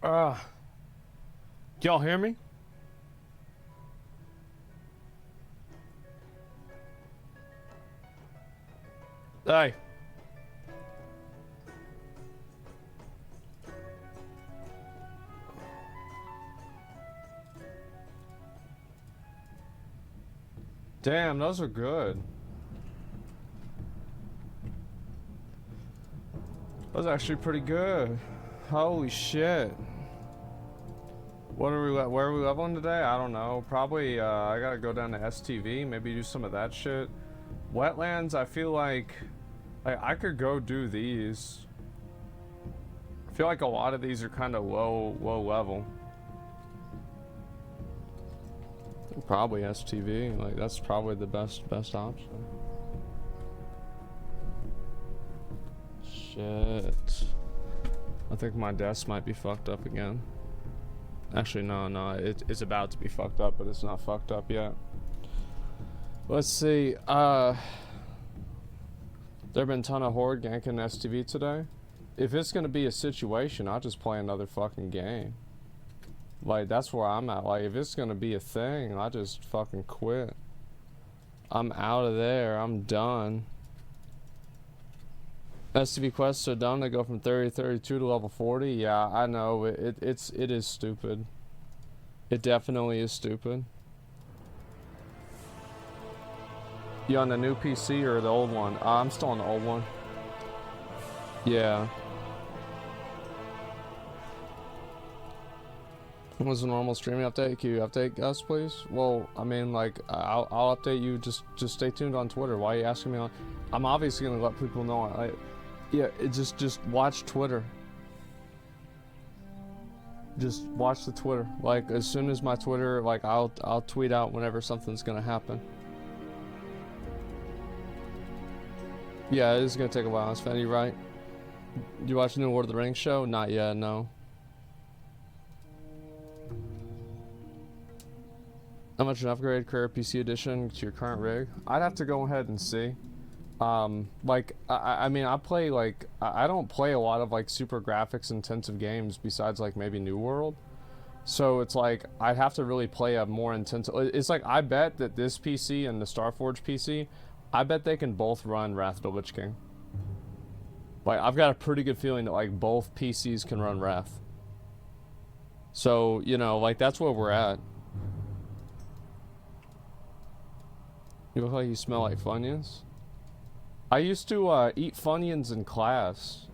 Uh, y'all hear me? Hey. Damn, those are good. Those are actually pretty good. Holy shit. What are we? Where are we leveling today? I don't know. Probably. I gotta go down to STV. Maybe do some of that shit. Wetlands. I feel like I could go do these. I feel like a lot of these are kind of low level. Probably STV. Like that's probably the best option. Shit. I think my desk might be fucked up again. Actually, no, it's about to be fucked up, but it's not fucked up yet. Let's see, there have been a ton of horde ganking STV today. If it's gonna be a situation, I'll just play another fucking game. Like, that's where I'm at. Like, if it's gonna be a thing, I just fucking quit. I'm out of there, I'm done. STV quests are done. They go from 30 to 32 to level 40. Yeah, I know. It is stupid. It definitely is stupid. You on the new PC or the old one? I'm still on the old one. Yeah. When was the normal streaming update? Can you update us, please? Well, I mean, like, I'll update you. Just stay tuned on Twitter. Why are you asking me on? I'm obviously gonna let people know. Yeah, just watch Twitter. Just watch the Twitter. Like, as soon as my Twitter, like, I'll tweet out whenever something's gonna happen. Yeah, it is gonna take a while. Sven, you right? You watching the Lord of the Rings show? Not yet, no. How much an upgrade career PC edition to your current rig? I'd have to go ahead and see. Like, I mean, I play, like, I don't play a lot of, like, super graphics intensive games besides, like, maybe New World. So it's like, I'd have to really play a more intensive, it's like, I bet that this PC and the Starforge PC, I bet they can both run Wrath of the Lich King. Like, I've got a pretty good feeling that, like, both PCs can run Wrath. So, you know, like, that's where we're at. You look like you smell like Funyuns. I used to eat Funyuns in class,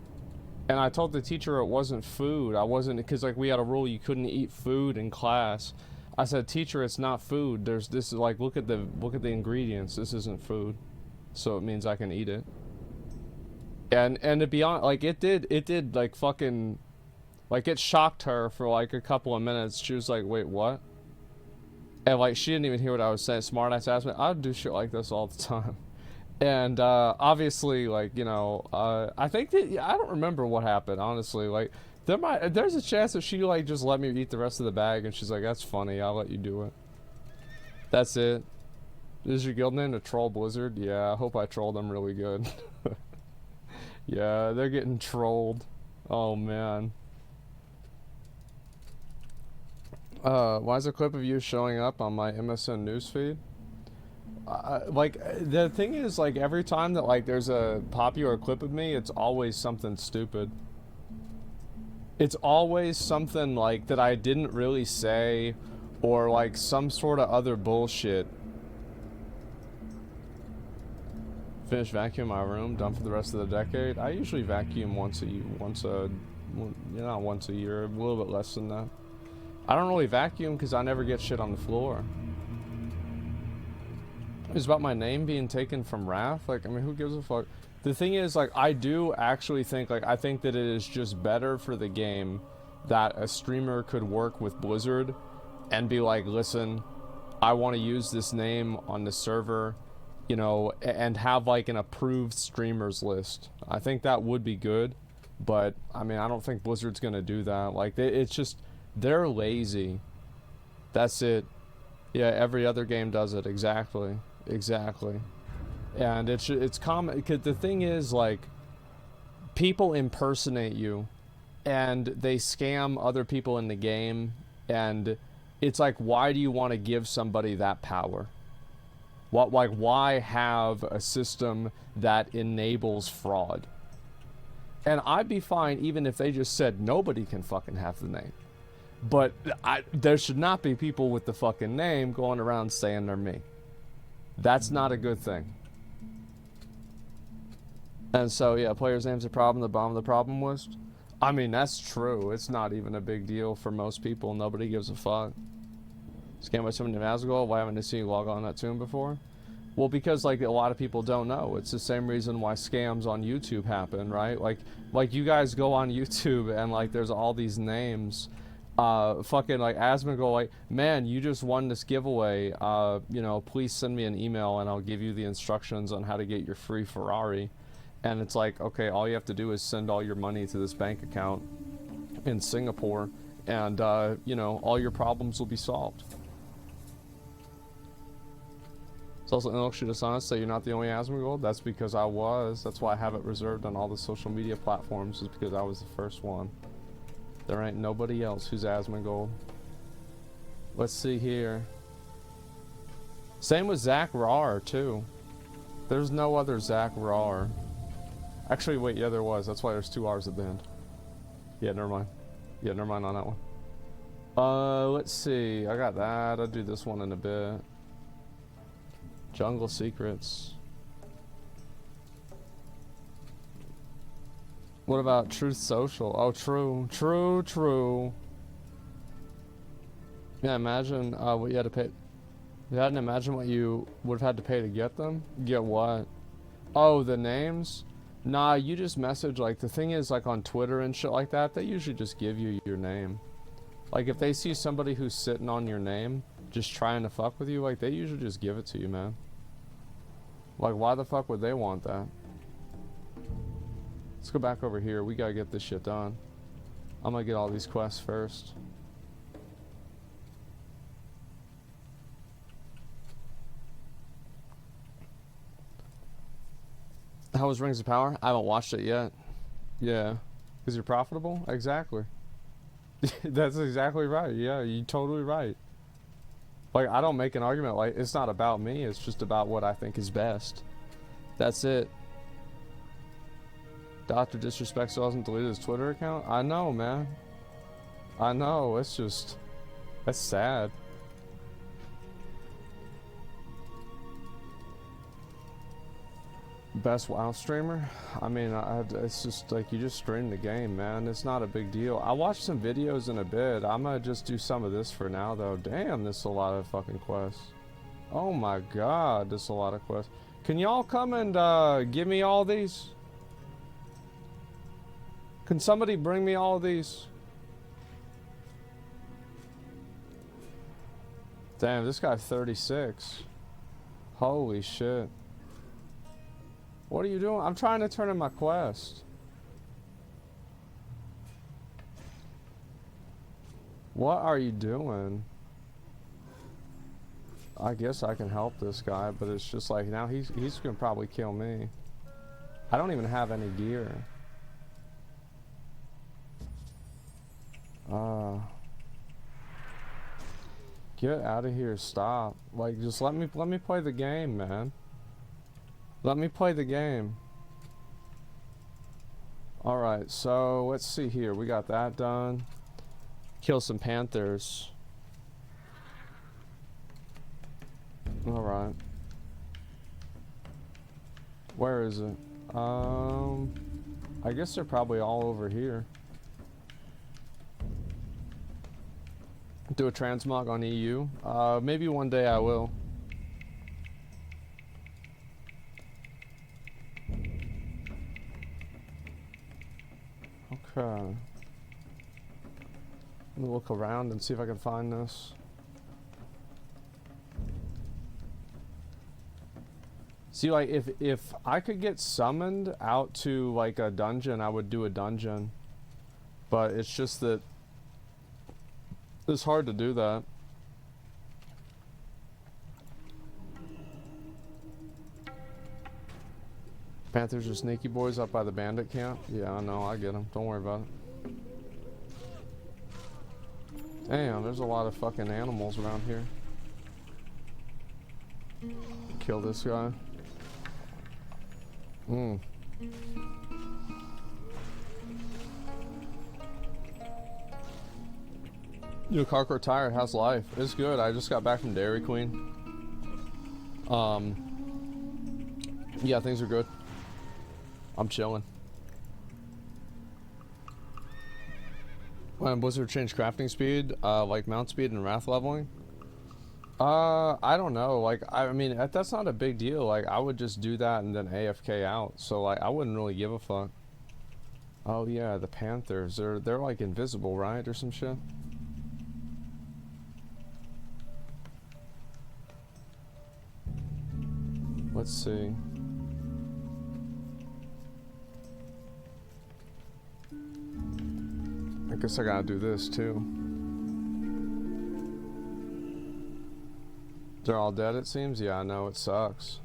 and I told the teacher it wasn't food. I wasn't, because like we had a rule you couldn't eat food in class. I said, teacher, it's not food. There's this, like, look at the ingredients. This isn't food, so it means I can eat it. And to be honest, like it did like fucking, like it shocked her for like a couple of minutes. She was like, wait, what? And like she didn't even hear what I was saying. Smart ass asked me. I would do shit like this all the time. And obviously, like, you know, I think that, I don't remember what happened, honestly. Like, there's a chance that she, like, just let me eat the rest of the bag, and she's like, that's funny, I'll let you do it. That's it. Is your guild name to Troll Blizzard? Yeah, I hope I trolled them really good. Yeah, they're getting trolled. Oh, man. Why is a clip of you showing up on my MSN newsfeed? Like, the thing is, like, every time that, like, there's a popular clip of me, it's always something stupid. It's always something, like, that I didn't really say, or, like, some sort of other bullshit. Finish vacuum my room, done for the rest of the decade. I usually vacuum once a year, not once a year, a little bit less than that. I don't really vacuum because I never get shit on the floor. It's about my name being taken from Wrath. Like, I mean, who gives a fuck? The thing is, like, I do actually think, like, I think that it is just better for the game that a streamer could work with Blizzard and be like, listen, I want to use this name on the server, you know, and have, like, an approved streamers list. I think that would be good, but, I mean, I don't think Blizzard's gonna do that. Like, it's just, they're lazy. That's it. Yeah, every other game does it. Exactly. Exactly. And it's common, because the thing is, like, people impersonate you, and they scam other people in the game, and it's like, why do you want to give somebody that power? What, like, why have a system that enables fraud? And I'd be fine even if they just said nobody can fucking have the name. But there should not be people with the fucking name going around saying they're me. That's not a good thing. And so, yeah, players' names a problem, the bottom of the problem list. I mean, that's true. It's not even a big deal for most people. Nobody gives a fuck. Scammed by someone named Asmongold. Why haven't I seen you log on that tune before? Well, because, like, a lot of people don't know. It's the same reason why scams on YouTube happen, right? Like you guys go on YouTube and, like, there's all these names. Fucking, like, Asmongold, like, man, you just won this giveaway. You know, please send me an email and I'll give you the instructions on how to get your free Ferrari. And it's like, okay, all you have to do is send all your money to this bank account in Singapore, and, you know, all your problems will be solved. It's also intellectually dishonest that you're not the only Asmongold. That's because I was. That's why I have it reserved on all the social media platforms, is because I was the first one. There ain't nobody else who's Asmongold. Let's see here. Same with Zach Rar, too. There's no other Zach Rar. Actually, wait, yeah, there was. That's why there's 2 R's at the end. Yeah, never mind. Yeah, never mind on that one. Let's see. I got that. I'll do this one in a bit. Jungle Secrets. What about Truth Social? Oh, true. True, true. Yeah, imagine what you had to pay. You hadn't imagined what you would have had to pay to get them? Get what? Oh, the names? Nah, you just message, like, the thing is, like, on Twitter and shit like that, they usually just give you your name. Like, if they see somebody who's sitting on your name, just trying to fuck with you, like, they usually just give it to you, man. Like, why the fuck would they want that? Let's go back over here. We gotta get this shit done. I'm gonna get all these quests first. How was Rings of Power? I haven't watched it yet. Yeah. Because you're profitable? Exactly. That's exactly right. Yeah, you're totally right. Like, I don't make an argument. Like, it's not about me. It's just about what I think is best. That's it. Dr. Disrespect still hasn't deleted his Twitter account? I know, man. I know. It's just... That's sad. Best WoW streamer? I mean, it's just like, you just stream the game, man. It's not a big deal. I'll watch some videos in a bit. I'm gonna just do some of this for now, though. Damn, this is a lot of fucking quests. Oh my god, this is a lot of quests. Can y'all come and give me all these? Can somebody bring me all these? Damn, this guy 36. Holy shit. What are you doing? I'm trying to turn in my quest. What are you doing? I guess I can help this guy, but it's just like, now he's gonna probably kill me. I don't even have any gear. Get out of here, stop. Like, just let me play the game, man. Let me play the game. Alright, so let's see here. We got that done. Kill some panthers. Alright. Where is it? I guess they're probably all over here. Do a transmog on EU? Maybe one day I will. Okay. Let me look around and see if I can find this. See, like, if I could get summoned out to, like, a dungeon, I would do a dungeon. But it's just that it's hard to do that. Panthers are sneaky boys up by the bandit camp. Yeah, I know, I get them. Don't worry about it. Damn, there's a lot of fucking animals around here. Kill this guy. New Carcore Tire has life. It's good. I just got back from Dairy Queen. Yeah, things are good. I'm chilling. When Blizzard changed crafting speed, like mount speed and wrath leveling? I don't know. Like, I mean, that's not a big deal. Like, I would just do that and then AFK out. So, like, I wouldn't really give a fuck. Oh yeah, the Panthers. They're like invisible, right, or some shit. Let's see. I guess I gotta do this too. They're all dead, it seems? Yeah, I know, it sucks.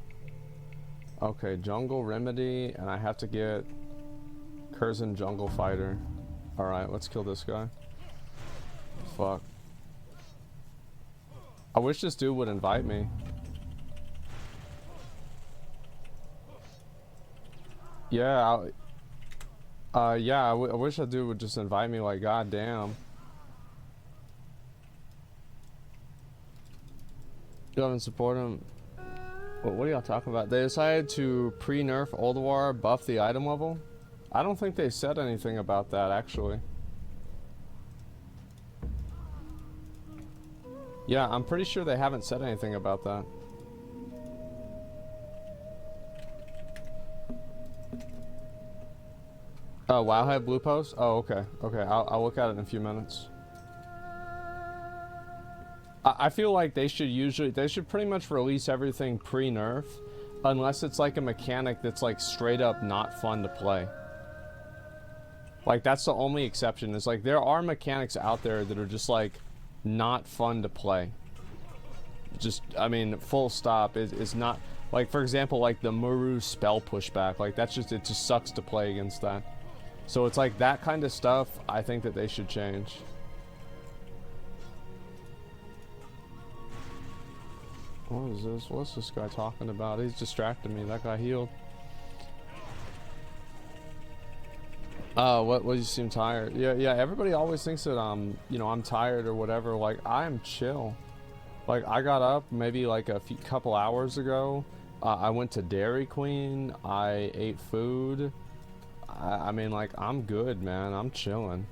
Okay, Jungle Remedy, and I have to get Curzon Jungle Fighter. Alright, let's kill this guy. Fuck. I wish this dude would invite me. Yeah, yeah, I wish that dude would just invite me, like, goddamn. You haven't support him. What are y'all talking about? They decided to pre-nerf Ulduar, buff the item level? I don't think they said anything about that, actually. Yeah, I'm pretty sure they haven't said anything about that. Oh, Wowhead Blue Post? Oh, okay. Okay, I'll look at it in a few minutes. I feel like they should pretty much release everything pre-nerf, unless it's like a mechanic that's like straight up not fun to play. Like, that's the only exception. Is like, there are mechanics out there that are just like not fun to play. Just, I mean, full stop. Is not, like, for example, like the Muru spell pushback. Like, that's just, it just sucks to play against that. So it's like that kind of stuff I think that they should change. What is this? What's this guy talking about? He's distracting me. That guy healed. What you seem tired? Yeah, everybody always thinks that you know, I'm tired or whatever. Like, I'm chill. Like, I got up maybe like a couple hours ago. I went to Dairy Queen. I ate food. I mean, like, I'm good, man. I'm chilling.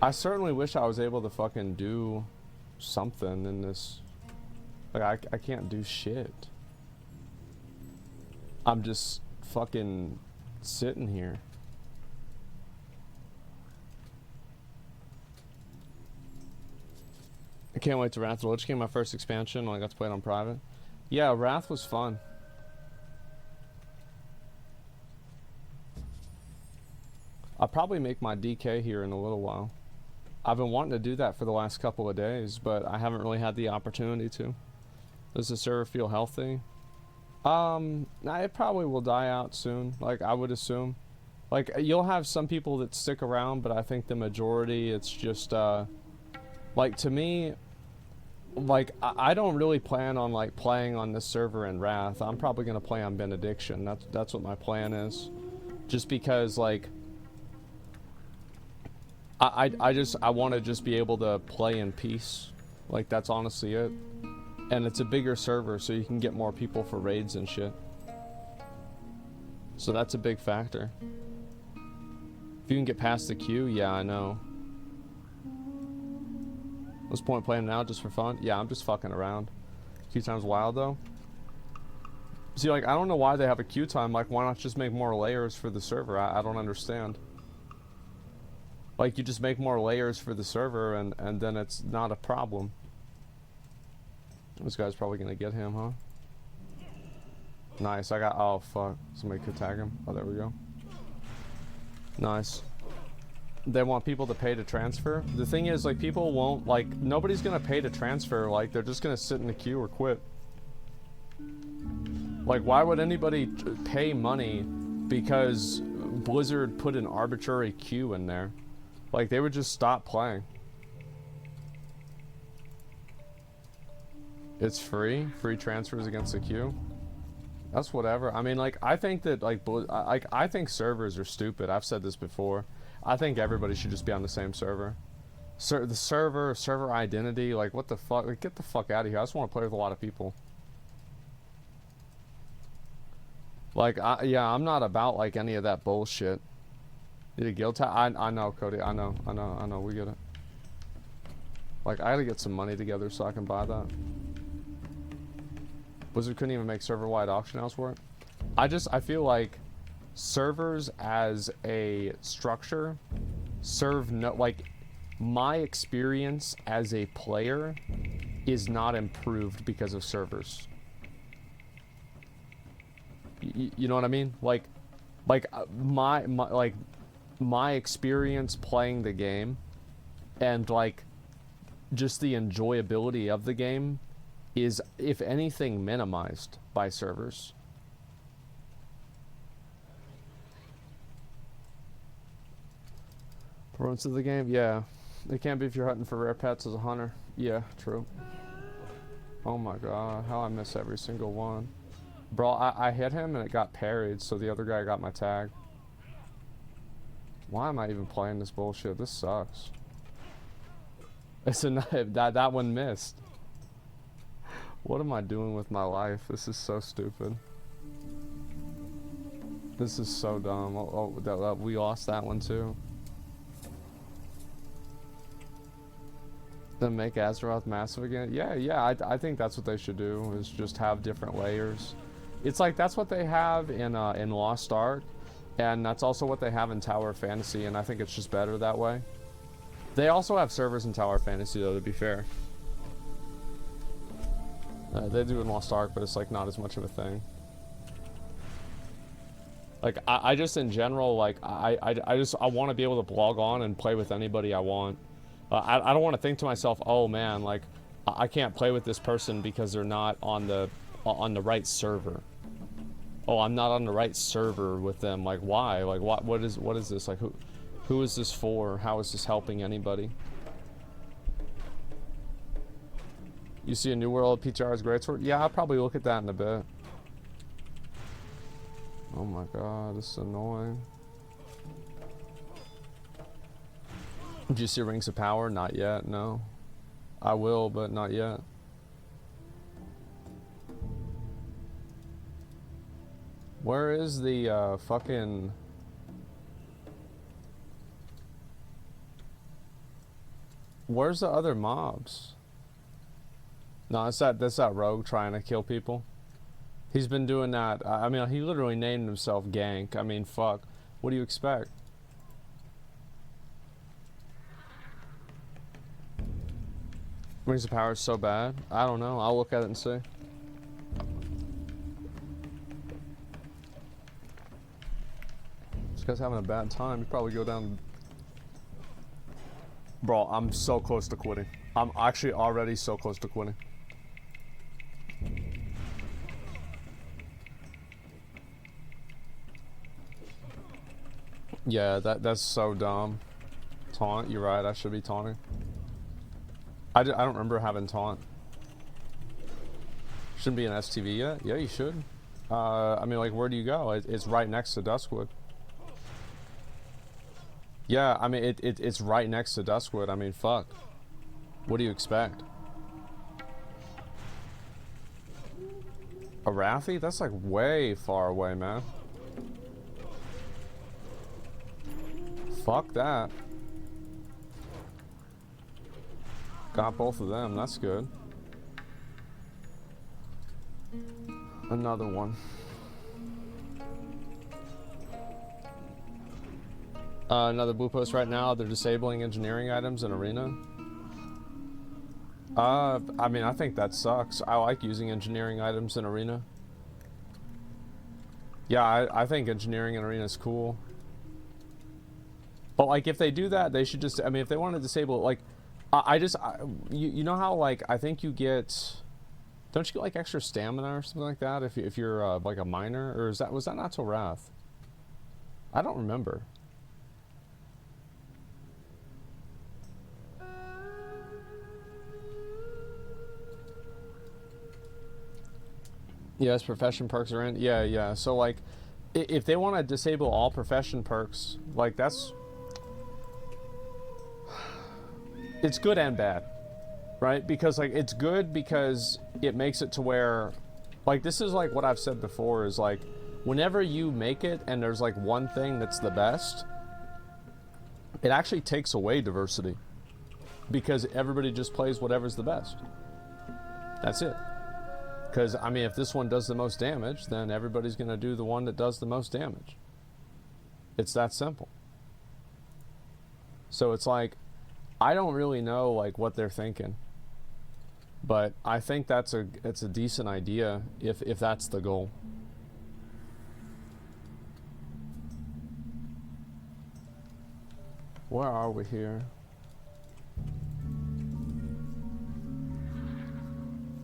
I certainly wish I was able to fucking do something in this. Like, I can't do shit. I'm just fucking sitting here. I can't wait to Wrath. The Lich King, my first expansion when I got to play it on private. Yeah, Wrath was fun. I'll probably make my DK here in a little while. I've been wanting to do that for the last couple of days, but I haven't really had the opportunity to. Does the server feel healthy? It probably will die out soon, like, I would assume. Like, you'll have some people that stick around, but I think the majority, it's just, like, to me, like, I don't really plan on, like, playing on this server in Wrath. I'm probably gonna play on Benediction. That's what my plan is. Just because, like, I want to just be able to play in peace. Like, that's honestly it. And it's a bigger server, so you can get more people for raids and shit. So that's a big factor. If you can get past the queue, yeah, I know. What's the point playing now just for fun? Yeah, I'm just fucking around. Queue time's wild though. See, like, I don't know why they have a queue time. Like, why not just make more layers for the server? I don't understand. Like, you just make more layers for the server and then it's not a problem. This guy's probably gonna get him, huh? Nice, oh fuck. Somebody could tag him. Oh, there we go. Nice. They want people to pay to transfer. The thing is, like, people won't, like, nobody's gonna pay to transfer. Like, they're just gonna sit in the queue or quit. Like, why would anybody pay money because Blizzard put an arbitrary queue in there? Like, they would just stop playing. It's free. Free transfers against the queue. That's whatever. I mean, like, I think that, like, I think servers are stupid. I've said this before. I think everybody should just be on the same server. The server identity, like, what the fuck? Like, get the fuck out of here. I just want to play with a lot of people. Like, yeah, I'm not about, like, any of that bullshit. Need a guild tag? I know, Cody. I know. We get it. Like, I gotta get some money together so I can buy that. Blizzard couldn't even make server-wide auction house work. I feel like servers as a structure serve no, like, my experience as a player is not improved because of servers. You know what I mean? Like my experience playing the game and, like, just the enjoyability of the game is, if anything, minimized by servers. Performance of the game? Yeah. It can't be if you're hunting for rare pets as a hunter. Yeah, true. Oh my god, how I miss every single one. Bro, I hit him and it got parried, so the other guy got my tag. Why am I even playing this bullshit? This sucks. It's a that one missed. What am I doing with my life? This is so stupid. This is so dumb. Oh, we lost that one too. Then make Azeroth massive again? Yeah, I think that's what they should do, is just have different layers. It's like, that's what they have in Lost Ark, and that's also what they have in Tower of Fantasy, and I think it's just better that way. They also have servers in Tower of Fantasy, though, to be fair. They do in Lost Ark, but it's, like, not as much of a thing. Like, I just, in general, like, I want to be able to log on and play with anybody I want. I don't want to think to myself, oh man, like, I can't play with this person because they're not on the right server. Oh, I'm not on the right server with them. Like, why? Like, what is this? Like, who is this for? How is this helping anybody? You see a New World PTR's greatsword? Yeah, I'll probably look at that in a bit. Oh my god, this is annoying. Did you see Rings of Power? Not yet, no. I will, but not yet. Where is the fucking... Where's the other mobs? No, that's that rogue trying to kill people. He's been doing that. I mean, he literally named himself Gank. I mean, fuck. What do you expect? Rings of Power is so bad. I don't know. I'll look at it and see. This guy's having a bad time. You probably go down. Bro, I'm so close to quitting. I'm actually already so close to quitting. Yeah, that's so dumb. Taunt, you're right. I should be taunting. I don't remember having taunt. Shouldn't be an STV yet? Yeah, you should. I mean, like, where do you go? It's right next to Duskwood. Yeah, I mean, it's right next to Duskwood. I mean, fuck. What do you expect? A Wrathy? That's like way far away, man. Fuck that. Got both of them, that's good. Another one. Another blue post right now, they're disabling engineering items in Arena. I mean, I think that sucks. I like using engineering items in Arena. Yeah, I think engineering in Arena is cool. But, like, if they do that, they should just, I mean, if they want to disable it, like, you know how, like, I think you get, don't you get, like, extra stamina or something like that if you're, like, a miner? Or was that not till Wrath? I don't remember. Yes, profession perks are in. Yeah, yeah. So like, if they want to disable all profession perks, like that's, it's good and bad, right? Because like it's good because it makes it to where, like this is like what I've said before is like, whenever you make it and there's like one thing that's the best, it actually takes away diversity because everybody just plays whatever's the best. That's it. Because, I mean, if this one does the most damage, then everybody's going to do the one that does the most damage. It's that simple. So it's like, I don't really know, like, what they're thinking. But I think it's a decent idea if that's the goal. Where are we here?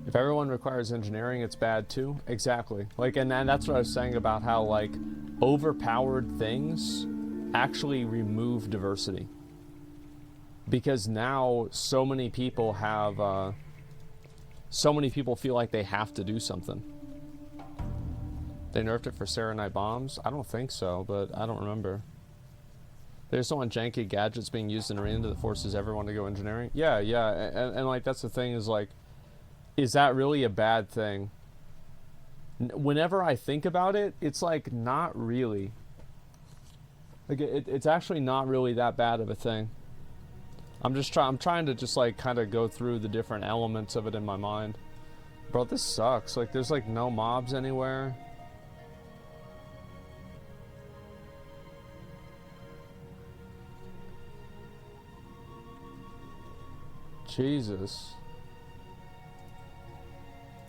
If everyone requires engineering, it's bad too. Exactly. Like, and that's what I was saying about how, like, overpowered things actually remove diversity. Because now so many people have, so many people feel like they have to do something. They nerfed it for Serenite bombs? I don't think so, but I don't remember. They just don't want janky gadgets being used in arena that forces everyone to go engineering. Yeah, yeah, and like, that's the thing is, like, is that really a bad thing? Whenever I think about it, it's like, not really. Like, it's actually not really that bad of a thing. I'm trying to just, like, kind of go through the different elements of it in my mind. Bro, this sucks. Like, there's, like, no mobs anywhere. Jesus.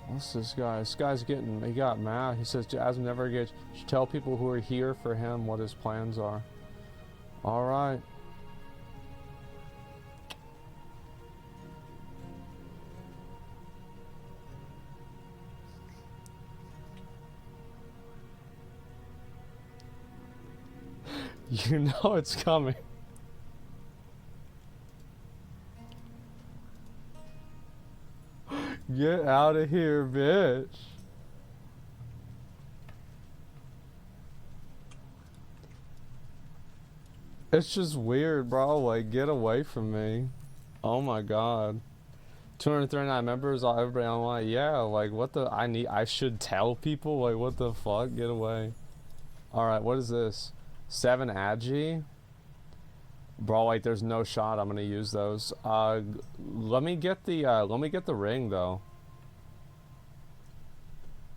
What's this guy? This guy's getting, he got mad. He says, Jasmine never gets, should tell people who are here for him what his plans are. Alright. You know it's coming. Get out of here, bitch. It's just weird, bro. Like, get away from me. Oh my god. 239 members, all everybody online. Yeah, like, what the, I should tell people? Like, what the fuck? Get away. Alright, what is this? 7 agi? Bro, like, there's no shot I'm gonna use those. Let me get the ring, though.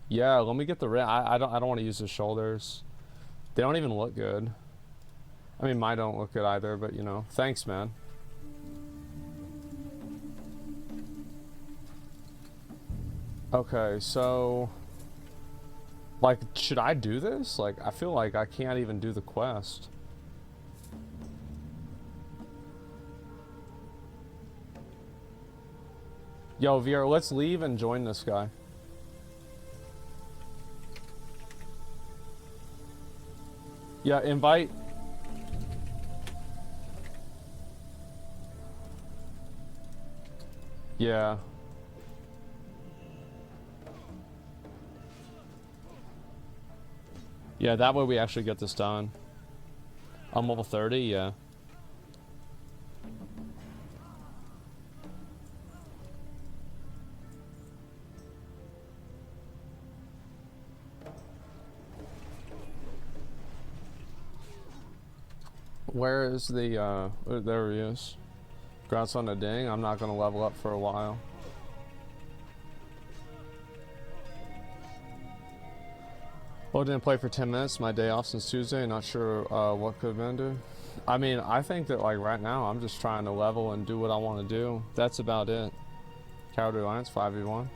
Yeah, let me get the ring. I don't want to use the shoulders. They don't even look good. I mean, mine don't look good either, but, you know. Thanks, man. Okay, so... like, should I do this? Like, I feel like I can't even do the quest. Yo, VR, let's leave and join this guy. Yeah, invite. Yeah. Yeah, that way we actually get this done. I'm level 30, yeah. Where is the, there he is. Congrats on the ding. I'm not gonna level up for a while. Oh, didn't play for 10 minutes. My day off since Tuesday. Not sure what could have been due. I mean, I think that, like, right now, I'm just trying to level and do what I want to do. That's about it. Cowardly Alliance 5v1.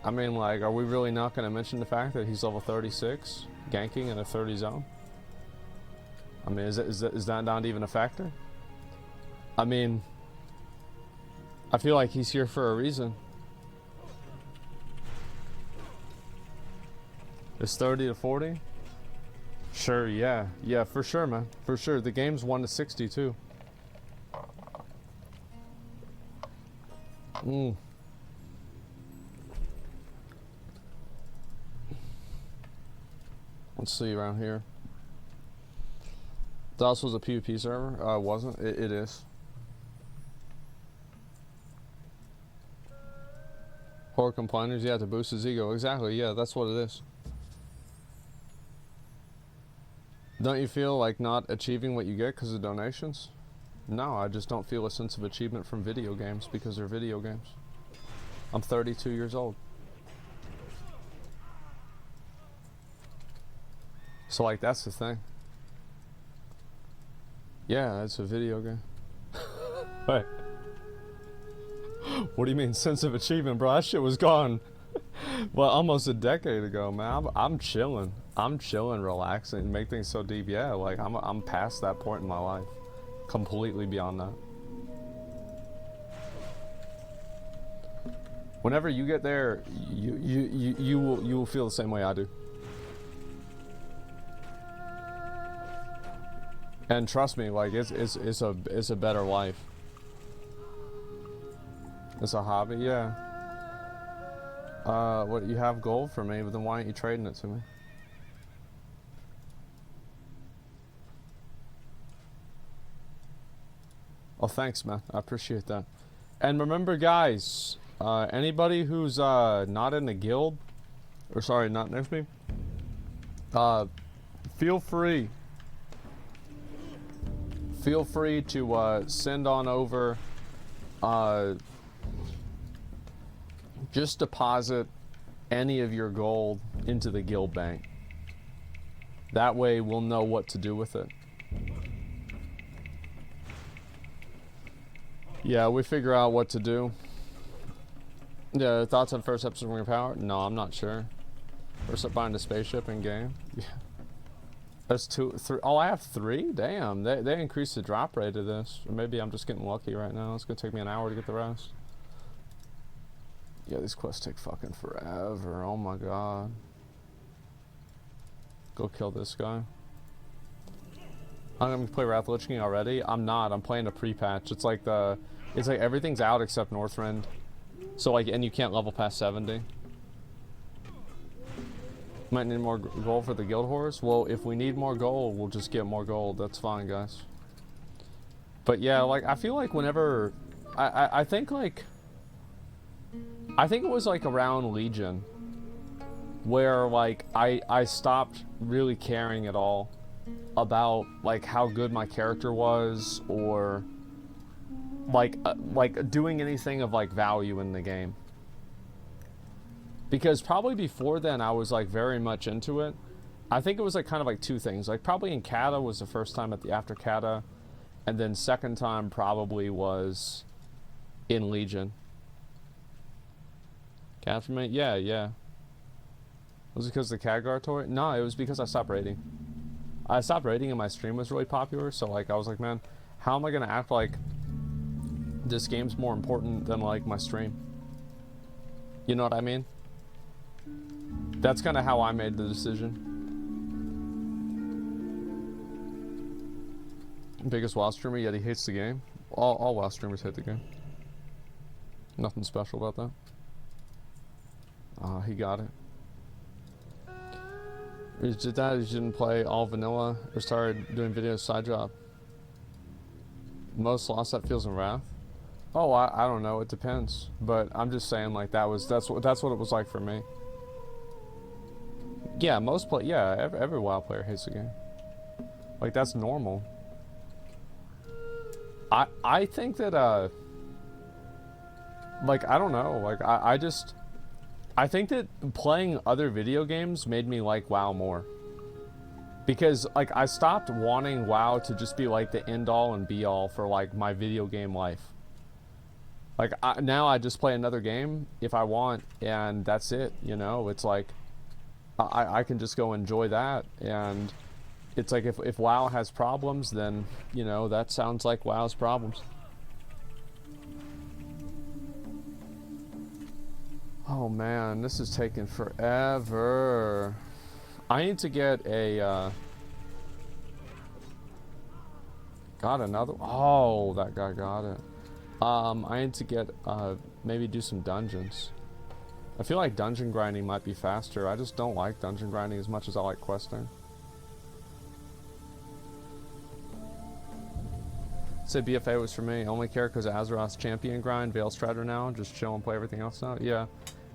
I mean, like, are we really not going to mention the fact that he's level 36, ganking in a 30 zone? I mean, is that not even a factor? I mean, I feel like he's here for a reason. It's 30 to 40? Sure, yeah. Yeah, for sure, man. For sure. The game's 1 to 60, too. Let's see around here. DOS was a PvP server? Wasn't. It is. Horror complainers, yeah, to boost his ego. Exactly, yeah, that's what it is. Don't you feel like not achieving what you get because of donations? No, I just don't feel a sense of achievement from video games because they're video games. I'm 32 years old. So, like, that's the thing. Yeah, it's a video game. Wait. What do you mean, sense of achievement, bro? That shit was gone. Well, almost a decade ago, man. I'm chilling. I'm chilling, relaxing, make things so deep. Yeah, like, I'm past that point in my life. Completely beyond that. Whenever you get there, you will feel the same way I do. And trust me, like, it's a better life. It's a hobby, yeah. What, you have gold for me, but then why aren't you trading it to me? Oh, thanks, man. I appreciate that. And remember, guys, anybody who's not in the guild, or sorry, not next to me, feel free to send on over, just deposit any of your gold into the guild bank. That way we'll know what to do with it. Yeah, we figure out what to do. Yeah, thoughts on first episode of Ring of Power? No, I'm not sure. First up buying the spaceship in game. Yeah. That's 2, 3. Oh, I have 3? Damn, they increased the drop rate of this. Or maybe I'm just getting lucky right now. It's gonna take me an hour to get the rest. Yeah, these quests take fucking forever. Oh my god. Go kill this guy. I'm gonna play Wrath Lich King already. I'm not. I'm playing a pre-patch. It's like everything's out except Northrend. So like, and you can't level past 70. Might need more gold for the guild horse. Well, if we need more gold, we'll just get more gold. That's fine, guys. But yeah, like, I feel like whenever I think like, I think it was like around Legion where like I stopped really caring at all about like how good my character was, or like doing anything of like value in the game. Because probably before then I was like very much into it. I think it was like kind of like 2 things. Like probably in Kata was the first time at the after Kata, and then second time probably was in Legion. Capture me? Yeah. Was it because of the Khadgar toy? No, it was because I stopped raiding. I stopped raiding and my stream was really popular, so like I was like, man, how am I gonna act like this game's more important than like my stream? You know what I mean? That's kind of how I made the decision. Biggest WoW streamer, yet he hates the game. All WoW streamers hate the game. Nothing special about that. He got it. Is it that you didn't play all vanilla or started doing videos side job? Most lost that feels in Wrath? Oh, I don't know. It depends. But I'm just saying, like, that's what it was like for me. Yeah, every WoW player hates the game. Like, that's normal. I think that like, I don't know, like I think that playing other video games made me like WoW more. Because like I stopped wanting WoW to just be like the end all and be all for like my video game life. Like now I just play another game if I want, and that's it, you know. It's like I can just go enjoy that, and it's like if WoW has problems, then, you know, that sounds like WoW's problems. Oh man, this is taking forever. I need to get a got another. Oh, that guy got it. I need to get maybe do some dungeons. I feel like dungeon grinding might be faster. I just don't like dungeon grinding as much as I like questing. Said BFA was for me. Only care because Azeroth's champion grind, Veil Strider now, just chill and play everything else now. Yeah.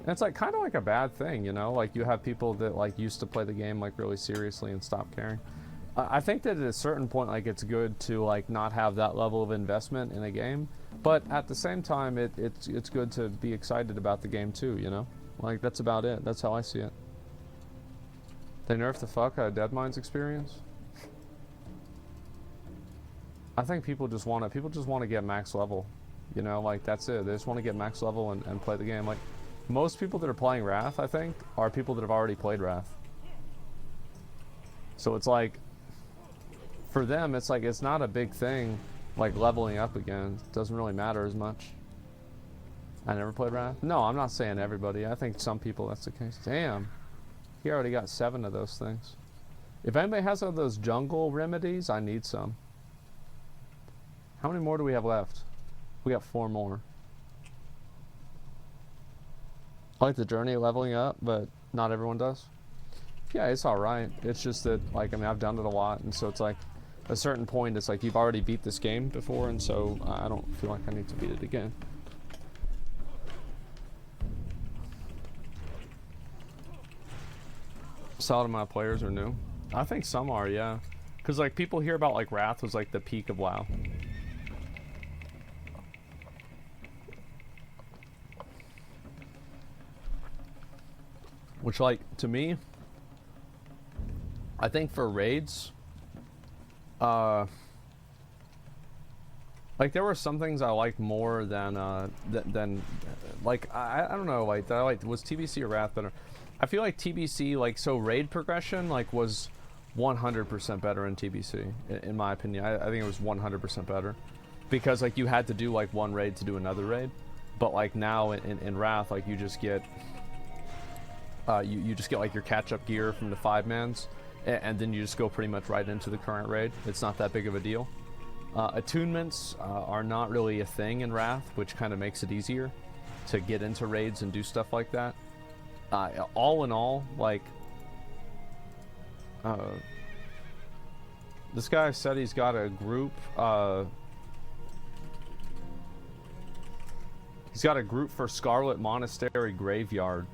And it's like kind of like a bad thing, you know? Like you have people that like used to play the game like really seriously and stop caring. I think that at a certain point, like it's good to like not have that level of investment in a game, but at the same time, it's good to be excited about the game too, you know? Like that's about it. That's how I see it. They nerfed the fuck out of Deadmines experience. I think people just want to get max level, you know? Like that's it. They just want to get max level and play the game. Like most people that are playing Wrath, I think, are people that have already played Wrath. So it's like, for them, it's like it's not a big thing, like leveling up again. It doesn't really matter as much. I never played Wrath. No, I'm not saying everybody. I think some people that's the case. Damn, he already got 7 of those things. If anybody has one of those jungle remedies, I need some. How many more do we have left? We got 4 more. I like the journey leveling up, but not everyone does. Yeah, it's alright. It's just that, like, I mean, I've done it a lot, and so it's like, a certain point, it's like you've already beat this game before, and so I don't feel like I need to beat it again. Solid amount of players are new. I think some are, yeah. Because, like, people hear about, like, Wrath was, like, the peak of WoW. Which, like, to me, I think for raids, like there were some things I liked more than like I don't know, like that I liked was TBC or Wrath better. I feel like TBC, like, so raid progression like was 100% better in TBC in my opinion. I think it was 100% better because like you had to do like one raid to do another raid, but like now in Wrath, like you just get you just get like your catch-up gear from the 5-mans. And then you just go pretty much right into the current raid. It's not that big of a deal. Attunements are not really a thing in Wrath, which kind of makes it easier to get into raids and do stuff like that. All in all, like, this guy said he's got a group. He's got a group for Scarlet Monastery Graveyard.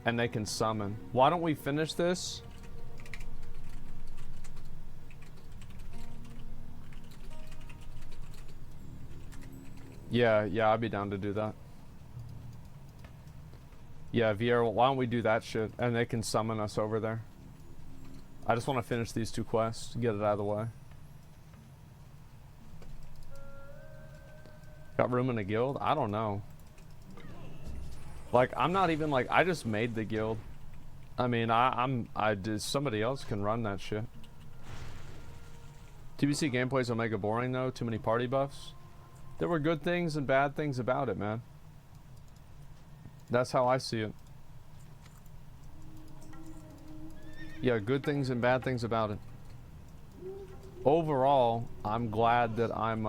And they can summon. Why don't we finish this? Yeah, I'd be down to do that. Yeah, Vieira, why don't we do that shit? And they can summon us over there. I just want to finish these 2 quests, get it out of the way. Got room in a guild? I don't know. Like, I'm not even, like, I just made the guild. I mean, somebody else can run that shit. TBC gameplay's omega boring, though. Too many party buffs. There were good things and bad things about it, man. That's how I see it. Yeah, good things and bad things about it. Overall, I'm glad that I'm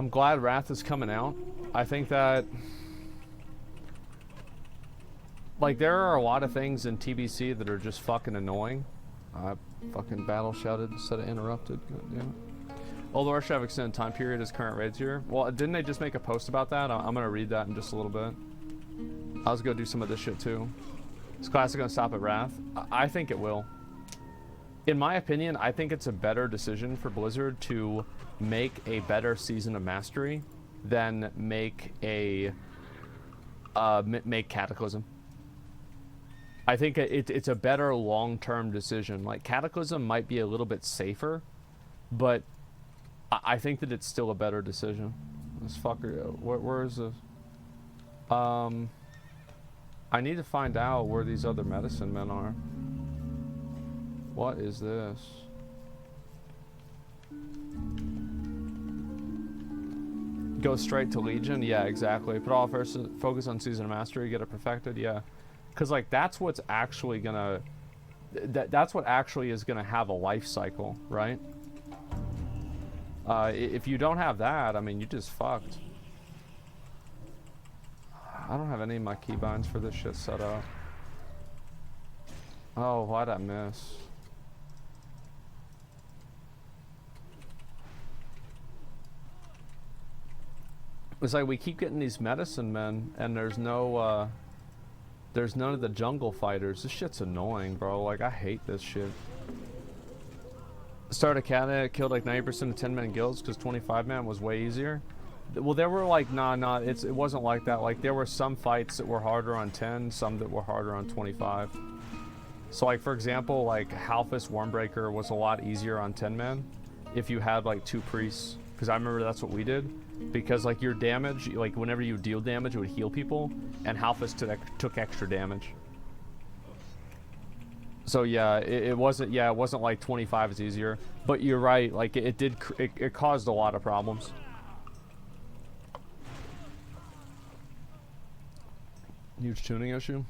glad Wrath is coming out. I think that, like, there are a lot of things in TBC that are just fucking annoying. I fucking battle shouted instead of interrupted. God damn it. Although should have extended time period as current raids here. Well, didn't they just make a post about that? I'm gonna read that in just a little bit. I was gonna do some of this shit too. Is Classic gonna stop at Wrath? I think it will. In my opinion, I think it's a better decision for Blizzard to make a better Season of Mastery than make a make Cataclysm. I think it's a better long-term decision. Like, Cataclysm might be a little bit safer, but I think that it's still a better decision. This fucker, where is this? I need to find out where these other medicine men are. What is this? Go straight to Legion? Yeah, exactly. Put all first focus on Season of Mastery, get it perfected, yeah. Because, like, that's what's actually gonna... That's what actually is gonna have a life cycle, right? If you don't have that, I mean, you just fucked. I don't have any of my keybinds for this shit set up. Oh, why'd I miss? It's like we keep getting these medicine men, and there's no, there's none of the jungle fighters. This shit's annoying, bro. Like, I hate this shit. Started a cat, killed like 90% of 10-man guilds because 25-man was way easier. Well, there were like, it wasn't like that. Like, there were some fights that were harder on 10, some that were harder on 25. So, like, for example, like, Halfus Wormbreaker was a lot easier on 10-man if you had, like, 2 priests. Because I remember that's what we did. Because, like, your damage, like, whenever you deal damage, it would heal people. And Halfus took extra damage. So, yeah, it wasn't like 25 is easier. But you're right, like, it caused a lot of problems. Huge tuning issue.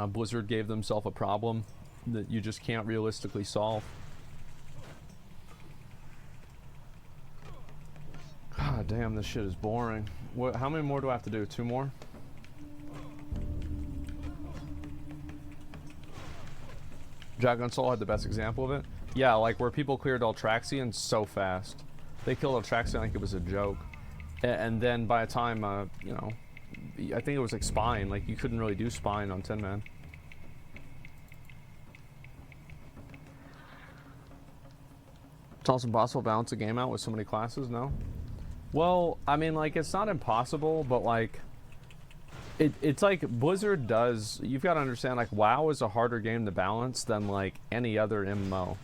Blizzard gave themselves a problem that you just can't realistically solve. God damn, this shit is boring. What? How many more do I have to do? 2 more? Dragon Soul had the best example of it. Yeah, like where people cleared Altraxian so fast. They killed Altraxian like it was a joke. And then by the time, you know, I think it was like Spine. Like, you couldn't really do Spine on 10-man. It's also impossible to balance a game out with so many classes, no? Well, I mean, like, it's not impossible, but, like, it's like Blizzard does... You've got to understand, like, WoW is a harder game to balance than, like, any other MMO.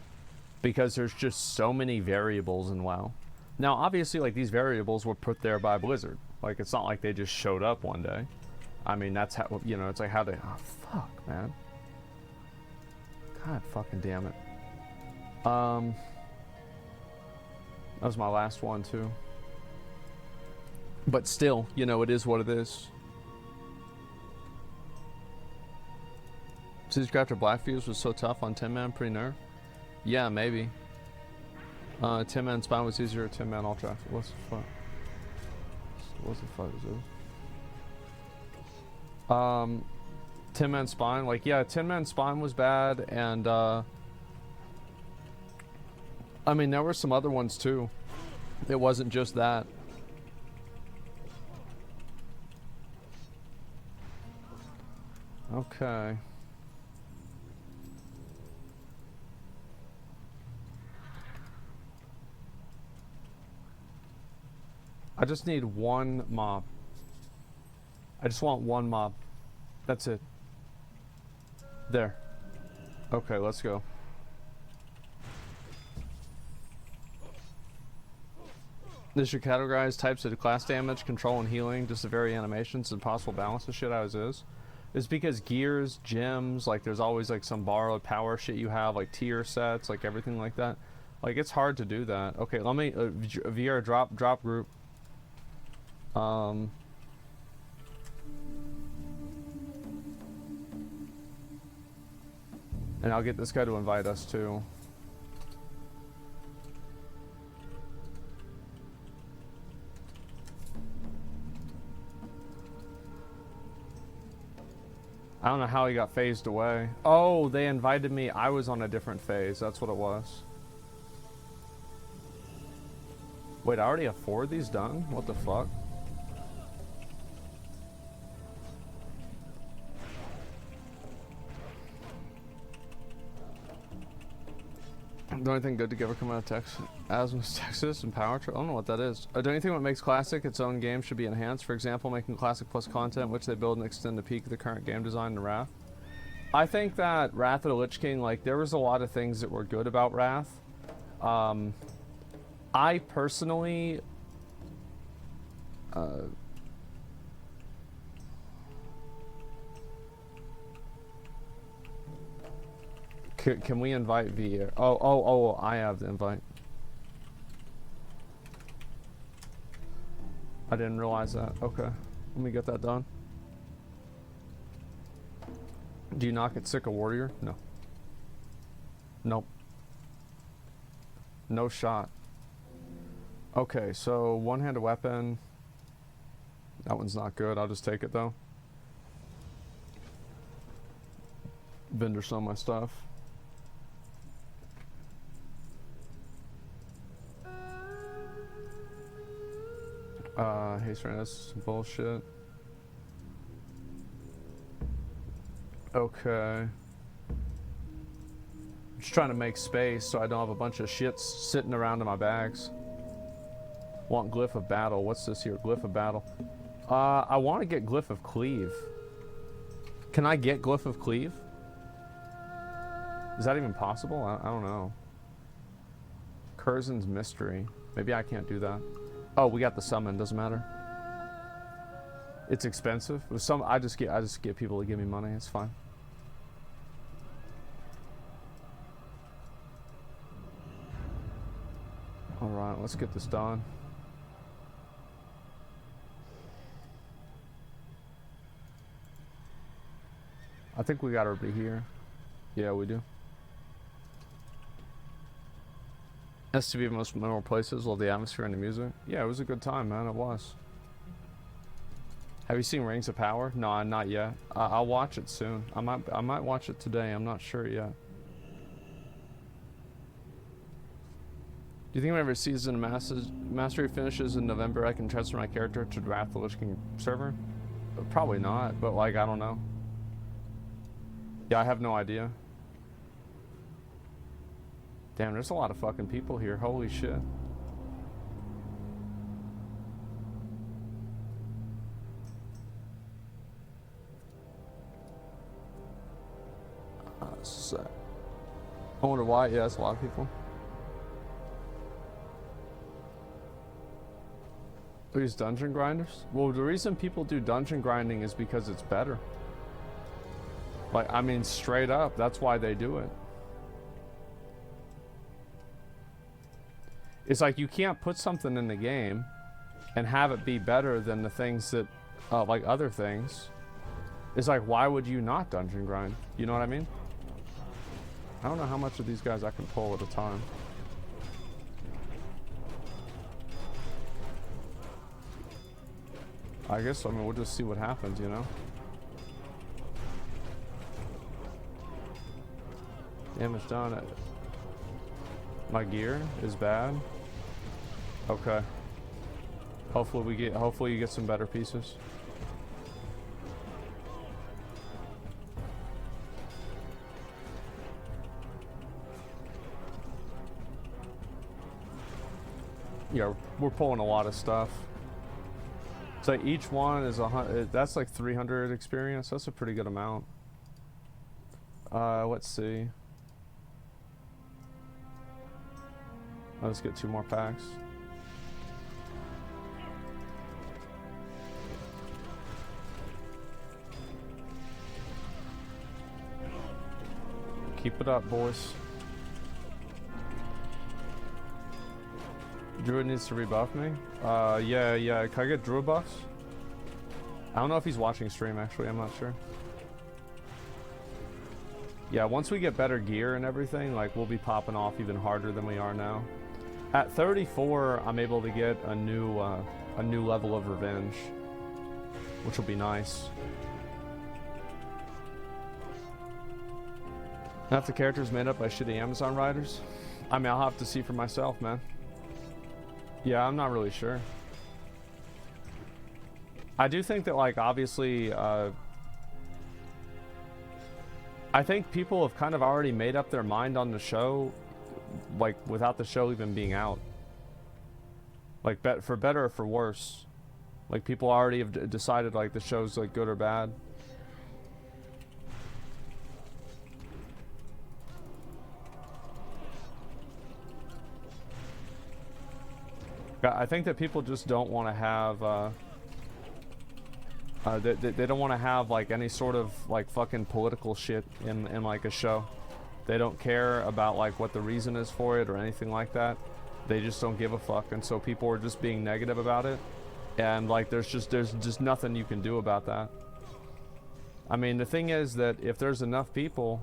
Because there's just so many variables in WoW. Now, obviously, like, these variables were put there by Blizzard. Like, it's not like they just showed up one day. I mean, that's how, you know, it's like how they... Oh, fuck, man. God fucking damn it. That was my last one, too. But still, you know, it is what it is. Siegecrafter Blackfuse was so tough on 10-man pre-nerf? Yeah, maybe. 10-man Spine was easier, 10-man Ultra. What's the fuck? What the fuck is this? 10-man Spine, like, yeah, 10-man Spine was bad, and, I mean, there were some other ones, too. It wasn't just that. Okay. I just need one mob. I just want one mob. That's it. There. Okay, let's go. This should categorize types of class damage, control, and healing, just the very animations and possible balance of shit as is. It's because gears, gems, like there's always like some borrowed power shit you have, like tier sets, like everything like that. Like, it's hard to do that. Okay, let me VR drop group. And I'll get this guy to invite us too. I don't know how he got phased away. Oh, they invited me. I was on a different phase. That's what it was. Wait, I already have 4 of these done? What the fuck? The only thing good to ever come out of Texas and Power Trip. I don't know what that is. The only thing what makes Classic its own game should be enhanced. For example, making Classic Plus content, which they build and extend the peak of the current game design in Wrath. I think that Wrath of the Lich King, like, there was a lot of things that were good about Wrath. I personally... Can we invite via... Oh, I have the invite. I didn't realize that. Okay. Let me get that done. Do you not get sick of Warrior? No. Nope. No shot. Okay, so one-handed weapon. That one's not good. I'll just take it, though. vendor some of my stuff. Hey, sorry, that's some bullshit. Okay. I'm just trying to make space so I don't have a bunch of shit sitting around in my bags. Want Glyph of Battle. What's this here? Glyph of Battle. I want to get Glyph of Cleave. Can I get Glyph of Cleave? Is that even possible? I don't know. Curzon's Mystery. Maybe I can't do that. Oh, we got the summon. Doesn't matter. It's expensive. With some, I just get people to give me money. It's fine. All right, let's get this done. I think we got everybody here. Yeah, we do. STV, the most memorable places. Love the atmosphere and the music. Yeah, it was a good time, man. It was. Have you seen Rings of Power? No, not yet. I'll watch it soon. I might watch it today. I'm not sure yet. Do you think whenever Season Mastery finishes in November, I can transfer my character to Wrath of the Lich King server? Probably not, but like, I don't know. Yeah, I have no idea. Damn, there's a lot of fucking people here. Holy shit. I wonder why. Yeah, it's a lot of people. These dungeon grinders? Well, the reason people do dungeon grinding is because it's better. Like, I mean, straight up, that's why they do it. It's like you can't put something in the game and have it be better than the things that, like other things. It's like, why would you not dungeon grind? You know what I mean? I don't know how much of these guys I can pull at a time. I guess, I mean, we'll just see what happens, you know? Damage done. My gear is bad. Okay. Hopefully you get some better pieces. Yeah, we're pulling a lot of stuff. So each one is that's like 300 experience. That's a pretty good amount. Let's see. Let's get 2 more packs. Keep it up, boys. Druid needs to rebuff me. Yeah. Can I get Druid buffs? I don't know if he's watching stream, actually. I'm not sure. Yeah, once we get better gear and everything, like, we'll be popping off even harder than we are now. At 34, I'm able to get a new level of revenge, which will be nice. Half the characters made up by shitty Amazon writers. I mean, I'll have to see for myself, man. Yeah, I'm not really sure. I do think that, like, obviously, I think people have kind of already made up their mind on the show, like, without the show even being out. Like, for better or for worse. Like, people already have decided, like, the show's, like, good or bad. I think that people just don't want to have, they don't want to have, like, any sort of, like, fucking political shit in like, a show. They don't care about, like, what the reason is for it or anything like that. They just don't give a fuck, and so people are just being negative about it. And, like, there's just nothing you can do about that. I mean, the thing is that if there's enough people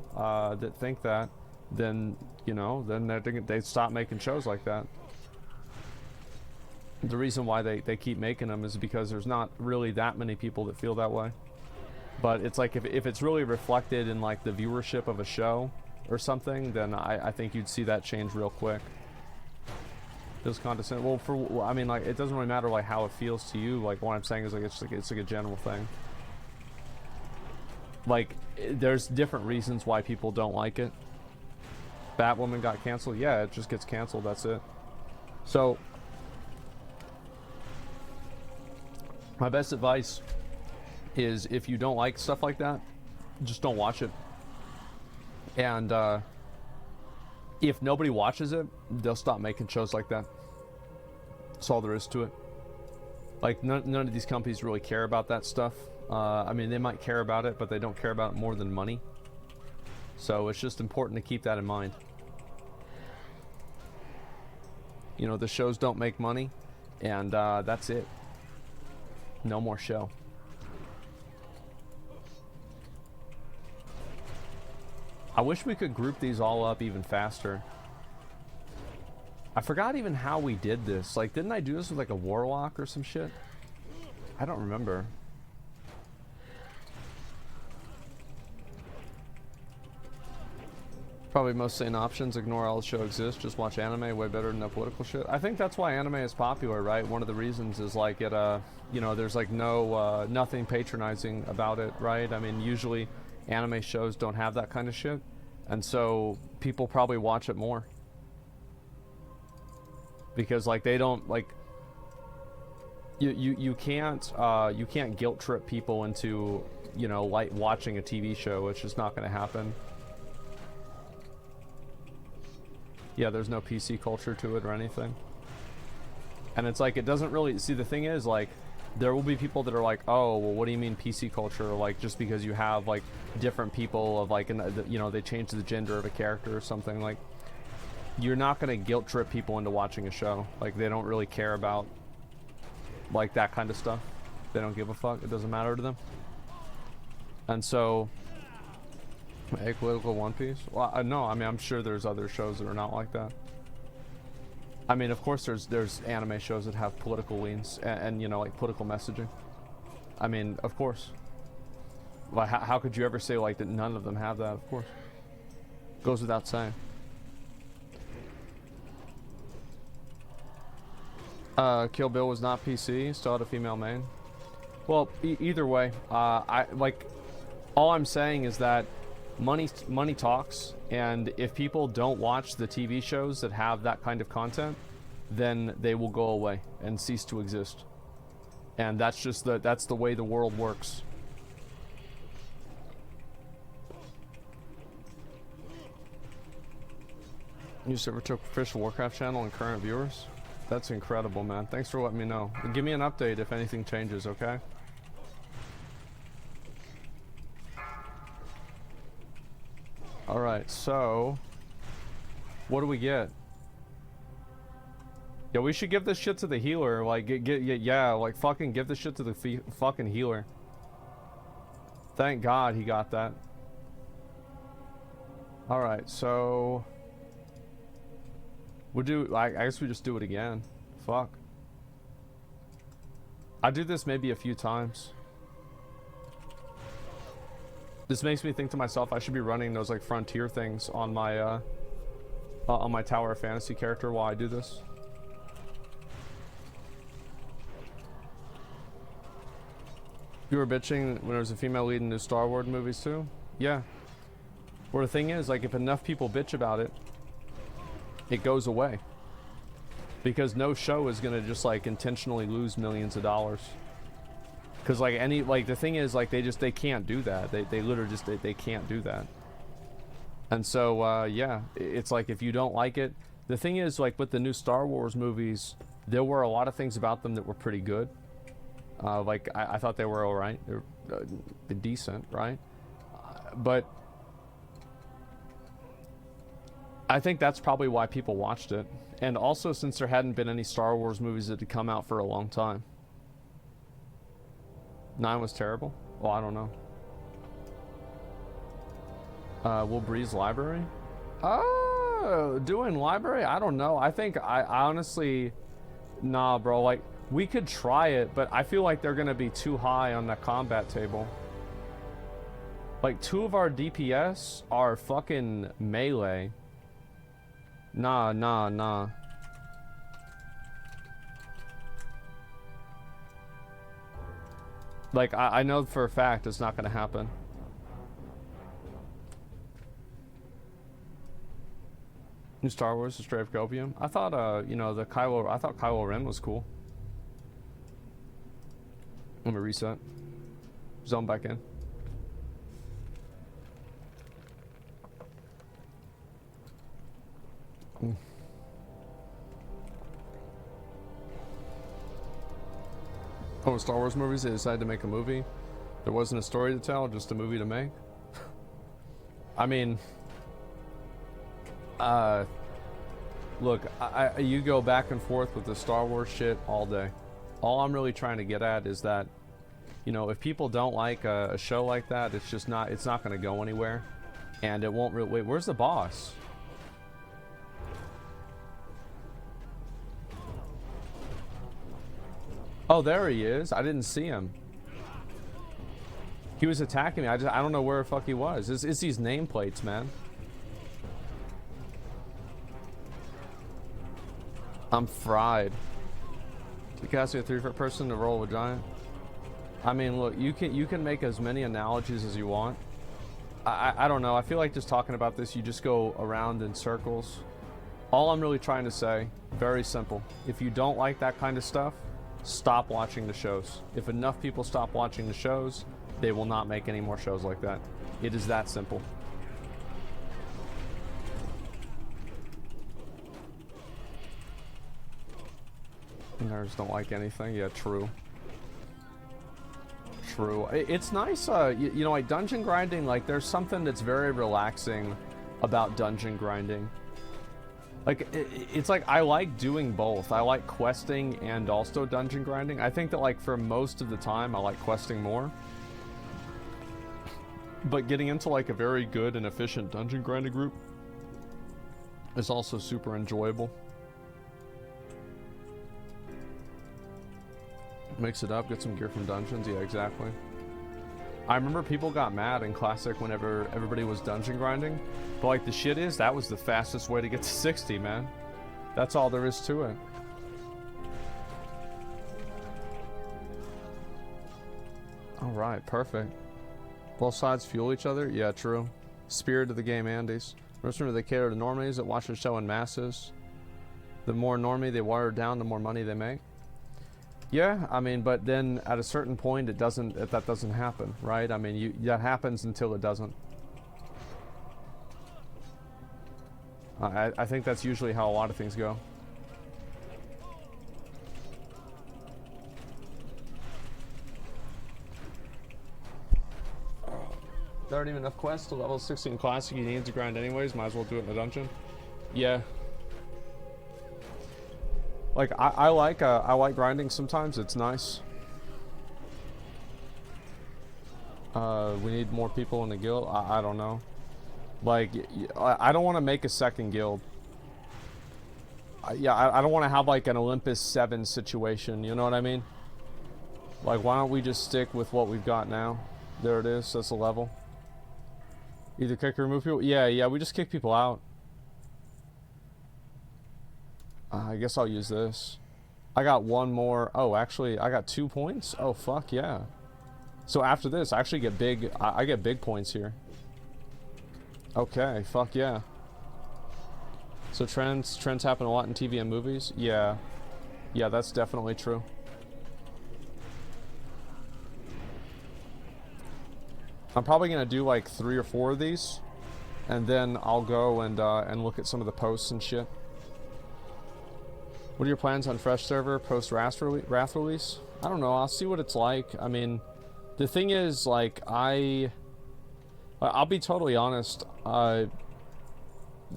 that think that, then, you know, then they stop making shows like that. The reason why they keep making them is because there's not really that many people that feel that way. But it's like if it's really reflected in like the viewership of a show or something, then I think you'd see that change real quick. Feels condescending. Well, I mean, like, it doesn't really matter like how it feels to you. Like, what I'm saying is like it's like a general thing. Like, there's different reasons why people don't like it. Batwoman got canceled. Yeah, it just gets canceled. That's it. So, my best advice is if you don't like stuff like that, just don't watch it. And if nobody watches it, they'll stop making shows like that. That's all there is to it. Like, none of these companies really care about that stuff. I mean, they might care about it, but they don't care about it more than money. So it's just important to keep that in mind. You know, the shows don't make money, and that's it. No more show. I wish we could group these all up even faster. I forgot even how we did this. Like, didn't I do this with like a warlock or some shit? I don't remember. Probably most sane options. Ignore all the show exists. Just watch anime. Way better than the political shit. I think that's why anime is popular, right? One of the reasons is like it, you know, there's like no, nothing patronizing about it, right? I mean, usually anime shows don't have that kind of shit, and so people probably watch it more because like they don't like you can't guilt trip people into, you know, like watching a TV show. It's just not going to happen. Yeah, there's no PC culture to it or anything, and it's like it doesn't really see. The thing is, like, there will be people that are like, oh, well, what do you mean PC culture? Like, just because you have like different people of like, you know, they change the gender of a character or something. Like, you're not gonna guilt trip people into watching a show. Like, they don't really care about like that kind of stuff. They don't give a fuck. It doesn't matter to them. And so, apolitical One Piece. Well, no, I mean, I'm sure there's other shows that are not like that. I mean, of course, there's anime shows that have political leans and you know, like political messaging. I mean, of course. Like, how could you ever say like that none of them have that? Of course, goes without saying. Kill Bill was not PC. Still had a female main. Well, either way, I like. All I'm saying is that money talks, and if people don't watch the TV shows that have that kind of content, then they will go away and cease to exist. And that's just that's the way the world works. You server took official Warcraft channel and current viewers. That's incredible, man. Thanks for letting me know. Give me an update if anything changes, okay? Alright, so what do we get? Yeah, we should give this shit to the healer. Like, yeah, like fucking give this shit to the fucking healer. Thank God he got that. Alright, so we'll do, I guess we just do it again. Fuck. I do this maybe a few times. This makes me think to myself, I should be running those like frontier things on my Tower of Fantasy character while I do this. You were bitching when there was a female lead in new Star Wars movies too? Yeah. Well, the thing is, like, if enough people bitch about it, it goes away. Because no show is gonna just like intentionally lose millions of dollars. Because like the thing is, like, they can't do that. They literally just they can't do that. And so yeah, it's like if you don't like it, the thing is, like, with the new Star Wars movies, there were a lot of things about them that were pretty good. Like I thought they were all right. They're decent, right? But I think that's probably why people watched it. And also since there hadn't been any Star Wars movies that had come out for a long time. 9 was terrible? Well, I don't know. Will Breeze library? Doing library? I don't know. I think I honestly, nah, bro. Like, we could try it, but I feel like they're gonna be too high on the combat table. Like, 2 of our DPS are fucking melee. Nah, nah, nah. Like, I know for a fact it's not gonna happen. New Star Wars is straight up copium. I thought, you know, I thought Kylo Ren was cool. Let me reset. Zone back in. Oh, Star Wars movies, they decided to make a movie. There wasn't a story to tell, just a movie to make. I mean, look, you go back and forth with the Star Wars shit all day. All I'm really trying to get at is that, you know, if people don't like a show like that, it's not going to go anywhere. And it won't really... Wait, where's the boss? Oh, there he is. I didn't see him. He was attacking me. I don't know where the fuck he was. It's these nameplates, man. I'm fried. You cast me a 3-foot person to roll with giant. I mean, look, you can make as many analogies as you want. I don't know. I feel like just talking about this, you just go around in circles. All I'm really trying to say, very simple. If you don't like that kind of stuff, stop watching the shows. If enough people stop watching the shows, they will not make any more shows like that. It is that simple. Nerds don't like anything. Yeah, true. True. It's nice, you know, like dungeon grinding, like there's something that's very relaxing about dungeon grinding. Like, it's like, I like doing both. I like questing and also dungeon grinding. I think that, like, for most of the time, I like questing more. But getting into, like, a very good and efficient dungeon grinding group is also super enjoyable. Mix it up, get some gear from dungeons. Yeah, exactly. I remember people got mad in Classic whenever everybody was dungeon grinding. But, like, the shit is, that was the fastest way to get to 60, man. That's all there is to it. Alright, perfect. Both sides fuel each other? Yeah, true. Spirit of the game, Andes. Remember, they cater to normies that watch the show in masses. The more normie they water down, the more money they make. Yeah, I mean, but then at a certain point, that doesn't happen, right? I mean, that happens until it doesn't. I think that's usually how a lot of things go. There aren't even enough quests to level 16 Classic. You need to grind anyways. Might as well do it in a dungeon. Yeah. Like, I like grinding sometimes. It's nice. We need more people in the guild. I don't know. Like, I don't want to make a second guild. Yeah, I don't want to have like an Olympus 7 situation. You know what I mean? Like, why don't we just stick with what we've got now? There it is. That's a level. Either kick or remove people. Yeah. We just kick people out. I guess I'll use this. I got one more. Oh, actually, I got 2 points. Oh, fuck yeah. So after this, I actually get big. I get big points here. Okay, fuck yeah. So trends happen a lot in TV and movies. Yeah, that's definitely true. I'm probably gonna do like 3 or 4 of these, and then I'll go and look at some of the posts and shit. What are your plans on Fresh server post Wrath release? I don't know. I'll see what it's like. I mean, the thing is, like, I'll be totally honest. The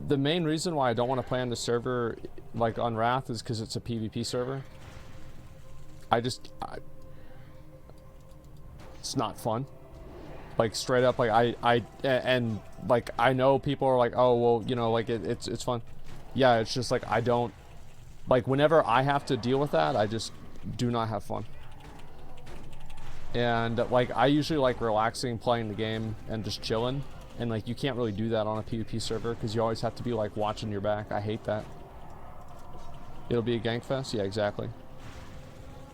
main reason why I don't want to play on the server, like on Wrath, is because it's a PvP server. It's not fun. Like, straight up, like and like I know people are like, oh well, you know, like it's fun. Yeah, it's just like I don't. Like, whenever I have to deal with that, I just do not have fun. And like I usually like relaxing, playing the game, and just chilling. And like you can't really do that on a PvP server because you always have to be like watching your back. I hate that. It'll be a gank fest? Yeah, exactly.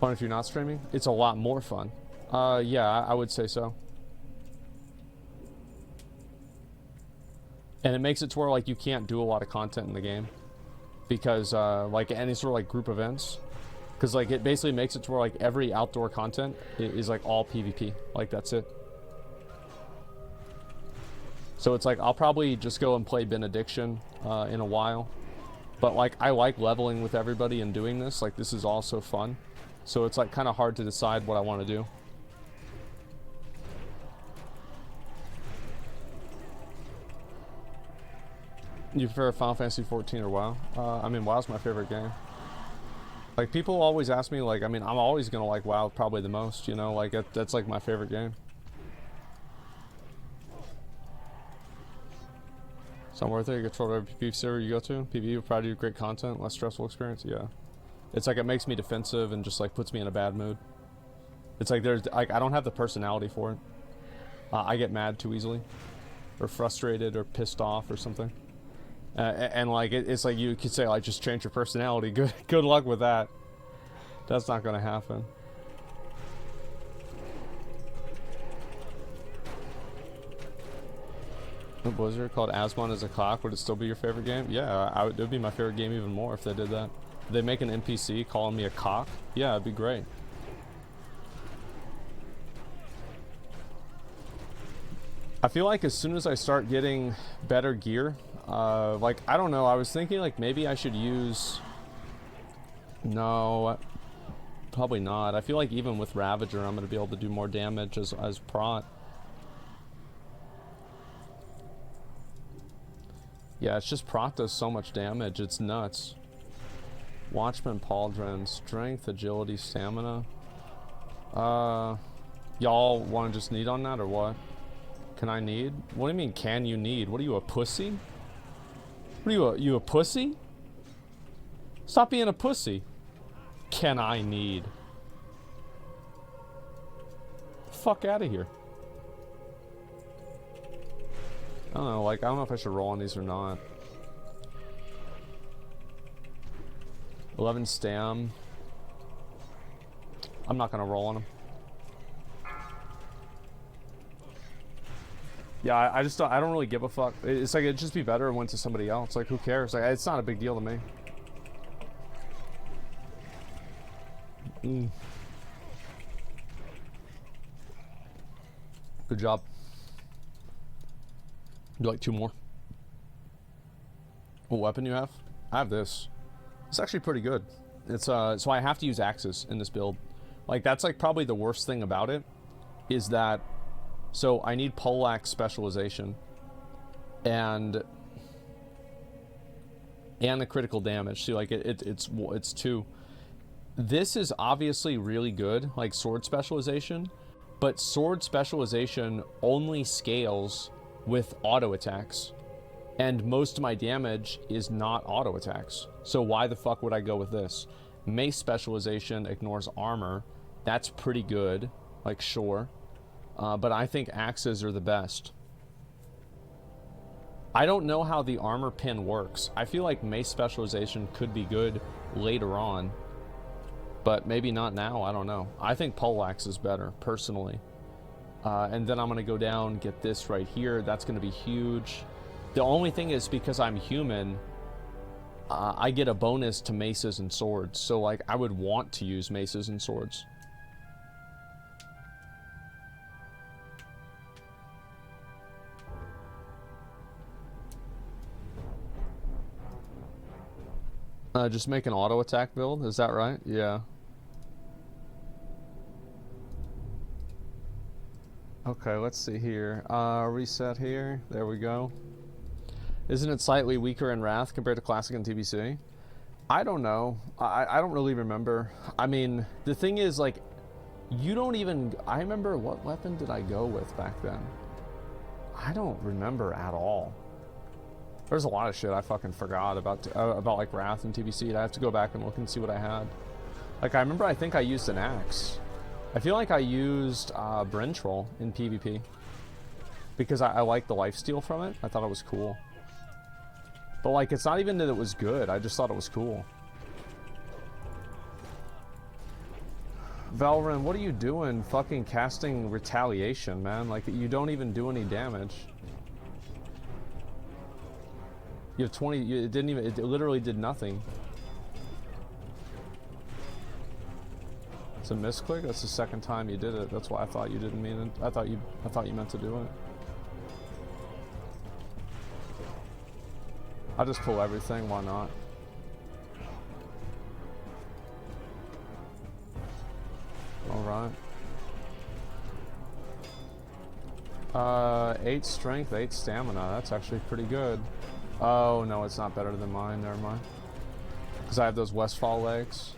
Fun if you're not streaming? It's a lot more fun. Yeah, I would say so. And it makes it to where like you can't do a lot of content in the game because like any sort of like group events, because like it basically makes it to where like every outdoor content is like all PvP. Like that's it. So it's like I'll probably just go and play Benediction in a while, but like I like leveling with everybody and doing this. Like this is all so fun, so it's like kind of hard to decide what I want to do. You prefer Final Fantasy 14 or WoW? I mean, WoW's my favorite game. Like, people always ask me, like, I mean, I'm always gonna like WoW probably the most, you know? Like, that's like my favorite game. It's not worth it. You control every PvP server you go to. PvE will probably do great content, less stressful experience. Yeah. It's like, it makes me defensive and just, like, puts me in a bad mood. It's like, there's, like, I don't have the personality for it. I get mad too easily. Or frustrated or pissed off or something. And like it's like you could say like just change your personality. Good luck with that. That's not gonna happen. A Blizzard called Asmongold as a clock. Would it still be your favorite game? Yeah, it would be my favorite game even more if they did that. They make an NPC calling me a cock. Yeah, it'd be great. I feel like as soon as I start getting better gear, like, I don't know, I was thinking like maybe I should use... No, probably not. I feel like even with Ravager I'm going to be able to do more damage as prot. Yeah, it's just prot does so much damage, it's nuts. Watchman, Pauldron, strength, agility, stamina. Y'all want to just need on that or what? Can I need? What do you mean, can you need? What are you, a pussy? What are you a pussy? Stop being a pussy. Can I need? Fuck out of here. I don't know, like, I don't know if I should roll on these or not. 11 stam. I'm not gonna roll on them. Yeah, I just don't, I don't really give a fuck. It's like, it'd just be better if it went to somebody else. Like, who cares? Like, it's not a big deal to me. Good job. Do like 2 more. What weapon you have? I have this. It's actually pretty good. It's so I have to use axes in this build. Like, that's like probably the worst thing about it is that, so I need poleaxe specialization and the critical damage. See, like it's 2. This is obviously really good, like sword specialization, but sword specialization only scales with auto attacks, and most of my damage is not auto attacks. So why the fuck would I go with this? Mace specialization ignores armor. That's pretty good, like, sure. But I think axes are the best. I don't know how the armor pin works. I feel like mace specialization could be good later on, but maybe not now. I don't know. I think poleaxe is better, personally. And then I'm going to go down, get this right here. That's going to be huge. The only thing is, because I'm human, I get a bonus to maces and swords. So, like, I would want to use maces and swords. Just make an auto attack build, is that right? Yeah. Okay, let's see here. Reset here. There we go. Isn't it slightly weaker in Wrath compared to Classic and TBC? I don't know. I don't really remember. I mean, the thing is, like, you don't even... I remember, what weapon did I go with back then? I don't remember at all. There's a lot of shit I fucking forgot about like Wrath and TBC. I have to go back and look and see what I had. Like, I remember, I think I used an axe. I feel like I used Bryn Troll in PvP because I liked the lifesteal from it. I thought it was cool. But like, it's not even that it was good. I just thought it was cool. Valorant, what are you doing? Fucking casting retaliation, man. Like, you don't even do any damage. You have 20. It didn't even. It literally did nothing. It's a misclick. That's the second time you did it. That's why I thought you didn't mean it. I thought you meant to do it. I'll just pull everything. Why not? 8 strength, 8 stamina. That's actually pretty good. Oh, no, it's not better than mine. Never mind. Because I have those Westfall legs.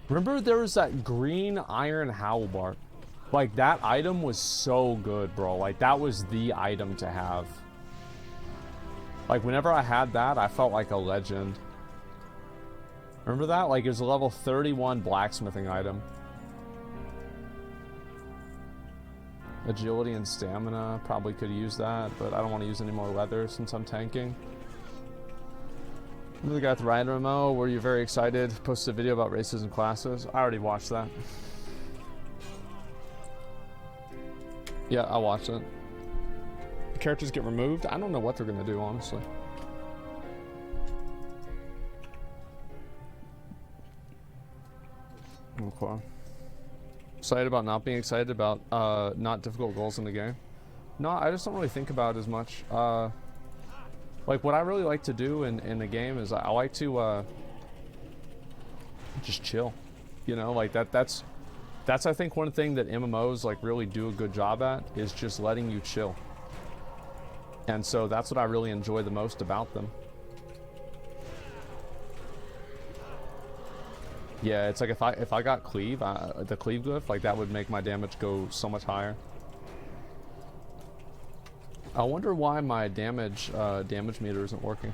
Remember there was that green iron halberd? Like, that item was so good, bro. Like, that was the item to have. Like, whenever I had that, I felt like a legend. Remember that? Like, it was a level 31 blacksmithing item. Agility and stamina, probably could use that, but I don't want to use any more leather since I'm tanking. Remember the guy with the Ryan MMO? Were you very excited? Posted a video about races and classes. I already watched that. Yeah, I watched it. The characters get removed? I don't know what they're gonna do, honestly. Okay. Excited about not being excited about not difficult goals in the game? No, I just don't really think about it as much. Like, what I really like to do in the game is I like to just chill. You know, like that's I think one thing that MMOs like really do a good job at is just letting you chill. And so that's what I really enjoy the most about them. Yeah, it's like if I got cleave, the cleave glyph, like that would make my damage go so much higher. I wonder why my damage meter isn't working.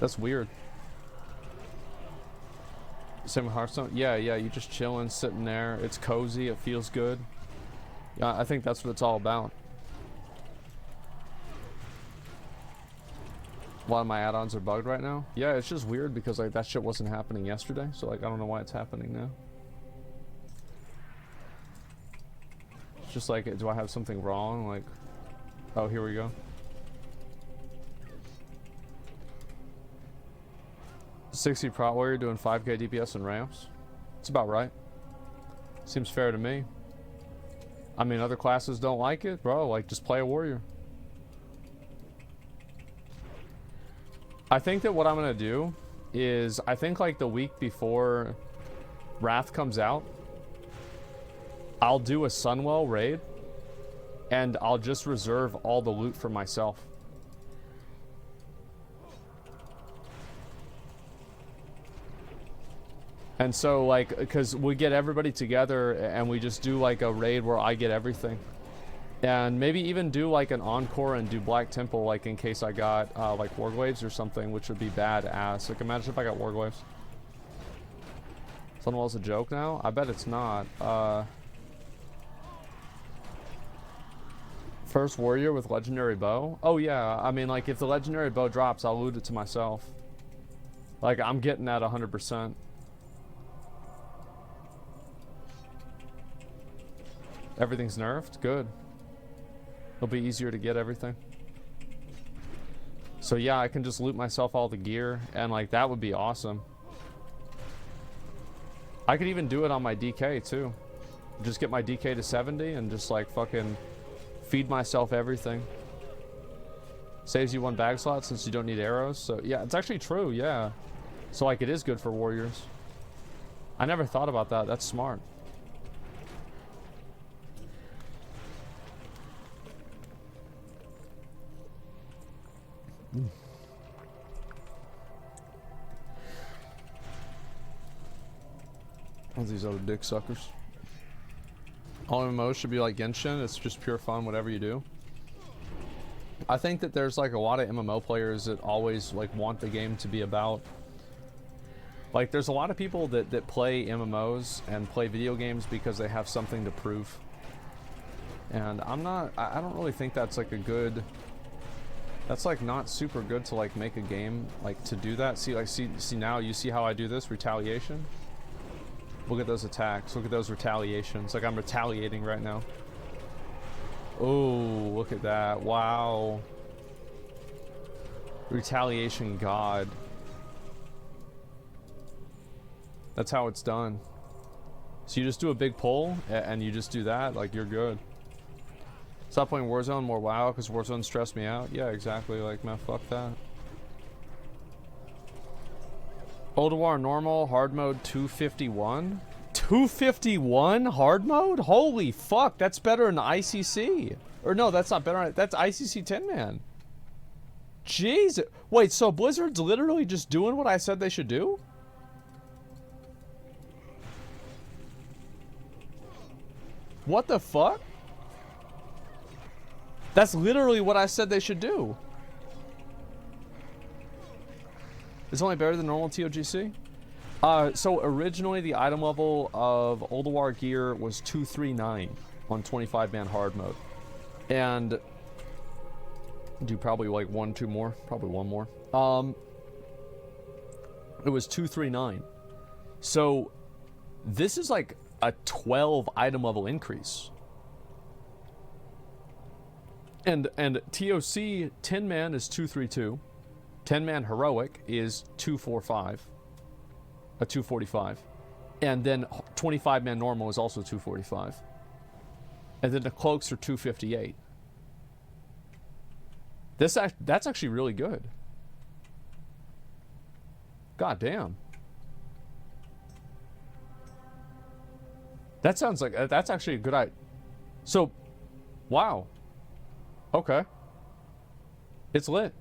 That's weird. Same with Hearthstone. Yeah, you just chilling, sitting there. It's cozy. It feels good. Yeah, I think that's what it's all about. A lot of my add-ons are bugged right now. Yeah, it's just weird because like that shit wasn't happening yesterday, so like I don't know why it's happening now. It's just like, do I have something wrong? Like, oh, here we go. 60 Prot Warrior doing 5k DPS and ramps. It's about right. Seems fair to me. I mean, other classes don't like it, bro. Like, just play a warrior. I think that what I'm gonna do is, I think like the week before Wrath comes out, I'll do a Sunwell raid, and I'll just reserve all the loot for myself. And so like, because we get everybody together and we just do like a raid where I get everything. And maybe even do like an encore and do Black Temple, like in case I got like Warglaves or something, which would be badass. Like, imagine if I got Warglaves. Sunwell's a joke now? I bet it's not. First warrior with legendary bow? Oh yeah, I mean like if the legendary bow drops, I'll loot it to myself. Like, I'm getting that 100%. Everything's nerfed? Good. It'll be easier to get everything. So yeah, I can just loot myself all the gear, and like that would be awesome. I could even do it on my DK too. Just get my DK to 70 and just like fucking feed myself everything. Saves you 1 bag slot since you don't need arrows. So yeah, it's actually true, yeah. So like it is good for warriors. I never thought about that. That's smart. All these other dick suckers. All MMOs should be like Genshin. It's just pure fun, whatever you do. I think that there's like a lot of MMO players that always like want the game to be about Like, there's a lot of people that play MMOs and play video games because they have something to prove. And I don't really think that's like a good, that's like not super good to like make a game, like to do that. See, like, see now, you see how I do this? Retaliation? Look at those attacks, look at those retaliations. Like, I'm retaliating right now. Oh, look at that, wow. Retaliation god. That's how it's done. So you just do a big pull, and you just do that, like, you're good. Stop playing Warzone, more WoW, because Warzone stressed me out. Yeah, exactly, like, man, fuck that. Old War normal, hard mode 251? 251 hard mode? Holy fuck, that's better than ICC. Or no, that's not better, that's ICC 10 man. Jeez. Wait, so Blizzard's literally just doing what I said they should do? What the fuck? That's literally what I said they should do. It's only better than normal TOGC? So originally the item level of Oldawar gear was 239 on 25-man hard mode. And do probably like two more, probably one more. It was 239. So this is like a 12 item level increase. And TOC 10 man is 232. 10 man heroic is 245. A 245. And then 25 man normal is also 245. And then the cloaks are 258. That's actually really good. God damn. That sounds like that's actually a good idea. So, wow. Okay. It's lit.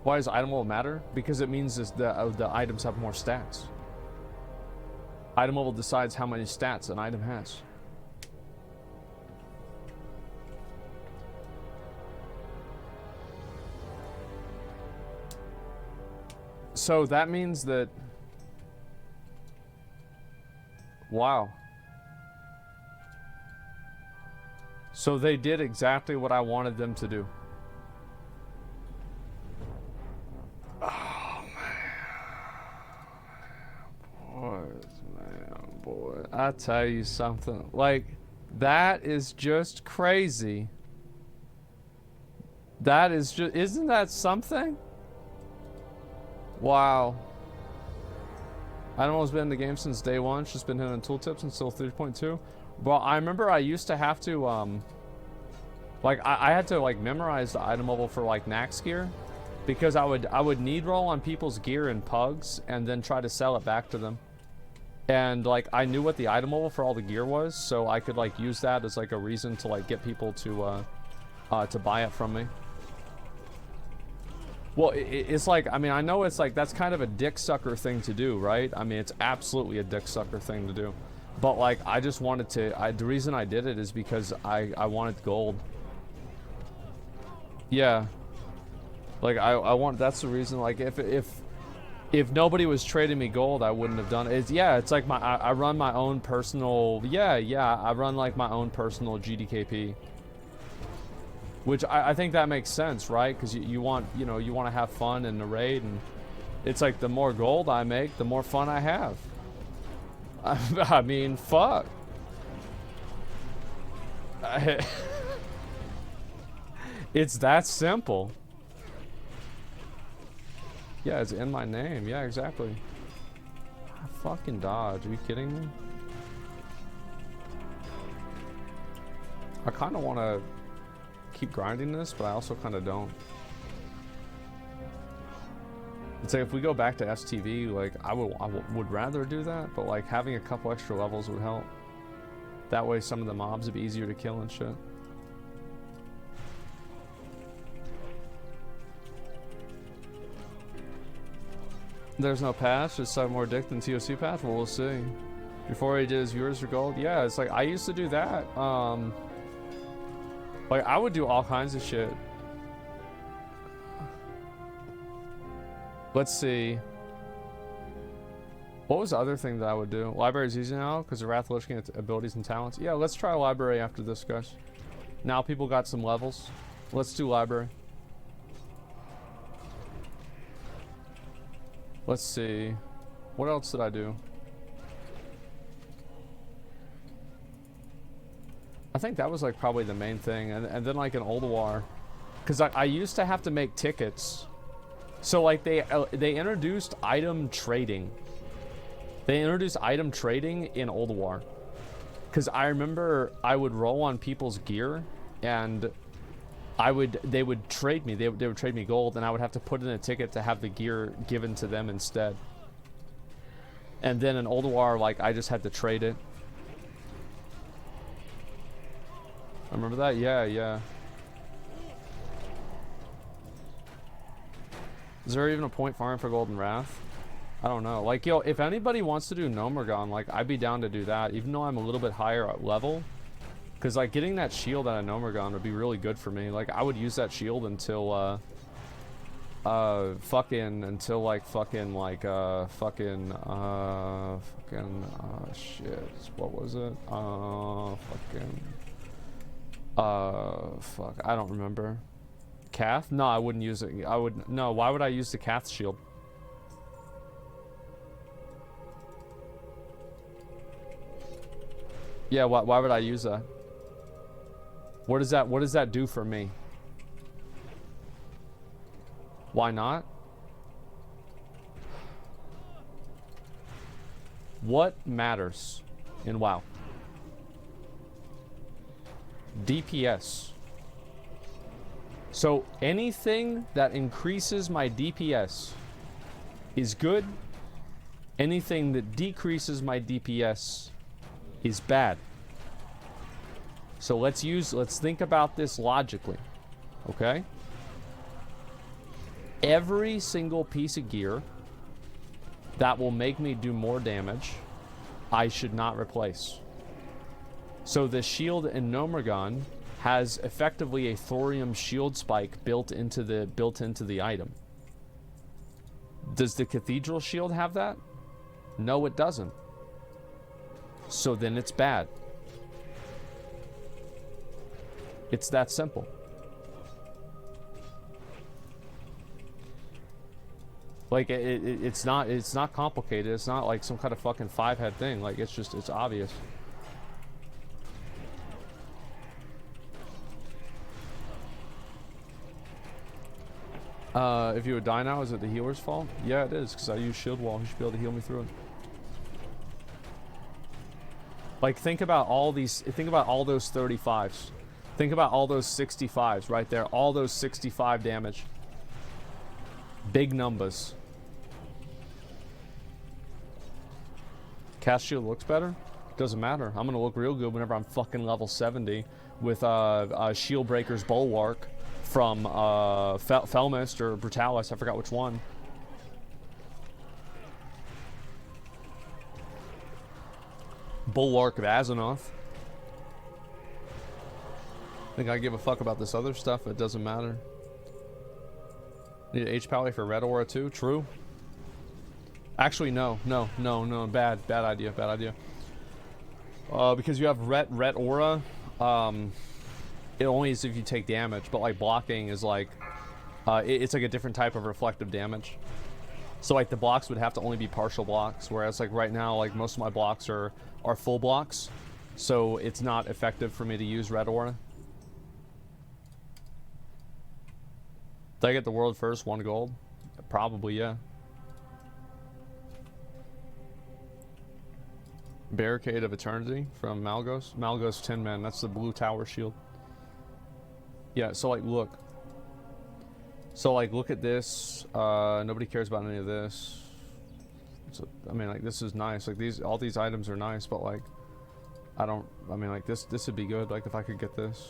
Why does item level matter? Because it means the items have more stats. Item level decides how many stats an item has. So that means that... Wow. So they did exactly what I wanted them to do. Oh, man. Boy. I tell you something. Like, that is just crazy. That is just... Isn't that something? Wow. Animal's been in the game since day one. She's been hitting tooltips until 3.2. Well, I remember I used to have to, like, I had to, like, memorize the item level for, like, Nax gear. Because I would need roll on people's gear in pugs and then try to sell it back to them. And, like, I knew what the item level for all the gear was, so I could, like, use that as, like, a reason to, like, get people to buy it from me. Well, it's like, I mean, I know it's like, that's kind of a dick sucker thing to do, right? I mean, it's absolutely a dick sucker thing to do. But, like, I just wanted to, the reason I did it is because I wanted gold. Yeah. Like, I want, that's the reason, like, if nobody was trading me gold, I wouldn't have done it. It's like I run my own personal, I run, like, my own personal GDKP. Which I think that makes sense, right? Because you want, you know, you want to have fun in the raid, and it's like the more gold I make, the more fun I have. I mean, fuck. It's that simple. Yeah, it's in my name. Yeah, exactly. Fucking dodge. Are you kidding me? I kind of want to keep grinding this, but I also kind of don't. It's like if we go back to STV, like I would rather do that, but like having a couple extra levels would help. That way some of the mobs would be easier to kill and shit. There's no patch, just suck more dick than TOC patch? Well, we'll see. Before he did his viewers for gold? Yeah, it's like I used to do that. Like, I would do all kinds of shit. Let's see. What was the other thing that I would do? Library is easy now because of Wrath Lich King abilities and talents. Yeah, let's try library after this, guys. Now people got some levels. Let's do library. Let's see. What else did I do? I think that was like probably the main thing. And then like an Ulduar. Because I used to have to make tickets. So like they introduced item trading. They introduced item trading in Ulduar. Because I remember I would roll on people's gear and they would trade me. They would trade me gold and I would have to put in a ticket to have the gear given to them instead. And then in Ulduar, like I just had to trade it. I remember that? Yeah, yeah. Is there even a point farming for Golden Wrath? I don't know. Like, yo, if anybody wants to do Nomergon, like, I'd be down to do that, even though I'm a little bit higher at level. Because, like, getting that shield out of Nomergon would be really good for me. Like, I would use that shield until, shit. What was it? Fuck. I don't remember. Cath? No, I wouldn't use it. No, why would I use the Cath shield? Yeah, why would I use that? What does that do for me? Why not? What matters in WoW? DPS. So anything that increases my DPS is good. Anything that decreases my DPS is bad. So let's think about this logically. Okay? Every single piece of gear that will make me do more damage, I should not replace. So the shield in Nomergon has effectively a thorium shield spike built into the item. Does the Cathedral shield have that? No, it doesn't. So then it's bad. It's that simple. Like it's not complicated. It's not like some kind of fucking 5-head thing. Like it's obvious. If you would die now, is it the healer's fault? Yeah, it is, because I use shield wall. He should be able to heal me through it. Like, think about all those 35s. Think about all those 65s right there. All those 65 damage. Big numbers. Cast shield looks better? Doesn't matter. I'm gonna look real good whenever I'm fucking level 70 with Shield Breaker's Bulwark from Felmist or Brutalis, I forgot which one. Bulwark of Azonoth. Think I give a fuck about this other stuff? It doesn't matter. Need H Pally for Red Aura too? True. Actually, no. Bad idea. Because you have Red Aura. It only is if you take damage, but like blocking is like, it's like a different type of reflective damage. So like the blocks would have to only be partial blocks, whereas like right now, like most of my blocks are full blocks, so it's not effective for me to use Red Aura. Did I get the world first? 1 gold? Probably, yeah. Barricade of Eternity from Malgos. Malgos Tin Man. That's the blue tower shield. Yeah, so like look. So like look at this. Nobody cares about any of this. So, I mean like this is nice. Like all these items are nice, but like I mean like this would be good, like if I could get this.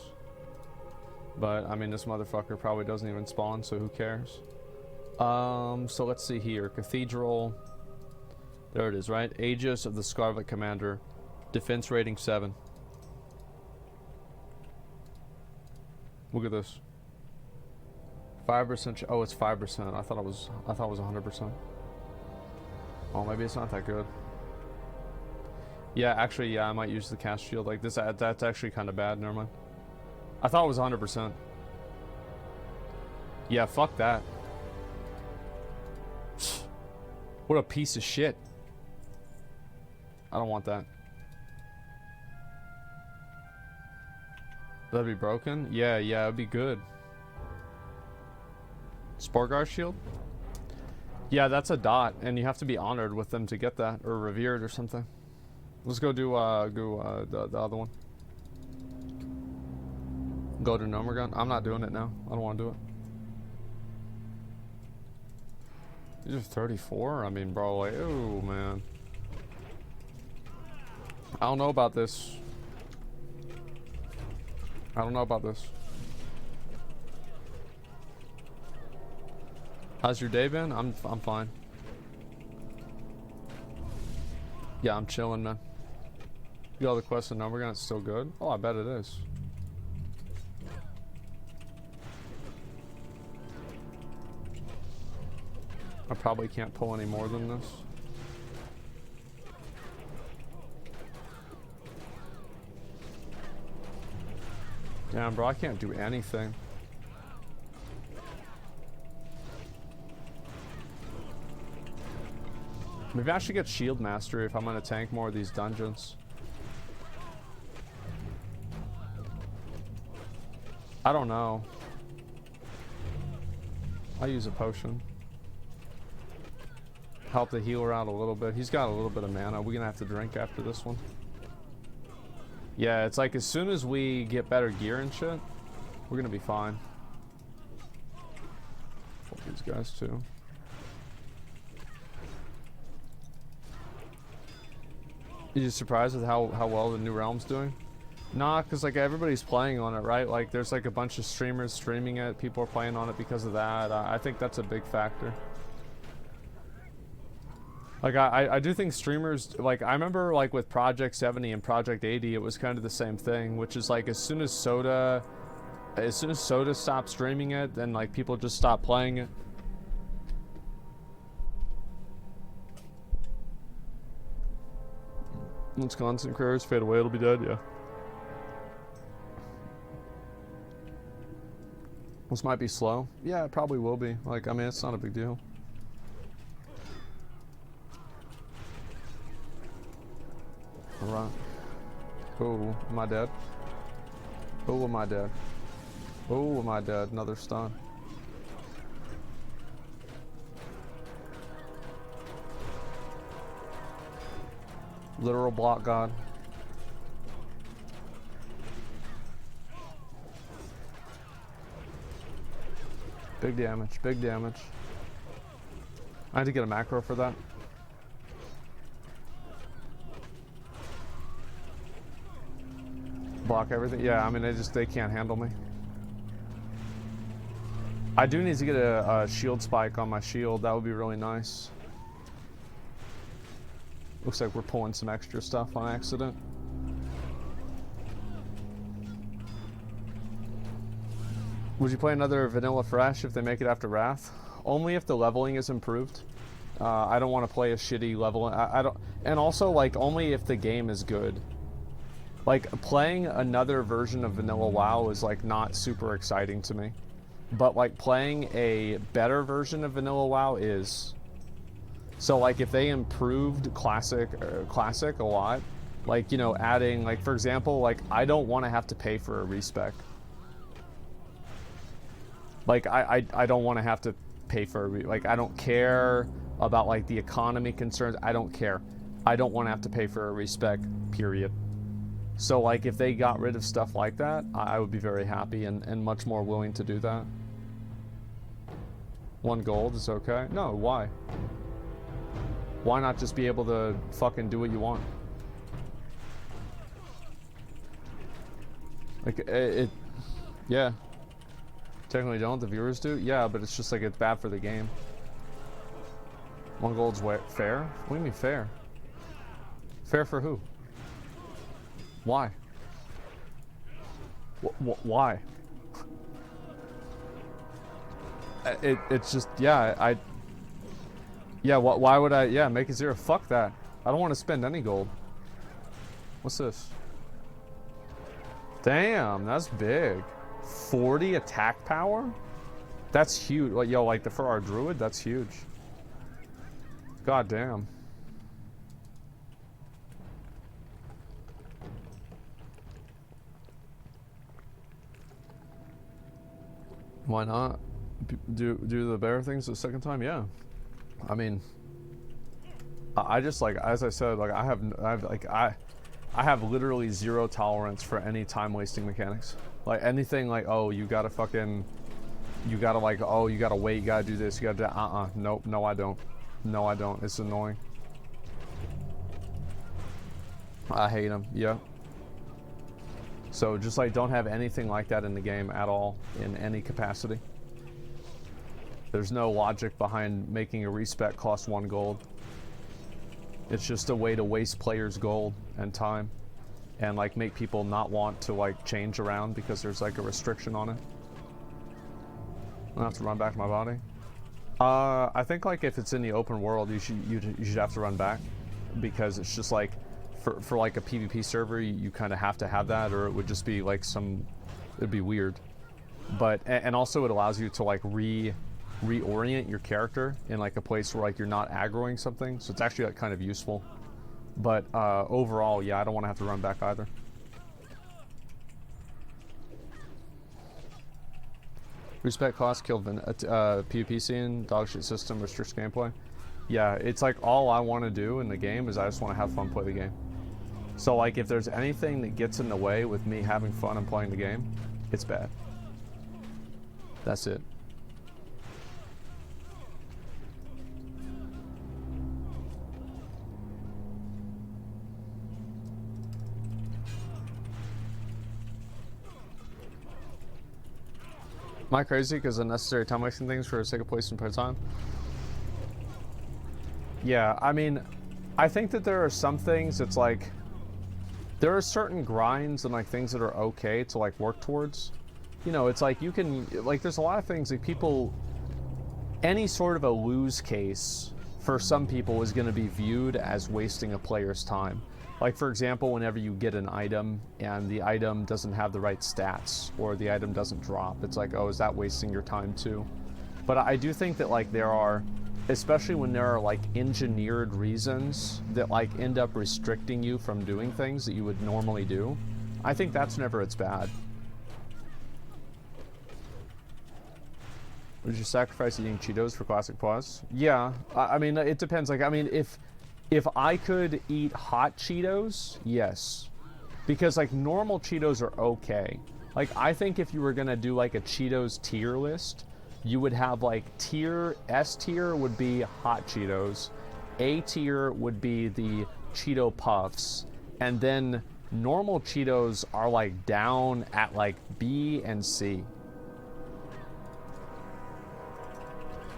But I mean this motherfucker probably doesn't even spawn, so who cares? So let's see here. Cathedral. There it is, right? Aegis of the Scarlet Commander. Defense rating 7. Look at this. 5%. Oh, it's 5%. I thought it was 100%. Oh, maybe it's not that good. Yeah, actually, yeah, I might use the cast shield like this. That's actually kind of bad. Never mind. I thought it was 100%. Yeah, fuck that. What a piece of shit. I don't want that. That'd be broken? Yeah, it'd be good. Sporgar shield? Yeah, that's a dot, and you have to be honored with them to get that, or revered or something. Let's go do the other one. Go to Nomergun. I'm not doing it now. I don't want to do it. These are 34? I mean, bro, like, oh, man. I don't know about this. I don't know about this. How's your day been? I'm fine. Yeah, I'm chilling, man. You got all the quests in Nomergun, it's still good? Oh, I bet it is. I probably can't pull any more than this. Damn, bro, I can't do anything. Maybe I should get shield mastery if I'm gonna tank more of these dungeons. I don't know. I'll use a potion. Help the healer out a little bit. He's got a little bit of mana. We're gonna have to drink after this one. Yeah, it's like as soon as we get better gear and shit, we're gonna be fine. Fuck these guys too. You just surprised with how well the New Realm's doing? Nah, cause like everybody's playing on it, right? Like there's like a bunch of streamers streaming it. People are playing on it because of that. I think that's a big factor. Like I do think streamers, like I remember like with Project 70 and Project 80, it was kind of the same thing, which is like as soon as Soda stopped streaming it, then like people just stopped playing it. Once constant prayers fade away, it'll be dead, yeah. This might be slow. Yeah, it probably will be. Like, I mean, it's not a big deal. Alright. Oh, am I dead? Oh, am I dead? Oh, am I dead? Another stun. Literal block god. Big damage, big damage. I had to get a macro for that. Block everything. Yeah, I mean, they can't handle me. I do need to get a shield spike on my shield. That would be really nice. Looks like we're pulling some extra stuff on accident. Would you play another vanilla fresh if they make it after Wrath? Only if the leveling is improved. I don't want to play a shitty level. I don't, and also like only if the game is good. Like playing another version of vanilla WoW is like not super exciting to me. But like playing a better version of vanilla WoW is. So like if they improved classic a lot, like, you know, adding like, for example, like I don't want to have to pay for a respec. Like I don't want to have to pay for like I don't care about like the economy concerns. I don't care. I don't want to have to pay for a respec, period. So like if they got rid of stuff like that, I would be very happy and much more willing to do that. 1 gold is okay? No, why? Why not just be able to fucking do what you want? Like, yeah. Technically don't, the viewers do? Yeah, but it's just like, it's bad for the game. 1 gold's fair? What do you mean fair? Fair for who? Why? Why? It's just, yeah, yeah, why would I, yeah, make it 0? Fuck that. I don't want to spend any gold. What's this? Damn, that's big. 40 attack power? That's huge. Like, yo, like, for our druid, that's huge. God damn. Why not? Do the bear things the second time? Yeah. I mean, I just, like, as I said, like, I have literally 0 tolerance for any time wasting mechanics. Like anything like, oh, you gotta fucking, you gotta like, oh, you gotta wait, you gotta do this, you gotta do, nope, no I don't. No I don't, it's annoying. I hate them, yeah. So just like, don't have anything like that in the game at all, in any capacity. There's no logic behind making a respec cost 1 gold. It's just a way to waste players' gold and time. And like make people not want to like change around because there's like a restriction on it. I have to run back to my body. I think like if it's in the open world, you should have to run back, because it's just like for like a PvP server, you kind of have to have that, or it would just be like it'd be weird. But and also it allows you to like reorient your character in like a place where like you're not aggroing something, so it's actually like kind of useful. But overall, yeah, I don't want to have to run back either. Respect cost, kill PvP scene, dog shit system, restricts gameplay. Yeah, it's like all I want to do in the game is I just want to have fun play the game. So like if there's anything that gets in the way with me having fun and playing the game, it's bad. That's it. Am I crazy because unnecessary time wasting things for the sake of wasting time? Yeah, I mean, I think that there are some things it's like, there are certain grinds and like things that are okay to like work towards. You know, it's like you can, like there's a lot of things like people, any sort of a lose case for some people is going to be viewed as wasting a player's time. Like for example, whenever you get an item and the item doesn't have the right stats or the item doesn't drop, it's like, oh, is that wasting your time too? But I do think that like there are, especially when there are like engineered reasons that like end up restricting you from doing things that you would normally do, I think that's whenever it's bad. Would you sacrifice eating Cheetos for Classic Plus? Yeah, I mean, it depends. Like, I mean, if I could eat hot Cheetos, yes. Because like normal Cheetos are okay. Like I think if you were gonna do like a Cheetos tier list, you would have like S tier would be hot Cheetos, A tier would be the Cheeto Puffs, and then normal Cheetos are like down at like B and C.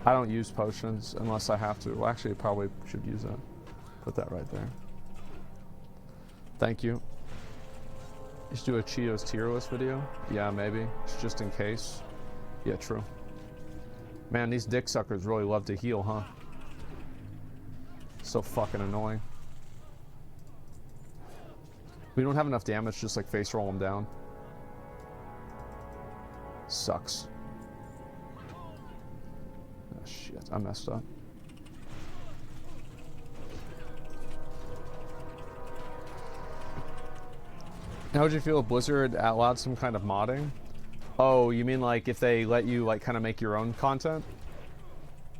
I don't use potions unless I have to. Well, actually, I probably should use that. Put that right there. Thank you. You should do a Cheetos tier list video? Yeah, maybe. Just in case. Yeah, true. Man, these dick suckers really love to heal, huh? So fucking annoying. We don't have enough damage, just like face roll them down. Sucks. Oh shit, I messed up. How would you feel if Blizzard allowed some kind of modding? Oh, you mean like if they let you like kind of make your own content?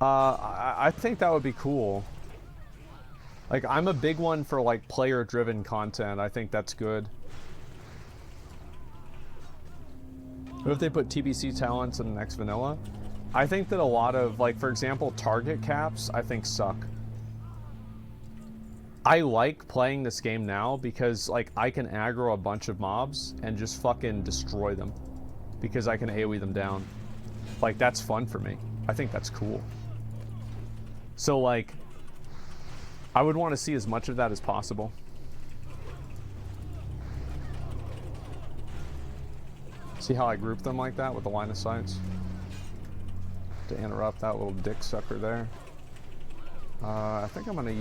I think that would be cool. Like I'm a big one for like player driven content. I think that's good. What if they put TBC talents in the next vanilla? I think that a lot of like, for example, target caps I think suck. I like playing this game now because like I can aggro a bunch of mobs and just fucking destroy them because I can AoE them down. Like that's fun for me. I think that's cool. So like I would want to see as much of that as possible. See how I group them like that with the line of sights? to interrupt that little dick sucker there. I think I'm gonna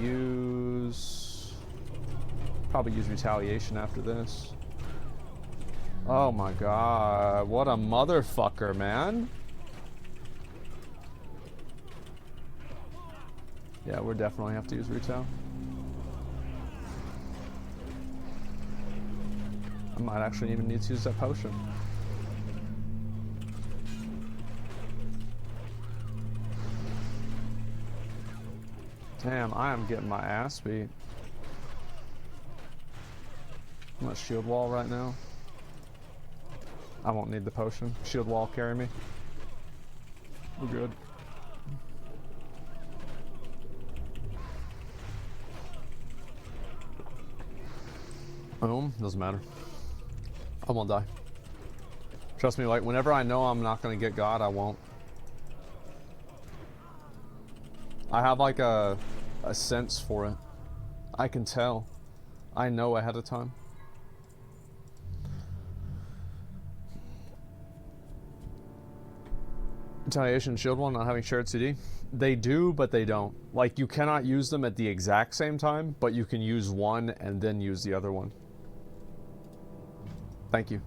probably use retaliation after this. Oh my god, what a motherfucker, man. Yeah, we'll definitely have to use retail. I might actually even need to use that potion. Damn, I am getting my ass beat. I'm gonna shield wall right now. I won't need the potion. Shield wall carry me. We're good. Boom, doesn't matter. I won't die. Trust me, like whenever I know I'm not gonna get God, I won't. I have like a sense for it. I can tell. I know ahead of time. Retaliation shield wall not having shared CD. They do, but they don't. Like you cannot use them at the exact same time, but you can use one and then use the other one. Thank you.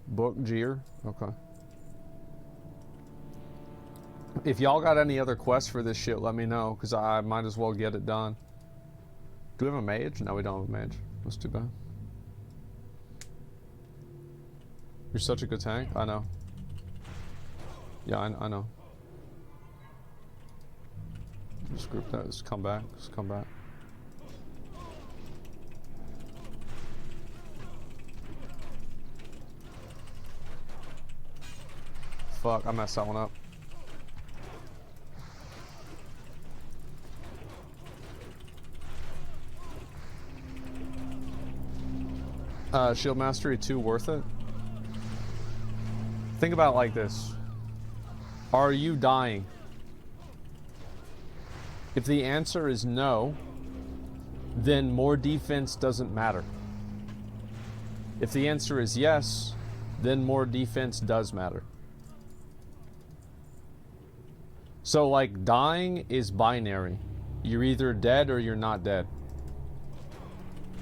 Book Jeer. Okay. If y'all got any other quests for this shit, let me know, because I might as well get it done. Do we have a mage? No, we don't have a mage. That's too bad. You're such a good tank. I know. Yeah, I know. Just group that. Just come back. Just come back. Fuck, I messed that one up. Shield Mastery 2 worth it? Think about it like this. Are you dying? If the answer is no, then more defense doesn't matter. If the answer is yes, then more defense does matter. So like dying is binary. You're either dead or you're not dead.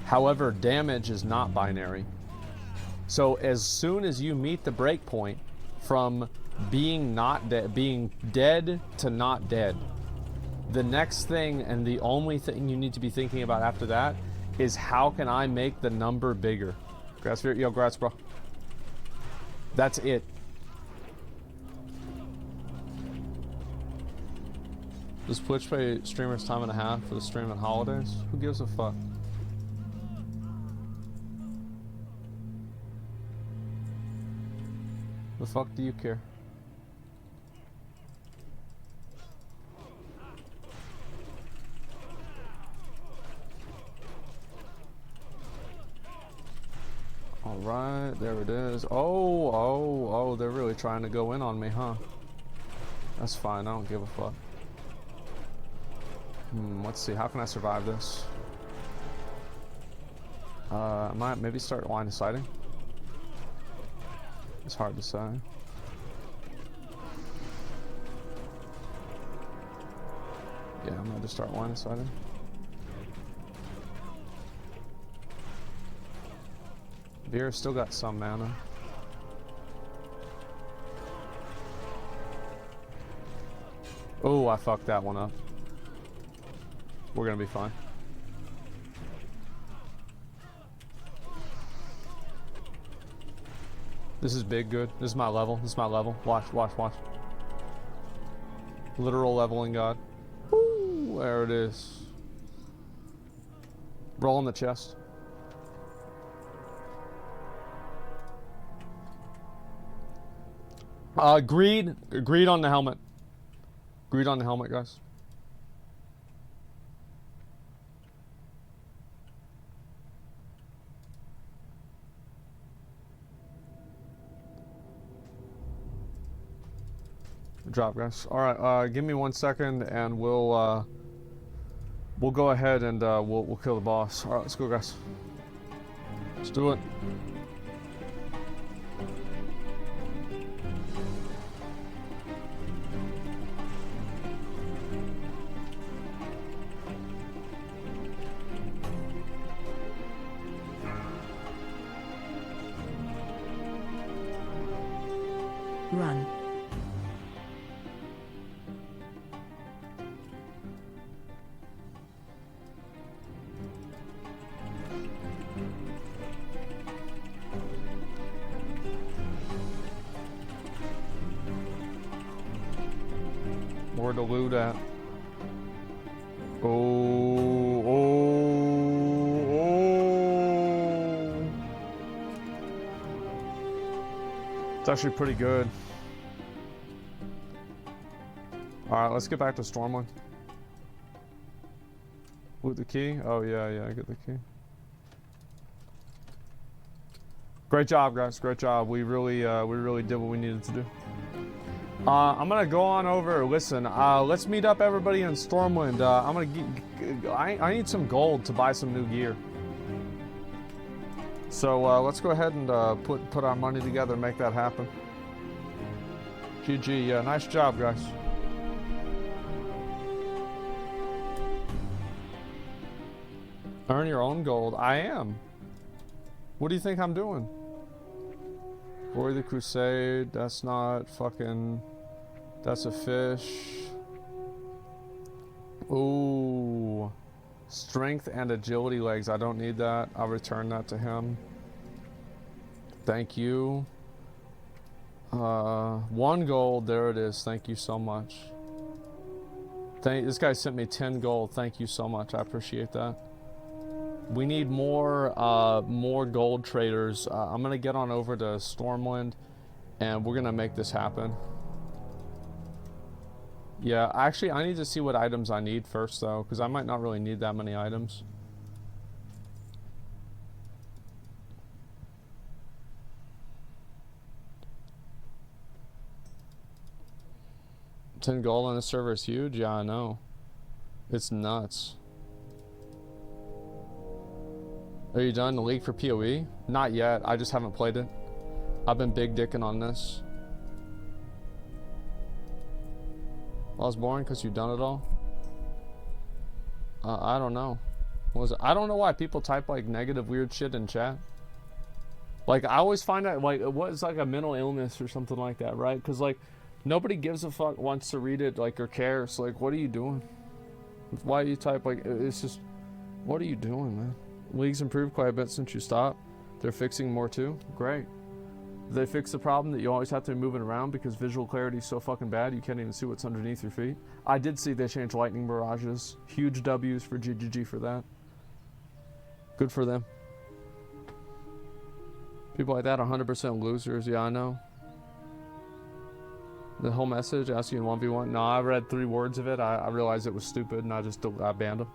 However, damage is not binary. So as soon as you meet the breakpoint from being dead to not dead, the next thing and the only thing you need to be thinking about after that is how can I make the number bigger? Grass, yo, grass, bro. That's it. Does Twitch pay streamers time and a half for the stream on holidays? Who gives a fuck? The fuck do you care? Alright, there it is. Oh, they're really trying to go in on me, huh? That's fine, I don't give a fuck. Let's see, how can I survive this? I might maybe start line of sighting. It's hard to say. Yeah, I'm gonna just start line of sighting. Vera's still got some mana. Oh, I fucked that one up. We're gonna be fine. This is big good. This is my level. This is my level. Watch, watch, watch. Literal leveling god. Woo, there it is. Roll in the chest. Greed on the helmet. Greed on the helmet, guys. Good job, guys. All right, give me 1 second, and we'll go ahead and we'll kill the boss. All right, let's go, guys. Let's do it. Run. Where to loot at? Oh, oh, oh. It's actually pretty good. Alright, let's get back to Stormwind. Loot the key? Oh yeah, I get the key. Great job, guys. Great job. We really did what we needed to do. I'm gonna go on over. Listen, let's meet up, everybody, in Stormwind. I'm gonna I need some gold to buy some new gear. So let's go ahead and put our money together and make that happen. GG. Yeah, nice job, guys. Earn your own gold. I am. What do you think I'm doing? Glory the Crusade. That's not fucking... That's a fish. Ooh. Strength and agility legs. I don't need that. I'll return that to him. Thank you. 1 gold. There it is. Thank you so much. This guy sent me 10 gold. Thank you so much. I appreciate that. We need more gold traders. I'm gonna get on over to Stormwind, and we're gonna make this happen. Yeah, actually, I need to see what items I need first, though, because I might not really need that many items. $10 gold on the server is huge. Yeah, I know. It's nuts. Are you done the league for PoE? Not yet. I just haven't played it. I've been big dicking on this. Well, it's boring because you've done it all. I don't know. What was it? I don't know why people type like negative weird shit in chat. Like, I always find out like what is like a mental illness or something like that, right? Because like nobody gives a fuck, wants to read it, like, or cares. Like, what are you doing? Why do you type like it's just? What are you doing, man? League's improved quite a bit since you stopped. They're fixing more too. Great. They fix the problem that you always have to be moving around because visual clarity is so fucking bad you can't even see what's underneath your feet. I did see they changed lightning mirages. Huge W's for GGG for that. Good for them. People like that are 100% losers. Yeah, I know. The whole message asking you in 1v1. No, I read 3 words of it. I realized it was stupid and I banned them.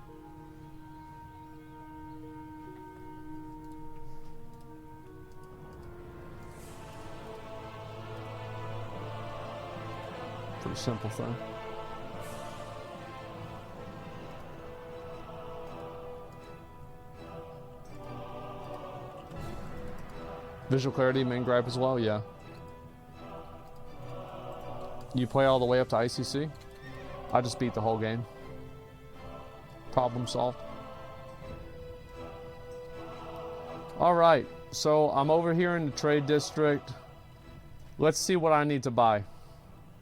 Pretty simple thing. Visual clarity, main gripe as well, yeah. You play all the way up to ICC? I just beat the whole game. Problem solved. Alright, so I'm over here in the trade district. Let's see what I need to buy.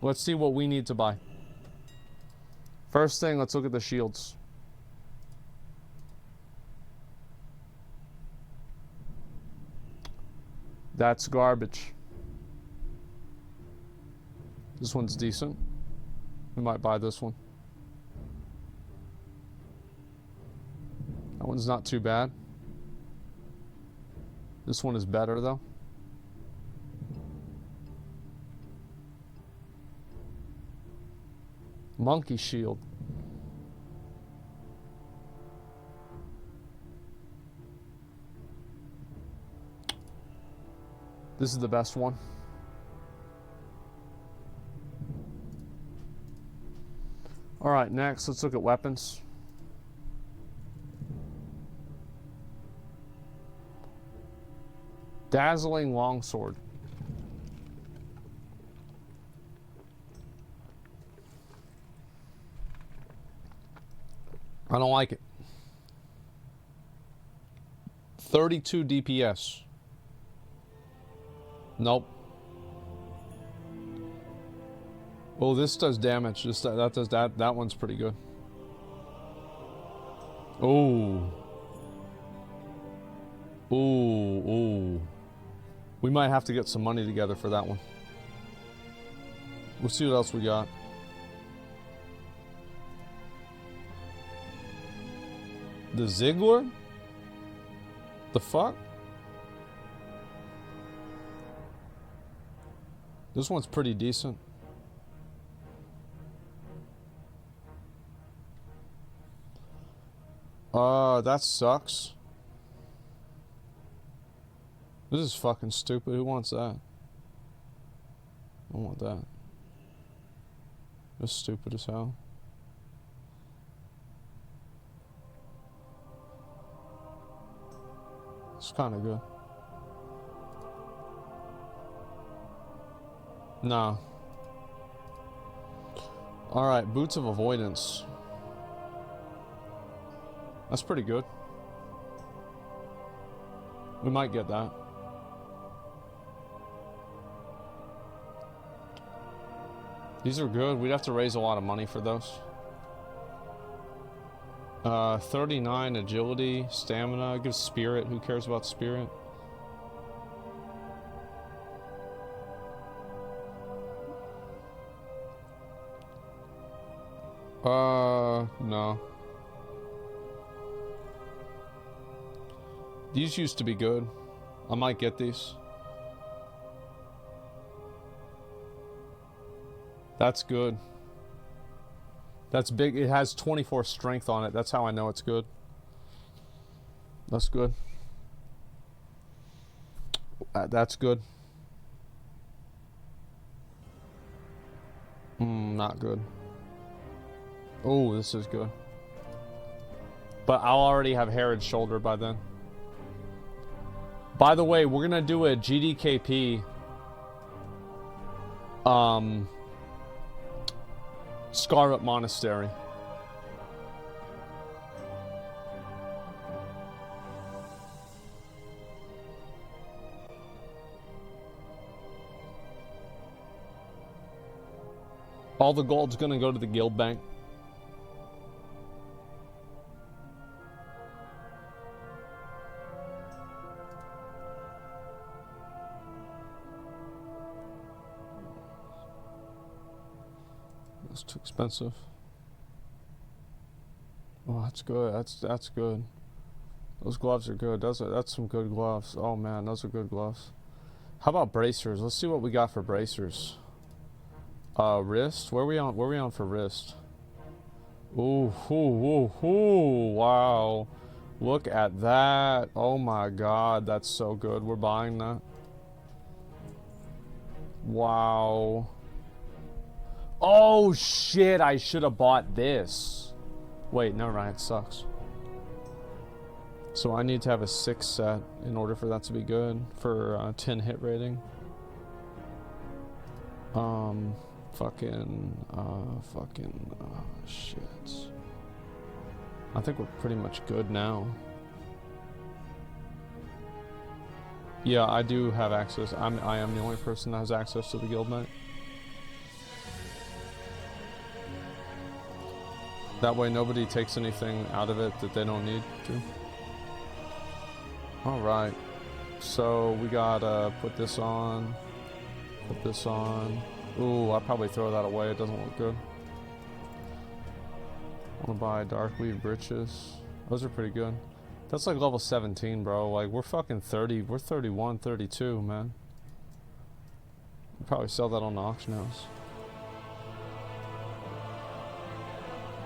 Let's see what we need to buy. First thing, let's look at the shields. That's garbage. This one's decent. We might buy this one. That one's not too bad. This one is better though. Monkey shield. This is the best one. All right, next, let's look at weapons. Dazzling longsword. I don't like it. 32 DPS. Nope. Oh, this does damage. This that does that. That one's pretty good. Oh. Oh, oh. We might have to get some money together for that one. We'll see what else we got. The Ziggler? The fuck? This one's pretty decent. That sucks. This is fucking stupid. Who wants that? I don't want that. This is stupid as hell. It's kind of good. Nah. Alright, Boots of Avoidance. That's pretty good. We might get that. These are good. We'd have to raise a lot of money for those. 39 agility, stamina. Give spirit. Who cares about spirit? No. These used to be good. I might get these. That's good. That's big. It has 24 strength on it. That's how I know it's good. That's good. That's good. Not good. Oh, this is good. But I'll already have Herod's shoulder by then. By the way, we're gonna do a GDKP Scarlet Monastery. All the gold's gonna go to the guild bank. That's too expensive. Oh, that's good. That's good. Those gloves are good. That's some good gloves. Oh man, those are good gloves. How about bracers? Let's see what we got for bracers. Wrist. Where are we on? Where are we on for wrist? Ooh, ooh, ooh, ooh! Wow, look at that! Oh my God, that's so good. We're buying that. Wow. Oh shit! I should have bought this. Wait, never mind. It sucks. So I need to have a 6 set in order for that to be good for 10 hit rating. Shit. I think we're pretty much good now. Yeah, I do have access. I am the only person that has access to the guild night. That way nobody takes anything out of it that they don't need to. Alright. So we gotta put this on. Put this on. Ooh, I'll probably throw that away. It doesn't look good. I wanna buy dark weave breeches. Those are pretty good. That's like level 17, bro. Like, we're fucking 30. We're 31, 32, man. We'll probably sell that on the auction house.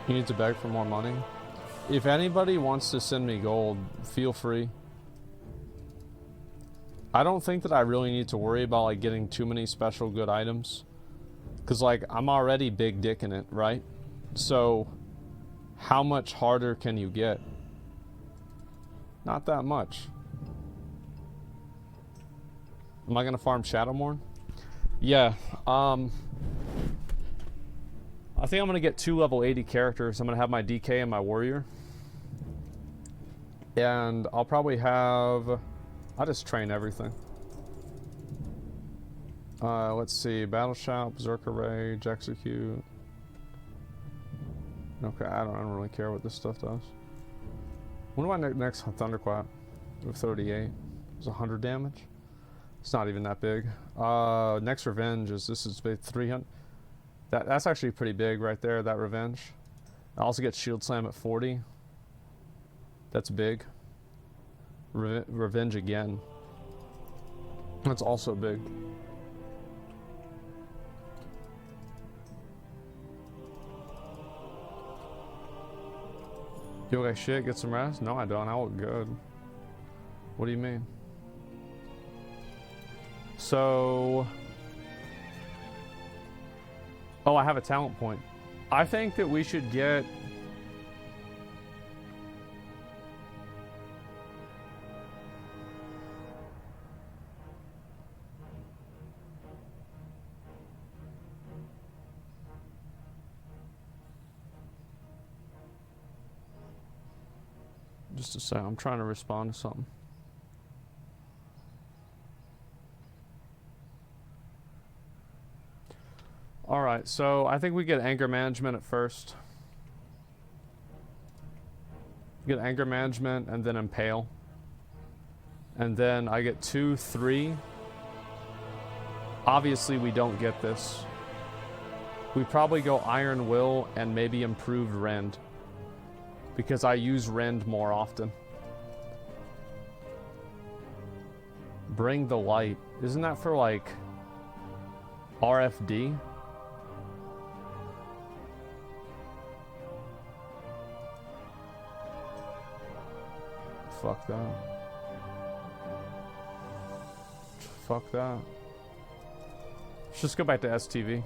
You need to beg for more money? If anybody wants to send me gold, feel free. I don't think that I really need to worry about like getting too many special good items. Cause like, I'm already big dick in it, right? So, how much harder can you get? Not that much. Am I gonna farm Shadowmourne? Yeah, I think I'm gonna get 2 level 80 characters. I'm gonna have my DK and my warrior. And I'll probably have... I'll just train everything. Let's see. Battle Shout, Berserker Rage, Execute. Okay, I don't really care what this stuff does. When do I next Thunderclap? With 38. It's 100 damage. It's not even that big. Next Revenge this is big 300. That's actually pretty big right there, that Revenge. I also get Shield Slam at 40. That's big. Revenge again. That's also big. You look like shit, get some rest? No, I don't. I look good. What do you mean? So... Oh, I have a talent point. I think that we should get... Just a second, I'm trying to respond to something. Alright, so I think we get anger management at first. Get anger management and then impale. And then I get 2, 3. Obviously we don't get this. We probably go Iron Will and maybe improved Rend. Because I use Rend more often. Bring the Light. Isn't that for like RFD? Fuck that. Fuck that. Let's just go back to STV.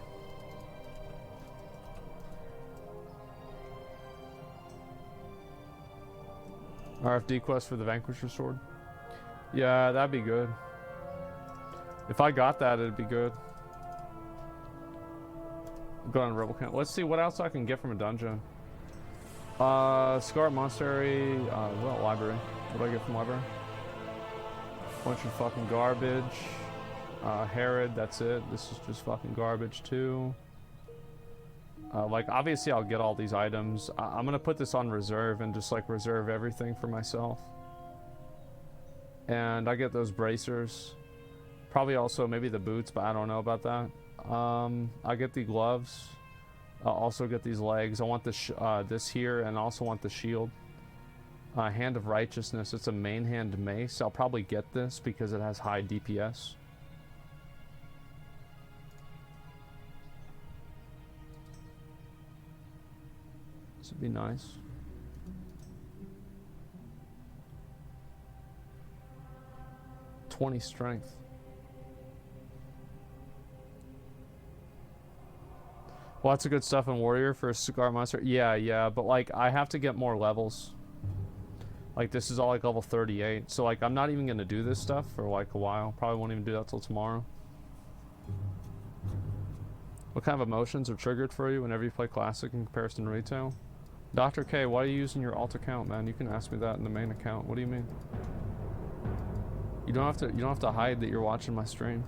RFD quest for the Vanquisher Sword. Yeah, that'd be good. If I got that, it'd be good. Go on Rebel Camp. Let's see what else I can get from a dungeon. Scarlet Monastery. Well, library. What do I get from library? Bunch of fucking garbage. Herod, that's it. This is just fucking garbage too. Like, obviously I'll get all these items. I'm gonna put this on reserve and just like reserve everything for myself. And I get those bracers. Probably also maybe the boots, but I don't know about that. I get the gloves. I'll also get these legs. I want this here and also want the shield. Hand of Righteousness. It's a main hand mace. I'll probably get this because it has high DPS. This would be nice. .20 strength. Lots of good stuff in Warrior for a Scar Monster. Yeah, but like I have to get more levels. Like this is all like level 38. So like I'm not even gonna do this stuff for like a while. Probably won't even do that till tomorrow. What kind of emotions are triggered for you whenever you play Classic in comparison to Retail? Dr. K, why are you using your alt account, man? You can ask me that in the main account. What do you mean? You don't have to hide that you're watching my stream.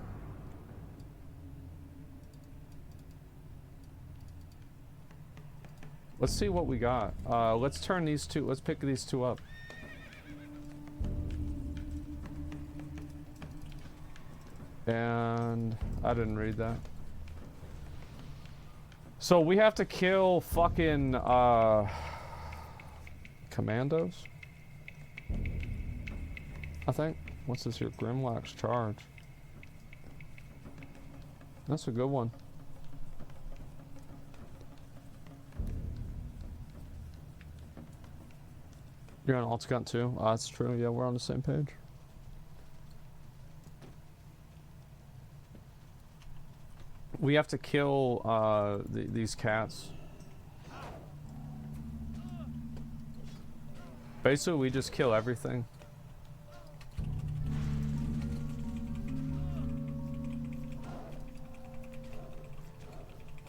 Let's see what we got. Let's turn these two. Let's pick these two up. And I didn't read that. So we have to kill fucking commandos, I think. What's this here? Grimlock's Charge. That's a good one. You're on alt account too? That's true. Yeah, we're on the same page. We have to kill these cats. Basically, we just kill everything.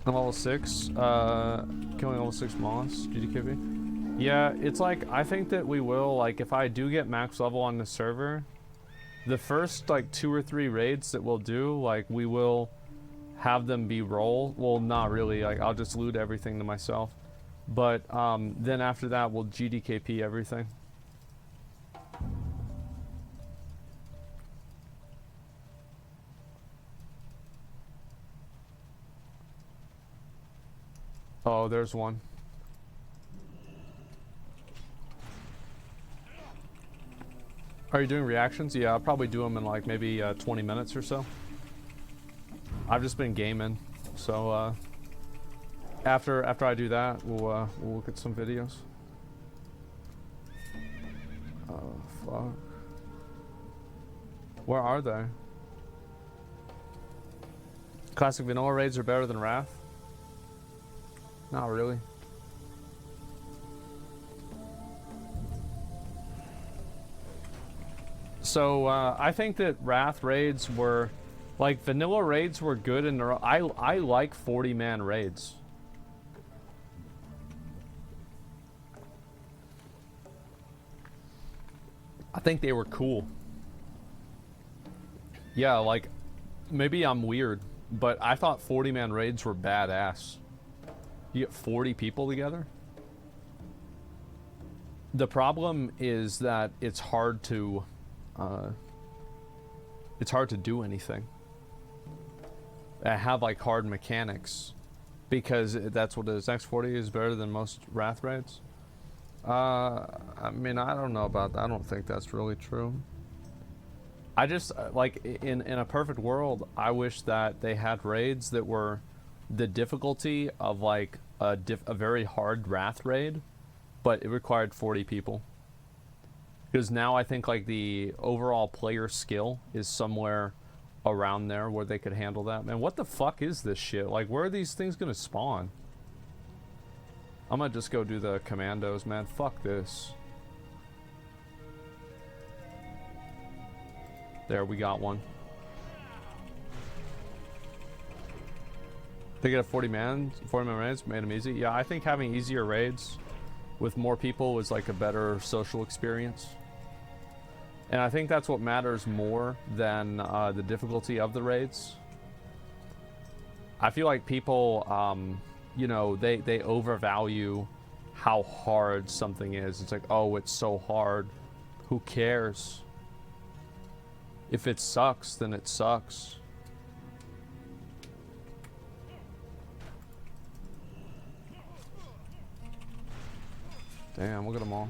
I'm level 6. Killing level 6 moss. GDKB. Yeah, it's like, I think that we will, like, if I do get max level on the server, the first like 2 or 3 raids that we'll do, like we will have them be roll. Well, not really. Like I'll just loot everything to myself. But then after that, we'll GDKP everything. Oh, there's one. Are you doing reactions? Yeah, I'll probably do them in like maybe 20 minutes or so. I've just been gaming, so after I do that, we'll look at some videos. Oh fuck! Where are they? Classic vanilla raids are better than Wrath? Not really. So I think that Wrath raids were, like, vanilla raids were good, and I like 40-man raids. I think they were cool. Yeah, like, maybe I'm weird, but I thought 40-man raids were badass. You get 40 people together? The problem is that it's hard to do anything. I have like hard mechanics because that's what it is. X40 is better than most Wrath raids. I mean, I don't know about that. I don't think that's really true. I just like in a perfect world, I wish that they had raids that were the difficulty of like a very hard Wrath raid, but it required 40 people. Because now I think like the overall player skill is somewhere around there where they could handle that. Man, what the fuck is this shit? Like, where are these things gonna spawn? I'm gonna just go do the commandos, man. Fuck this. There, we got one. They get a 40-man raids, made them easy. Yeah, I think having easier raids with more people was like a better social experience. And I think that's what matters more than the difficulty of the raids. I feel like people, you know, they overvalue how hard something is. It's like, oh, it's so hard. Who cares? If it sucks, then it sucks. Damn, look at them all.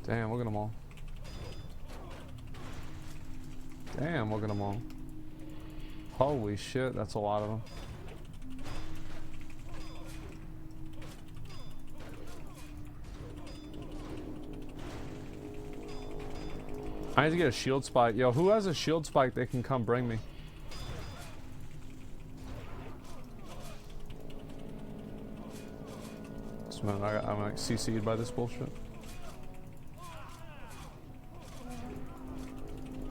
Damn, look at them all. Damn, look at them all. Holy shit, that's a lot of them. I need to get a shield spike. Yo, who has a shield spike that can come bring me? Man, I'm like CC'd by this bullshit.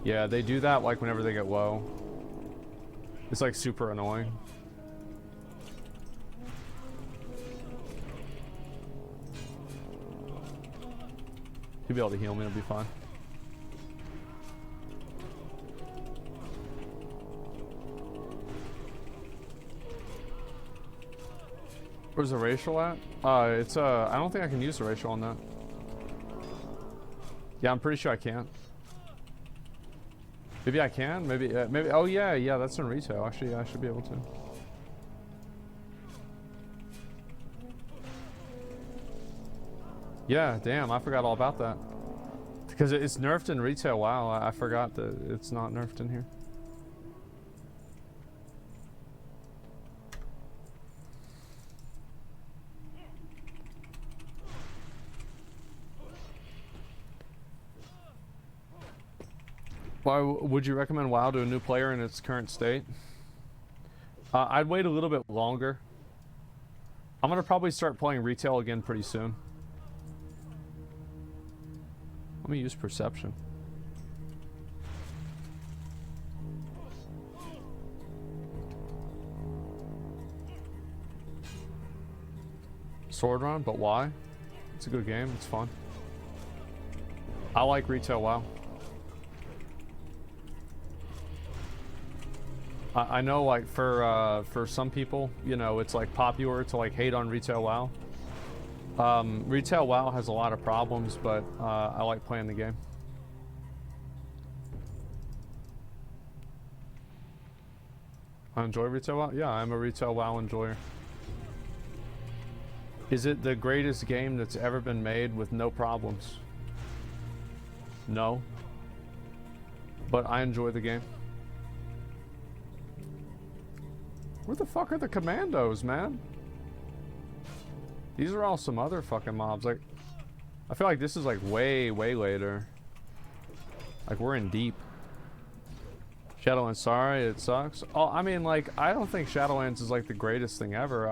Yeah, they do that like whenever they get low. It's like super annoying. He'll be able to heal me, it'll be fine. Where's the racial at? It's I don't think I can use the racial on that. Yeah, I'm pretty sure I can't. Maybe I can. Maybe. Maybe. Oh yeah. That's in retail. Actually, I should be able to. Yeah. Damn. I forgot all about that. Because it's nerfed in retail. Wow. I forgot that it's not nerfed in here. Why would you recommend WoW to a new player in its current state? I'd wait a little bit longer. I'm gonna probably start playing retail again pretty soon. Let me use perception. Sword Run, but why? It's a good game. It's fun. I like retail WoW. I know, like, for some people, you know, it's like popular to like hate on retail WoW. Retail WoW has a lot of problems, but I like playing the game. I enjoy retail WoW? Yeah, I'm a retail WoW enjoyer. Is it the greatest game that's ever been made with no problems? No. But I enjoy the game. Where the fuck are the commandos, man? These are all some other fucking mobs. Like, I feel like this is like way, way later. Like, we're in deep. Shadowlands, sorry, it sucks. Oh, I mean, like, I don't think Shadowlands is like the greatest thing ever.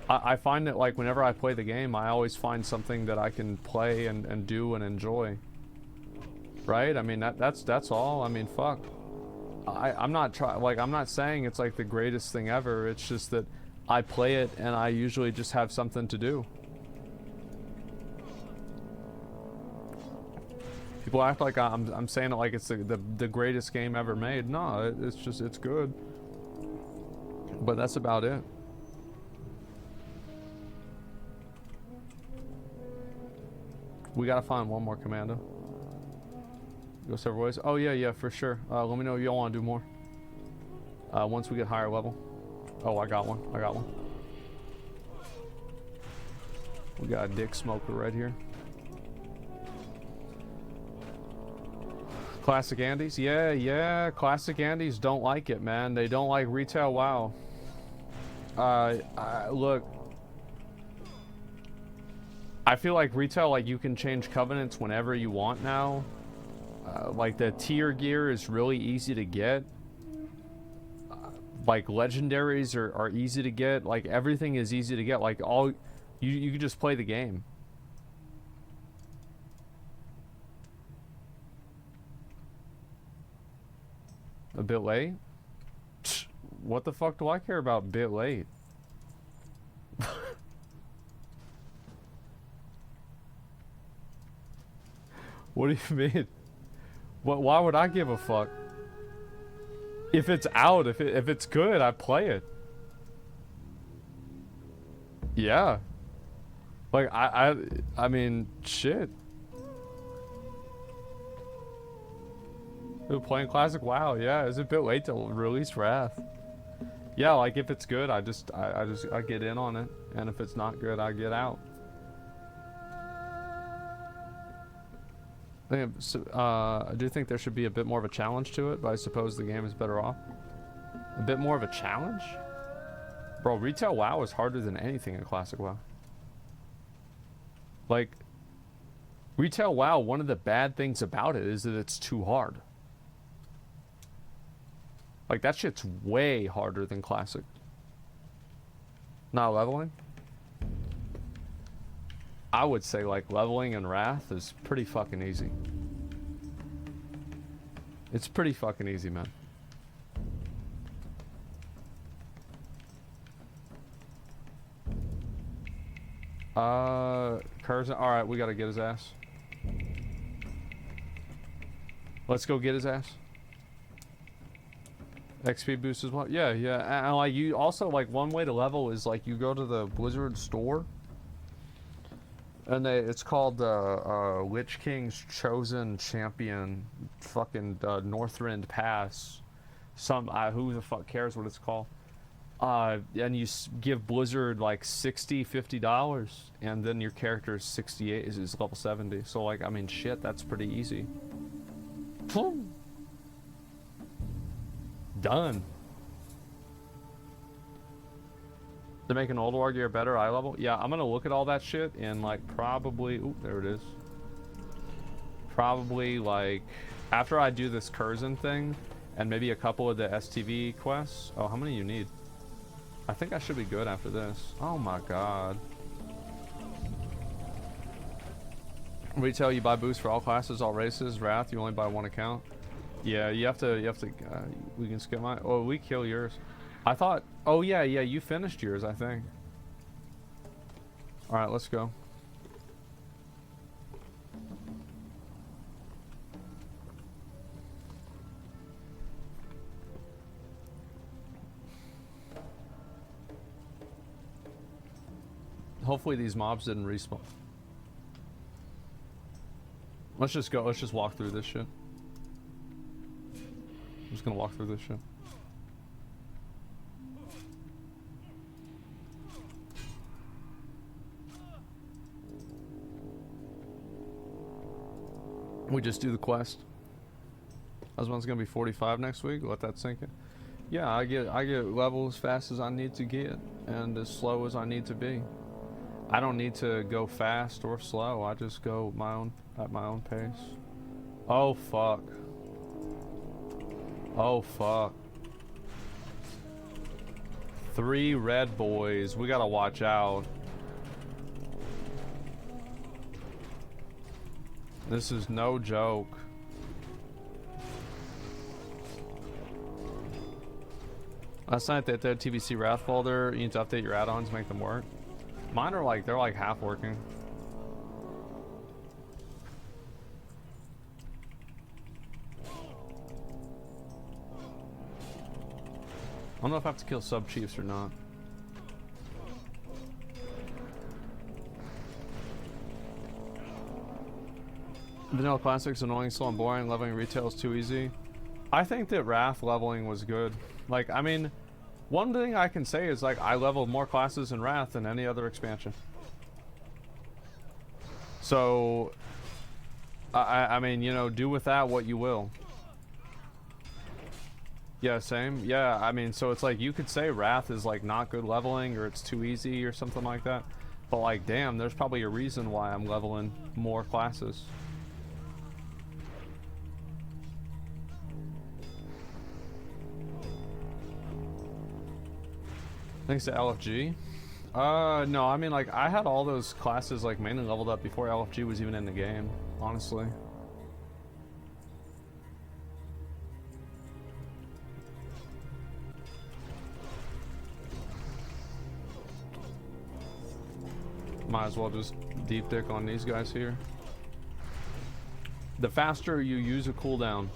I find that, like, whenever I play the game, I always find something that I can play and do and enjoy. Right? I mean, that's all. I mean, fuck. I'm not saying it's like the greatest thing ever. It's just that I play it and I usually just have something to do. People act like I'm saying it like it's the greatest game ever made. No, it's just, it's good. But that's about it. We gotta find one more commando. Go several ways. Oh yeah, for sure. Let me know if y'all want to do more. Once we get higher level. Oh, I got one. We got a dick smoker right here. Classic Andes? Yeah. Classic Andes don't like it, man. They don't like retail WoW. Look. I feel like retail, like, you can change covenants whenever you want now. Like, the tier gear is really easy to get. Like, legendaries are easy to get. Like, everything is easy to get. Like, you can just play the game. A bit late? What the fuck do I care about a bit late? What do you mean? Why would I give a fuck? If it's out, if it's good, I play it. Yeah. Like, I mean, shit. Who playing classic WoW? Yeah, it's a bit late to release Wrath. Yeah, like, if it's good, I get in on it, and if it's not good, I get out. I do think there should be a bit more of a challenge to it, but I suppose the game is better off. A bit more of a challenge? Bro, retail WoW is harder than anything in classic WoW. Like, retail WoW, one of the bad things about it is that it's too hard. Like, that shit's way harder than classic. Not leveling? I would say, like, leveling in Wrath is pretty fucking easy. It's pretty fucking easy, man. Curzon. Alright, we gotta get his ass. Let's go get his ass. XP boost as well. Yeah. And like, you also, like, one way to level is, like, you go to the Blizzard store. And it's called Lich King's Chosen Champion, fucking Northrend Pass. Who the fuck cares what it's called? And you give Blizzard like $50, and then your character is 68, is level 70. So, like, I mean, shit, that's pretty easy. Done. To make an old war gear better eye level? Yeah, I'm gonna look at all that shit and, like, probably... Ooh, there it is. Probably, like, after I do this Curzon thing, and maybe a couple of the STV quests. Oh, how many you need? I think I should be good after this. Oh my god. Retail, you buy boosts for all classes, all races. Wrath, you only buy one account. Yeah, you have to, we can skip mine. Oh, we kill yours. I thought, oh yeah, you finished yours, I think. Alright, let's go. Hopefully these mobs didn't respawn. Let's just go. Let's just walk through this shit. I'm just gonna walk through this shit. We just do the quest. Asmongold's gonna be 45 next week. Let that sink in. Yeah, I get level as fast as I need to get and as slow as I need to be. I don't need to go fast or slow. I just go at my own pace. Oh fuck. Oh fuck. 3 red boys. We gotta watch out. This is no joke. Last night they did TBC Wrath folder. You need to update your add-ons, make them work. Mine are like, they're like half working. I don't know if I have to kill sub chiefs or not. Vanilla Classic's annoying, slow, and boring. Leveling retail is too easy. I think that Wrath leveling was good. Like, I mean, one thing I can say is, like, I leveled more classes in Wrath than any other expansion. So, I mean, you know, do with that what you will. Yeah, same. Yeah, I mean, so it's like, you could say Wrath is, like, not good leveling, or it's too easy, or something like that. But, like, damn, there's probably a reason why I'm leveling more classes. Thanks to LFG. No, I mean, like, I had all those classes, like, mainly leveled up before LFG was even in the game, honestly. Might as well just deep dick on these guys here. The faster you use a cooldown,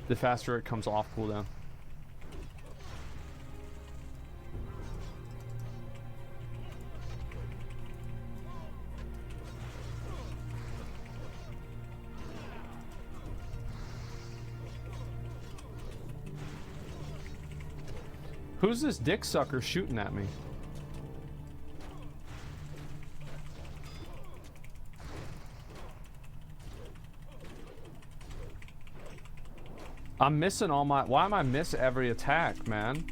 the faster it comes off cooldown. Who's this dick sucker shooting at me? I'm missing all my... Why am I miss every attack, man?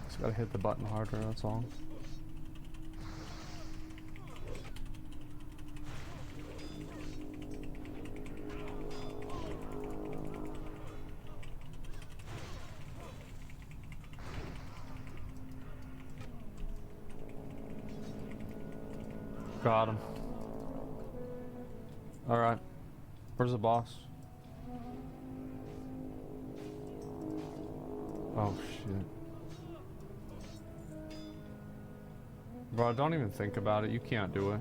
Just gotta hit the button harder, that's all. Got him. Alright. Where's the boss? Oh shit. Bro, don't even think about it. You can't do it.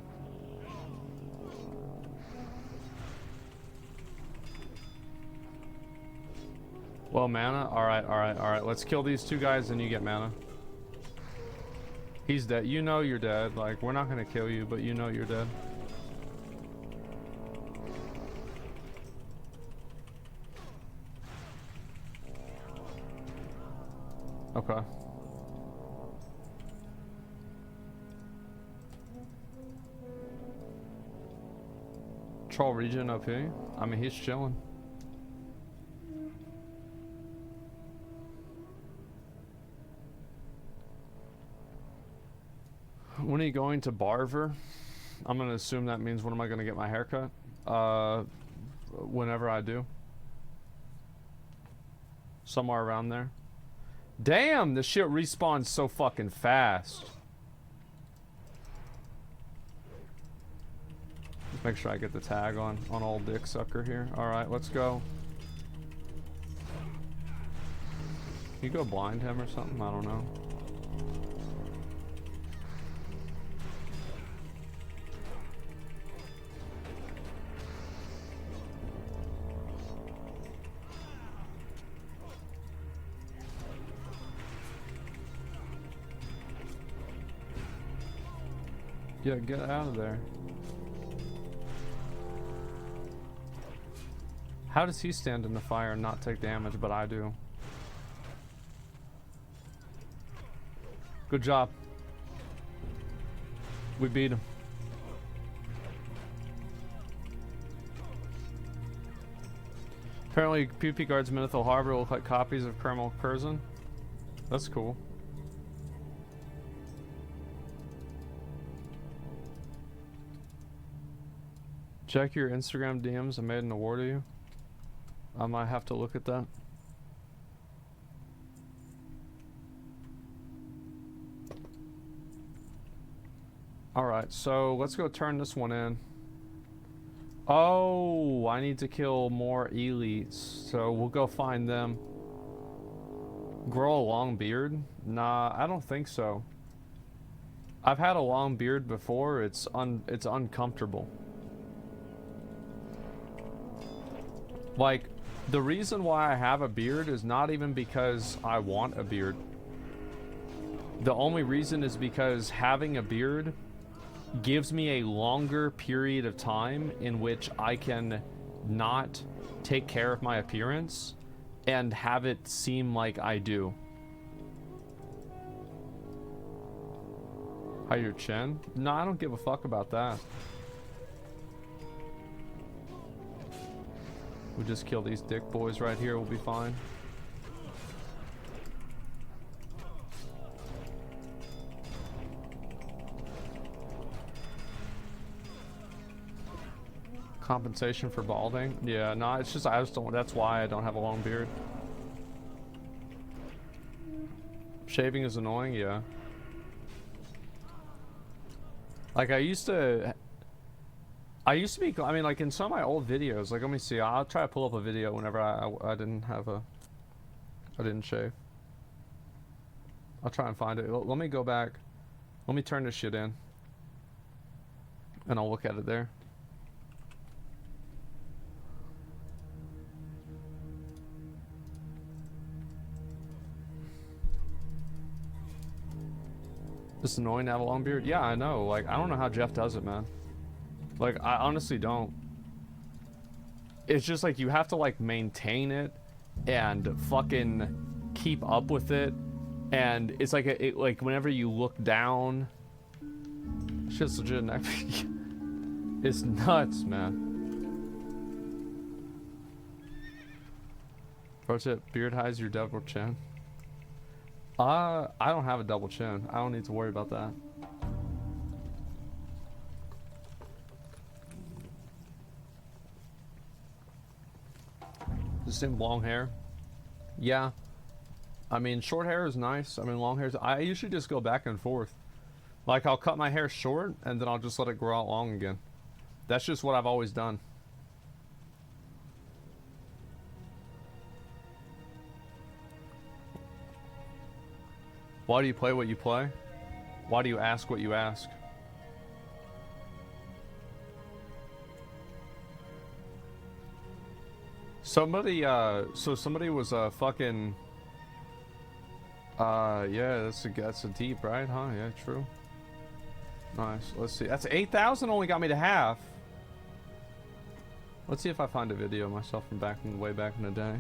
Well, mana? Alright, alright, alright. Let's kill these 2 guys and you get mana. He's dead. You know you're dead. Like, we're not gonna kill you, but you know you're dead. Okay. Troll Region OP. I mean, he's chilling. When are you going to Barver? I'm gonna assume that means when am I gonna get my haircut? Whenever I do. Somewhere around there. Damn, this shit respawns so fucking fast. Let's make sure I get the tag on old dick sucker here. Alright, let's go. Can you go blind him or something? I don't know. Yeah, get out of there. How does he stand in the fire and not take damage, but I do? Good job. We beat him. Apparently, PP guards Menethil Harbor look like copies of Colonel Curzon. That's cool. Check your Instagram DMs. I made an award of you. I might have to look at that. Alright, so let's go turn this one in. Oh, I need to kill more elites, so we'll go find them. Grow a long beard? Nah, I don't think so. I've had a long beard before. It's uncomfortable. Like, the reason why I have a beard is not even because I want a beard. The only reason is because having a beard gives me a longer period of time in which I can not take care of my appearance and have it seem like I do. Hide your chin? No, I don't give a fuck about that. We just kill these dick boys right here, we'll be fine. Compensation for balding? Yeah, no, it's just I just don't. That's why I don't have a long beard. Shaving is annoying, yeah. Like I used to be. I mean, like in some of my old videos. Like, let me see. I'll try to pull up a video whenever I didn't shave. I'll try and find it. Let me go back. Let me turn this shit in, and I'll look at it there. It's annoying to have a long beard. Yeah, I know. Like, I don't know how Jeff does it, man. Like, I honestly don't. It's just like you have to like maintain it and fucking keep up with it, and it's like like whenever you look down, shit's legit. It's nuts, man. Pro tip: beard hides your double chin. I don't have a double chin. I don't need to worry about that. The same long hair. Yeah. I mean, short hair is nice. I mean, long hair is... I usually just go back and forth. Like, I'll cut my hair short, and then I'll just let it grow out long again. That's just what I've always done. Why do you play what you play? Why do you ask what you ask? Somebody, so somebody was fucking... yeah, that's a deep, right? Huh? Yeah, true. Nice. Let's see. That's 8,000 only got me to half. Let's see if I find a video of myself from way back in the day.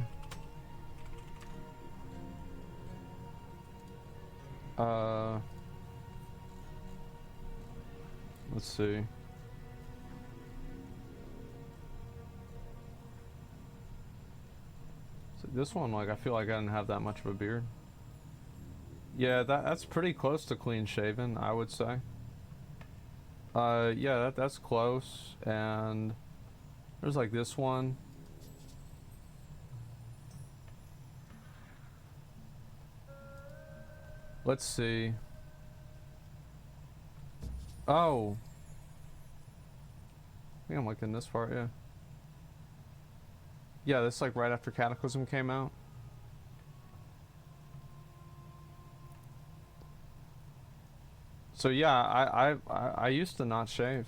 Let's see. So this one, like, I feel like I didn't have that much of a beard. Yeah, that's pretty close to clean shaven, I would say. Yeah, that's close. And there's like this one. Let's see. Oh. I think I'm like in this part, yeah. Yeah, this like right after Cataclysm came out. So yeah, I used to not shave.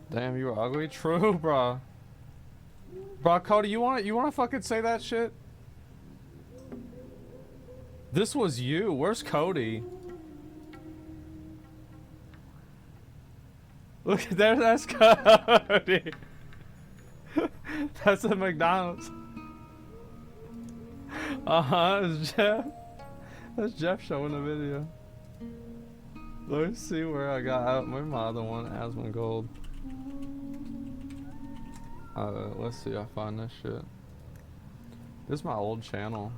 Damn, you were ugly? True, bro. Bro, Cody, you wanna fucking say that shit? This was you. Where's Cody? Look, there, that's Cody. That's the McDonald's. It's Jeff. That's Jeff showing the video. Let me see where I got out. Where's my other one? Asmongold. Let's see if I find this shit. This is my old channel.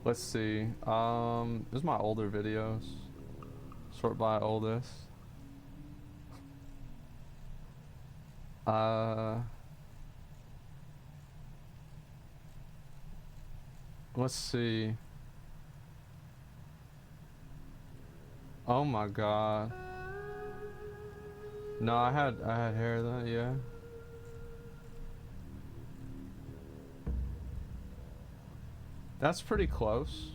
Let's see. This is my older videos. Sort by oldest. Let's see. Oh my god. No, I had hair then, yeah. That's pretty close.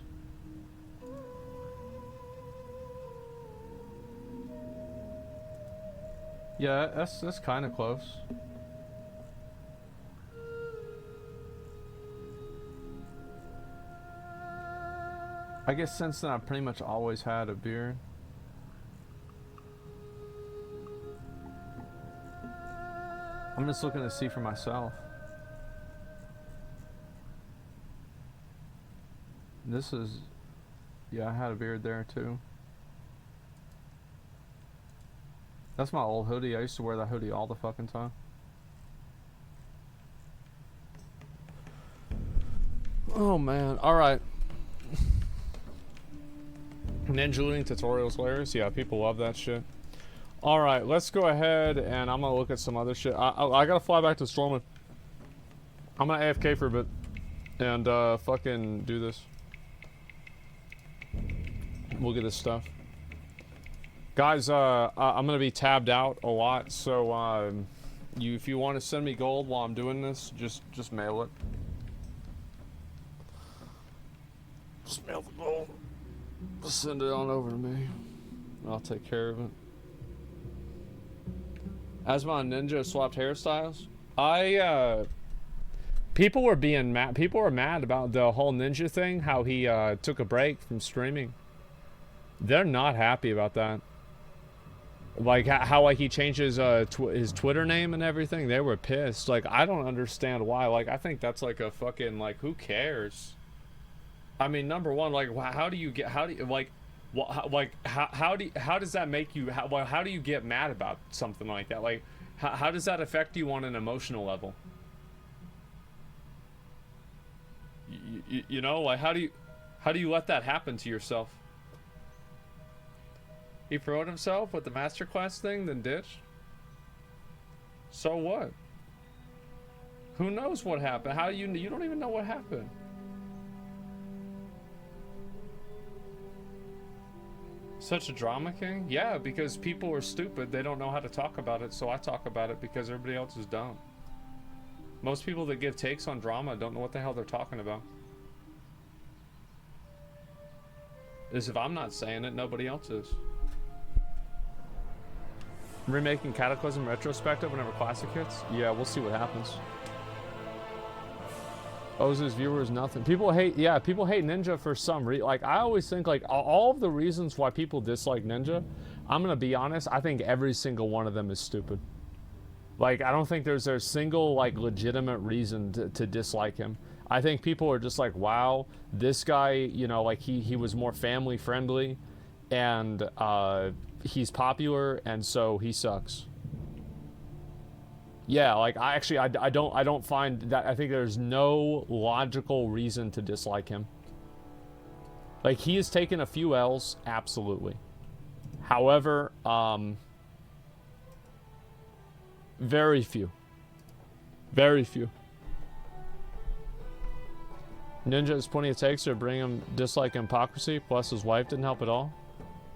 Yeah, that's kind of close. I guess since then I've pretty much always had a beard. I'm just looking to see for myself. This is, yeah, I had a beard there too. That's my old hoodie. I used to wear that hoodie all the fucking time. Oh man, alright. Ninja looting tutorials hilarious. Yeah, people love that shit. Alright, let's go ahead and I'm gonna look at some other shit. I gotta fly back to Storming. I'm gonna AFK for a bit and fucking do this. Look at this stuff. Guys, I'm gonna be tabbed out a lot, so if you want to send me gold while I'm doing this, just mail it. Just mail the gold. Just send it on over to me. I'll take care of it. Asmon Ninja swapped hairstyles. People were being mad. People were mad about the whole Ninja thing. How he took a break from streaming. They're not happy about that. Like how like he changed his Twitter name and everything. They were pissed. Like I don't understand why. Like I think that's like a fucking like who cares? I mean, number one, like how do you how does that make you? How do you get mad about something like that? Like how does that affect you on an emotional level? You know, like how do you let that happen to yourself? He promoted himself with the masterclass thing, then ditched. So what? Who knows what happened? How you don't even know what happened. Such a drama king? Yeah, because people are stupid. They don't know how to talk about it, so I talk about it because everybody else is dumb. Most people that give takes on drama don't know what the hell they're talking about. As if I'm not saying it, nobody else is. Remaking Cataclysm retrospective whenever Classic hits? Yeah, we'll see what happens. Ozu's viewer is nothing. People hate, yeah, people hate Ninja for some reason. Like, I always think, like, all of the reasons why people dislike Ninja, I'm gonna be honest, I think every single one of them is stupid. Like, I don't think there's a single, like, legitimate reason to dislike him. I think people are just like, wow, this guy, you know, like, he was more family friendly, and, he's popular, and so he sucks. Yeah, like I don't find that. I think there's no logical reason to dislike him. Like he has taken a few L's, absolutely. However, very few. Very few. Ninja has plenty of takes to bring him dislike hypocrisy, plus his wife didn't help at all.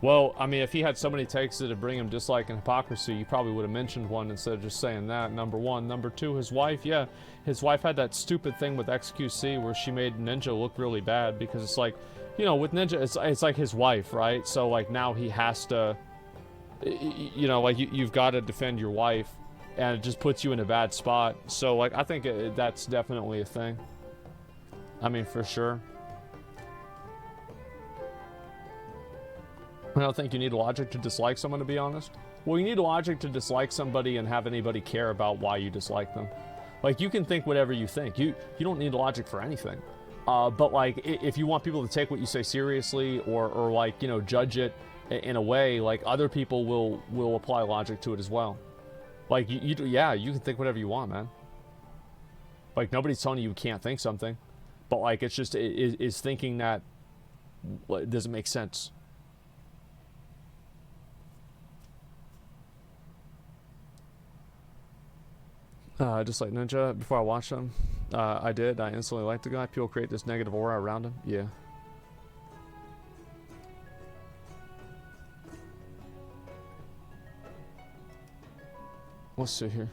Well, I mean, if he had so many takes that bring him dislike and hypocrisy, you probably would have mentioned one instead of just saying that, number one. Number two, his wife, yeah. His wife had that stupid thing with XQC where she made Ninja look really bad because it's like, you know, with Ninja, it's like his wife, right? So, like, now he has to, you know, like, you've got to defend your wife, and it just puts you in a bad spot. So, like, I think that's definitely a thing. I mean, for sure. I don't think you need logic to dislike someone, to be honest. Well, you need logic to dislike somebody and have anybody care about why you dislike them. Like, you can think whatever you think. You don't need logic for anything. But, like, if you want people to take what you say seriously or like, you know, judge it in a way, like, other people will apply logic to it as well. Like, yeah, you can think whatever you want, man. Like, nobody's telling you can't think something. But, like, it's just, is thinking that doesn't make sense. Just like Ninja, before I watched him, I did. I instantly liked the guy. People create this negative aura around him. Yeah. Let's see here.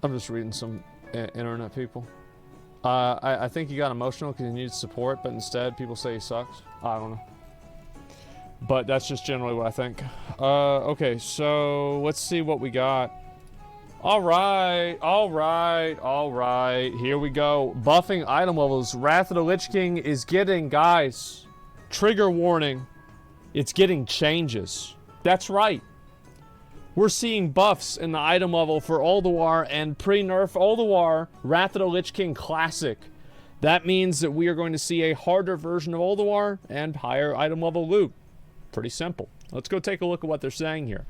I'm just reading some internet people. I think he got emotional because he needed support, but instead people say he sucks. I don't know. But that's just generally what I think. Okay, so let's see what we got. All right. Here we go. Buffing item levels. Wrath of the Lich King is getting, guys, trigger warning. It's getting changes. That's right. We're seeing buffs in the item level for Ulduar and pre-nerf Ulduar Wrath of the Lich King Classic. That means that we are going to see a harder version of Ulduar and higher item level loot. Pretty simple. Let's go take a look at what they're saying here.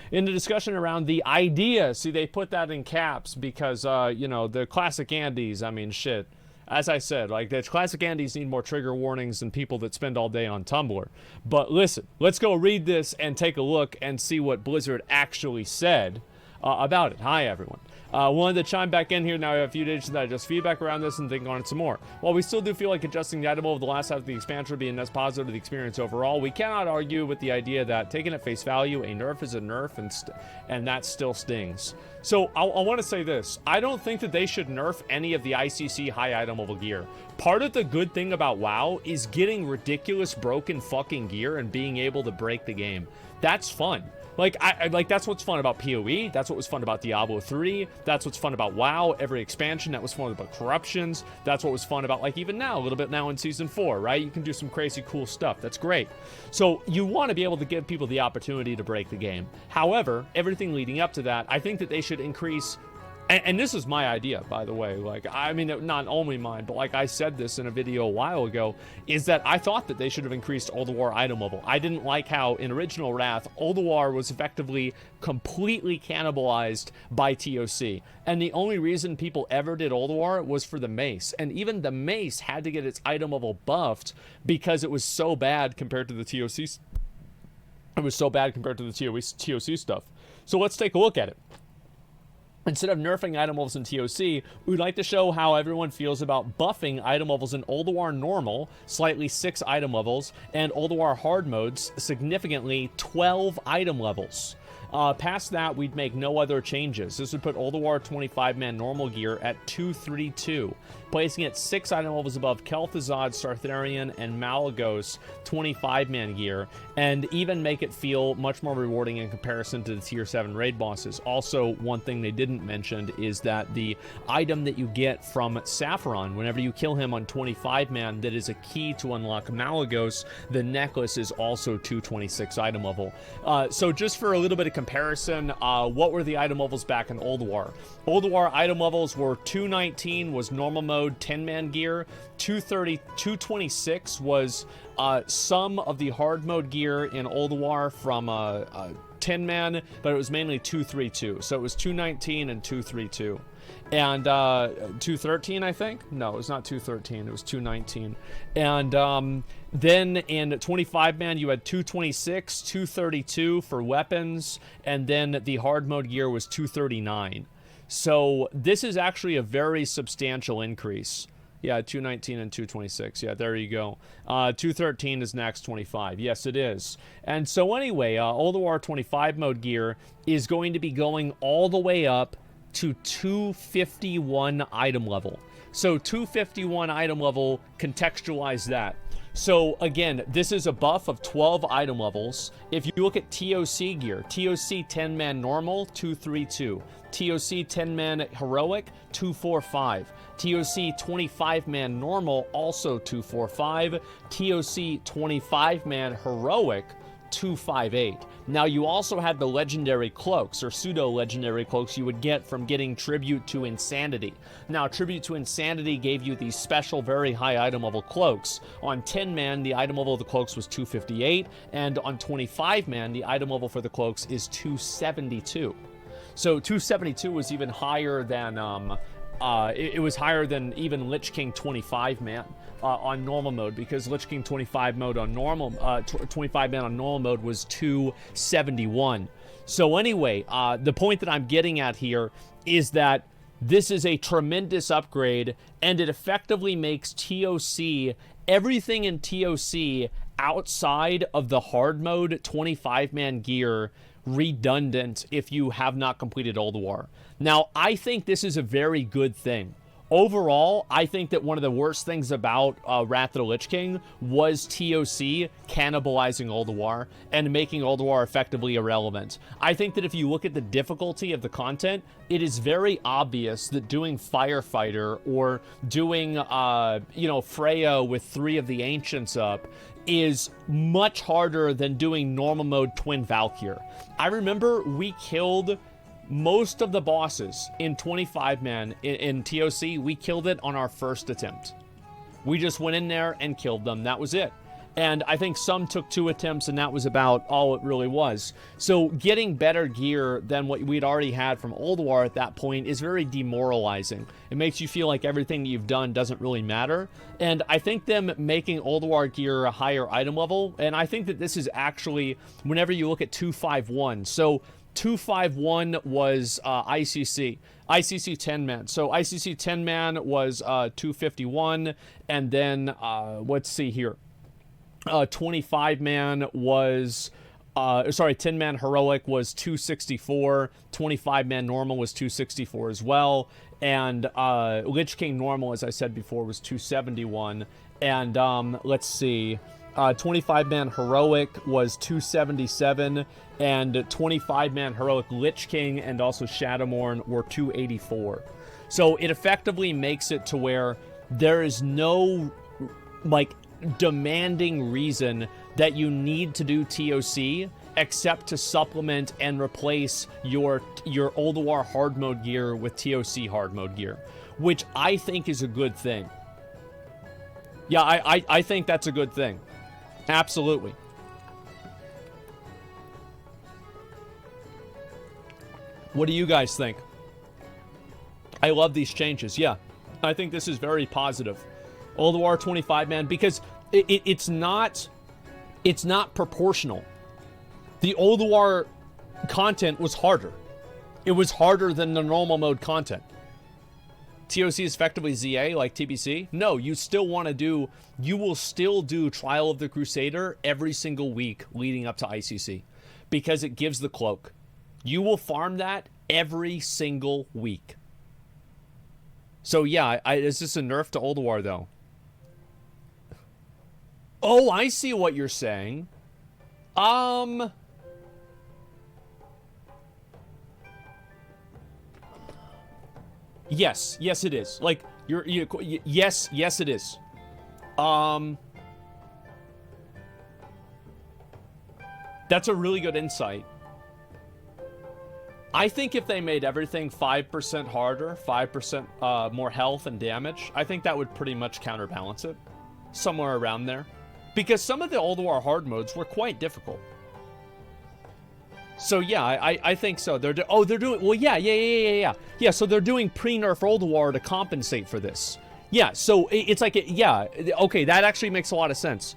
In the discussion around the idea, see, they put that in caps because, you know, the classic Andes, I mean, shit. As I said, like, the classic Andes need more trigger warnings than people that spend all day on Tumblr. But listen, let's go read this and take a look and see what Blizzard actually said about it. Hi, everyone. Wanted to chime back in here. Now we have a few days to digest feedback around this and think on it some more. While we still do feel like adjusting the item over the last half of the expansion would be a net positive to the experience overall, we cannot argue with the idea that, taken at face value, a nerf is a nerf and that still stings. So I want to say this. I don't think that they should nerf any of the ICC high item level gear. Part of the good thing about WoW is getting ridiculous broken fucking gear and being able to break the game. That's fun. Like, like, that's what's fun about PoE. That's what was fun about Diablo 3. That's what's fun about WoW. Every expansion, that was fun about corruptions. That's what was fun about, like, even now, a little bit now in Season 4, right? You can do some crazy cool stuff. That's great. So you want to be able to give people the opportunity to break the game. However, everything leading up to that, I think that they should increase... And this is my idea, by the way. Like, I mean, not only mine, but like I said this in a video a while ago, is that I thought that they should have increased Ulduar item level. I didn't like how, in original Wrath, Ulduar was effectively completely cannibalized by TOC. And the only reason people ever did Ulduar was for the mace. And even the mace had to get its item level buffed because it was so bad compared to the TOC. It was so bad compared to the TOC stuff. So let's take a look at it. Instead of nerfing item levels in TOC, we'd like to show how everyone feels about buffing item levels in Ulduar Normal, slightly 6 item levels, and Ulduar Hard modes, significantly 12 item levels. Past that, we'd make no other changes. This would put Ulduar 25-man normal gear at 232, placing it 6 item levels above Kel'Thuzad, Sartharion, and Malagos 25-man gear, and even make it feel much more rewarding in comparison to the Tier 7 raid bosses. Also, one thing they didn't mention is that the item that you get from Saffron, whenever you kill him on 25-man, that is a key to unlock Malagos, the necklace is also 226 item level. So just for a little bit of comparison, what were the item levels back in Ulduar? Ulduar item levels were 219 was normal mode 10-man gear, 226 was some of the hard mode gear in Ulduar from 10-man, but it was mainly 232. So it was 219 and 232. And 213, I think? No, it was not 213. It was 219. And then in 25-man, you had 226, 232 for weapons, and then the hard mode gear was 239. So this is actually a very substantial increase. Yeah, 219 and 226. Yeah, there you go. 213 is next 25. Yes, it is. And so anyway, Ulduar 25 mode gear is going to be going all the way up to 251 item level. So 251 item level, contextualize that. So again, this is a buff of 12 item levels. If you look at TOC gear, TOC 10-man normal, 232. TOC 10-man heroic, 245. TOC 25-man normal, also 245. TOC 25-man heroic, 258. Now you also had the legendary cloaks, or pseudo-legendary cloaks you would get from getting Tribute to Insanity. Now, Tribute to Insanity gave you these special, very high item level cloaks. On 10-man, the item level of the cloaks was 258, and on 25-man, the item level for the cloaks is 272. So 272 was even higher than, it was higher than even Lich King 25-man. On normal mode, because Lich King 25 mode on normal, 25 man on normal mode was 271. So anyway, the point that I'm getting at here is that this is a tremendous upgrade, and it effectively makes TOC, everything in TOC outside of the hard mode 25 man gear, redundant if you have not completed Ulduar. Now, I think this is a very good thing. Overall, I think that one of the worst things about Wrath of the Lich King was TOC cannibalizing Ulduar and making Ulduar effectively irrelevant. I think that if you look at the difficulty of the content, it is very obvious that doing Firefighter or doing, Freya with 3 of the Ancients up is much harder than doing normal mode Twin Valkyr. I remember we killed most of the bosses in 25-man in TOC. We killed it on our first attempt. We just went in there and killed them. That was it. And I think some took 2 attempts, and that was about all it really was. So getting better gear than what we'd already had from Ulduar at that point is very demoralizing. It makes you feel like everything that you've done doesn't really matter. And I think them making Ulduar gear a higher item level, and I think that this is actually, whenever you look at 251, so 251 was ICC 10-man. So ICC 10-man was 251, and then let's see here. 25-man was 10-man heroic was 264. 25-man normal was 264 as well. And Lich King normal, as I said before, was 271. And let's see. 25-man heroic was 277, and 25-man heroic Lich King and also Shadowmourne were 284. So it effectively makes it to where there is no demanding reason that you need to do TOC except to supplement and replace your Ulduar hard mode gear with TOC hard mode gear, which I think is a good thing. Yeah, I think that's a good thing. Absolutely. What do you guys think? I love these changes. Yeah, I think this is very positive. Ulduar 25-man, because it's not proportional. The Ulduar content was harder. It was harder than the normal mode content. TOC is effectively ZA like TBC? No, you will still do Trial of the Crusader every single week leading up to ICC, because it gives the cloak. You will farm that every single week. So yeah, is this a nerf to Ulduar though? Oh, I see what you're saying. Yes, it is. Like, yes, it is. That's a really good insight. I think if they made everything 5% harder, 5% more health and damage, I think that would pretty much counterbalance it. Somewhere around there. Because some of the Ulduar hard modes were quite difficult. So yeah, I think so. They're doing, well, yeah. Yeah, so they're doing pre-nerf Ulduar to compensate for this. Yeah, so it's like, yeah, okay, that actually makes a lot of sense.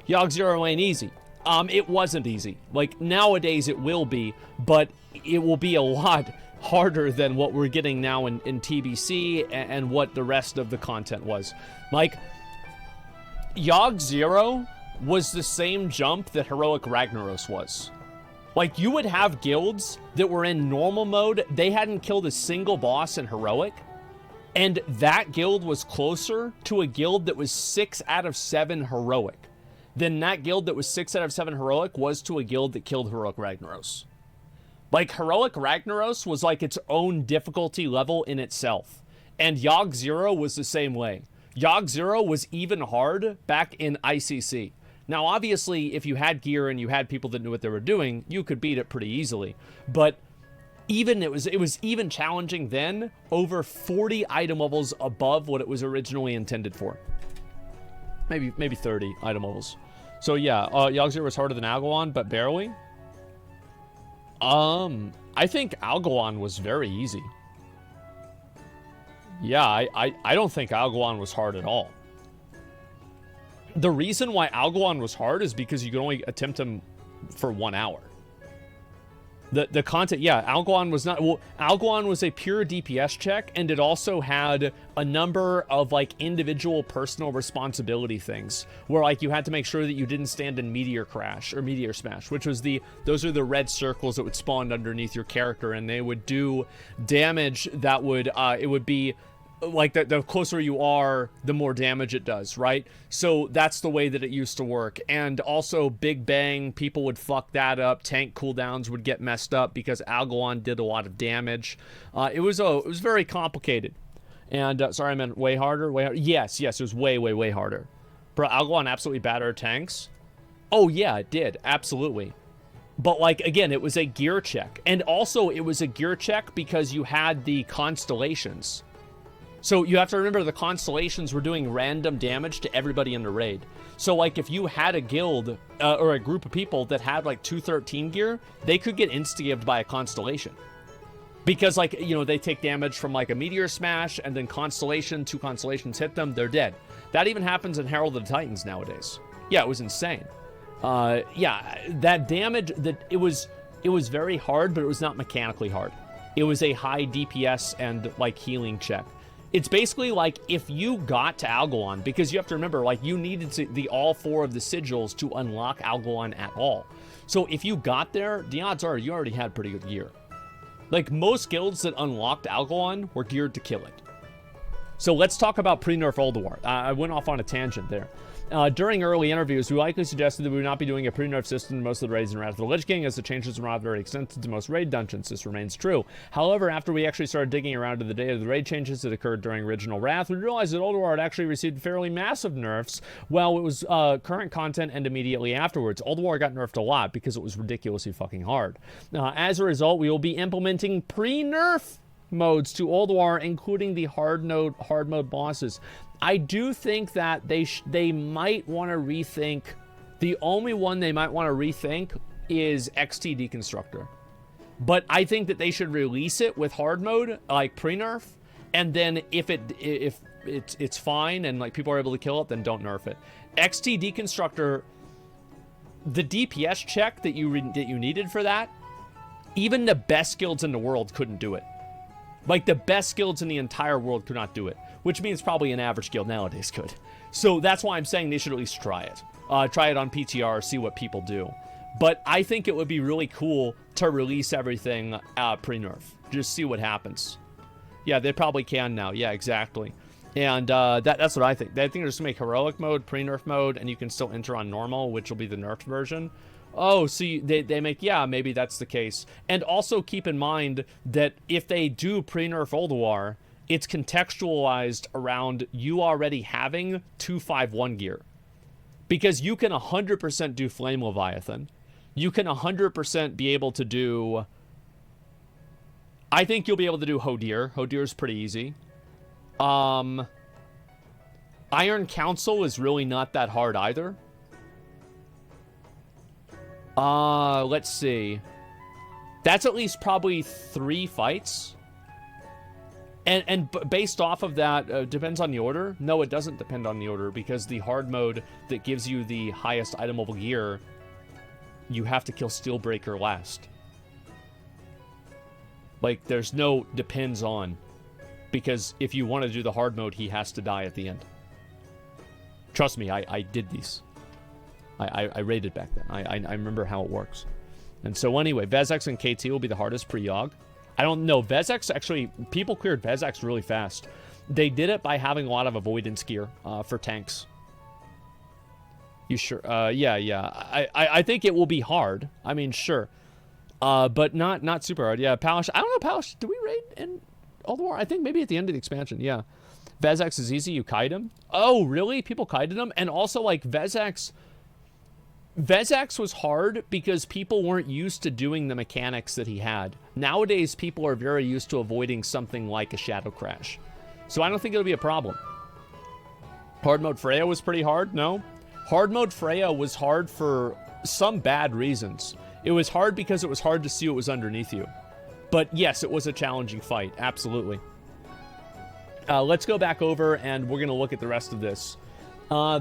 Yogg Zero ain't easy. It wasn't easy. Like, nowadays it will be, but it will be a lot harder than what we're getting now in TBC and what the rest of the content was. Like, Yogg Zero was the same jump that Heroic Ragnaros was. Like, you would have guilds that were in normal mode, they hadn't killed a single boss in Heroic, And that guild was closer to a guild that was 6 out of 7 heroic than that guild that was 6 out of 7 heroic was to a guild that killed Heroic Ragnaros. Like, Heroic Ragnaros was like its own difficulty level in itself. And Yogg 0 was the same way. Yogg 0 was even hard back in ICC. Now, obviously, if you had gear and you had people that knew what they were doing, you could beat it pretty easily. But even it was even challenging then, over 40 item levels above what it was originally intended for. Maybe 30 item levels. So yeah, Yogg 0 was harder than Algalon, but barely. I think Algalon was very easy. Yeah, I don't think Algalon was hard at all. The reason why Algalon was hard is because you could only attempt him for 1 hour. The content, yeah, Algalon was not, well, Algalon was a pure DPS check, and it also had a number of, like, individual personal responsibility things, where, like, you had to make sure that you didn't stand in Meteor Crash, or Meteor Smash, which was those are the red circles that would spawn underneath your character, and they would do damage that would, it would be, like, the closer you are, the more damage it does, right? So that's the way that it used to work. And also, Big Bang, people would fuck that up. Tank cooldowns would get messed up because Algalon did a lot of damage. It was very complicated. And, sorry, I meant way harder? Yes, it was way harder. Bro, Algalon absolutely battered tanks. Oh, yeah, it did. Absolutely. But, like, again, it was a gear check. And also, it was a gear check because you had the constellations. So you have to remember the constellations were doing random damage to everybody in the raid. So, like, if you had a guild or a group of people that had, like, 213 gear, they could get instigated by a constellation. Because, like, you know, they take damage from, like, a Meteor Smash, and then Constellation, 2 constellations hit them, they're dead. That even happens in Herald of the Titans nowadays. Yeah, it was insane. Yeah, that damage, it was very hard, but it was not mechanically hard. It was a high DPS and, like, healing check. It's basically like if you got to Algalon, because you have to remember, like, you needed all 4 of the sigils to unlock Algalon at all. So if you got there, the odds are you already had pretty good gear. Like, most guilds that unlocked Algalon were geared to kill it. So let's talk about pre-nerf Ulduar. I went off on a tangent there. During early interviews, we likely suggested that we would not be doing a pre-nerf system in most of the raids in Wrath of the Lich King, as the changes were not very extensive to most raid dungeons. This remains true. However, after we actually started digging around to the data of the raid changes that occurred during original Wrath, we realized that Ulduar had actually received fairly massive nerfs while it was current content and immediately afterwards. Ulduar got nerfed a lot because it was ridiculously fucking hard. As a result, we will be implementing pre-nerf modes to Ulduar, including the hard mode bosses. I do think that they might want to rethink. The only one they might want to rethink is XT Deconstructor. But I think that they should release it with hard mode, like pre-nerf, and then if it's fine and, like, people are able to kill it, then don't nerf it. XT Deconstructor, the DPS check that you needed for that, even the best guilds in the world couldn't do it. Like, the best guilds in the entire world could not do it, which means probably an average guild nowadays could. So that's why I'm saying they should at least try it. Try it on PTR, see what people do. But I think it would be really cool to release everything pre-nerf. Just see what happens. Yeah, they probably can now. Yeah, exactly. And that's what I think. I think they're just going to make heroic mode, pre-nerf mode, and you can still enter on normal, which will be the nerfed version. Oh, so they make, yeah, maybe that's the case. And also keep in mind that if they do pre-nerf Ulduar, it's contextualized around you already having 251 gear. Because you can 100% do Flame Leviathan. You can 100% be able to do... I think you'll be able to do Hodir. Hodir's pretty easy. Iron Council is really not that hard either. Let's see. That's at least probably 3 fights. And based off of that, depends on the order. No, it doesn't depend on the order, because the hard mode that gives you the highest item level gear, you have to kill Steelbreaker last. Like, there's no depends on. Because if you want to do the hard mode, he has to die at the end. Trust me, I did these. I rated back then. I remember how it works. And so anyway, Vezex and KT will be the hardest pre-Yogg. I don't know. Vezex, actually, people cleared Vezex really fast. They did it by having a lot of avoidance gear for tanks. You sure? Yeah. I think it will be hard. I mean, sure. But not super hard. Yeah, Palish. I don't know, Palish. Do we raid in all the war? I think maybe at the end of the expansion. Yeah. Vezex is easy. You kite him. Oh, really? People kited him? And also, like, Vezex was hard because people weren't used to doing the mechanics that he had. Nowadays, people are very used to avoiding something like a Shadow Crash. So I don't think it'll be a problem. Hard mode Freya was pretty hard. No. Hard mode Freya was hard for some bad reasons. It was hard because it was hard to see what was underneath you. But yes, it was a challenging fight. Absolutely. Let's go back over and we're going to look at the rest of this.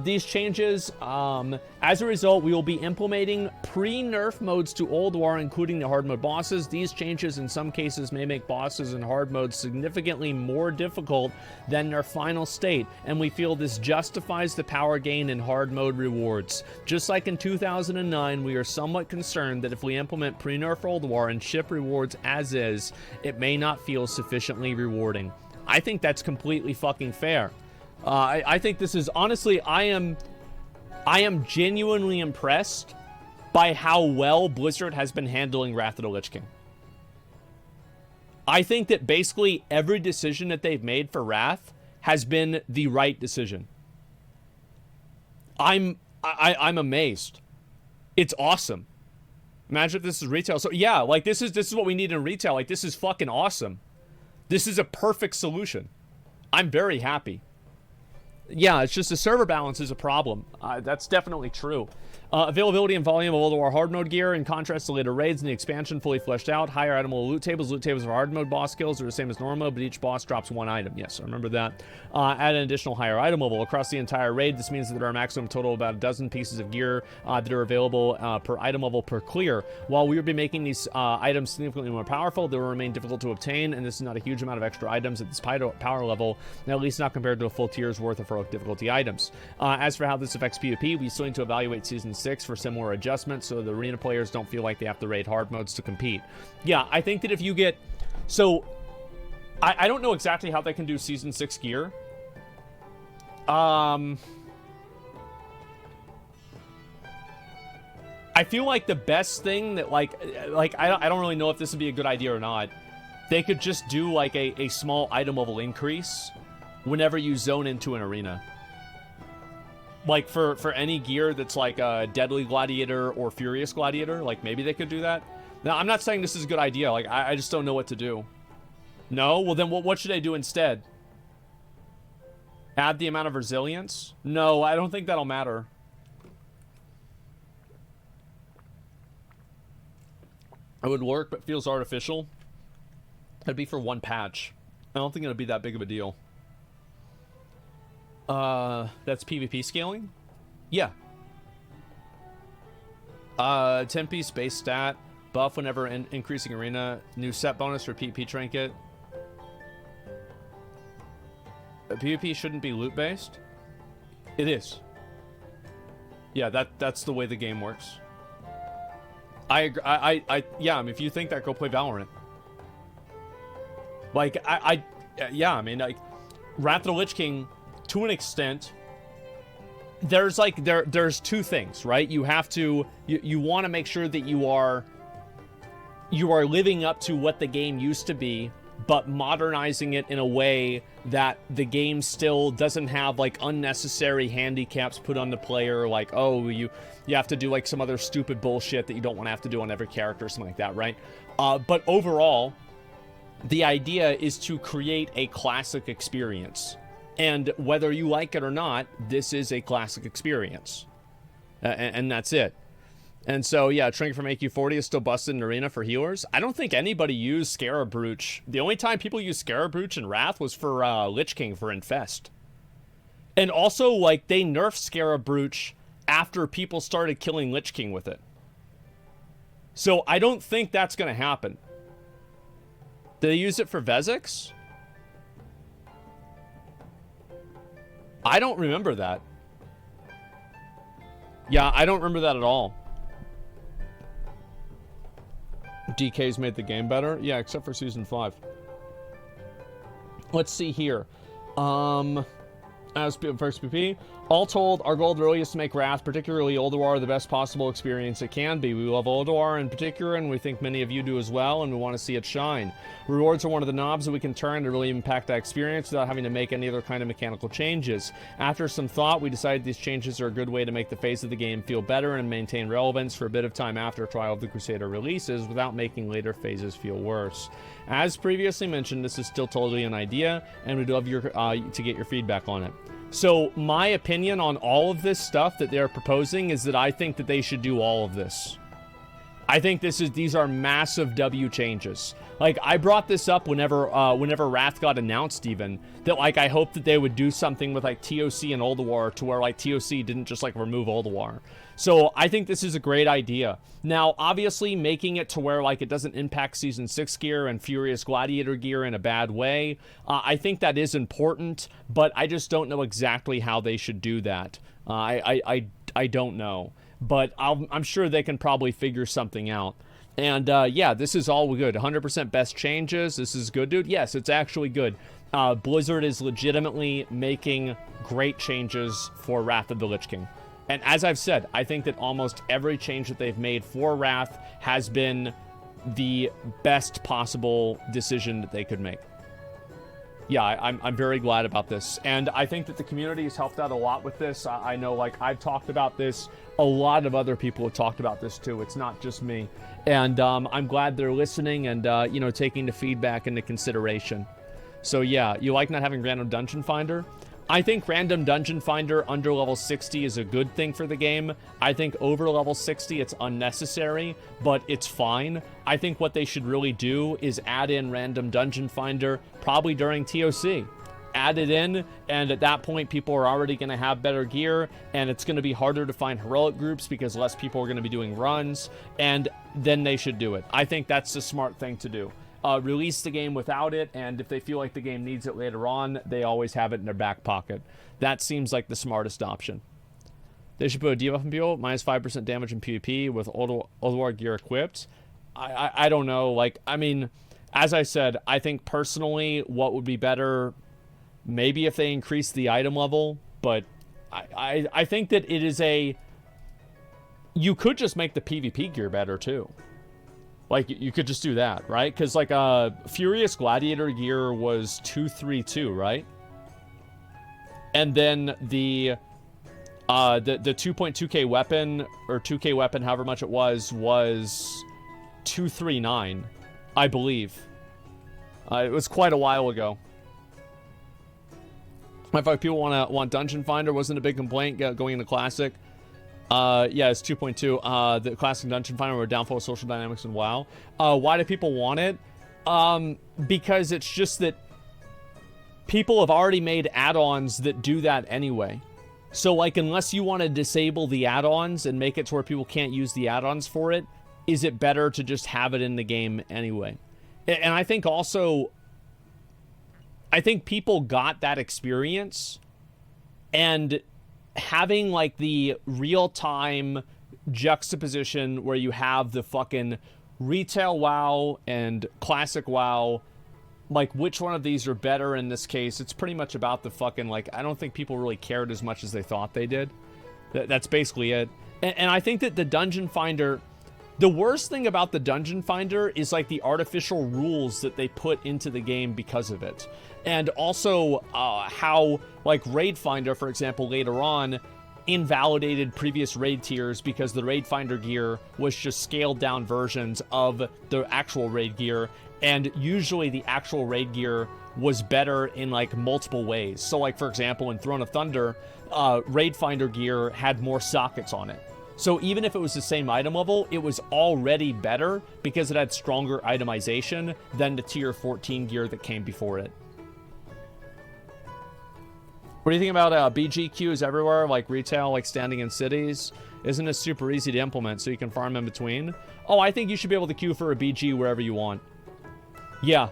These changes, as a result, we will be implementing pre-nerf modes to Old War, including the hard mode bosses. These changes in some cases may make bosses in hard mode significantly more difficult than their final state, and we feel this justifies the power gain in hard mode rewards. Just like in 2009, we are somewhat concerned that if we implement pre-nerf Old War and ship rewards as is, it may not feel sufficiently rewarding. I think that's completely fucking fair. I think this is, honestly, I am genuinely impressed by how well Blizzard has been handling Wrath of the Lich King. I think that basically every decision that they've made for Wrath has been the right decision. I'm amazed. It's awesome. Imagine if this is retail. So yeah, like this is what we need in retail. Like this is fucking awesome. This is a perfect solution. I'm very happy. Yeah, it's just the server balance is a problem. That's definitely true. Availability and volume of World War hard mode gear, in contrast to later raids and the expansion, fully fleshed out. Higher item loot tables. Loot tables for hard mode boss skills are the same as normal mode, but each boss drops one item. Yes, I remember that. Add an additional higher item level across the entire raid. This means that there are a maximum total of about a dozen pieces of gear that are available per item level per clear. While we will be making these items significantly more powerful, they will remain difficult to obtain, and this is not a huge amount of extra items at this power level, at least not compared to a full tier's worth of heroic difficulty items. As for how this affects PvP, we still need to evaluate Season 6 for similar adjustments so the arena players don't feel like they have to raid hard modes to compete. Yeah, I think that if you get... So, I don't know exactly how they can do Season 6 gear. I feel like the best thing that, like I don't really know if this would be a good idea or not. They could just do, like, a small item level increase whenever you zone into an arena. Like, for any gear that's like a Deadly Gladiator or Furious Gladiator, like, maybe they could do that. Now, I'm not saying this is a good idea. Like, I just don't know what to do. No? Well, then what should I do instead? Add the amount of resilience? No, I don't think that'll matter. It would work, but feels artificial. It'd be for one patch. I don't think it'd be that big of a deal. That's PvP scaling? Yeah. 10-piece base stat. Buff whenever increasing arena. New set bonus for PvP trinket. PvP shouldn't be loot based? It is. Yeah, that's the way the game works. I agree. Yeah, I mean, if you think that, go play Valorant. Like, yeah, I mean, like, Wrath of the Lich King, to an extent, there's like, there's two things, right? You have to, you want to make sure that you are living up to what the game used to be, but modernizing it in a way that the game still doesn't have, like, unnecessary handicaps put on the player, like, oh, you have to do, like, some other stupid bullshit that you don't want to have to do on every character or something like that, right? But overall, the idea is to create a classic experience. And whether you like it or not, this is a classic experience. And that's it. And so, yeah, Trinket from AQ40 is still busted in Arena for healers. I don't think anybody used Scarab Brooch. The only time people used Scarab Brooch in Wrath was for Lich King for Infest. And also, like, they nerfed Scarab Brooch after people started killing Lich King with it. So I don't think that's going to happen. Did they use it for Vezex? I don't remember that. Yeah, I don't remember that at all. DK's made the game better? Yeah, except for Season 5. Let's see here. As first PP, all told, our goal really is to make Wrath, particularly Ulduar, the best possible experience it can be. We love Ulduar in particular, and we think many of you do as well, and we want to see it shine. Rewards are one of the knobs that we can turn to really impact that experience without having to make any other kind of mechanical changes. After some thought, we decided these changes are a good way to make the phase of the game feel better and maintain relevance for a bit of time after Trial of the Crusader releases without making later phases feel worse. As previously mentioned, this is still totally an idea, and we'd love your to get your feedback on it. So my opinion on all of this stuff that they're proposing is that I think that they should do all of this. I think these are massive W changes. Like, I brought this up whenever Wrath got announced, even, that, like, I hope that they would do something with, like, TOC and Ulduar to where, like, TOC didn't just, like, remove Ulduar. So I think this is a great idea. Now, obviously, making it to where, like, it doesn't impact Season 6 gear and Furious Gladiator gear in a bad way, I think that is important, but I just don't know exactly how they should do that. I don't know. But I'm sure they can probably figure something out. And, yeah, this is all good. 100% best changes. This is good, dude. Yes, it's actually good. Blizzard is legitimately making great changes for Wrath of the Lich King. And as I've said, I think that almost every change that they've made for Wrath has been the best possible decision that they could make. Yeah, I'm very glad about this. And I think that the community has helped out a lot with this. I know, like, I've talked about this. A lot of other people have talked about this, too. It's not just me. And I'm glad they're listening and, you know, taking the feedback into consideration. So, yeah, you like not having Random Dungeon Finder? I think Random Dungeon Finder under level 60 is a good thing for the game. I think over level 60 it's unnecessary, but it's fine. I think what they should really do is add in Random Dungeon Finder probably during TOC. Add it in, and at that point people are already going to have better gear, and it's going to be harder to find heroic groups because less people are going to be doing runs, and then they should do it. I think that's the smart thing to do. Release the game without it, and if they feel like the game needs it later on, they always have it in their back pocket. That seems like the smartest option. They should put a debuff in people, minus 5% damage in PvP with Ulduar gear equipped. I don't know. Like, I mean, as I said, I think personally what would be better, maybe if they increase the item level, but I think that it is a... You could just make the PvP gear better, too. Like, you could just do that, right? Because, like, Furious Gladiator gear was 232, right? And then the 2.2k weapon, or 2k weapon, however much it was 239, I believe. It was quite a while ago. If people want Dungeon Finder, wasn't a big complaint going into Classic. Yeah, it's 2.2. The Classic Dungeon Finder were downfall of social dynamics in WoW. Why do people want it? Because it's just that people have already made add-ons that do that anyway. So, like, unless you want to disable the add-ons and make it to where people can't use the add-ons for it, is it better to just have it in the game anyway? And I think also, I think people got that experience, and having, like, the real-time juxtaposition where you have the fucking retail WoW and classic WoW, like, which one of these are better in this case? It's pretty much about the fucking, like, I don't think people really cared as much as they thought they did. That's basically it. And I think that the Dungeon Finder, the worst thing about the Dungeon Finder is, like, the artificial rules that they put into the game because of it. And also how, like, Raid Finder, for example, later on, invalidated previous raid tiers because the Raid Finder gear was just scaled down versions of the actual raid gear, and usually the actual raid gear was better in, like, multiple ways. So, like, for example, in Throne of Thunder, Raid Finder gear had more sockets on it. So even if it was the same item level, it was already better because it had stronger itemization than the tier 14 gear that came before it. What do you think about BG queues everywhere, like retail, like standing in cities? Isn't it super easy to implement so you can farm in between? Oh, I think you should be able to queue for a BG wherever you want. Yeah.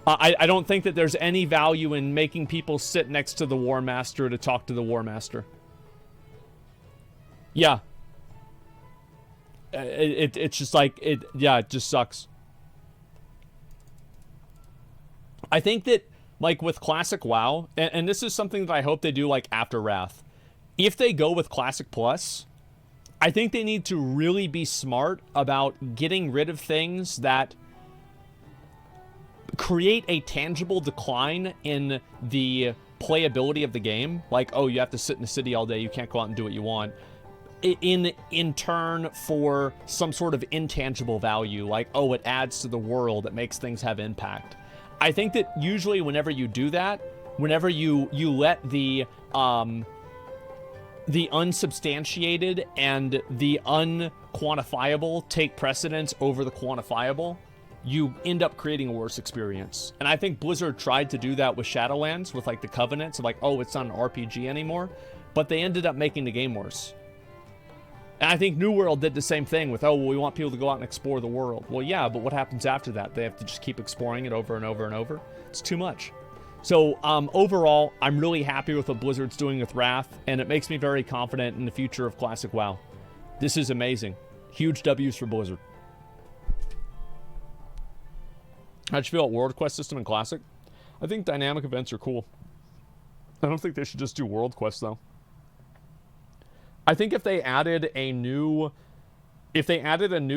I don't think that there's any value in making people sit next to the War Master to talk to the War Master. Yeah. It's just like, it just sucks. I think that like with Classic WoW, and this is something that I hope they do like after Wrath. If they go with Classic Plus, I think they need to really be smart about getting rid of things that create a tangible decline in the playability of the game. Like, oh, you have to sit in the city all day, you can't go out and do what you want. In turn for some sort of intangible value, like, oh, it adds to the world, it makes things have impact. I think that usually whenever you do that, whenever you let the unsubstantiated and the unquantifiable take precedence over the quantifiable, you end up creating a worse experience. And I think Blizzard tried to do that with Shadowlands, with like the Covenants, of like, oh, it's not an RPG anymore, but they ended up making the game worse. And I think New World did the same thing with, oh, well, we want people to go out and explore the world. Well, yeah, but what happens after that? They have to just keep exploring it over and over and over. It's too much. So overall, I'm really happy with what Blizzard's doing with Wrath, and it makes me very confident in the future of Classic WoW. This is amazing. Huge W's for Blizzard. How'd you feel about World Quest system in Classic? I think dynamic events are cool. I don't think they should just do World Quest, though. I think if they added a new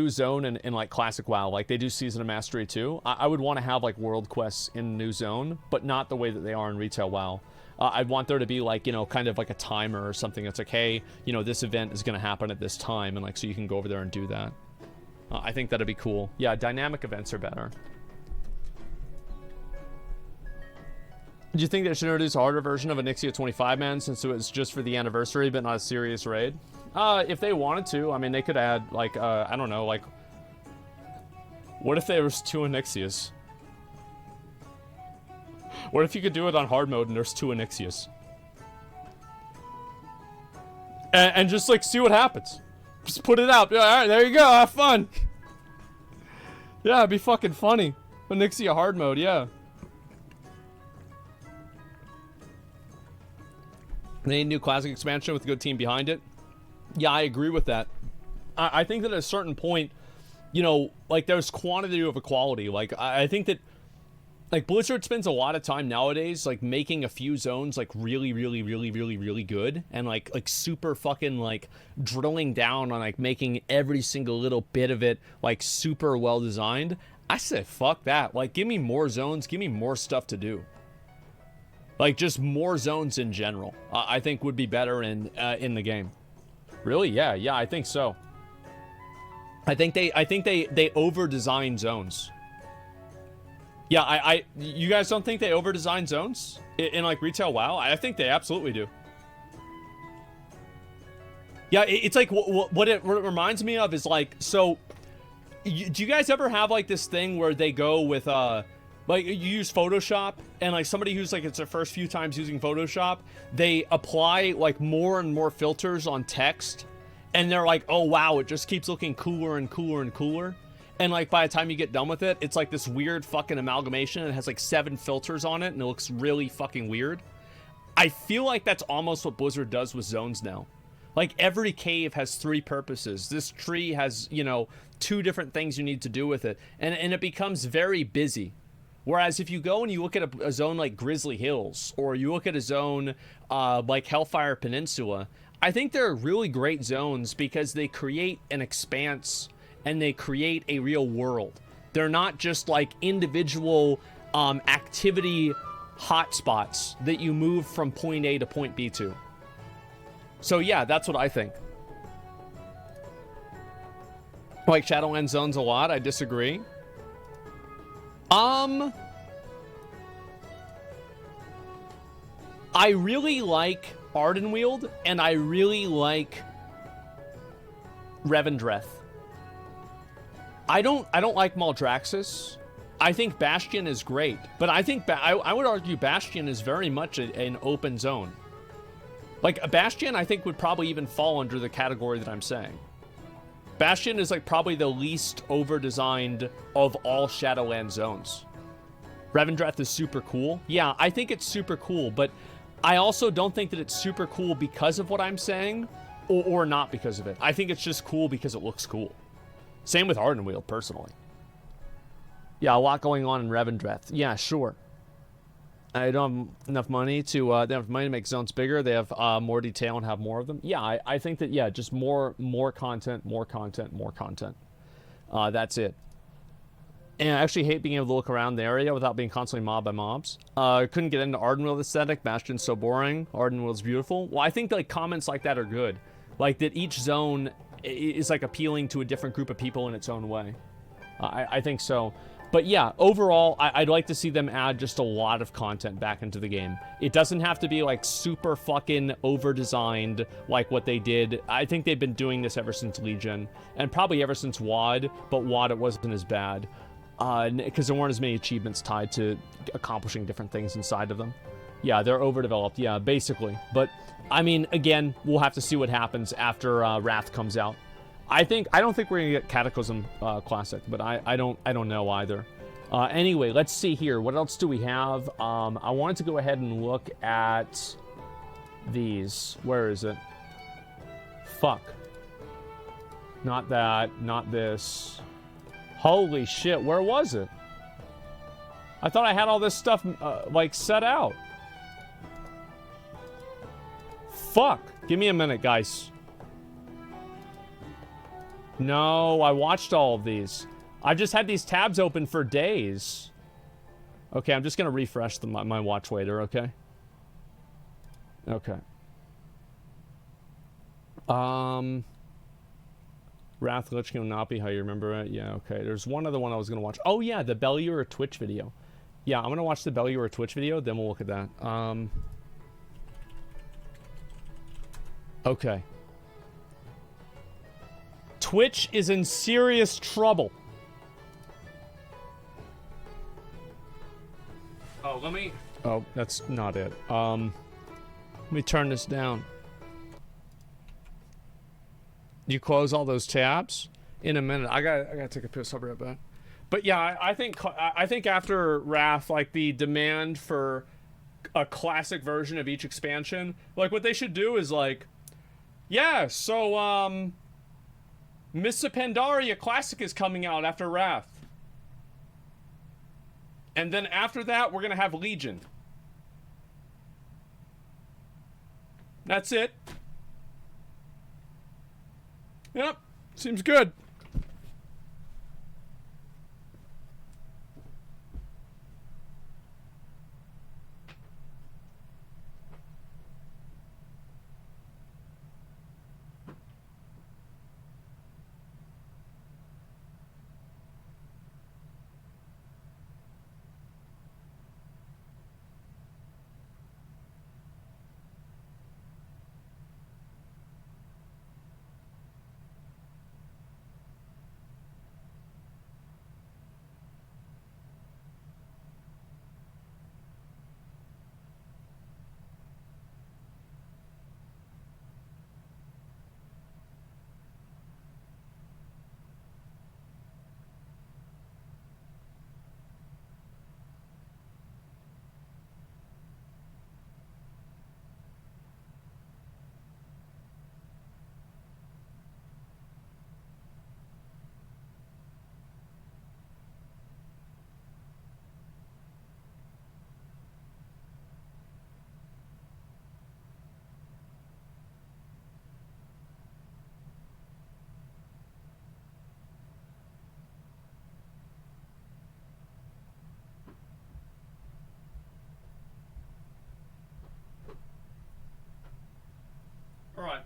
zone in like Classic WoW, like they do Season of Mastery 2, I would want to have like World Quests in New Zone, but not the way that they are in Retail WoW. I'd want there to be like, you know, kind of like a timer or something that's like, hey, you know, this event is going to happen at this time, and like, so you can go over there and do that. I think that'd be cool. Yeah, dynamic events are better. Do you think they should introduce a harder version of Onyxia 25 man since it was just for the anniversary but not a serious raid? If they wanted to, I mean, they could add like, I don't know, like, what if there was 2 Onyxias? What if you could do it on hard mode and there's 2 Onyxias? And just like see what happens. Just put it out. All right, there you go. Have fun. Yeah, it'd be fucking funny. Onyxia hard mode, yeah. They need a new Classic expansion with a good team behind it. Yeah, I agree with that. I think that at a certain point, you know, like there's quantity over quality. Like I think that like Blizzard spends a lot of time nowadays like making a few zones like really good, and like super fucking like drilling down on like making every single little bit of it like super well designed. I said fuck that. Like give me more zones, give me more stuff to do. Like just more zones in general, I think would be better in the game. Really? Yeah, I think so. I think they over-design zones. Yeah, you guys don't think they over-design zones in like Retail WoW? I think they absolutely do. Yeah, it's like what it reminds me of is like, so do you guys ever have like this thing where they go with like you use Photoshop, and like somebody who's like it's their first few times using Photoshop, they apply like more and more filters on text, and they're like, oh wow, it just keeps looking cooler and cooler and cooler, and like by the time you get done with it, it's like this weird fucking amalgamation, and it has like 7 filters on it, and it looks really fucking weird. I feel like that's almost what Blizzard does with zones now. Like every cave has 3 purposes. This tree has, you know, 2 different things you need to do with it, and it becomes very busy. Whereas if you go and you look at a zone like Grizzly Hills, or you look at a zone like Hellfire Peninsula, I think they're really great zones because they create an expanse and they create a real world. They're not just like individual activity hotspots that you move from point A to point B to. So yeah, that's what I think. I like Shadowlands zones a lot. I disagree. I really like Ardenweald, and I really like Revendreth. I don't like Maldraxxus. I think Bastion is great, but I think I would argue Bastion is very much an open zone. Like a Bastion, I think would probably even fall under the category that I'm saying. Bastion is like probably the least over-designed of all Shadowlands zones. Revendreth is super cool. Yeah, I think it's super cool, but I also don't think that it's super cool because of what I'm saying, or not because of it. I think it's just cool because it looks cool. Same with Ardenweald, personally. Yeah, a lot going on in Revendreth. Yeah, sure. I don't have enough money to, they don't have money to make zones bigger. They have more detail and have more of them. Yeah, I think that, yeah, just more content, more content, more content. That's it. And I actually hate being able to look around the area without being constantly mobbed by mobs. Couldn't get into Ardenweald aesthetic. Bastion's so boring. Ardenweald's beautiful. Well, I think like comments like that are good. Like that each zone is like appealing to a different group of people in its own way. I think so. But yeah, overall, I'd like to see them add just a lot of content back into the game. It doesn't have to be like super fucking over-designed like what they did. I think they've been doing this ever since Legion, and probably ever since WOD, but WOD it wasn't as bad. Because there weren't as many achievements tied to accomplishing different things inside of them. Yeah, they're overdeveloped, yeah, basically. But, I mean, again, we'll have to see what happens after Wrath comes out. I don't think we're gonna get Cataclysm Classic, but I don't know either. Anyway, let's see here. What else do we have? I wanted to go ahead and look at these. Where is it? Fuck. Not that. Not this. Holy shit! Where was it? I thought I had all this stuff like set out. Fuck. Give me a minute, guys. No, I watched all of these. I've just had these tabs open for days. Okay, I'm just gonna refresh my watch later, okay? Okay. Wrath Lich King will not be how you remember it. Yeah, okay. There's one other one I was gonna watch. Oh yeah, the Belluer Twitch video. Yeah, I'm gonna watch the Belluer Twitch video, then we'll look at that. Okay. Twitch is in serious trouble. Oh, let me... Oh, that's not it. Let me turn this down. You close all those tabs? In a minute. I gotta take a piss. I'll be right back. But yeah, I think after Wrath, like the demand for a classic version of each expansion, like what they should do is like, yeah, so Mists of Pandaria Classic is coming out after Wrath. And then after that, we're gonna have Legion. That's it. Yep, seems good. All right.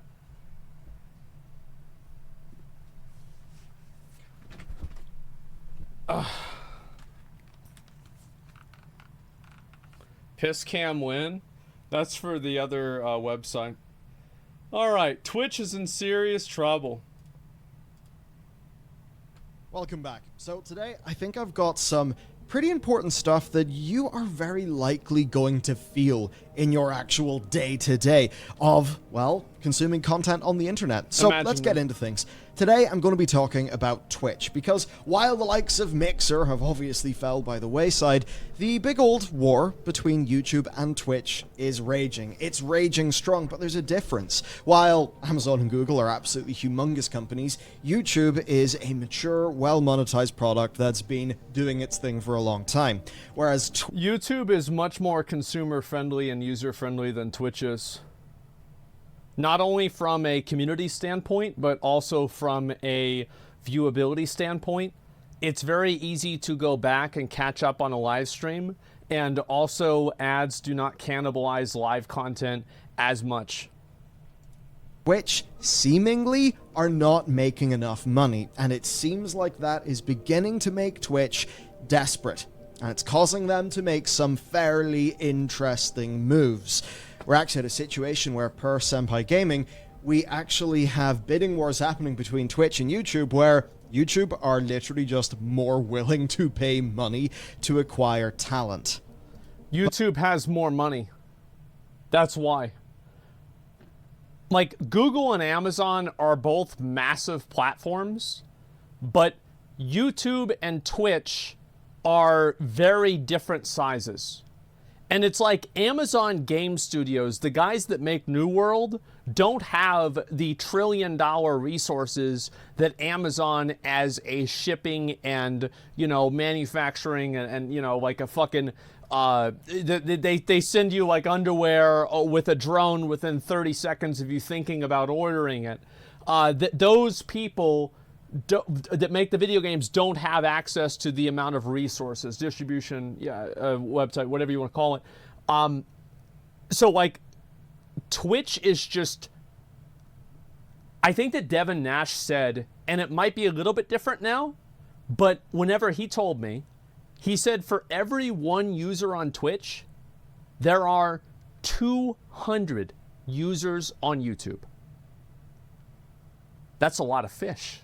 Piss cam win? That's for the other website. All right, Twitch is in serious trouble. Welcome back. So today I think I've got some pretty important stuff that you are very likely going to feel in your actual day-to-day of, well, consuming content on the internet. So let's get into things. Today I'm going to be talking about Twitch, because while the likes of Mixer have obviously fell by the wayside, the big old war between YouTube and Twitch is raging. It's raging strong, but there's a difference. While Amazon and Google are absolutely humongous companies, YouTube is a mature, well-monetized product that's been doing its thing for a long time. Whereas YouTube is much more consumer-friendly and user-friendly than Twitch is. Not only from a community standpoint, but also from a viewability standpoint. It's very easy to go back and catch up on a live stream, and also ads do not cannibalize live content as much. Twitch seemingly are not making enough money, and it seems like that is beginning to make Twitch desperate, and it's causing them to make some fairly interesting moves. We're actually at a situation where, per Senpai Gaming, we actually have bidding wars happening between Twitch and YouTube, where YouTube are literally just more willing to pay money to acquire talent. YouTube has more money. That's why. Like, Google and Amazon are both massive platforms, but YouTube and Twitch are very different sizes. And it's like Amazon Game Studios, the guys that make New World, don't have the trillion-dollar resources that Amazon, as a shipping and, manufacturing and like a fucking, they send you like underwear with a drone within 30 seconds of you thinking about ordering it. Those people that make the video games don't have access to the amount of resources, distribution, website, whatever you want to call it. So like Twitch is just, I think that Devin Nash said, and it might be a little bit different now, but whenever he told me, he said for every one user on Twitch, there are 200 users on YouTube. That's a lot of fish.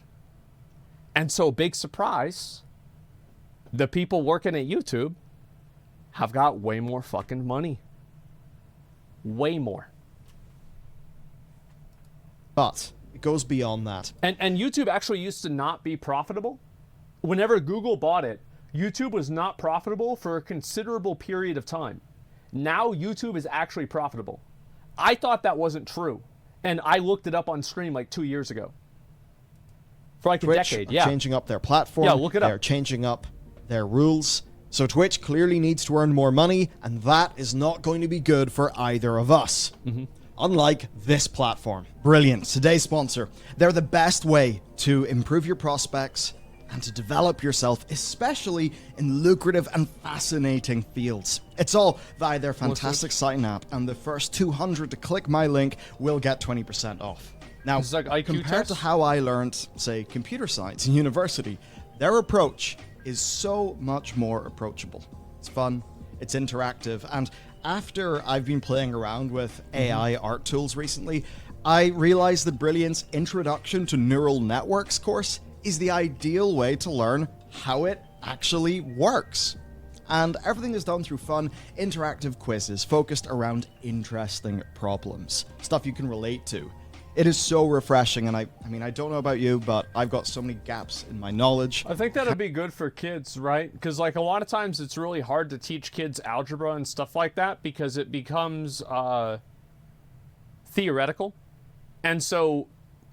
And so, big surprise, the people working at YouTube have got way more fucking money. Way more. But it goes beyond that. And YouTube actually used to not be profitable. Whenever Google bought it, YouTube was not profitable for a considerable period of time. Now YouTube is actually profitable. I thought that wasn't true. And I looked it up on stream like 2 years ago. For like Twitch a decade, yeah. Changing up their platform. Yeah, look it up. They're changing up their rules. So Twitch clearly needs to earn more money, and that is not going to be good for either of us. Unlike this platform. Brilliant. Today's sponsor. They're the best way to improve your prospects and to develop yourself, especially in lucrative and fascinating fields. It's all via their fantastic site and app, and the first 200 to click my link will get 20% off. Now, like IQ compared to tests? how I learned, say, computer science in university, their approach is so much more approachable. It's fun, it's interactive, and after I've been playing around with AI art tools recently, I realized that Brilliant's Introduction to Neural Networks course is the ideal way to learn how it actually works. And everything is done through fun, interactive quizzes focused around interesting problems, stuff you can relate to. It is so refreshing, and I mean, I don't know about you, but I've got so many gaps in my knowledge. I think that'd be good for kids, right? Because like a lot of times it's really hard to teach kids algebra and stuff like that because it becomes theoretical. And so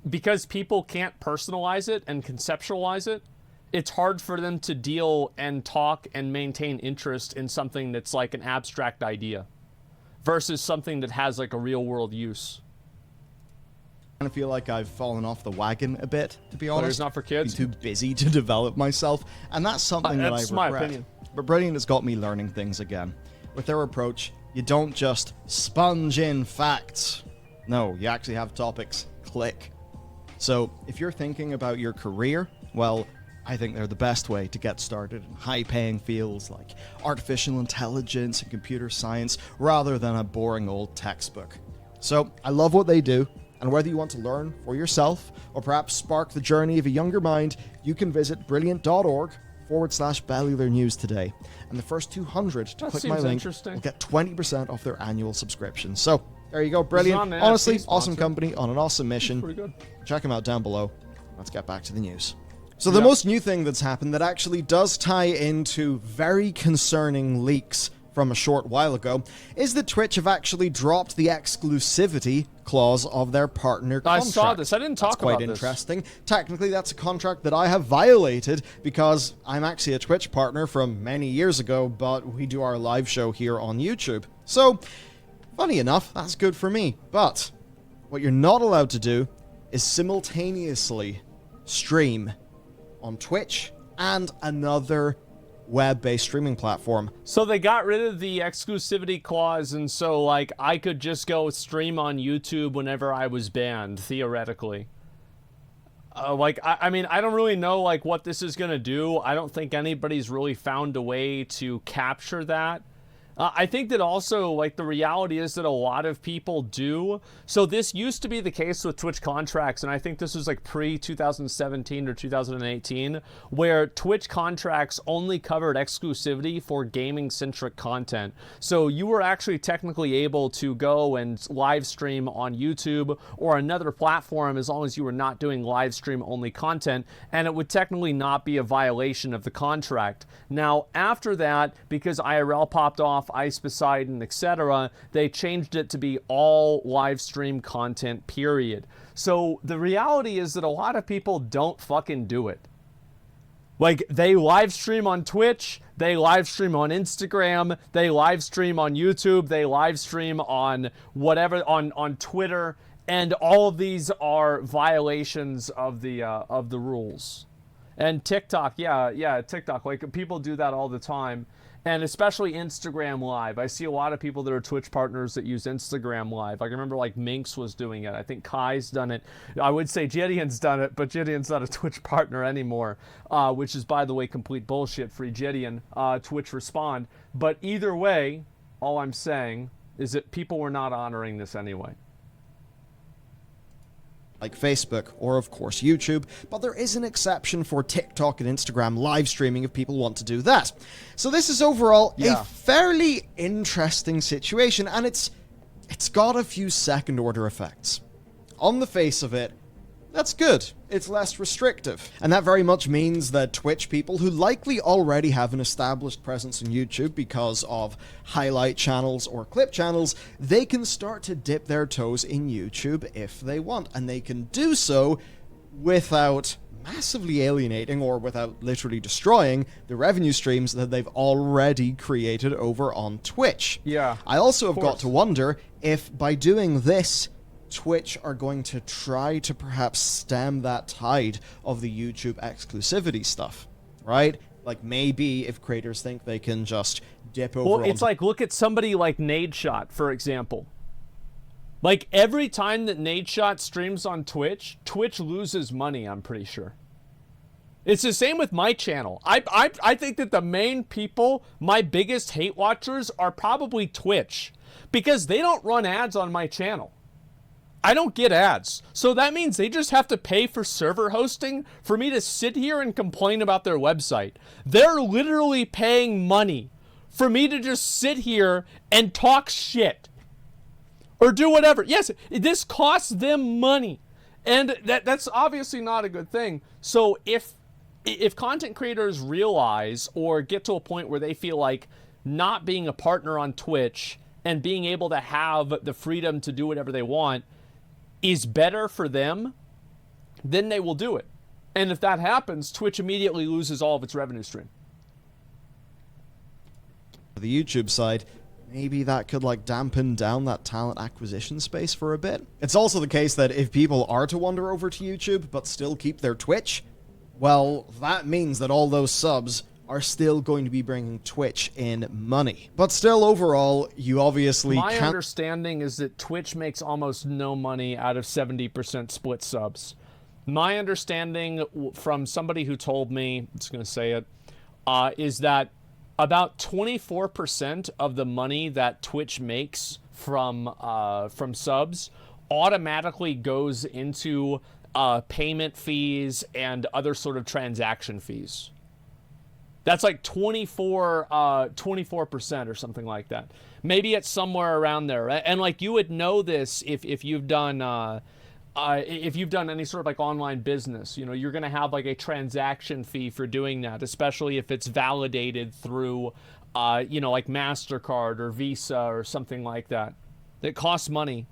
because people can't personalize it and conceptualize it, it's hard for them to deal and talk and maintain interest in something that's like an abstract idea versus something that has like a real world use. I kind of feel like I've fallen off the wagon a bit, to be honest. But it's not for kids? Been too busy to develop myself, and that's something that I regret. That's my opinion. But Brilliant has got me learning things again. With their approach, you don't just sponge in facts. No, you actually have topics. Click. So, if you're thinking about your career, well, I think they're the best way to get started in high-paying fields like artificial intelligence and computer science, rather than a boring old textbook. So, I love what they do. And whether you want to learn for yourself, or perhaps spark the journey of a younger mind, you can visit brilliant.org/Bellular News today. And the first 200 to click my link will get 20% off their annual subscription. So, there you go, Brilliant. Honestly, awesome company on an awesome mission. Pretty good. Check them out down below. let's get back to the news. So the most new thing that's happened that actually does tie into very concerning leaks from a short while ago is that Twitch have actually dropped the exclusivity clause of their partner contract. I saw this. I didn't talk about this. That's quite interesting. Technically, that's a contract that I have violated because I'm actually a Twitch partner from many years ago, but we do our live show here on YouTube. So, funny enough, that's good for me. But what you're not allowed to do is simultaneously stream on Twitch and another web-based streaming platform. So they got rid of the exclusivity clause, and so, like, I could just go stream on YouTube whenever I was banned, theoretically. I mean, I don't really know, like, what this is gonna do. I don't think anybody's really found a way to capture that. I think that also, like, the reality is that a lot of people do. So this used to be the case with Twitch contracts, and I think this was like pre-2017 or 2018, where Twitch contracts only covered exclusivity for gaming-centric content. So you were actually technically able to go and live stream on YouTube or another platform as long as you were not doing live stream only content, and it would technically not be a violation of the contract. Now, after that, because IRL popped off, Ice Poseidon, etc., they changed it to be all live stream content, period. So the reality is that a lot of people don't fucking do it. Like, they live stream on Twitch, they live stream on Instagram, they live stream on YouTube, they live stream on whatever, on Twitter, and all of these are violations of the rules. And TikTok, yeah, TikTok, like, people do that all the time. And especially Instagram Live. I see a lot of people that are Twitch partners that use Instagram Live. I remember, like, Minx was doing it. I think Kai's done it. I would say Gideon's done it, but Gideon's not a Twitch partner anymore, which is, by the way, complete bullshit. Free Gideon, Twitch respond. But either way, all I'm saying is that people were not honoring this anyway. Like Facebook, or of course YouTube, but there is an exception for TikTok and Instagram live streaming if people want to do that. So this is overall a fairly interesting situation, and it's got a few second order effects. On the face of it, that's good. It's less restrictive. And that very much means that Twitch people who likely already have an established presence on YouTube because of highlight channels or clip channels, they can start to dip their toes in YouTube if they want. And they can do so without massively alienating or without literally destroying the revenue streams that they've already created over on Twitch. Yeah. I also have got to wonder if by doing this, Twitch are going to try to perhaps stem that tide of the YouTube exclusivity stuff, right? Like, maybe if creators think they can just dip over. Well, it's like, look at somebody like Nadeshot, for example. Like, every time that Nadeshot streams on Twitch, Twitch loses money, I'm pretty sure. It's the same with my channel. I think that the main people, my biggest hate watchers, are probably Twitch, because they don't run ads on my channel. I don't get ads. So that means they just have to pay for server hosting for me to sit here and complain about their website. They're literally paying money for me to just sit here and talk shit. Or do whatever. Yes, this costs them money. And that's obviously not a good thing. So if content creators realize or get to a point where they feel like not being a partner on Twitch and being able to have the freedom to do whatever they want is better for them, then they will do it. And if that happens, Twitch immediately loses all of its revenue stream. The YouTube side, maybe that could, like, dampen down that talent acquisition space for a bit. It's also the case that if people are to wander over to YouTube but still keep their Twitch, well, that means that all those subs are still going to be bringing Twitch in money. But still, overall, you obviously My can't... understanding is that Twitch makes almost no money out of 70% split subs. My understanding from somebody who told me, I'm just going to say it, is that about 24% of the money that Twitch makes from subs automatically goes into payment fees and other sort of transaction fees. That's like 24% or something like that. Maybe it's somewhere around there. And like, you would know this if you've done if you've done any sort of like online business, you know, you're going to have like a transaction fee for doing that, especially if it's validated through, you know, like MasterCard or Visa or something like that. That costs money.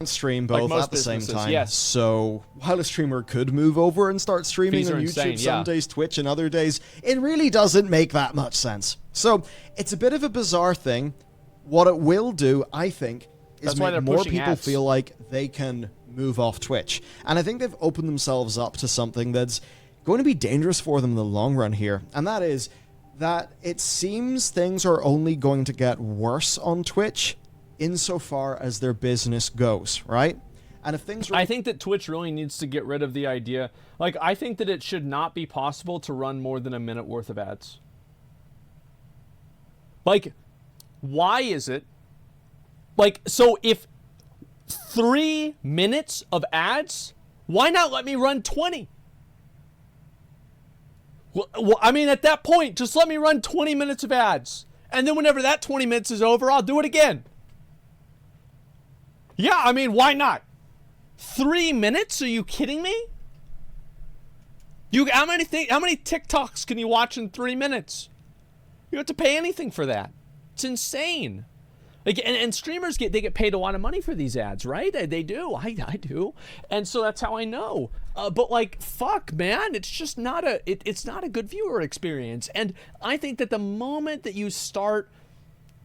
Stream both most at the same businesses, time. yes. So while a streamer could move over and start streaming Fees on are YouTube insane, some yeah. days, Twitch and other days, it really doesn't make that much sense. So it's a bit of a bizarre thing. What it will do, I think, is That's why they're make more pushing people ads. feel like they can move off Twitch. And I think they've opened themselves up to something that's going to be dangerous for them in the long run here. And that is that it seems things are only going to get worse on Twitch insofar as their business goes, right? And if things are... I think that Twitch really needs to get rid of the idea. Like, I think that it should not be possible to run more than a minute worth of ads. Like, why is it? Like, so if 3 minutes of ads, why not let me run 20? Well, I mean, at that point, just let me run 20 minutes of ads. And then whenever that 20 minutes is over, I'll do it again. Yeah, I mean, why not? 3 minutes? Are you kidding me? How many TikToks can you watch in 3 minutes? You don't have to pay anything for that. It's insane. Like, and streamers get paid a lot of money for these ads, right? They do. I do. And so that's how I know. But like, fuck, man, it's just not it's not a good viewer experience. And I think that the moment that you start,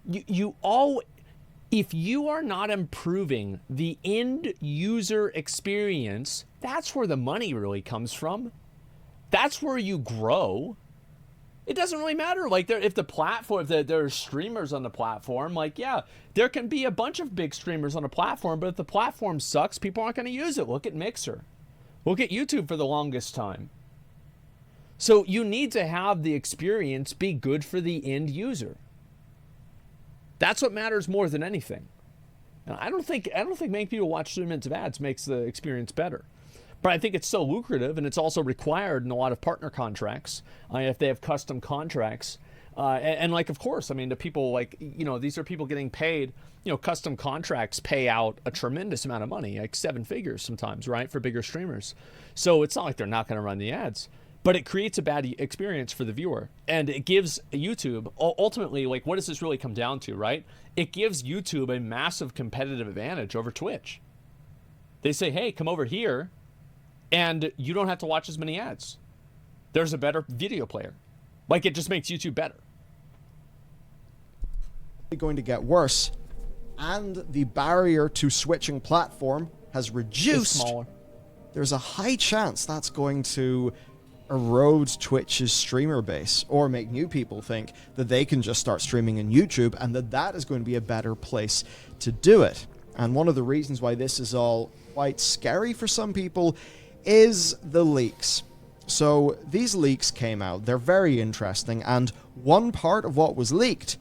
if you are not improving the end user experience, that's where the money really comes from. That's where you grow. It doesn't really matter. Like, if there are streamers on the platform, like, yeah, there can be a bunch of big streamers on a platform, but if the platform sucks, people aren't going to use it. Look at Mixer. Look at YouTube for the longest time. So you need to have the experience be good for the end user. That's what matters more than anything. And I don't think making people watch 3 minutes of ads makes the experience better. But I think it's so lucrative, and it's also required in a lot of partner contracts if they have custom contracts. And like, of course, I mean, the people, like, you know, these are people getting paid. You know, custom contracts pay out a tremendous amount of money, like 7 figures sometimes, right, for bigger streamers. So it's not like they're not going to run the ads. But it creates a bad experience for the viewer. And it gives YouTube, ultimately, like, what does this really come down to, right? It gives YouTube a massive competitive advantage over Twitch. They say, hey, come over here, and you don't have to watch as many ads. There's a better video player. Like, it just makes YouTube better. Going to get worse, and the barrier to switching platform has reduced. It's smaller. There's a high chance that's going to erode Twitch's streamer base, or make new people think that they can just start streaming on YouTube, and that is going to be a better place to do it. And one of the reasons why this is all quite scary for some people is the leaks. So these leaks came out. They're very interesting, and one part of what was leaked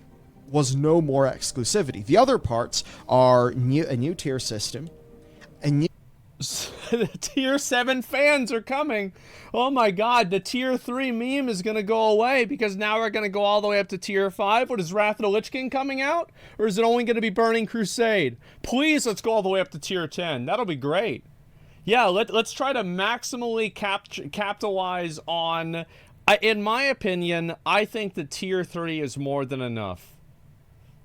was no more exclusivity. The other parts are a new tier system, a new The tier 7 fans are coming. Oh my god, the tier 3 meme is going to go away because now we're going to go all the way up to tier 5. What is Wrath of the Lich King coming out? Or is it only going to be Burning Crusade? Please, let's go all the way up to tier 10. That'll be great. Yeah, let's try to maximally capitalize on... in my opinion, I think that tier 3 is more than enough.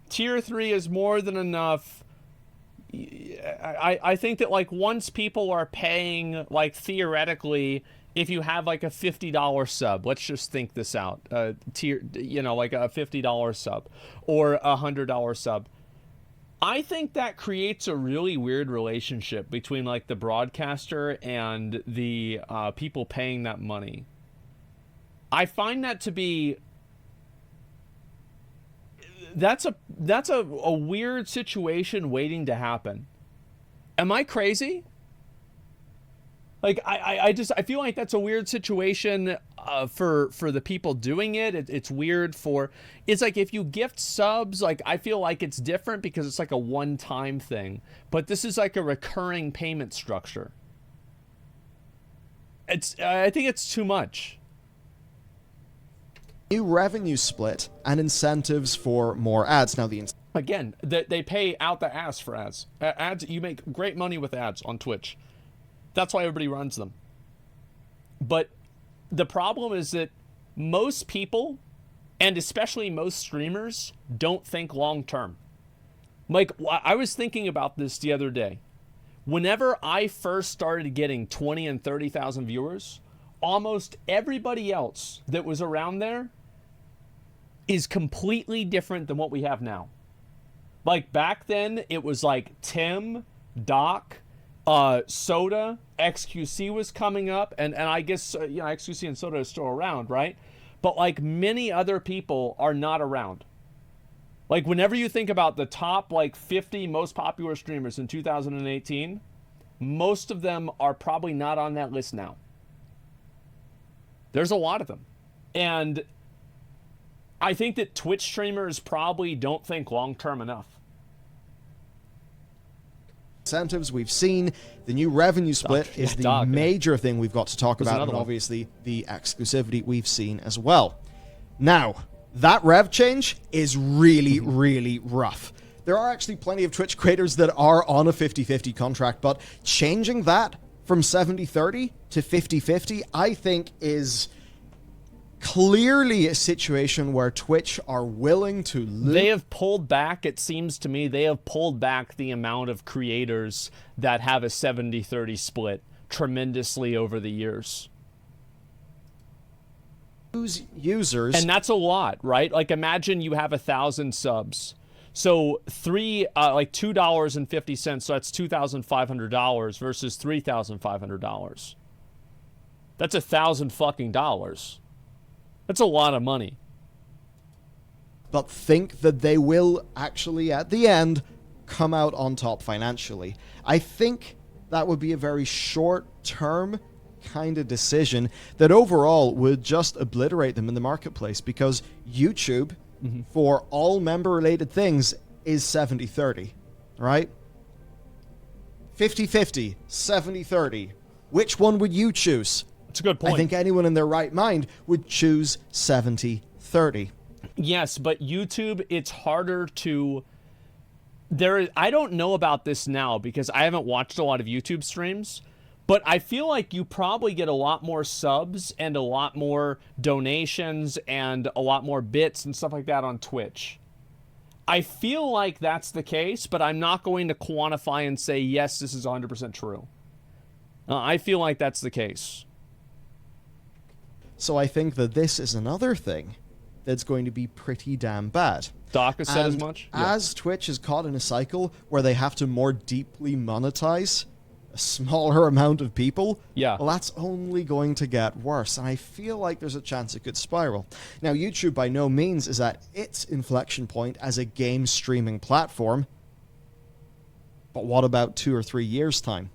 Tier 3 is more than enough. I think that, like, once people are paying, like, theoretically, if you have like a $50 sub, let's just think this out, tier, you know, like a $50 sub or a $100 sub, I think that creates a really weird relationship between, like, the broadcaster and the people paying that money. I find that to be... That's a weird situation waiting to happen. Am I crazy? Like, I feel like that's a weird situation for the people doing it. It's weird for... It's like if you gift subs, like, I feel like it's different because it's like a one-time thing. But this is like a recurring payment structure. I think it's too much. new revenue split and incentives for more ads. Now, Again, they pay out the ass for ads. Ads, you make great money with ads on Twitch. That's why everybody runs them. But the problem is that most people, and especially most streamers, don't think long term. Like, I was thinking about this the other day. Whenever I first started getting 20 and 30,000 viewers, almost everybody else that was around there is completely different than what we have now. Like, back then, it was like Tim, Doc, Soda, XQC was coming up, and I guess, XQC and Soda is still around, right? But, like, many other people are not around. Like, whenever you think about the top, 50 most popular streamers in 2018, most of them are probably not on that list now. There's a lot of them. And I think that Twitch streamers probably don't think long-term enough. Incentives we've seen, the new revenue split is the major thing we've got to talk about, and obviously the exclusivity we've seen as well. Now, that rev change is really, really rough. There are actually plenty of Twitch creators that are on a 50-50 contract, but changing that from 70-30 to 50-50, I think is clearly a situation where Twitch are willing to lose. They have pulled back, it seems to me, they have pulled back the amount of creators that have a 70-30 split tremendously over the years. Users. And that's a lot, right? Like, imagine you have 1,000 subs. So $2.50, so that's $2,500 versus $3,500. That's $1,000 fucking dollars. That's a lot of money. But think that they will actually, at the end, come out on top financially. I think that would be a very short-term kind of decision that overall would just obliterate them in the marketplace, because YouTube, for all member-related things, is 70-30, right? 50-50, 70-30. Which one would you choose? That's a good point. I think anyone in their right mind would choose 70-30. Yes, but YouTube, it's harder to... I don't know about this now because I haven't watched a lot of YouTube streams, but I feel like you probably get a lot more subs and a lot more donations and a lot more bits and stuff like that on Twitch. I feel like that's the case, but I'm not going to quantify and say, yes, this is 100% true. I feel like that's the case. So I think that this is another thing that's going to be pretty damn bad. Doc has said as much. As Twitch is caught in a cycle where they have to more deeply monetize a smaller amount of people, well, that's only going to get worse. And I feel like there's a chance it could spiral. Now, YouTube by no means is at its inflection point as a game streaming platform. But what about 2 or 3 years' time?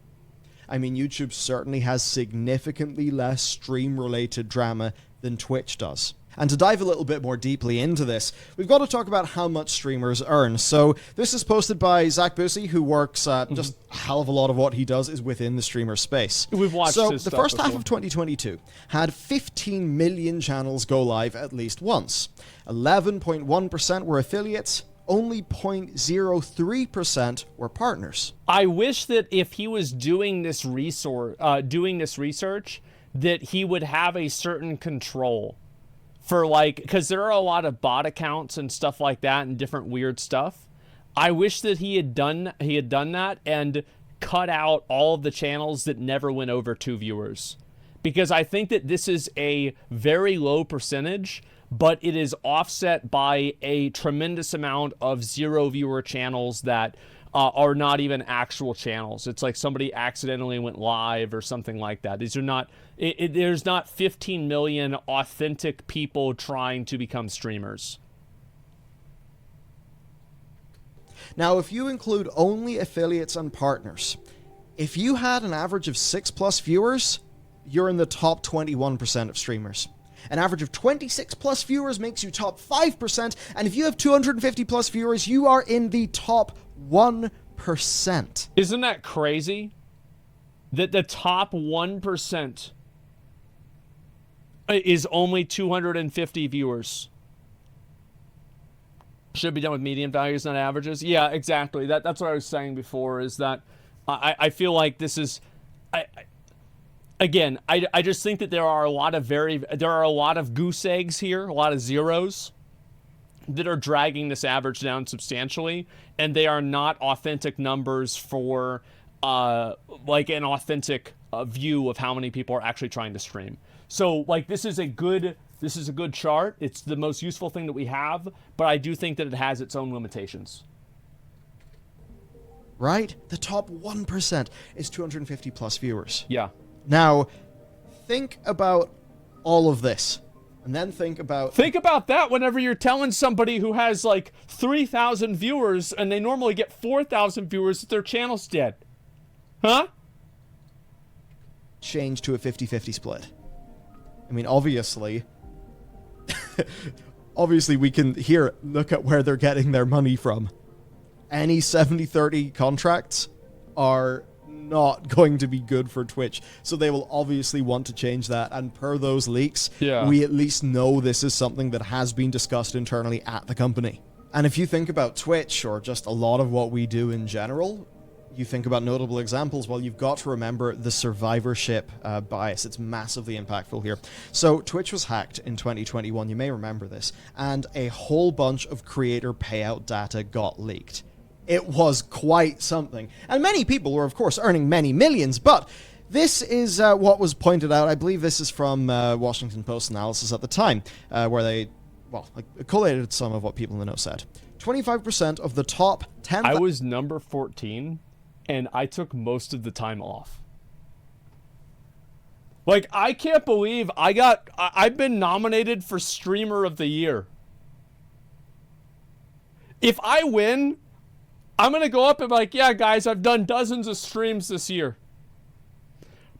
I mean, YouTube certainly has significantly less stream-related drama than Twitch does. And to dive a little bit more deeply into this, we've got to talk about how much streamers earn. So this is posted by Zach Busey, who works just a hell of a lot of what he does is within the streamer space. We've watched his the stuff first half before. of 2022 had 15 million channels go live at least once. 11.1% were affiliates. Only 0.03% were partners. I wish that if he was doing this research, that he would have a certain control for, like, because there are a lot of bot accounts and stuff like that and different weird stuff. I wish that he had done that and cut out all of the channels that never went over 2 viewers, because I think that this is a very low percentage, but it is offset by a tremendous amount of 0 viewer channels that are not even actual channels. It's like somebody accidentally went live or something like that. These are not, there's not 15 million authentic people trying to become streamers. Now, if you include only affiliates and partners, if you had an average of 6+ viewers, you're in the top 21% of streamers. An average of 26+ viewers makes you top 5%, and if you have 250+ viewers, you are in the top 1%. Isn't that crazy? That the top 1% is only 250 viewers. Should be done with median values, not averages. Yeah, exactly. That's what I was saying before, is that I feel like this is... Again, I just think that there are a lot of goose eggs here, a lot of zeros that are dragging this average down substantially, and they are not authentic numbers for like an authentic view of how many people are actually trying to stream. So like this is a good chart. It's the most useful thing that we have, but I do think that it has its own limitations. Right? The top 1% is 250 plus viewers. Yeah. Now, think about all of this. And then think about that whenever you're telling somebody who has like 3,000 viewers and they normally get 4,000 viewers that their channel's dead. Huh? Change to a 50-50 split. I mean, obviously we can here look at where they're getting their money from. Any 70-30 contracts are not going to be good for Twitch, so they will obviously want to change that, and per those leaks, we at least know this is something that has been discussed internally at the company. And if you think about Twitch, or just a lot of what we do in general, you think about notable examples, well, you've got to remember the survivorship bias. It's massively impactful here. So Twitch was hacked in 2021, you may remember this, and a whole bunch of creator payout data got leaked. It was quite something. And many people were, of course, earning many millions, but this is what was pointed out. I believe this is from Washington Post analysis at the time, where they, collated some of what people in the know said. 25% of the top 10... I was number 14, and I took most of the time off. Like, I can't believe I've been nominated for Streamer of the Year. If I win... I'm going to go up and be like, yeah, guys, I've done dozens of streams this year.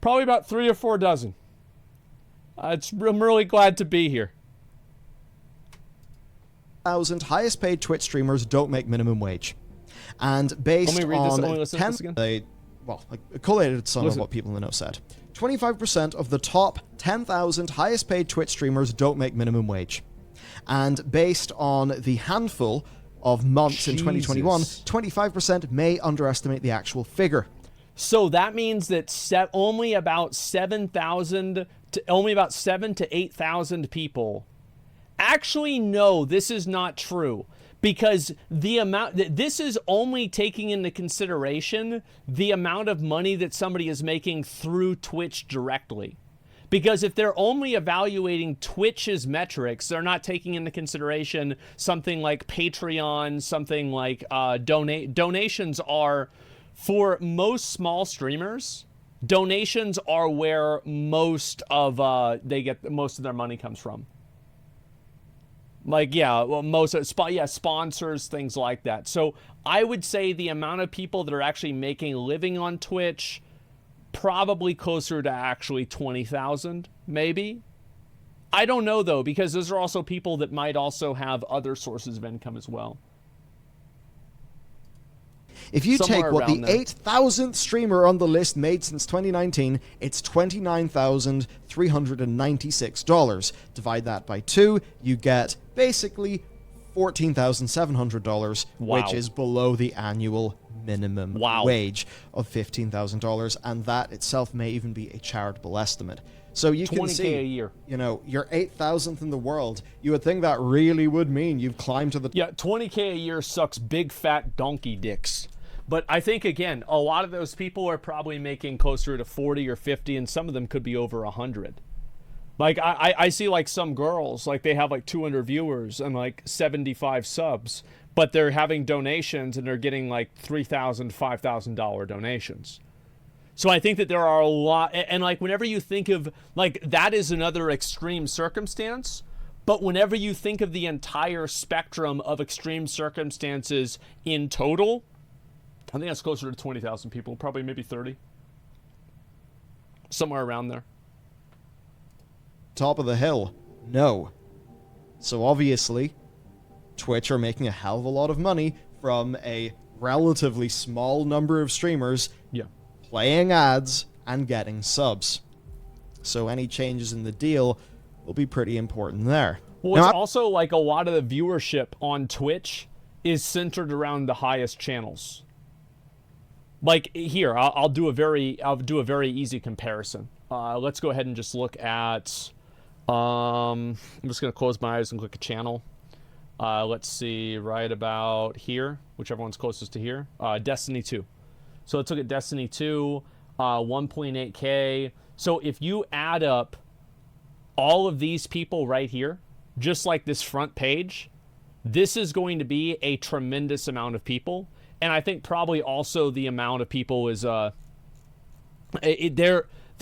Probably about 3 or 4 dozen. I'm really glad to be here. 1,000 highest paid Twitch streamers don't make minimum wage. And based on 10, they collated some of what people in the know said. 25% of the top 10,000 highest paid Twitch streamers don't make minimum wage. And based on the handful of months in 2021, 25% may underestimate the actual figure. So that means that only about 7,000 to 8,000 people actually know this is not true, because the amount this is only taking into consideration the amount of money that somebody is making through Twitch directly. Because if they're only evaluating Twitch's metrics, they're not taking into consideration something like Patreon, something like donations are, for most small streamers, donations are where most of they get most of their money comes from. Like, yeah, well, sponsors, things like that. So I would say the amount of people that are actually making a living on Twitch, probably closer to actually 20,000, maybe. I don't know, though, because those are also people that might also have other sources of income as well. If you take what the 8,000th streamer on the list made since 2019, it's $29,396. Divide that by 2, you get basically $14,700, which is below the annual minimum wage of $15,000, and that itself may even be a charitable estimate. So you can see, a year. You know, you're 8,000th in the world. You would think that really would mean you've climbed to the... Yeah, 20K a year sucks big fat donkey dicks. But I think, again, a lot of those people are probably making closer to 40 or 50, and some of them could be over 100. Like, I see, like, some girls, like, they have, like, 200 viewers and, like, 75 subs, but they're having donations, and they're getting, like, $3,000, $5,000 donations. So I think that there are a lot, and, like, whenever you think of, like, that is another extreme circumstance, but whenever you think of the entire spectrum of extreme circumstances in total, I think that's closer to 20,000 people, probably maybe 30. Somewhere around there. Top of the hill? No. So obviously, Twitch are making a hell of a lot of money from a relatively small number of streamers playing ads and getting subs. So any changes in the deal will be pretty important there. Well, Now, it's also like a lot of the viewership on Twitch is centered around the highest channels. Like here, I'll do a very easy comparison. Let's go ahead and just look at. I'm just gonna close my eyes and click a channel. Let's see, right about here, whichever one's closest to here. Destiny 2. So let's look at Destiny 2, 1.8K. So if you add up all of these people right here, just like this front page, this is going to be a tremendous amount of people. And I think probably also the amount of people is there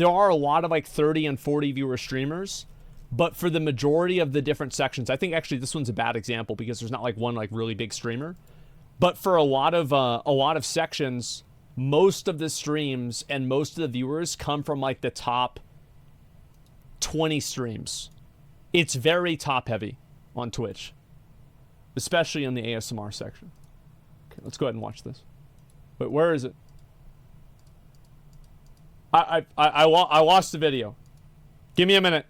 are a lot of like 30 and 40 viewer streamers, but for the majority of the different sections, I think actually this one's a bad example because there's not like one like really big streamer. But for a lot of sections, most of the streams and most of the viewers come from like the top 20 streams. It's very top heavy on Twitch, especially in the ASMR section. Okay, let's go ahead and watch this. Wait, where is it? I lost the video. Give me a minute.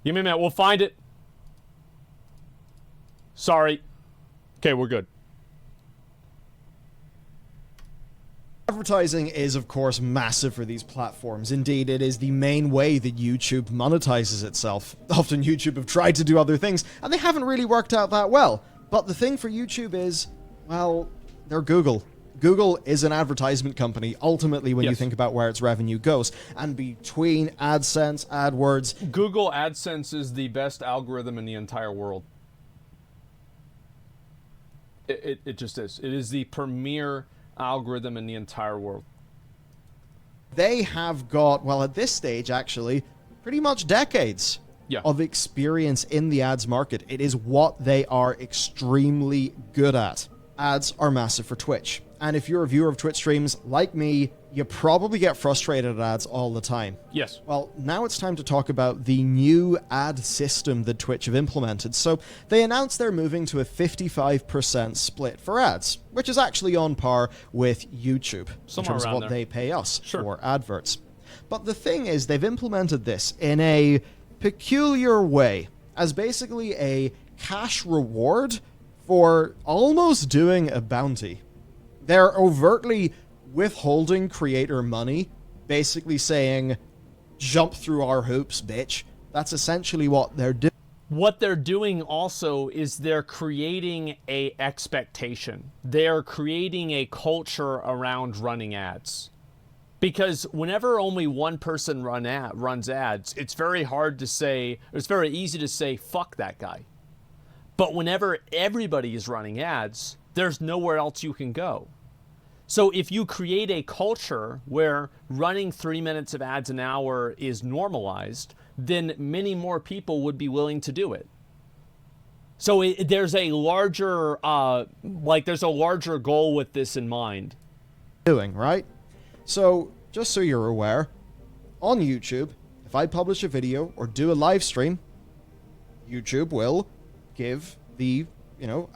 Give me a minute. We'll find it. Sorry. Okay, we're good. advertising is, of course, massive for these platforms. Indeed, it is the main way that YouTube monetizes itself. Often YouTube have tried to do other things, and they haven't really worked out that well. But the thing for YouTube is, well, they're Google. Google is an advertisement company, ultimately, when you think about where its revenue goes. And between AdSense, AdWords... Google AdSense is the best algorithm in the entire world. It just is. It is the premier algorithm in the entire world. They have got, well, at this stage, actually, pretty much decades of experience in the ads market. It is what they are extremely good at. Ads are massive for Twitch. And if you're a viewer of Twitch streams like me, you probably get frustrated at ads all the time. Yes. Well, now it's time to talk about the new ad system that Twitch have implemented. So they announced they're moving to a 55% split for ads, which is actually on par with YouTube in terms of what they pay us for adverts. But the thing is, they've implemented this in a peculiar way as basically a cash reward for almost doing a bounty. They're overtly withholding creator money, basically saying, jump through our hoops, bitch. That's essentially what they're doing. What they're doing also is they're creating a expectation. They're creating a culture around running ads. Because whenever only one person runs ads, it's very hard to say, it's very easy to say, fuck that guy. But whenever everybody is running ads, there's nowhere else you can go. So if you create a culture where running 3 minutes of ads an hour is normalized, then many more people would be willing to do it. So there's a larger, there's a larger goal with this in mind. Right? So, just so you're aware, on YouTube, if I publish a video or do a live stream, YouTube will give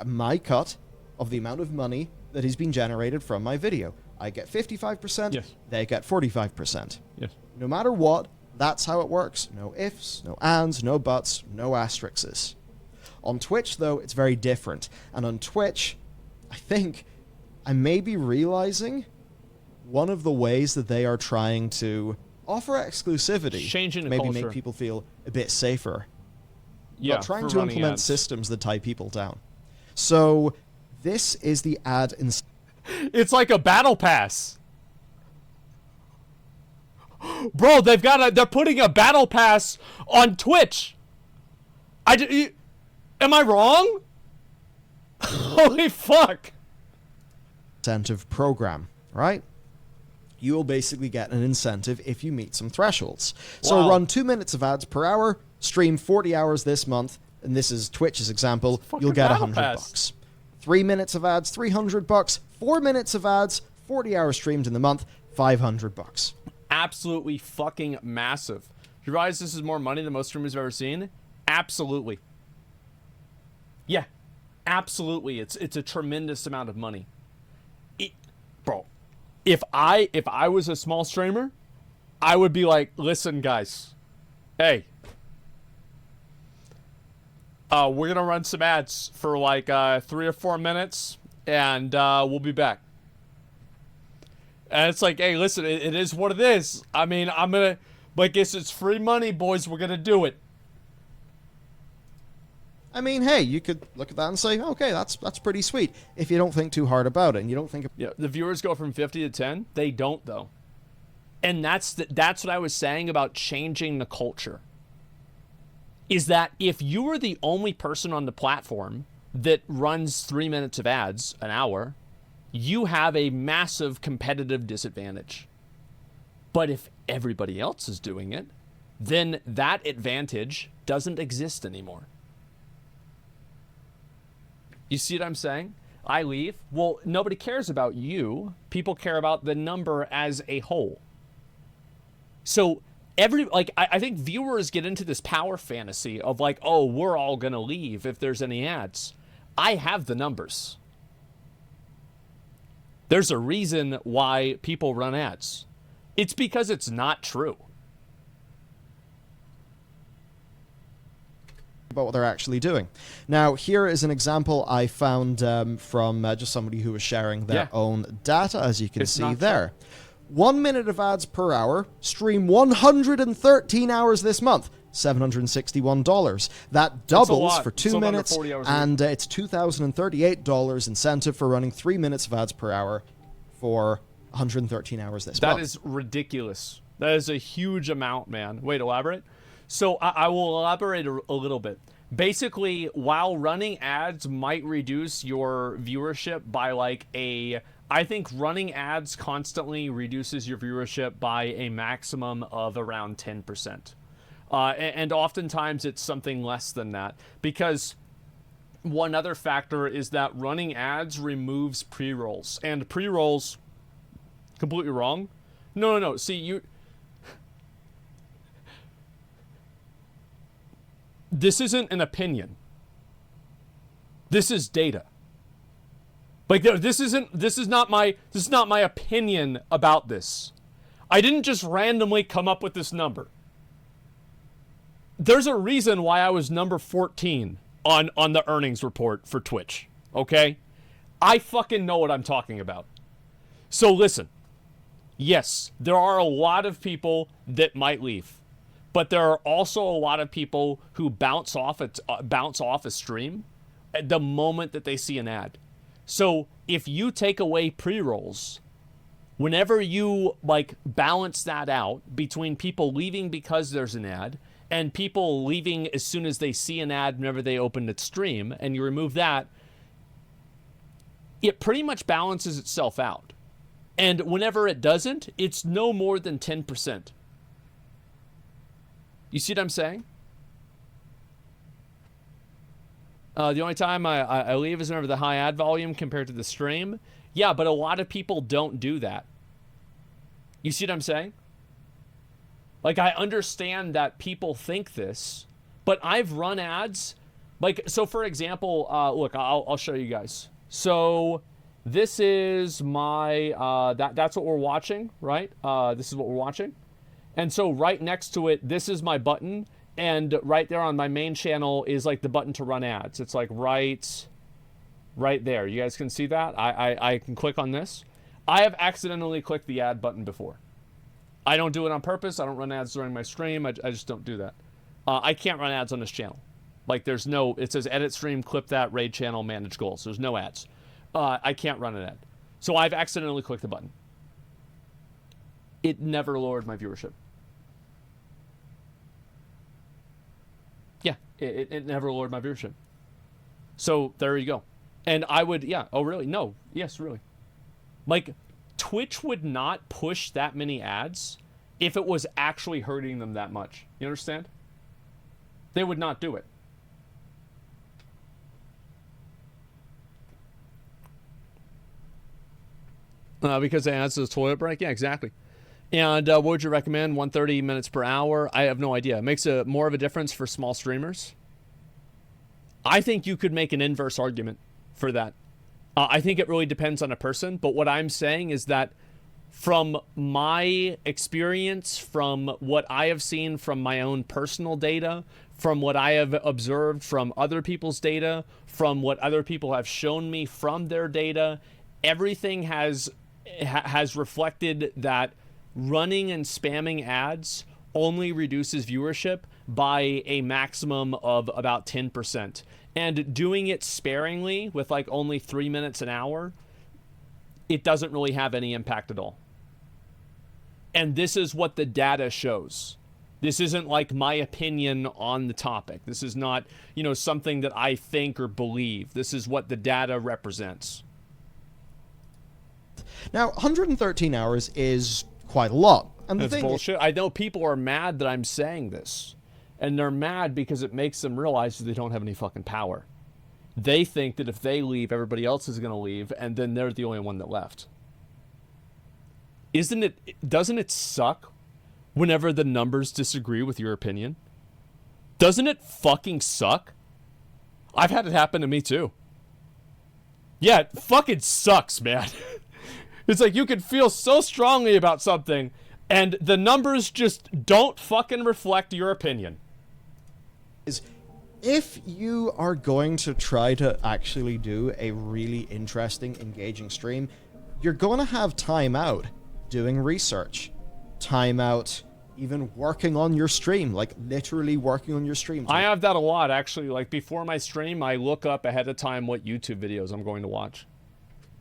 my cut of the amount of money that has been generated from my video. I get 55%, they get 45%. Yes. No matter what, that's how it works. No ifs, no ands, no buts, no asterisks. On Twitch, though, it's very different. And on Twitch, I think I may be realizing one of the ways that they are trying to offer exclusivity, changing the maybe culture. make people feel a bit safer. Yeah, but trying to implement systems that tie people down. So this is the ad It's like a battle pass. Bro, they're putting a battle pass on Twitch. Am I wrong? Holy fuck. Incentive program, right? You will basically get an incentive if you meet some thresholds. So run 2 minutes of ads per hour, stream 40 hours this month, and this is Twitch's example, you'll get $100. 3 minutes of ads, $300. 4 minutes of ads, 40 hours streamed in the month, $500. Absolutely fucking massive. You realize this is more money than most streamers have ever seen? Absolutely. Yeah, absolutely. It's a tremendous amount of money. Bro, if I was a small streamer, I would be like, listen, guys, hey, we're gonna run some ads for like 3 or 4 minutes, and we'll be back. And it's like, hey, listen, it is what it is. I mean, I'm gonna, like, it's free money, boys. We're gonna do it. I mean, hey, you could look at that and say, okay, that's pretty sweet. If you don't think too hard about it, and you don't think... Yeah, the viewers go from 50 to 10. They don't, though. And that's what I was saying about changing the culture. Is that if you are the only person on the platform that runs 3 minutes of ads an hour, you have a massive competitive disadvantage. But if everybody else is doing it, then that advantage doesn't exist anymore. You see what I'm saying? I leave. Well, nobody cares about you. People care about the number as a whole. So I think viewers get into this power fantasy of like, oh, we're all going to leave if there's any ads. I have the numbers. There's a reason why people run ads. It's because it's not true. About what they're actually doing. Now, here is an example I found from just somebody who was sharing their own data, as you can see there. 1 minute of ads per hour, stream 113 hours this month, $761. That doubles for 2 minutes, and it's $2,038 incentive for running 3 minutes of ads per hour for 113 hours this month. That is ridiculous. That is a huge amount, man. Wait, elaborate? So I will elaborate a little bit. Basically, while running ads might reduce your viewership by like I think running ads constantly reduces your viewership by a maximum of around 10%. And oftentimes it's something less than that, because one other factor is that running ads removes pre-rolls. And pre-rolls, completely wrong. No. See, this isn't an opinion. This is data. Like, this is not my opinion about this. I didn't just randomly come up with this number. There's a reason why I was number 14 on the earnings report for Twitch. Okay? I fucking know what I'm talking about. So listen. Yes, there are a lot of people that might leave. But there are also a lot of people who bounce off a stream at the moment that they see an ad. So if you take away pre-rolls, whenever you like balance that out between people leaving because there's an ad and people leaving as soon as they see an ad whenever they open the stream, and you remove that, it pretty much balances itself out. And whenever it doesn't, it's no more than 10%. You see what I'm saying? The only time I leave is whenever the high ad volume compared to the stream. Yeah, but a lot of people don't do that. You see what I'm saying? Like, I understand that people think this, but I've run ads. Like, so for example, look, I'll show you guys. So this is my, that's what we're watching, right? This is what we're watching. And so right next to it, this is my button. And right there on my main channel is like the button to run ads. It's like right there. You guys can see that? I can click on this. I have accidentally clicked the ad button before. I don't do it on purpose. I don't run ads during my stream. I just don't do that. I can't run ads on this channel. Like, there's no, it says edit stream, clip that, raid channel, manage goals. There's no ads. I can't run an ad. So I've accidentally clicked the button. It never lowered my viewership. Yeah, it never lowered my viewership. So there you go. And I would, yeah, oh really? No, yes, really. Like, Twitch would not push that many ads if it was actually hurting them that much. You understand? They would not do it. Because it adds to the toilet break? Yeah, exactly. And what would you recommend? 130 minutes per hour? I have no idea. It makes more of a difference for small streamers. I think you could make an inverse argument for that. I think it really depends on a person. But what I'm saying is that from my experience, from what I have seen from my own personal data, from what I have observed from other people's data, from what other people have shown me from their data, everything has reflected that running and spamming ads only reduces viewership by a maximum of about 10%. And doing it sparingly with like only 3 minutes an hour, it doesn't really have any impact at all. And this is what the data shows. This isn't like my opinion on the topic. This is not, you know, something that I think or believe. This is what the data represents. Now, 113 hours is quite a lot. And That's bullshit. I know people are mad that I'm saying this. And they're mad because it makes them realize that they don't have any fucking power. They think that if they leave, everybody else is going to leave, and then they're the only one that left. Doesn't it suck whenever the numbers disagree with your opinion? Doesn't it fucking suck? I've had it happen to me too. Yeah, it fucking sucks, man. It's like you can feel so strongly about something, and the numbers just don't fucking reflect your opinion. If you are going to try to actually do a really interesting, engaging stream, you're going to have time out doing research, time out even working on your stream, like literally working on your stream. I have that a lot, actually. Like before my stream, I look up ahead of time what YouTube videos I'm going to watch.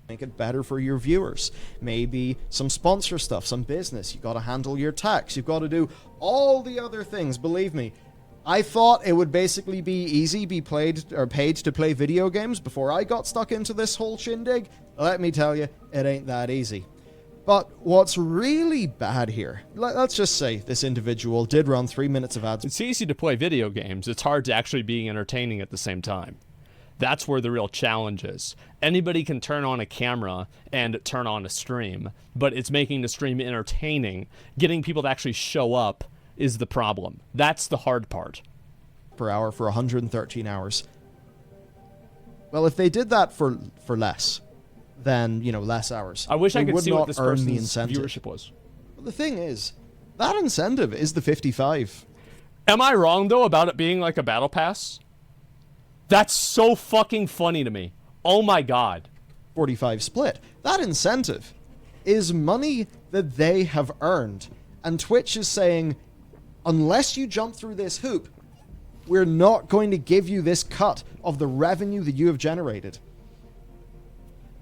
Make it better for your viewers. Maybe some sponsor stuff, some business. You got to handle your tax. You've got to do all the other things. Believe me, I thought it would basically be easy, be paid to play video games before I got stuck into this whole shindig. Let me tell you, it ain't that easy. But what's really bad here, let's just say this individual did run 3 minutes of ads. It's easy to play video games. It's hard to actually be entertaining at the same time. That's where the real challenge is. Anybody can turn on a camera and turn on a stream, but it's making the stream entertaining. Getting people to actually show up is the problem. That's the hard part. Per hour for 113 hours. Well, if they did that for less, then, you know, less hours. I wish I could see what this person's incentive. viewership was. But the thing is, that incentive is the 55. Am I wrong, though, about it being like a battle pass? That's so fucking funny to me. Oh my god. 45 split. That incentive is money that they have earned. And Twitch is saying, unless you jump through this hoop, we're not going to give you this cut of the revenue that you have generated.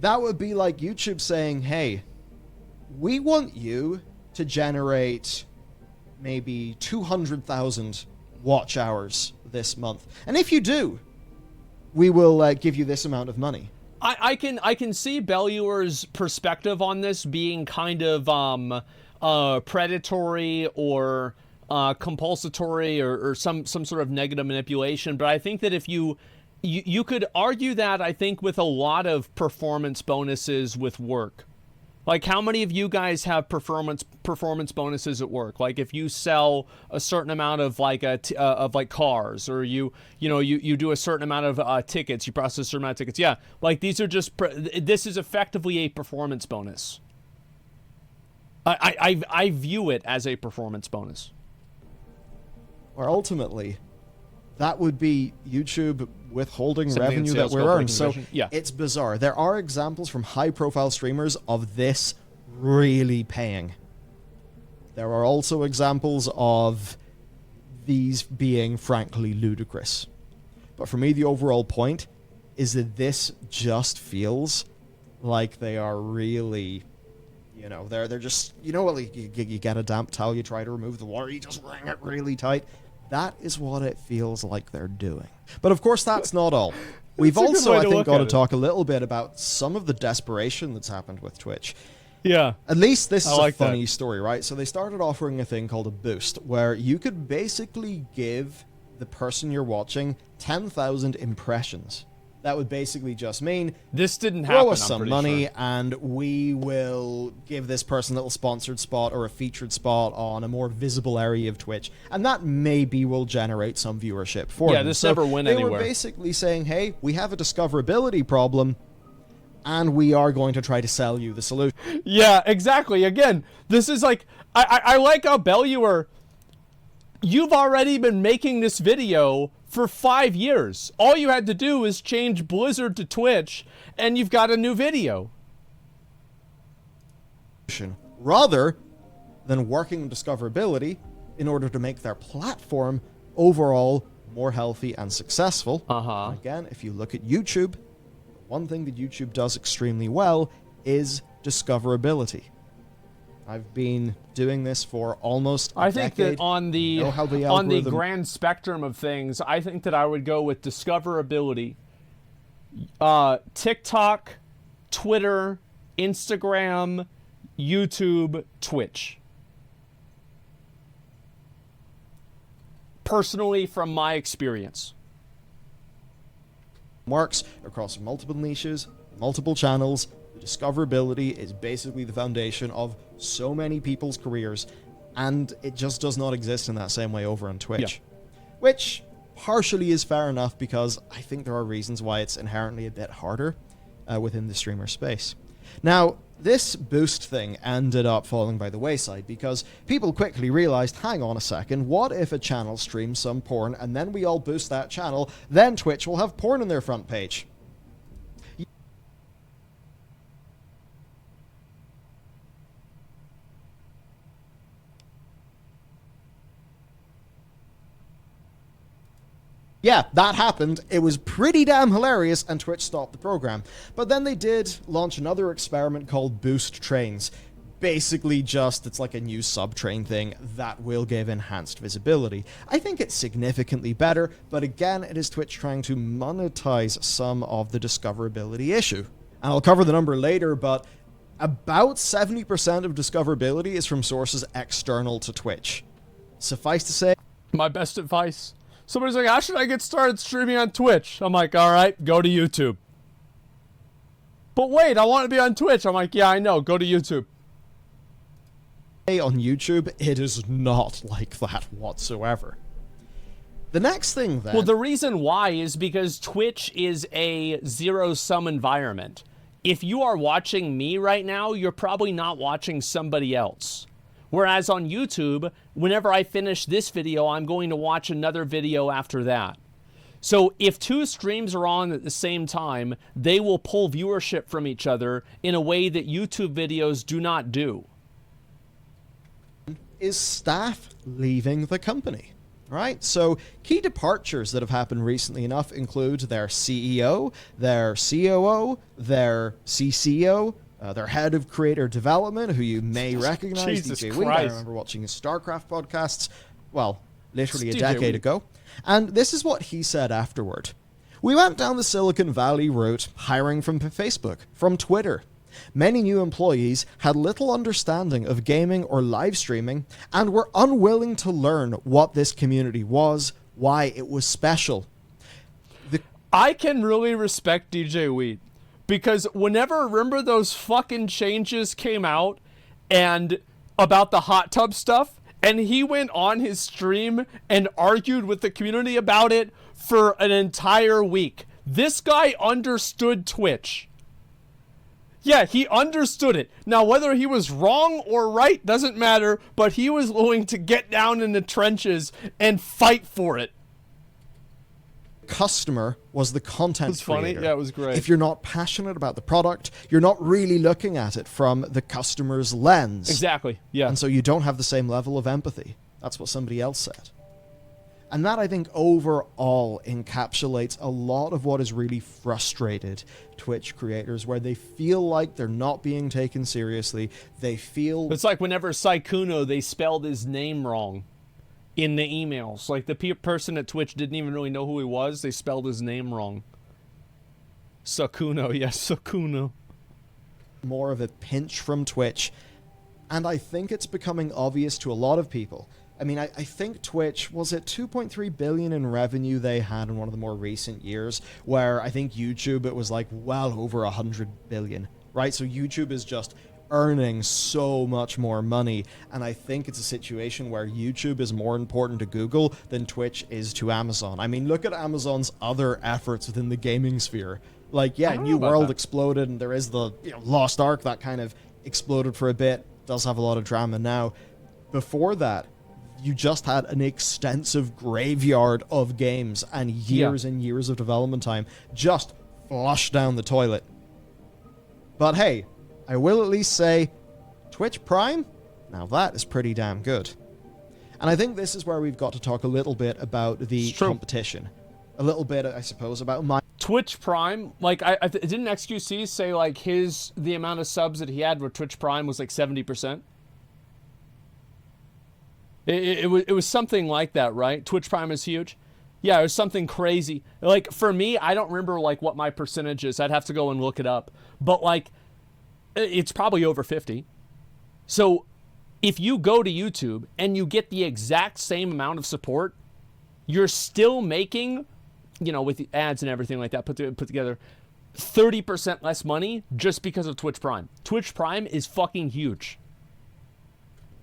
That would be like YouTube saying, hey, we want you to generate maybe 200,000 watch hours this month. And if you do, we will give you this amount of money. I can see Belluar's perspective on this being kind of predatory or compulsory or some sort of negative manipulation, but I think that if you could argue that, I think, with a lot of performance bonuses with work. Like, how many of you guys have performance bonuses at work? Like, if you sell a certain amount of like cars, or you do a certain amount of tickets, you process a certain amount of tickets. Yeah, like these are just this is effectively a performance bonus. I view it as a performance bonus. Or ultimately, that would be YouTube withholding revenue that we're earning. So yeah. It's bizarre. There are examples from high-profile streamers of this really paying. There are also examples of these being frankly ludicrous. But for me, the overall point is that this just feels like they are really, you know, they're just, you know what, you get a damp towel, you try to remove the water, you just wring it really tight. That is what it feels like they're doing. But of course, that's not all. We've also, I think, got to talk a little bit about some of the desperation that's happened with Twitch. Yeah. At least this is a funny story, right? So they started offering a thing called a boost, where you could basically give the person you're watching 10,000 impressions. That would basically just mean this didn't happen. Throw us some money, and we will give this person a little sponsored spot or a featured spot on a more visible area of Twitch, and that maybe will generate some viewership for them. Yeah, this never went anywhere. anywhere. They were basically saying, hey, we have a discoverability problem, and we are going to try to sell you the solution. Yeah, exactly. Again, this is like, I like how Belluar, you've already been making this video for 5 years. All you had to do is change Blizzard to Twitch, and you've got a new video. Rather than working on discoverability in order to make their platform overall more healthy and successful. And again, if you look at YouTube, one thing that YouTube does extremely well is discoverability. I've been doing this for almost a decade. I think that on the grand spectrum of things, I think that I would go with discoverability. TikTok, Twitter, Instagram, YouTube, Twitch. Personally, from my experience. Works across multiple niches, multiple channels. The discoverability is basically the foundation of so many people's careers, and it just does not exist in that same way over on Twitch. Yeah. Which partially is fair enough, because I think there are reasons why it's inherently a bit harder within the streamer space. Now, this boost thing ended up falling by the wayside because people quickly realized, hang on a second, what if a channel streams some porn and then we all boost that channel, then Twitch will have porn on their front page. Yeah, that happened. It was pretty damn hilarious, and Twitch stopped the program. But then they did launch another experiment called Boost Trains. Basically just, it's like a new sub-train thing that will give enhanced visibility. I think it's significantly better, but again, it is Twitch trying to monetize some of the discoverability issue. And I'll cover the number later, but about 70% of discoverability is from sources external to Twitch. Suffice to say, my best advice. Somebody's like, how should I get started streaming on Twitch? I'm like, all right, go to YouTube. But wait, I want to be on Twitch. I'm like, yeah, I know, go to YouTube. On YouTube, it is not like that whatsoever. The next thing then... Well, the reason why is because Twitch is a zero-sum environment. If you are watching me right now, you're probably not watching somebody else. Whereas on YouTube, whenever I finish this video, I'm going to watch another video after that. So if two streams are on at the same time, they will pull viewership from each other in a way that YouTube videos do not do. Is staff leaving the company, right? So key departures that have happened recently enough include their CEO, their COO, their CCO, their head of creator development, who you may recognize, Jesus DJ Christ. Weed. I remember watching his StarCraft podcasts, well, literally a decade ago. And this is what he said afterward. We went down the Silicon Valley route, hiring from Facebook, from Twitter. Many new employees had little understanding of gaming or live streaming and were unwilling to learn what this community was, why it was special. I can really respect DJ Weed. Because remember those fucking changes came out and about the hot tub stuff, and he went on his stream and argued with the community about it for an entire week. This guy understood Twitch. Yeah, he understood it. Now, whether he was wrong or right doesn't matter, but he was willing to get down in the trenches and fight for it. Customer was the content It was funny. creator. Yeah, it was great. If you're not passionate about the product, you're not really looking at it from the customer's lens. Exactly, yeah. And so you don't have the same level of empathy. That's what somebody else said. And that, I think, overall encapsulates a lot of what has really frustrated Twitch creators, where they feel like they're not being taken seriously. They feel... It's like whenever Saikuno, they spelled his name wrong in the emails. Like, the person at Twitch didn't even really know who he was. They spelled his name wrong. Sakuno, yes, Sakuno. More of a pinch from Twitch. And I think it's becoming obvious to a lot of people. I mean, I think Twitch, was it 2.3 billion in revenue they had in one of the more recent years, where I think YouTube, it was like well over 100 billion, right? So YouTube is just earning so much more money, and I think it's a situation where YouTube is more important to Google than Twitch is to Amazon. I mean, look at Amazon's other efforts within the gaming sphere. Like, yeah, I don't know New about World that. exploded, and there is the Lost Ark that kind of exploded for a bit. Does have a lot of drama now. Before that, you just had an extensive graveyard of games and years and years of development time just flushed down the toilet. But hey, I will at least say, Twitch Prime, now that is pretty damn good. And I think this is where we've got to talk a little bit about the competition. A little bit, I suppose, about my... Twitch Prime, like, didn't XQC say, like, the amount of subs that he had with Twitch Prime was, like, 70%? It was something like that, right? Twitch Prime is huge. Yeah, it was something crazy. Like, for me, I don't remember, like, what my percentage is. I'd have to go and look it up. But, like, it's probably over 50. So, if you go to YouTube and you get the exact same amount of support, you're still making, you know, with the ads and everything like that put together, 30% less money just because of Twitch Prime. Twitch Prime is fucking huge.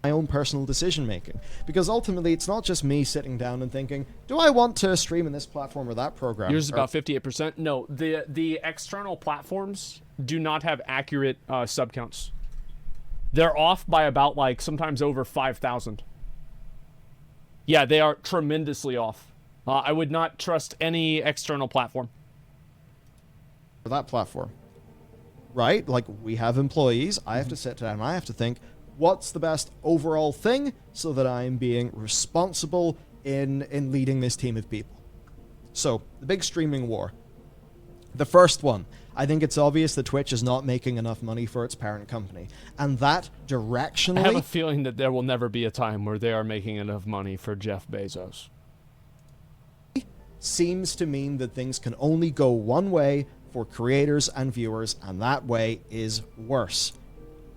My own personal decision making, because ultimately it's not just me sitting down and thinking, do I want to stream in this platform or that program? Yours is about 58%. No, the external platforms do not have accurate sub counts. They're off by about, like, sometimes over 5,000. Yeah, they are tremendously off. I would not trust any external platform. For that platform, right? Like, we have employees. I have to sit down and I have to think, what's the best overall thing so that I'm being responsible in leading this team of people? So, the big streaming war. The first one, I think it's obvious that Twitch is not making enough money for its parent company. And that directionally... I have a feeling that there will never be a time where they are making enough money for Jeff Bezos. Seems to mean that things can only go one way for creators and viewers, and that way is worse.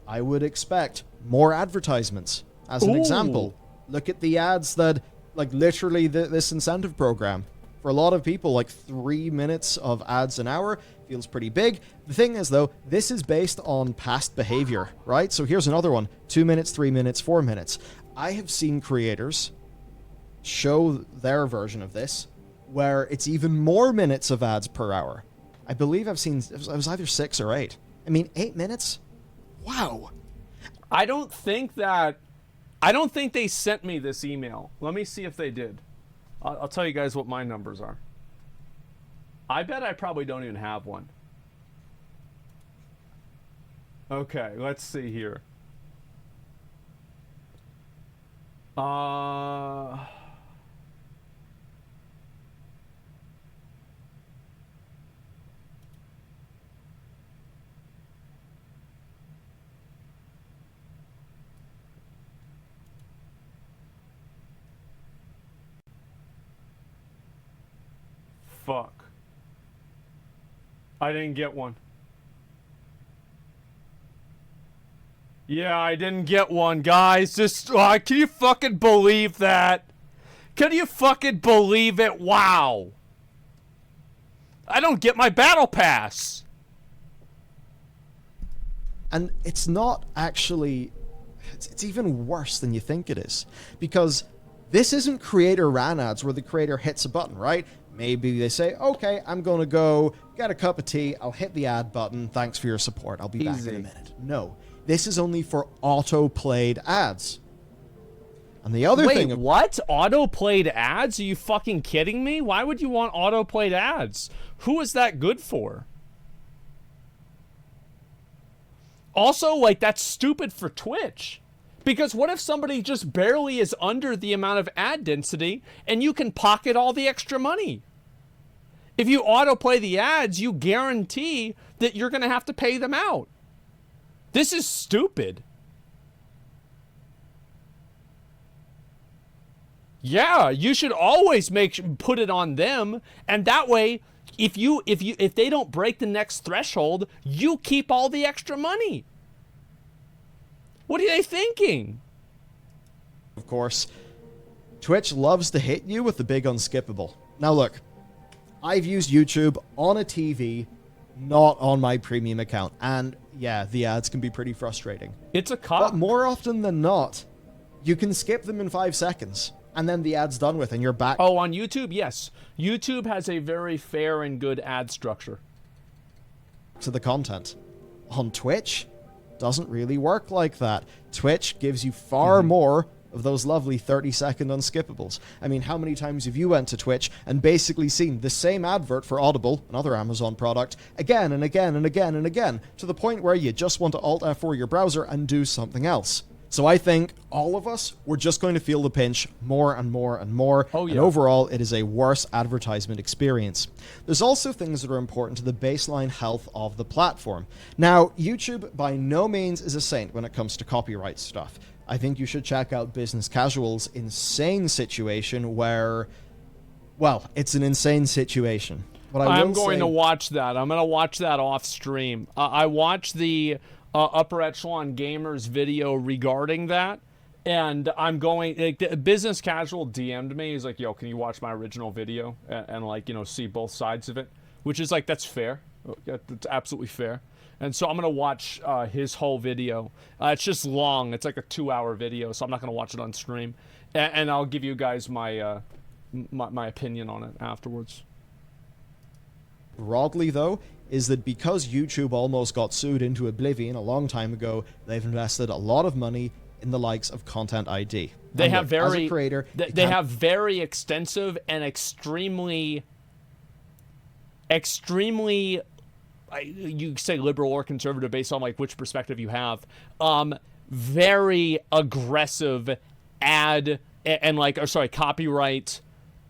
I would expect more advertisements. As an example, look at the ads that, like, literally this incentive program. For a lot of people, like, 3 minutes of ads an hour feels pretty big. The thing is, though, this is based on past behavior, right? So here's another one. 2 minutes, 3 minutes, 4 minutes. I have seen creators show their version of this where it's even more minutes of ads per hour. I believe I've seen, it was either 6 or 8. I mean, 8 minutes? Wow. I don't think they sent me this email. Let me see if they did. I'll tell you guys what my numbers are. I bet I probably don't even have one. Okay, let's see here. Fuck. I didn't get one. Yeah, I didn't get one, guys. Just, can you fucking believe that? Can you fucking believe it? Wow. I don't get my battle pass. And it's not actually... It's even worse than you think it is. Because this isn't creator-ran ads where the creator hits a button, right? Maybe they say, okay, I'm going to go get a cup of tea. I'll hit the ad button. Thanks for your support. I'll be back in a minute. No. This is only for auto-played ads. And the other thing... Wait, what? Auto-played ads? Are you fucking kidding me? Why would you want auto-played ads? Who is that good for? Also, like, that's stupid for Twitch. Because what if somebody just barely is under the amount of ad density and you can pocket all the extra money? If you autoplay the ads, you guarantee that you're going to have to pay them out. This is stupid. Yeah, you should always put it on them, and that way, if they don't break the next threshold, you keep all the extra money. What are they thinking? Of course, Twitch loves to hit you with the big unskippable. Now look, I've used YouTube on a TV, not on my premium account, and yeah, the ads can be pretty frustrating. It's a cop. But more often than not, you can skip them in 5 seconds, and then the ad's done with, and you're back. Oh, on YouTube? Yes. YouTube has a very fair and good ad structure. to the content. On Twitch, doesn't really work like that. Twitch gives you far more of those lovely 30-second unskippables. I mean, how many times have you went to Twitch and basically seen the same advert for Audible, another Amazon product, again and again and again and again, to the point where you just want to Alt F4 your browser and do something else? So I think all of us, we're just going to feel the pinch more and more and more. Oh, yeah. And overall, it is a worse advertisement experience. There's also things that are important to the baseline health of the platform. Now, YouTube by no means is a saint when it comes to copyright stuff. I think you should check out Business Casual's insane situation where, well, it's an insane situation. What I'm going to watch that. I'm going to watch that off stream. I watched the Upper Echelon Gamers video regarding that, and I'm going, like, Business Casual DM'd me. He's like, yo, can you watch my original video and like, you know, see both sides of it? Which is like, that's fair. That's absolutely fair. And so I'm going to watch his whole video. It's just long. It's like a 2-hour video, so I'm not going to watch it on stream. And I'll give you guys my, my opinion on it afterwards. Broadly, though, is that because YouTube almost got sued into oblivion a long time ago, they've invested a lot of money in the likes of Content ID. They have look, very, as a creator, they have very extensive and extremely, you say liberal or conservative based on like which perspective you have, very aggressive ad and like, or sorry, copyright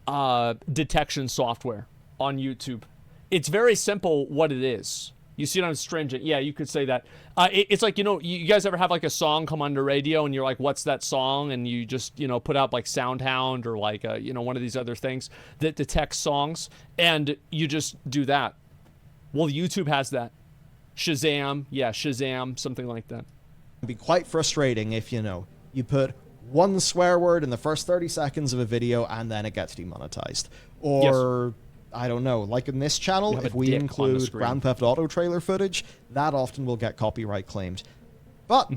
detection software on YouTube. It's very simple what it is. You see what I'm stringent? Yeah, you could say that. It's like, you know, you guys ever have like a song come on the radio and you're like, what's that song? And you just, you know, put out like SoundHound or like, you know, one of these other things that detects songs, and you just do that. Well, YouTube has that. Shazam, yeah, Shazam, something like that. It'd be quite frustrating if, you know, you put one swear word in the first 30 seconds of a video and then it gets demonetized. Or... Yes. I don't know, like in this channel, if we include Grand Theft Auto trailer footage, that often will get copyright claimed. But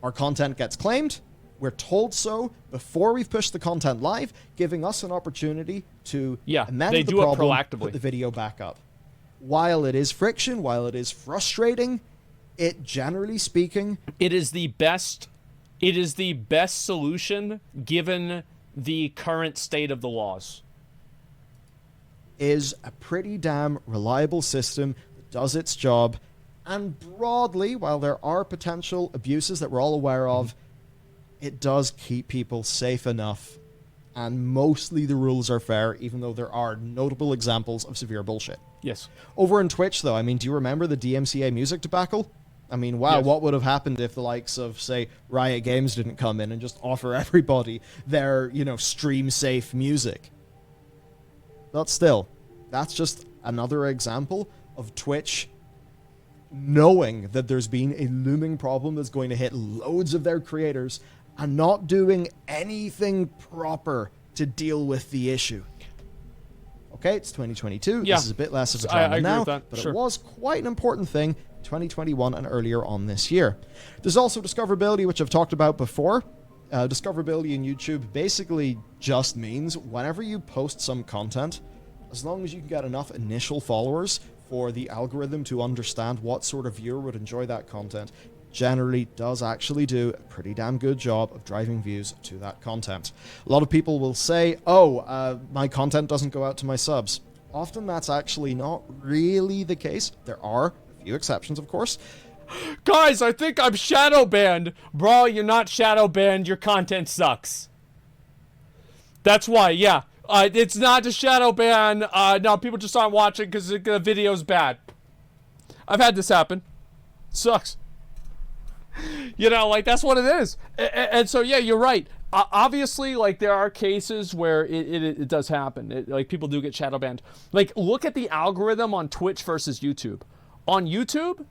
our content gets claimed, we're told so before we've pushed the content live, giving us an opportunity to amend the problem, put the video back up. While it is friction, while it is frustrating, it, generally speaking... It is the best solution given the current state of the laws. Is a pretty damn reliable system that does its job, and broadly, while there are potential abuses that we're all aware of, it does keep people safe enough, and mostly the rules are fair, even though there are notable examples of severe bullshit. Yes. Over on Twitch, though, I mean, do you remember the DMCA music debacle? I mean, wow, yes. What would have happened if the likes of, say, Riot Games didn't come in and just offer everybody their, you know, stream-safe music? But still, that's just another example of Twitch knowing that there's been a looming problem that's going to hit loads of their creators and not doing anything proper to deal with the issue. Okay, it's 2022. Yeah. This is a bit less of a drama now, but sure. It was quite an important thing 2021 and earlier on this year. There's also discoverability, which I've talked about before. Discoverability in YouTube basically just means whenever you post some content, as long as you can get enough initial followers for the algorithm to understand what sort of viewer would enjoy that content, generally does actually do a pretty damn good job of driving views to that content. A lot of people will say, my content doesn't go out to my subs. Often that's actually not really the case. There are a few exceptions, of course. Guys, I think I'm shadow banned. Bro, you're not shadow banned. Your content sucks. That's why, yeah. It's not a shadow ban. No, people just aren't watching because the video's bad. I've had this happen. Sucks. You know, like, that's what it is. And so, yeah, you're right. Obviously, like, there are cases where it does happen. Like, people do get shadow banned. Like, look at the algorithm on Twitch versus YouTube. On YouTube,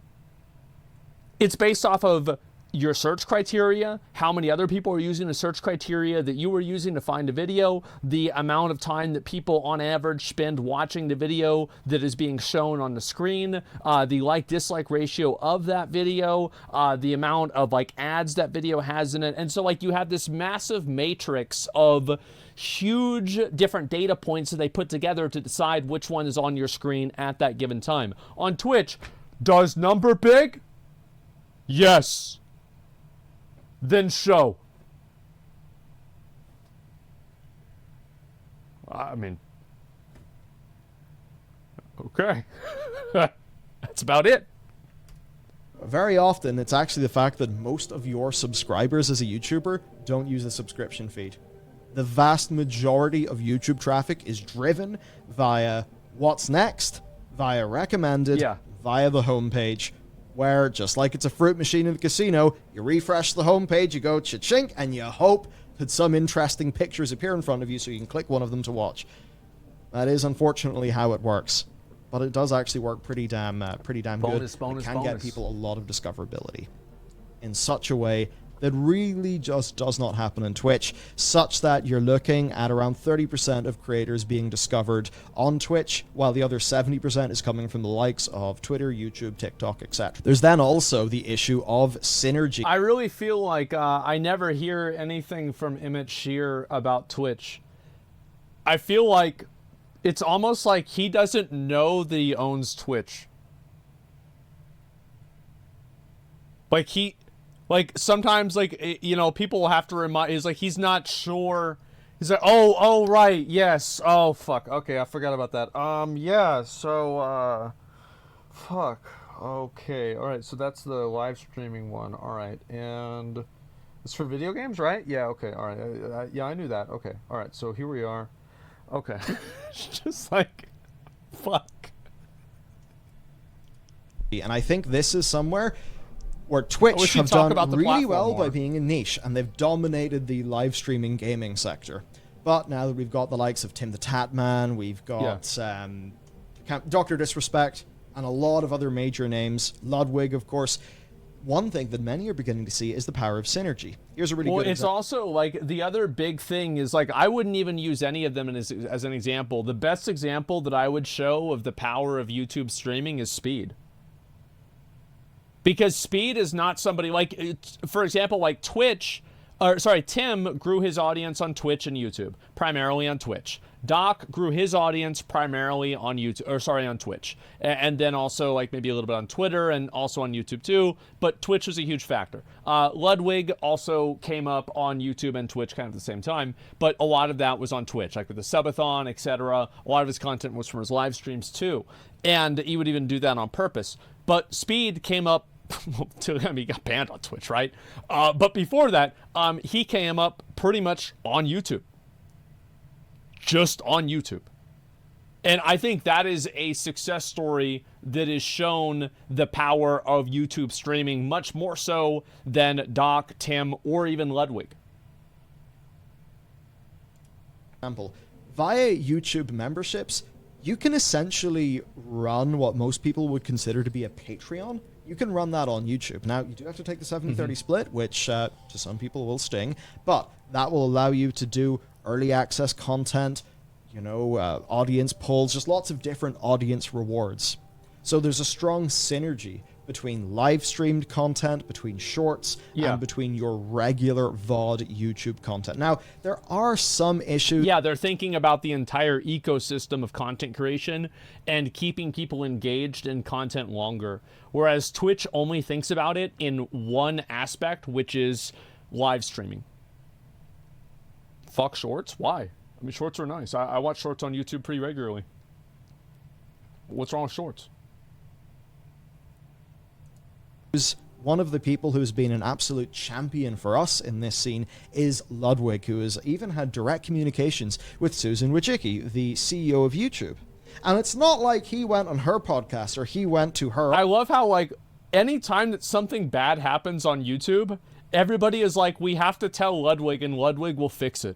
it's based off of your search criteria, how many other people are using the search criteria that you were using to find a video, the amount of time that people on average spend watching the video that is being shown on the screen, the like-dislike ratio of that video, the amount of like ads that video has in it. And so like you have this massive matrix of huge different data points that they put together to decide which one is on your screen at that given time. On Twitch, Does number big? Yes. Then show. I mean, okay. That's about it. Very often, it's actually the fact that most of your subscribers as a YouTuber don't use a subscription feed. The vast majority of YouTube traffic is driven via what's next, via recommended, via the homepage, where, just like it's a fruit machine in the casino, you refresh the homepage, you go cha-chink, and you hope that some interesting pictures appear in front of you so you can click one of them to watch. That is unfortunately how it works. But it does actually work pretty damn good. Bonus, it can bonus. get people a lot of discoverability in such a way that really just does not happen on Twitch, such that you're looking at around 30% of creators being discovered on Twitch, while the other 70% is coming from the likes of Twitter, YouTube, TikTok, etc. There's then also the issue of synergy. I really feel like I never hear anything from Emmett Shear about Twitch. I feel like it's almost like he doesn't know that he owns Twitch. Like sometimes, like, you know, people will have to remind, he's not sure. He's like, oh, right, yes. Oh, fuck. Okay, I forgot about that. Yeah, so, fuck. Okay, alright, so that's the live streaming one. Alright, and it's for video games, right? Yeah, okay, alright. Yeah, I knew that. Okay, alright, so here we are. Okay. Just like, fuck. And I think this is somewhere where Twitch have done really well by being a niche, and they've dominated the live streaming gaming sector. But now that we've got the likes of Tim the Tatman, we've got Dr. Disrespect, and a lot of other major names, Ludwig, of course, one thing that many are beginning to see is the power of synergy. Here's a really good it's also, like, the other big thing is, like, I wouldn't even use any of them as an example. The best example that I would show of the power of YouTube streaming is Speed. Because Speed is not somebody like, for example, like Tim grew his audience on Twitch and YouTube, primarily on Twitch. Doc grew his audience primarily on on Twitch. And then also, like, maybe a little bit on Twitter and also on YouTube too, but Twitch was a huge factor. Ludwig also came up on YouTube and Twitch kind of at the same time, but a lot of that was on Twitch, like with the subathon, etc. A lot of his content was from his live streams too. And he would even do that on purpose. But Speed came up, he got banned on Twitch, right? But before that, he came up pretty much on YouTube. Just on YouTube. And I think that is a success story that has shown the power of YouTube streaming much more so than Doc, Tim, or even Ludwig. Example, via YouTube memberships, you can essentially run what most people would consider to be a Patreon. You can run that on YouTube. Now, you do have to take the 70-30 split, which to some people will sting, but that will allow you to do early access content, you know, audience polls, just lots of different audience rewards. So there's a strong synergy between live streamed content, between shorts, and between your regular VOD YouTube content. Now, there are some issues. Yeah, they're thinking about the entire ecosystem of content creation and keeping people engaged in content longer. Whereas Twitch only thinks about it in one aspect, which is live streaming. Fuck shorts? Why? I mean, shorts are nice. I watch shorts on YouTube pretty regularly. What's wrong with shorts? One of the people who's been an absolute champion for us in this scene is Ludwig, who has even had direct communications with Susan Wojcicki, the CEO of YouTube. And it's not like he went on her podcast or he went to her. I love how, like, anytime that something bad happens on YouTube, everybody is like, we have to tell Ludwig and Ludwig will fix it.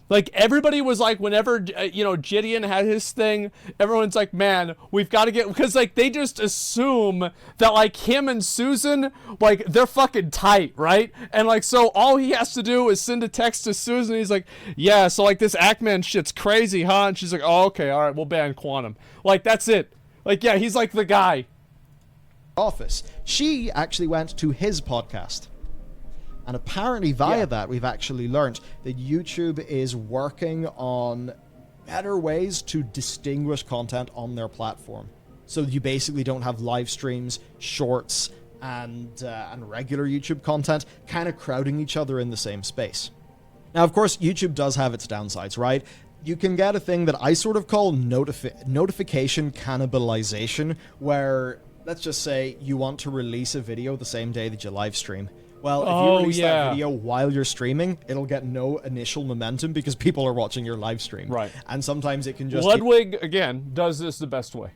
Like, everybody was like, whenever, Gideon had his thing, everyone's like, man, we've got to get, because, like, they just assume that, like, him and Susan, like, they're fucking tight, right? And, like, so all he has to do is send a text to Susan, he's like, yeah, so, like, this Ackman shit's crazy, huh? And she's like, oh, okay, all right, we'll ban Quantum. Like, that's it. Like, yeah, he's, like, the guy. Office. She actually went to his podcast. And apparently via that, we've actually learned that YouTube is working on better ways to distinguish content on their platform. So you basically don't have live streams, shorts, and regular YouTube content kind of crowding each other in the same space. Now, of course, YouTube does have its downsides, right? You can get a thing that I sort of call notification cannibalization, where, let's just say, you want to release a video the same day that you live stream. Well, if you release that video while you're streaming, it'll get no initial momentum because people are watching your live stream. Right. And sometimes it can just... Ludwig, again, does this the best way.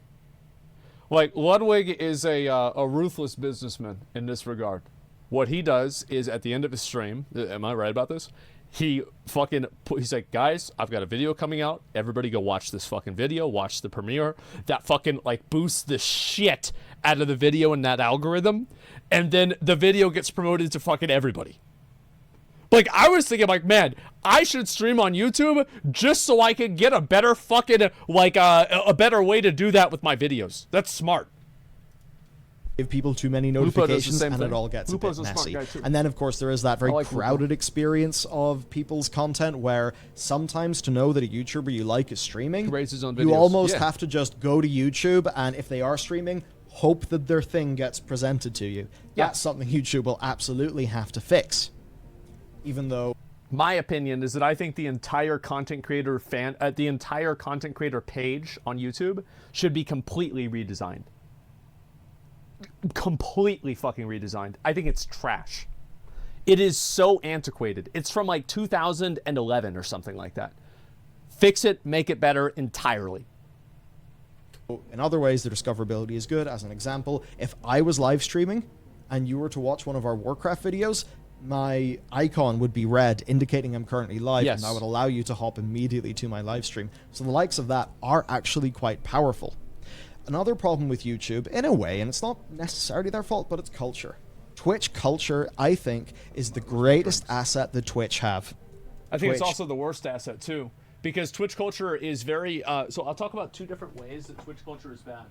Like, Ludwig is a ruthless businessman in this regard. What he does is, at the end of his stream, am I right about this? He's like, guys, I've got a video coming out. Everybody go watch this fucking video. Watch the premiere. That fucking, like, boosts the shit out of the video in that algorithm. And then the video gets promoted to fucking everybody. Like, I was thinking, like, man, I should stream on YouTube just so I can get a better fucking, like, a better way to do that with my videos. That's smart. Give people too many notifications and it all gets a bit messy. And then, of course, there is that very crowded experience of people's content where sometimes to know that a YouTuber you like is streaming, you almost have to just go to YouTube and if they are streaming, hope that their thing gets presented to you. That's something YouTube will absolutely have to fix. Even though... My opinion is that I think the entire content creator page on YouTube should be completely redesigned. Completely fucking redesigned. I think it's trash. It is so antiquated. It's from like 2011 or something like that. Fix it, make it better entirely. In other ways, the discoverability is good. As an example, if I was live streaming and you were to watch one of our Warcraft videos, my icon would be red, indicating I'm currently live, and that would allow you to hop immediately to my live stream. So the likes of that are actually quite powerful. Another problem with YouTube, in a way, and it's not necessarily their fault, but it's culture. Twitch culture, I think, is the greatest asset that Twitch have. I think it's also the worst asset, too. Because Twitch culture is very... so I'll talk about two different ways that Twitch culture is bad.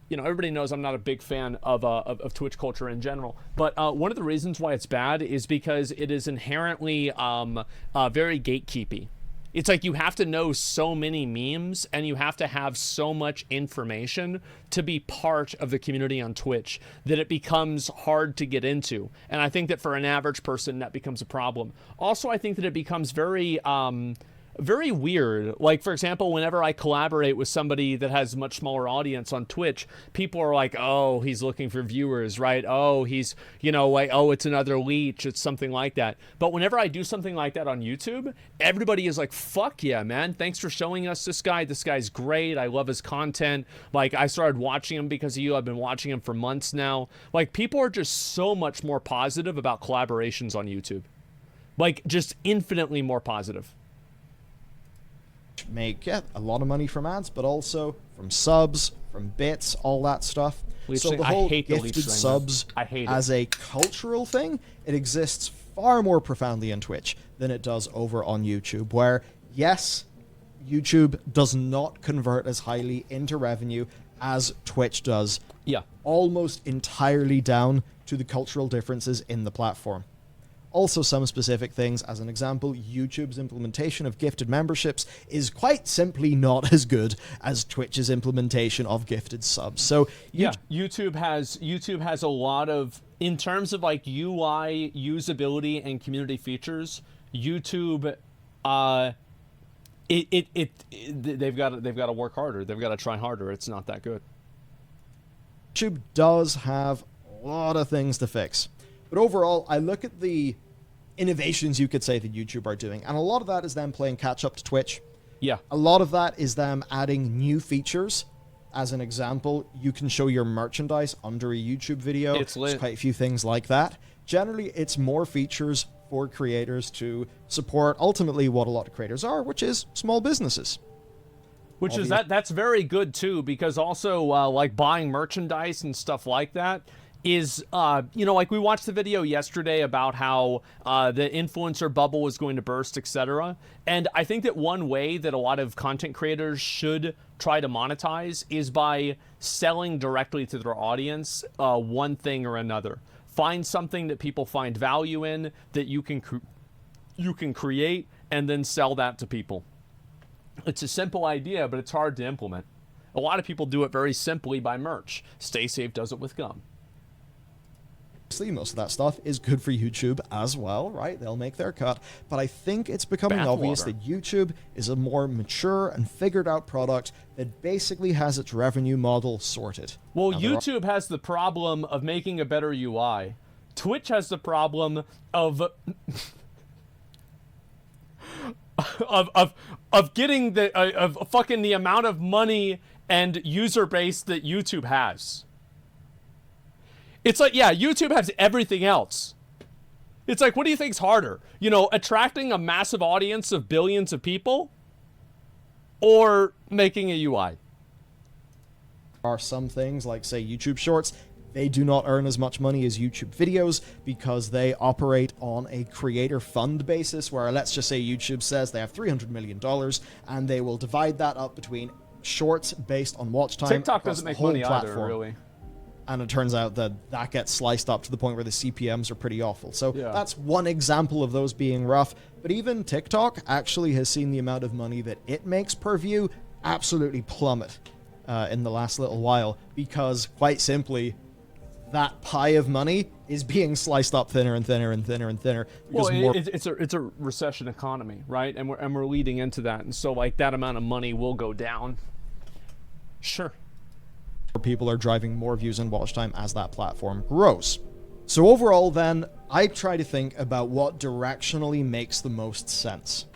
You know, everybody knows I'm not a big fan of Twitch culture in general. But one of the reasons why it's bad is because it is inherently very gatekeepy. It's like you have to know so many memes and you have to have so much information to be part of the community on Twitch that it becomes hard to get into. And I think that for an average person, that becomes a problem. Also, I think that it becomes very weird. Like, for example, whenever I collaborate with somebody that has a much smaller audience on Twitch, people are like, oh, he's looking for viewers, right? Oh, he's, you know, like, oh, it's another leech. It's something like that. But whenever I do something like that on YouTube, everybody is like, fuck yeah, man. Thanks for showing us this guy. This guy's great. I love his content. Like, I started watching him because of you. I've been watching him for months now. Like, people are just so much more positive about collaborations on YouTube. Like, just infinitely more positive. Make a lot of money from ads, but also from subs, from bits, all that stuff. So the whole gifted subs as a cultural thing, it exists far more profoundly in Twitch than it does over on YouTube, where, yes, YouTube does not convert as highly into revenue as Twitch does. Yeah. Almost entirely down to the cultural differences in the platform. Also, some specific things. As an example, YouTube's implementation of gifted memberships is quite simply not as good as Twitch's implementation of gifted subs. So YouTube has a lot of, in terms of like UI usability and community features, YouTube they've got to work harder. They've got to try harder. It's not that good. YouTube does have a lot of things to fix. But overall, I look at the innovations you could say that YouTube are doing, and a lot of that is them playing catch up to Twitch. Yeah. A lot of that is them adding new features. As an example, you can show your merchandise under a YouTube video. It's lit. There's quite a few things like that. Generally, it's more features for creators to support ultimately what a lot of creators are, which is small businesses. Which is that's very good too, because also like buying merchandise and stuff like that is, you know, like we watched the video yesterday about how the influencer bubble was going to burst, etc. And I think that one way that a lot of content creators should try to monetize is by selling directly to their audience one thing or another. Find something that people find value in that you can create and then sell that to people. It's a simple idea, but it's hard to implement. A lot of people do it very simply by merch. Stay Safe does it with gum. Most of that stuff is good for YouTube as well, right? They'll make their cut. But I think it's becoming obvious that YouTube is a more mature and figured out product that basically has its revenue model sorted. Well, YouTube has the problem of making a better UI. Twitch has the problem of of getting the of fucking the amount of money and user base that YouTube has. It's like, yeah, YouTube has everything else. It's like, what do you think's harder? You know, attracting a massive audience of billions of people or making a UI? There are some things like, say, YouTube Shorts. They do not earn as much money as YouTube videos because they operate on a creator fund basis where, let's just say, YouTube says they have $300 million and they will divide that up between shorts based on watch time. TikTok doesn't make money either, really. And it turns out that that gets sliced up to the point where the CPMs are pretty awful. So yeah, that's one example of those being rough. But even TikTok actually has seen the amount of money that it makes per view absolutely plummet in the last little while, because quite simply, that pie of money is being sliced up thinner and thinner and thinner and thinner. Well, it's a recession economy, right? And we're leading into that, and so like that amount of money will go down. Sure. People are driving more views and watch time as that platform grows. So overall then, I try to think about what directionally makes the most sense.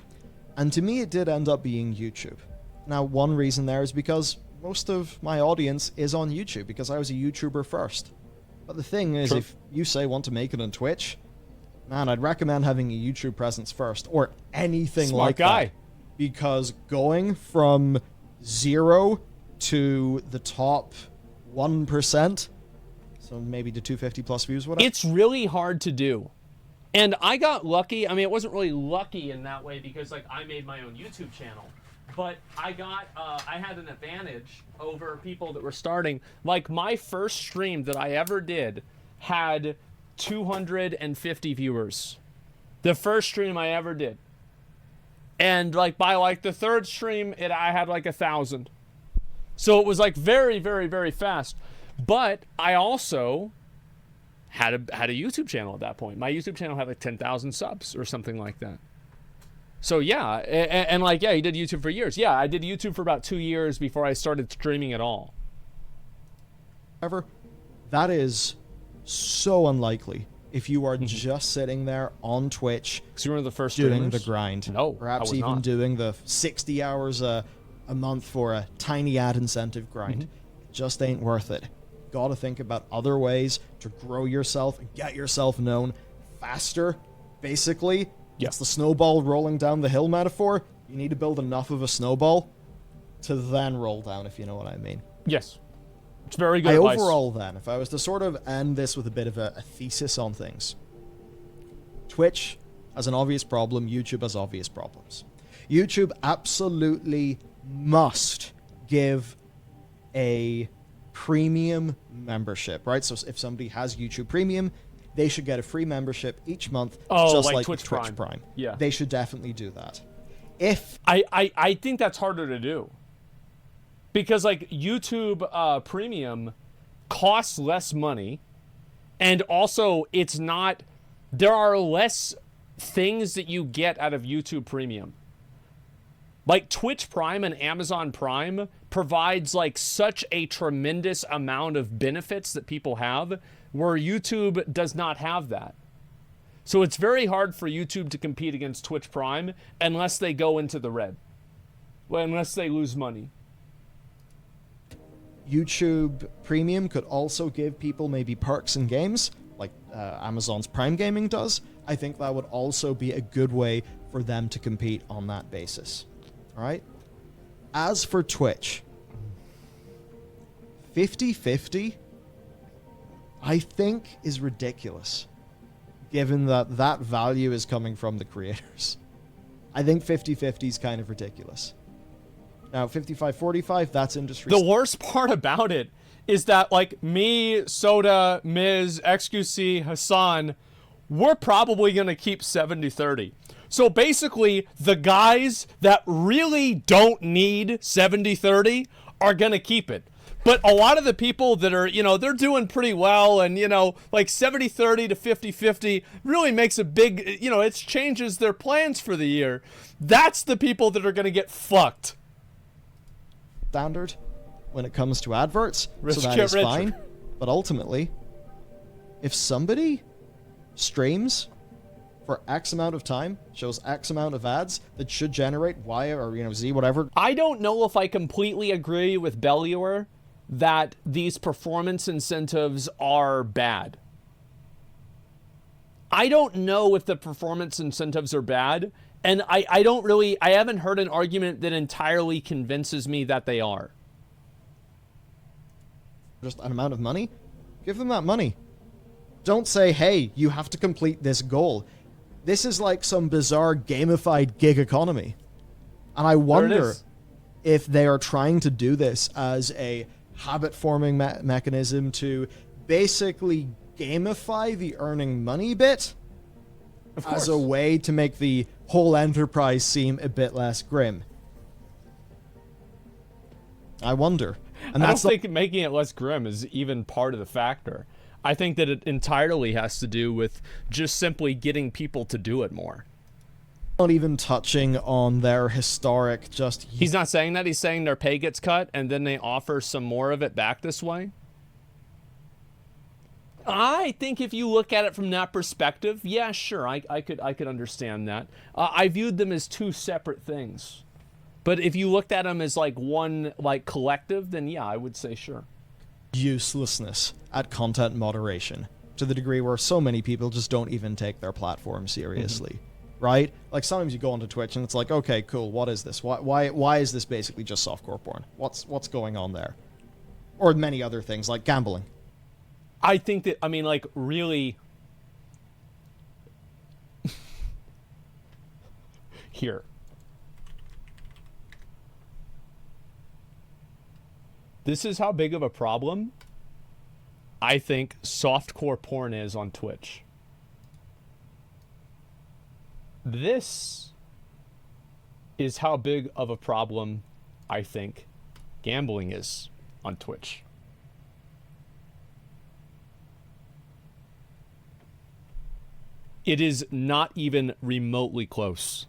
And to me, it did end up being YouTube. Now, one reason there is because most of my audience is on YouTube, because I was a YouTuber first. But the thing is, if you say want to make it on Twitch, man, I'd recommend having a YouTube presence first, or anything Smart like guy. that. Because going from 0 to the top 1%, so maybe to 250 plus views, whatever. It's really hard to do. And I got lucky. I mean, it wasn't really lucky in that way because, like, I made my own YouTube channel. But I had an advantage over people that were starting. Like, my first stream that I ever did had 250 viewers. The first stream I ever did. And, like, by, like, the third stream, I had, like, 1,000. So it was like very, very, very fast. But I also had a YouTube channel at that point. My YouTube channel had like 10,000 subs or something like that. So yeah, and like, yeah, he did YouTube for years. Yeah, I did YouTube for about 2 years before I started streaming at all. However, that is so unlikely if you are just sitting there on Twitch. Because you were one of the first doing streamers? the grind. No, perhaps I was even not. doing the 60 hours a month for a tiny ad incentive grind. It just ain't worth it. Gotta think about other ways to grow yourself and get yourself known faster. Basically, it's the snowball rolling down the hill metaphor. You need to build enough of a snowball to then roll down, if you know what I mean. Yes. It's very good advice. Overall then, if I was to sort of end this with a bit of a thesis on things, Twitch has an obvious problem, YouTube has obvious problems. YouTube absolutely must give a premium membership, right? So if somebody has YouTube Premium, they should get a free membership each month, just like Twitch Prime. Yeah. They should definitely do that. I think that's harder to do. Because like YouTube Premium costs less money, and also it's not, there are less things that you get out of YouTube Premium. Like Twitch Prime and Amazon Prime provides like such a tremendous amount of benefits that people have, where YouTube does not have that. So it's very hard for YouTube to compete against Twitch Prime unless they go into the red. Well, unless they lose money. YouTube Premium could also give people maybe perks and games, like Amazon's Prime Gaming does. I think that would also be a good way for them to compete on that basis. All right? As for Twitch, 50-50, I think, is ridiculous, given that that value is coming from the creators. I think 50-50 is kind of ridiculous. Now, 55-45, that's industry. The worst part about it is that, like, me, Soda, Miz, XQC, Hassan, we're probably going to keep 70-30. So basically, the guys that really don't need 70-30 are going to keep it. But a lot of the people that are, you know, they're doing pretty well, and, you know, like 70-30 to 50-50 really makes a big, you know, it changes their plans for the year. That's the people that are going to get fucked. Standard when it comes to adverts, Rich so that get is richer. fine. But ultimately, if somebody streams for X amount of time, shows X amount of ads that should generate Y or, you know, Z, whatever. I don't know if I completely agree with Belluer that these performance incentives are bad. I don't know if the performance incentives are bad, and I haven't heard an argument that entirely convinces me that they are. Just an amount of money, give them that money. Don't say, hey, you have to complete this goal. This is like some bizarre gamified gig economy. And I wonder if they are trying to do this as a habit-forming mechanism to basically gamify the earning money bit as a way to make the whole enterprise seem a bit less grim. I wonder. And I don't that's think making it less grim is even part of the factor. I think that it entirely has to do with just simply getting people to do it more. not even touching on their historic just... He's not saying that. He's saying their pay gets cut and then they offer some more of it back this way. I think if you look at it from that perspective, yeah, sure, I could understand that. I viewed them as two separate things. But if you looked at them as like one like collective, then yeah, I would say sure. Uselessness at content moderation to the degree where so many people just don't even take their platform seriously. Right? Like sometimes you go onto Twitch and it's like, okay, cool, what is this? Why is this basically just softcore porn? What's going on there? Or many other things like gambling. I think that, I mean, like, really... Here. This is how big of a problem I think softcore porn is on Twitch. This is how big of a problem I think gambling is on Twitch. It is not even remotely close.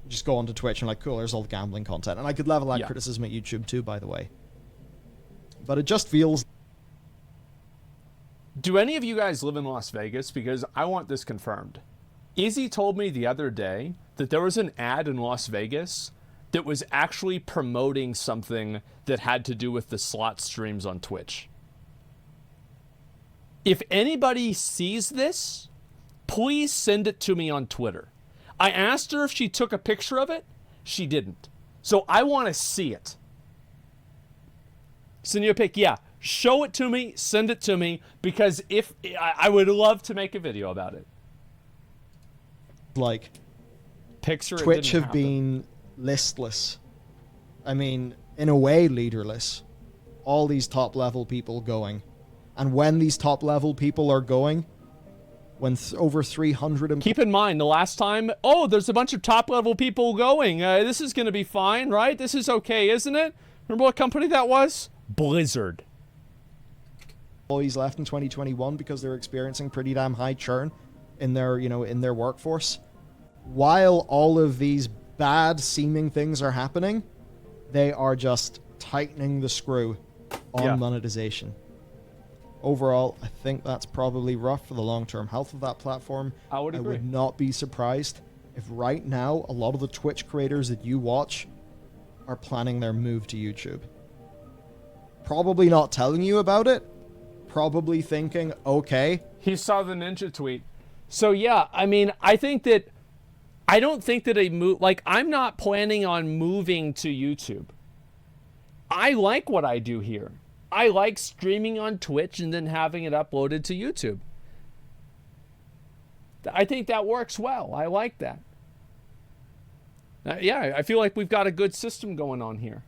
Just go onto Twitch and like, cool, there's all the gambling content. And I could level that Yeah. criticism at YouTube too, by the way. But it just feels... Do any of you guys live in Las Vegas? Because I want this confirmed. Izzy told me the other day that there was an ad in Las Vegas that was actually promoting something that had to do with the slot streams on Twitch. If anybody sees this, please send it to me on Twitter. I asked her if she took a picture of it. She didn't. So I want to see it. Send you a pic. Yeah. Show it to me. Send it to me. Because if I would love to make a video about it. like Picture Twitch have been listless. I mean, in a way, leaderless. All these top level people going. And when these top level people are going, when over 300... Keep in mind, the last time, oh, there's a bunch of top level people going. This is going to be fine, right? This is okay, isn't it? Remember what company that was? Blizzard. employees left in 2021 because they're experiencing pretty damn high churn in their, in their workforce. While all of these bad seeming things are happening, they are just tightening the screw on monetization. Overall, I think that's probably rough for the long-term health of that platform. I would agree. I would not be surprised if right now a lot of the Twitch creators that you watch are planning their move to YouTube. Probably not telling you about it. Probably thinking, okay. He saw the ninja tweet. So yeah, I mean, I don't think that a move, like, I'm not planning on moving to YouTube. I like what I do here. I like streaming on Twitch and then having it uploaded to YouTube. I think that works well. I like that. Yeah, I feel like we've got a good system going on here.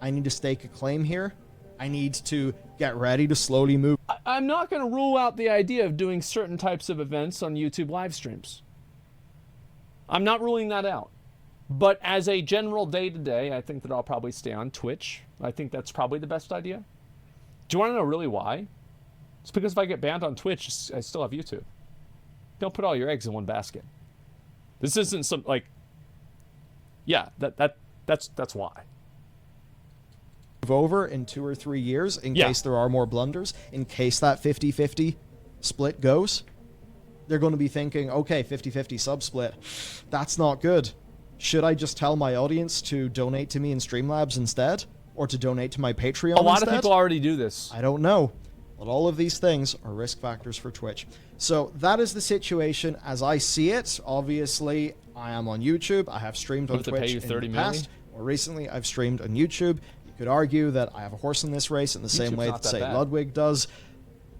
I need to stake a claim here. I need to get ready to slowly move. I'm not going to rule out the idea of doing certain types of events on YouTube live streams. I'm not ruling that out. But as a general day-to-day, I think that I'll probably stay on Twitch. I think that's probably the best idea. Do you want to know really why? It's because if I get banned on Twitch, I still have YouTube. Don't put all your eggs in one basket. This isn't some, like... Yeah, that's why. Over in 2 or 3 years, in case there are more blunders, in case that 50-50 split goes, they're going to be thinking, okay, 50-50 sub split, that's not good. Should I just tell my audience to donate to me in Streamlabs instead? Or to donate to my Patreon instead? A lot of people already do this. I don't know. But all of these things are risk factors for Twitch. So that is the situation as I see it. Obviously, I am on YouTube. I have streamed on Twitch in the past. More recently, I've streamed on YouTube. You could argue that I have a horse in this race in the same way that, say, Ludwig does.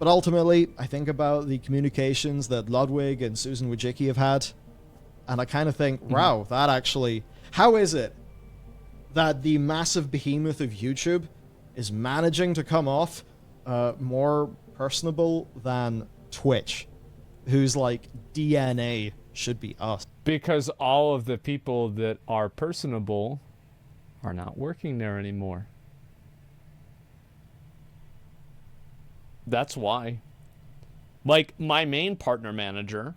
But ultimately, I think about the communications that Ludwig and Susan Wojcicki have had. And I kind of think, wow, that actually... How is it that the massive behemoth of YouTube is managing to come off more personable than Twitch, whose, like, DNA should be us? Because all of the people that are personable are not working there anymore. That's why. Like, my main partner manager...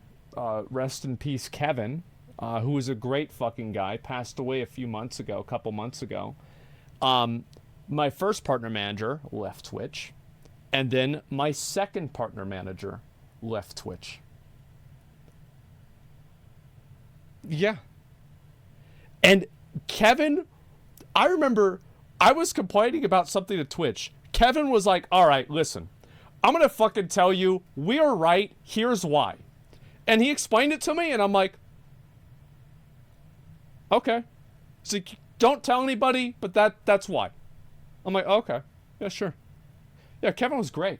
rest in peace, Kevin, who was a great fucking guy, passed away a couple months ago. My first partner manager left Twitch, and then my second partner manager left Twitch. Yeah. And Kevin, I remember I was complaining about something to Twitch. Kevin was like, all right, listen, I'm going to fucking tell you, we are right, here's why. And he explained it to me, and I'm like, okay. So don't tell anybody, but that's why. I'm like, okay. Yeah, sure. Yeah, Kevin was great.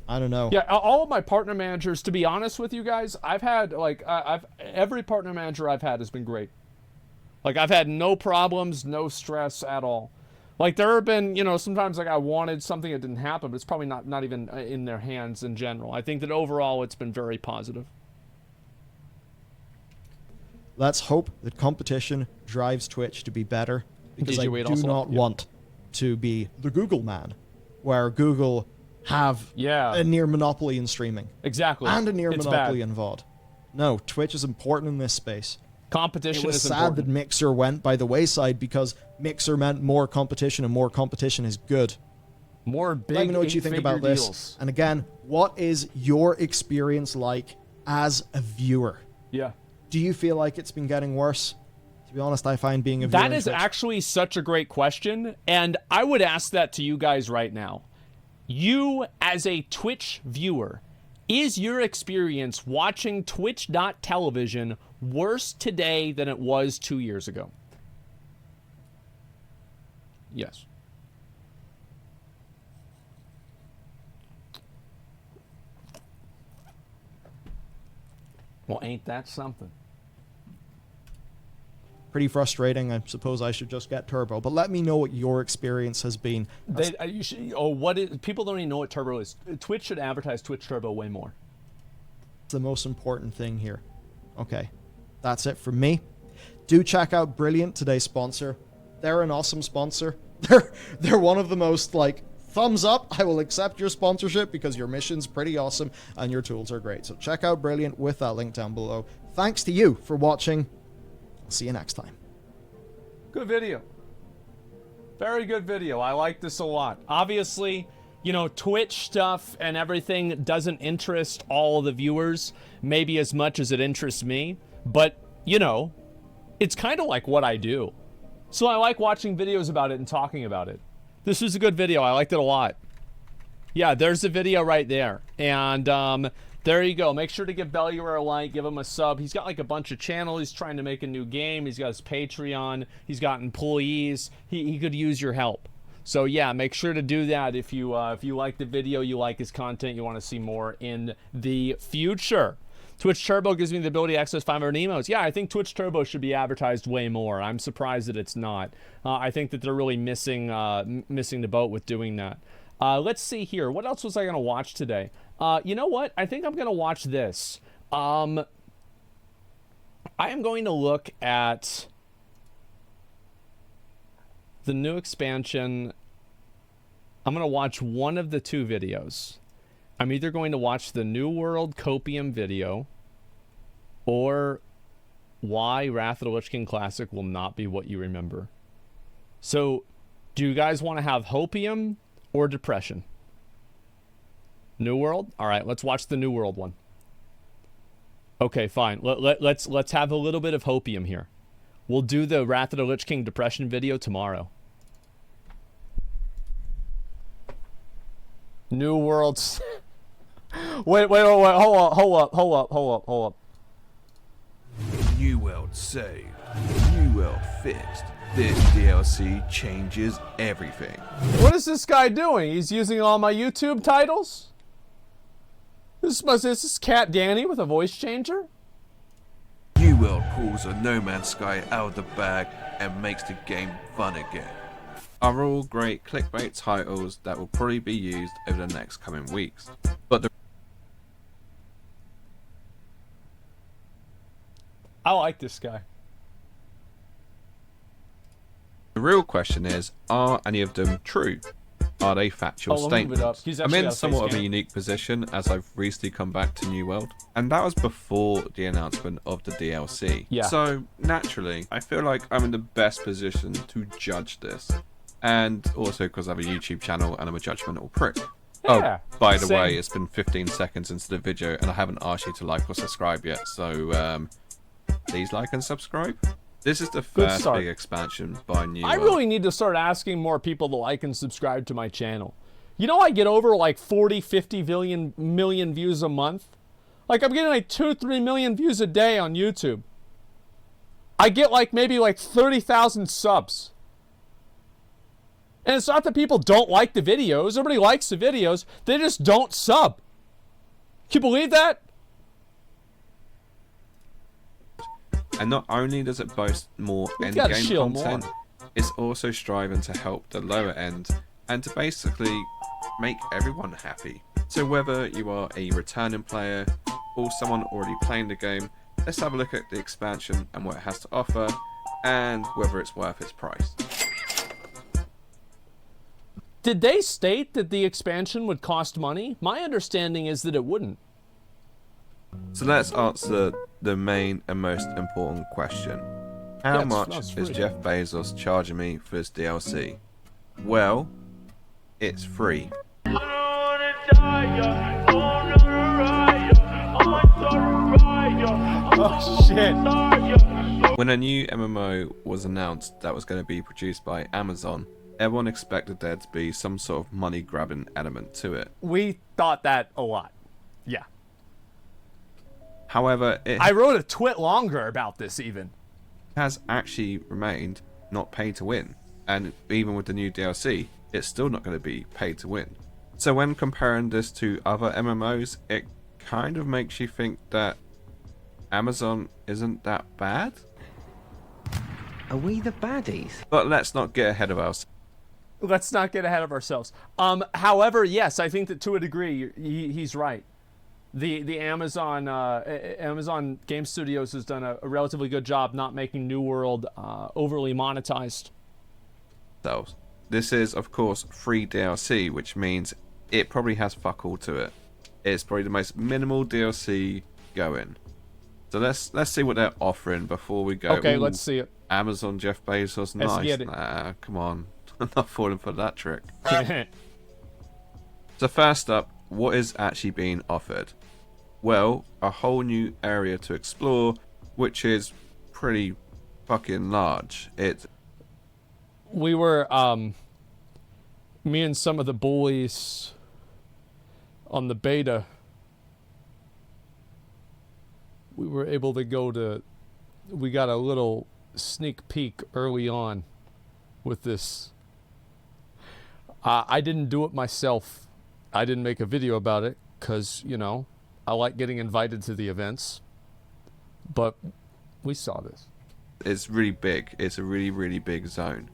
I don't know. Yeah, all of my partner managers, to be honest with you guys, I've had, like, every partner manager I've had has been great. Like, I've had no problems, no stress at all. Like, there have been, you know, sometimes, like, I wanted something that didn't happen, but it's probably not even in their hands in general. I think that overall it's been very positive. Let's hope that competition drives Twitch to be better, because I do not want to be the Google man, where Google have a near monopoly in streaming. Exactly. And a near monopoly in VOD. No, Twitch is important in this space. Competition is important. It was sad that Mixer went by the wayside, because Mixer meant more competition, and more competition is good. More big Let me know what you think about deals. This. And again, what is your experience like as a viewer? Yeah. Do you feel like it's been getting worse? To be honest, I find being a viewer... That is actually such a great question, and I would ask that to you guys right now. You, as a Twitch viewer, is your experience watching Twitch.television worse today than it was 2 years ago? Yes. Well, ain't that something? Pretty frustrating. I suppose I should just get Turbo. But let me know what your experience has been. People don't even know what Turbo is. Twitch should advertise Twitch Turbo way more. It's the most important thing here. Okay. That's it from me. Do check out Brilliant, today's sponsor. They're an awesome sponsor. They're one of the most, like, thumbs up. I will accept your sponsorship because your mission's pretty awesome and your tools are great. So check out Brilliant with that link down below. Thanks to you for watching. I'll see you next time. Good video. Very good video. I like this a lot. Obviously, you know, Twitch stuff and everything doesn't interest all of the viewers maybe as much as it interests me. But, you know, it's kind of like what I do. So I like watching videos about it and talking about it. This was a good video. I liked it a lot. Yeah, there's the video right there. And there you go. Make sure to give Belluar a like, give him a sub. He's got like a bunch of channels. He's trying to make a new game. He's got his Patreon. He's got employees. He could use your help. So yeah, make sure to do that if you like the video, you like his content, you want to see more in the future. Twitch Turbo gives me the ability to access 500 emotes. Yeah, I think Twitch Turbo should be advertised way more. I'm surprised that it's not. I think that they're really missing the boat with doing that. Let's see here. What else was I going to watch today? You know what? I think I'm going to watch this. I am going to look at the new expansion. I'm going to watch one of the two videos. I'm either going to watch the New World Copium video or why Wrath of the Lich King Classic will not be what you remember. So, do you guys want to have Hopium or Depression? New World? All right, let's watch the New World one. Okay, fine. Let's have a little bit of Hopium here. We'll do the Wrath of the Lich King Depression video tomorrow. New Worlds. wait. Hold up. New World saved. New World fixed. This DLC changes everything. What is this guy doing? He's using all my YouTube titles? This is Cat Danny with a voice changer? New World pulls a No Man's Sky out of the bag and makes the game fun again. Are all great clickbait titles that will probably be used over the next coming weeks. But I like this guy. the real question is, are any of them true? Are they factual statements? I'm in somewhat of a unique position as I've recently come back to New World, and that was before the announcement of the DLC. Yeah. So naturally, I feel like I'm in the best position to judge this, and also because I have a YouTube channel and I'm a judgmental prick. Yeah, oh, by the same. way, it's been 15 seconds into the video, and I haven't asked you to like or subscribe yet, so please like and subscribe. This is the first big expansion by New World. I really need to start asking more people to like and subscribe to my channel. You know, I get over like 40, 50 million views a month. Like, I'm getting like 2-3 million views a day on YouTube. I get like maybe like 30,000 subs. And it's not that people don't like the videos. Everybody likes the videos. They just don't sub. Can you believe that? And not only does it boast more endgame content, it's also striving to help the lower end and to basically make everyone happy. So whether you are a returning player or someone already playing the game, let's have a look at the expansion and what it has to offer, and whether it's worth its price. Did they state that the expansion would cost money? My understanding is that it wouldn't. So let's answer the main and most important question. How much is Jeff Bezos charging me for this DLC? Well, it's free. Oh shit. When a new MMO was announced that was going to be produced by Amazon, everyone expected there to be some sort of money-grabbing element to it. We thought that a lot. Yeah. However, I wrote a twit longer about this even. Has actually remained not pay to win. And even with the new DLC, it's still not going to be pay to win. So when comparing this to other MMOs, it kind of makes you think that Amazon isn't that bad. Are we the baddies? But let's not get ahead of ourselves. Let's not get ahead of ourselves. However, yes, I think that to a degree, he's right. The Amazon Amazon Game Studios has done a relatively good job not making New World overly monetized. This is, of course, free DLC, which means it probably has fuck all to it. It's probably the most minimal DLC going. So let's see what they're offering before we go. Okay, let's see it. Amazon Jeff Bezos, nice. Nah, come on. I'm not falling for that trick. So first up, what is actually being offered? Well, a whole new area to explore, which is pretty fucking large. We were, me and some of the bullies on the beta, we were able to go to, we got a little sneak peek early on with this. I didn't do it myself. I didn't make a video about it because, you know, I like getting invited to the events. But we saw this. It's really big. It's a really, really big zone.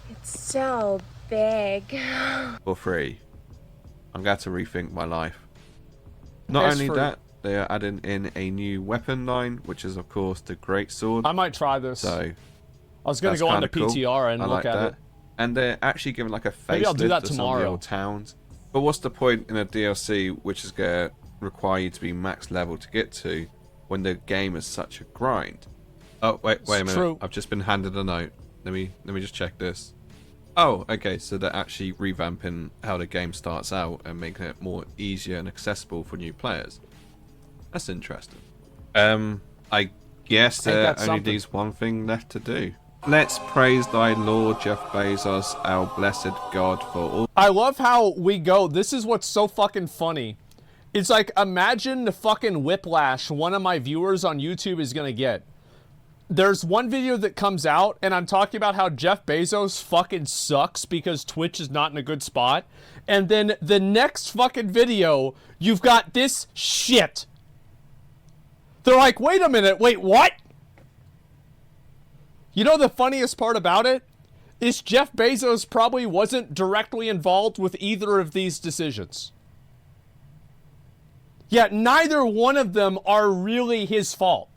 It's so big. For free. I'm going to rethink my life. Not It's only free. that, they are adding in a new weapon line, which is of course the great sword. I might try this. So I was going to go on to PTR and I look like at that. it. And they're actually giving like a Maybe I'll do facelift that to some of tomorrow. the old towns. But what's the point in a DLC which is going to require you to be max level to get to when the game is such a grind? Oh, wait a minute. True. I've just been handed a note. Let me just check this. Oh, okay, so they're actually revamping how the game starts out and making it more easier and accessible for new players. That's interesting. I guess there that's only something. leaves one thing left to do. Let's praise thy Lord Jeff Bezos, our blessed God, for all. I love how we go. This is what's so fucking funny. It's like, imagine the fucking whiplash one of my viewers on YouTube is going to get. There's one video that comes out, and I'm talking about how Jeff Bezos fucking sucks because Twitch is not in a good spot. And then the next fucking video, you've got this shit. They're like, wait a minute, wait, what? You know the funniest part about it? Is Jeff Bezos probably wasn't directly involved with either of these decisions. Yet neither one of them are really his fault.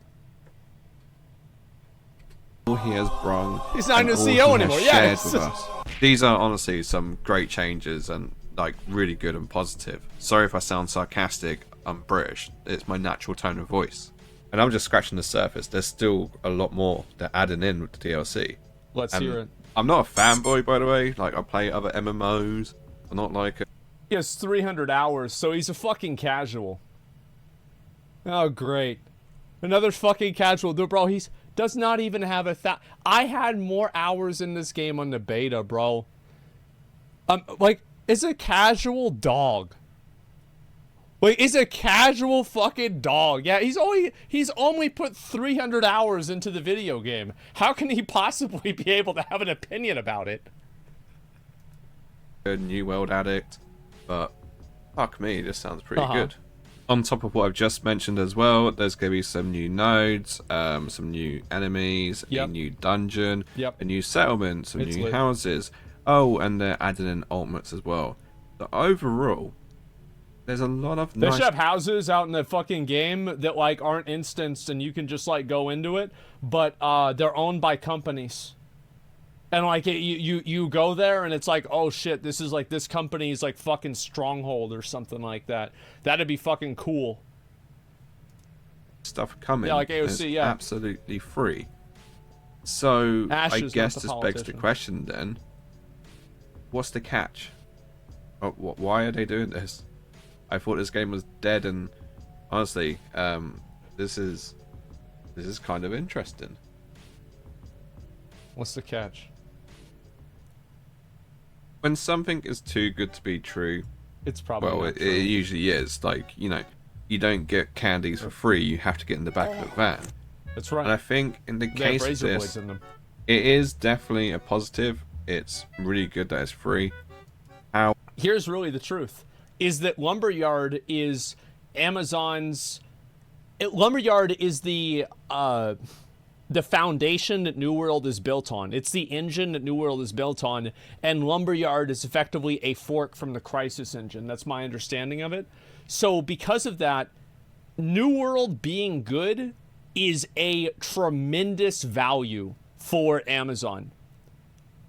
He has brung. He's not and even all the he CEO has anymore. Yeah, shared it's with just- us. These are honestly some great changes and like really good and positive. Sorry if I sound sarcastic. I'm British. It's my natural tone of voice, and I'm just scratching the surface. There's still a lot more they're adding in with the DLC. Let's And hear it. I'm not a fanboy, by the way. Like I play other MMOs. I'm not like a He has 300 hours, so he's a fucking casual. Oh, great. Another fucking casual. Dude, bro, he's does not even have I had more hours in this game on the beta, bro. Like, it's a casual dog. Like, it's a casual fucking dog. Yeah, he's only put 300 hours into the video game. How can he possibly be able to have an opinion about it? New World addict, but fuck me, this sounds pretty good. On top of what I've just mentioned as well, there's going to be some new nodes, some new enemies, a new dungeon, a new settlement, some new houses. Oh, and they're adding in ultimates as well. So overall, there's a lot of They nice... should have houses out in the fucking game that, like, aren't instanced and you can just, like, go into it, but they're owned by companies. And, like, you go there and it's like, oh shit, this is like this company's like fucking stronghold or something like that. That'd be fucking cool. Stuff coming. Yeah, like AOC, it's yeah. absolutely free. So Ash I is guess not the this begs the politician. question then: what's the catch? Why are they doing this? I thought this game was dead, and honestly, this is kind of interesting. What's the catch? When something is too good to be true, It's probably well, not it true. usually is. Like, you know, you don't get candies for free. You have to get in the back of the van. That's right. And I think in the They have case of razor this, blades in them. it is definitely a positive. It's really good that it's free. Here's really the truth, is that Lumberyard is Amazon's... Lumberyard is the foundation that New World is built on. It's the engine that New World is built on, and Lumberyard is effectively a fork from the Crisis engine. That's my understanding of it. So because of that, New World being good is a tremendous value for Amazon.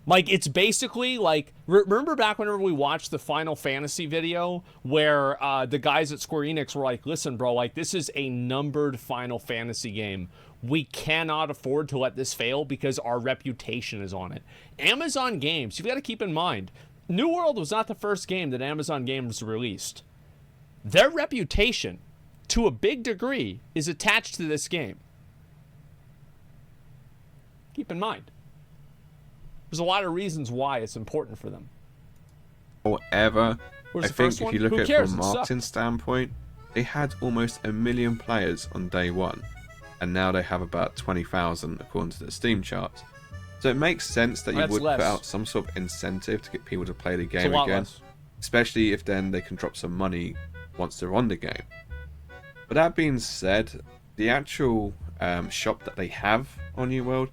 Like, it's basically like, remember back whenever we watched the Final Fantasy video where the guys at Square Enix were like, listen, bro, like, this is a numbered Final Fantasy game. We cannot afford to let this fail because our reputation is on it. Amazon Games, you've got to keep in mind, New World was not the first game that Amazon Games released. Their reputation, to a big degree, is attached to this game. Keep in mind. There's a lot of reasons why it's important for them. However, Where's I the think first if one? you look Who at it cares? from a It sucked. marketing standpoint, they had almost 1 million players on day one, and now they have about 20,000 according to the Steam charts. So it makes sense that you That's would less. put out some sort of incentive to get people to play the It's a game lot again, less. especially if then they can drop some money once they're on the game. But that being said, the actual shop that they have on New World,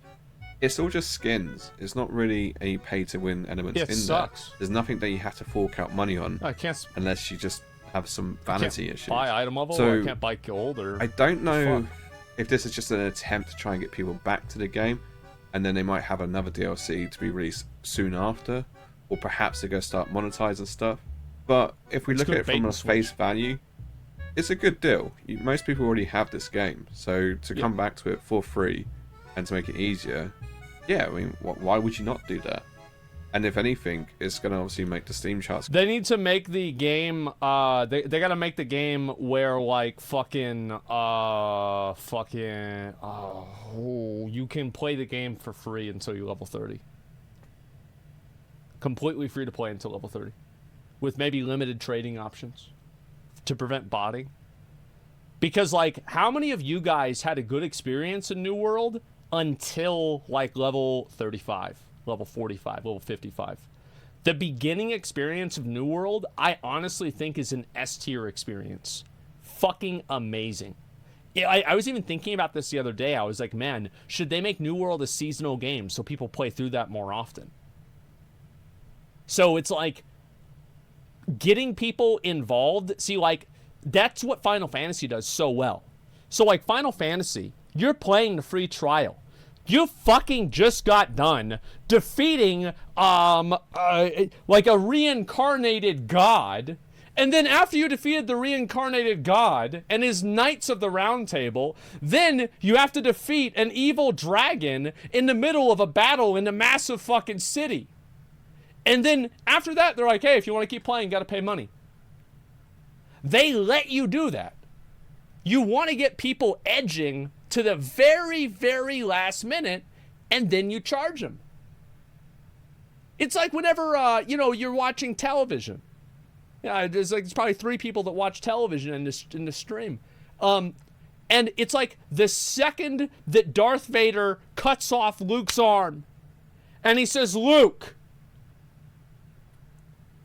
it's all just skins. It's not really a pay-to-win element in sucks. there. There's nothing that you have to fork out money on. I can't. Unless you just have some vanity issues. Buy item level, or I can't buy gold, or I don't know if this is just an attempt to try and get people back to the game, and then they might have another DLC to be released soon after, or perhaps they're going to start monetizing stuff. But if we look at it from a face value, it's a good deal. Most people already have this game, so to come back to it for free and to make it easier, yeah, I mean, why would you not do that? And if anything, it's going to obviously make the Steam charts. They need to make the game, they got to make the game where, like, you can play the game for free until you level 30. Completely free to play until level 30. With maybe limited trading options to prevent botting. Because, like, how many of you guys had a good experience in New World until, like, level 35? Level 45, level 55. The beginning experience of New World, I honestly think, is an S-tier experience. Fucking amazing. I was even thinking about this the other day. I was like, man, should they make New World a seasonal game so people play through that more often? So it's like getting people involved. See, like, that's what Final Fantasy does so well. So, like, Final Fantasy, you're playing the free trial. You fucking just got done defeating, like a reincarnated god. And then after you defeated the reincarnated god and his Knights of the Round Table, then you have to defeat an evil dragon in the middle of a battle in a massive fucking city. And then after that, they're like, hey, if you want to keep playing, you got to pay money. They let you do that. You want to get people edging to the very, very last minute, and then you charge them. It's like whenever, you're watching television. Yeah, there's probably 3 people that watch television in the stream. And it's like the second that Darth Vader cuts off Luke's arm, and he says, Luke,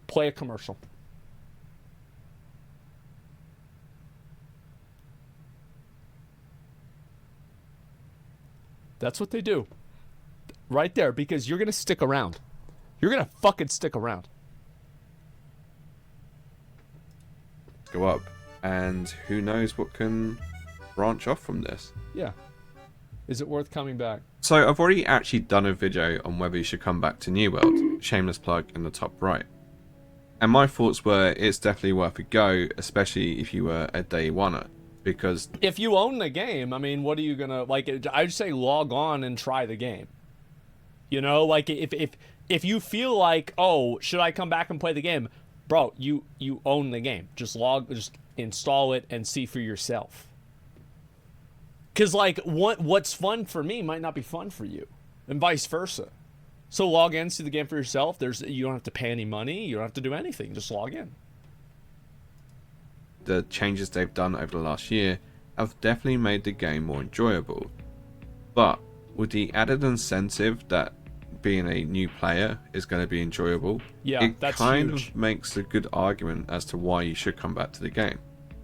play a commercial. That's what they do. Right there, because you're going to stick around. You're going to fucking stick around. Go up, and who knows what can branch off from this. Yeah. Is it worth coming back? So I've already actually done a video on whether you should come back to New World. Shameless plug in the top right. And my thoughts were it's definitely worth a go, especially if you were a day oneer. Because if you own the game, I mean, what are you gonna like? I'd say log on and try the game. You know, like if you feel like, oh, should I come back and play the game, bro? You own the game. Just install it and see for yourself. Cause like what's fun for me might not be fun for you, and vice versa. So log in, see the game for yourself. You don't have to pay any money. You don't have to do anything. Just log in. The changes they've done over the last year have definitely made the game more enjoyable. But with the added incentive that being a new player is going to be enjoyable, that's kind huge. of makes a good argument as to why you should come back to the game.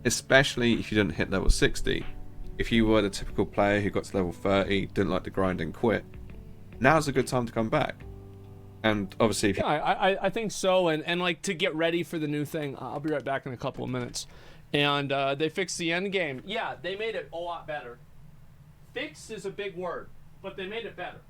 Especially if you didn't hit level 60. If you were the typical player who got to level 30, didn't like the grind and quit, now's a good time to come back. And obviously if I think so, and like to get ready for the new thing, I'll be right back in a couple of minutes. And they fixed the end game. Yeah, they made it a lot better. Fix is a big word, but they made it better.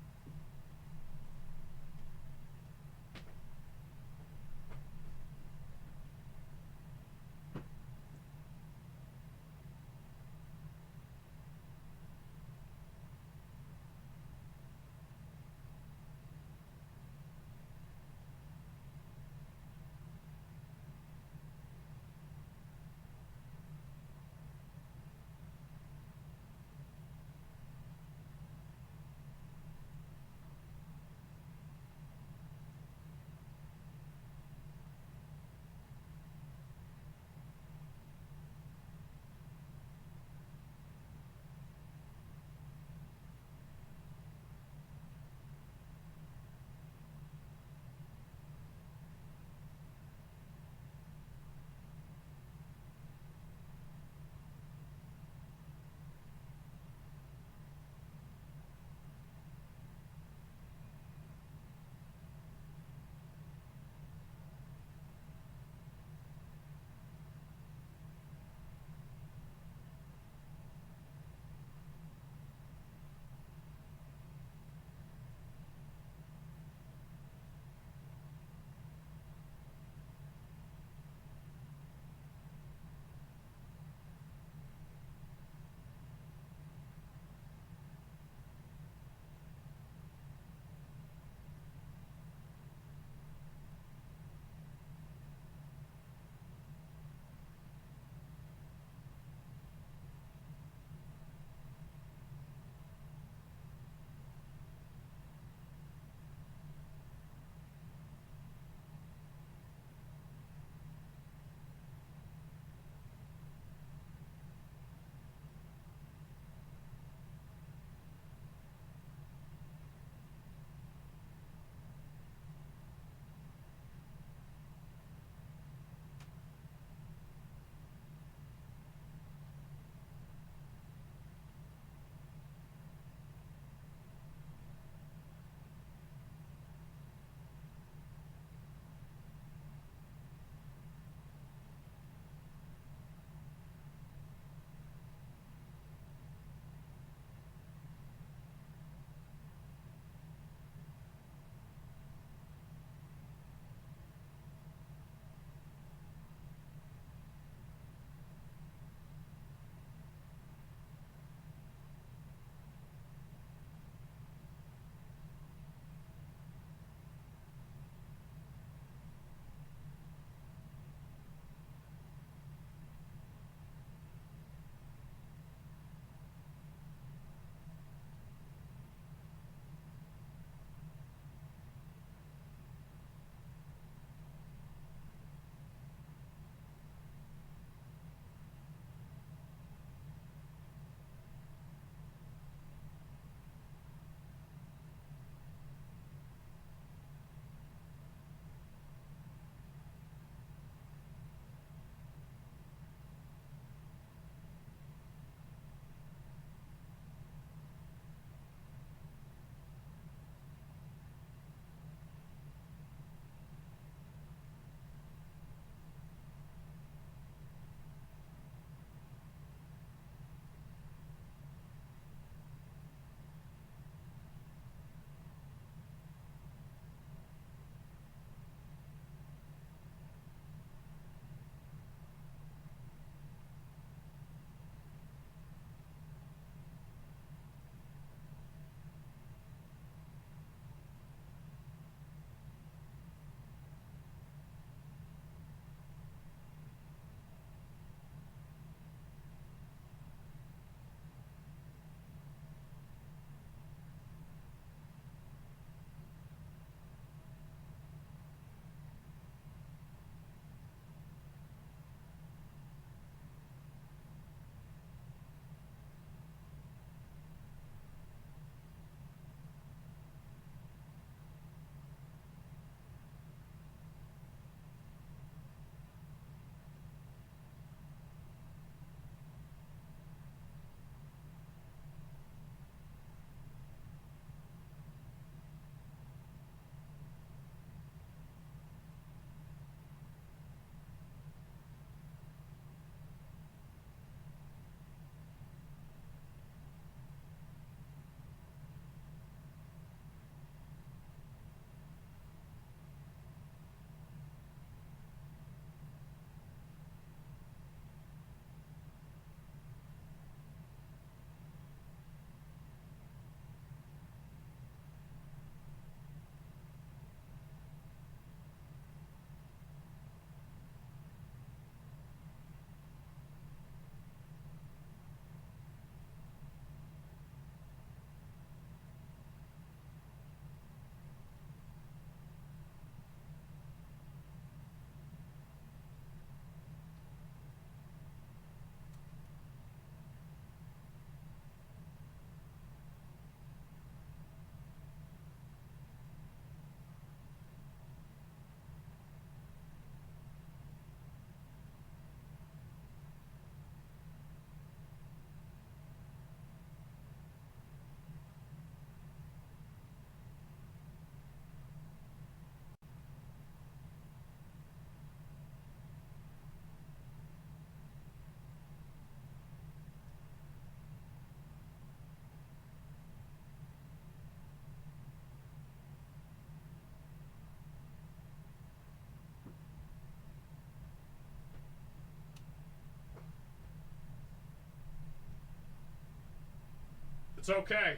It's okay.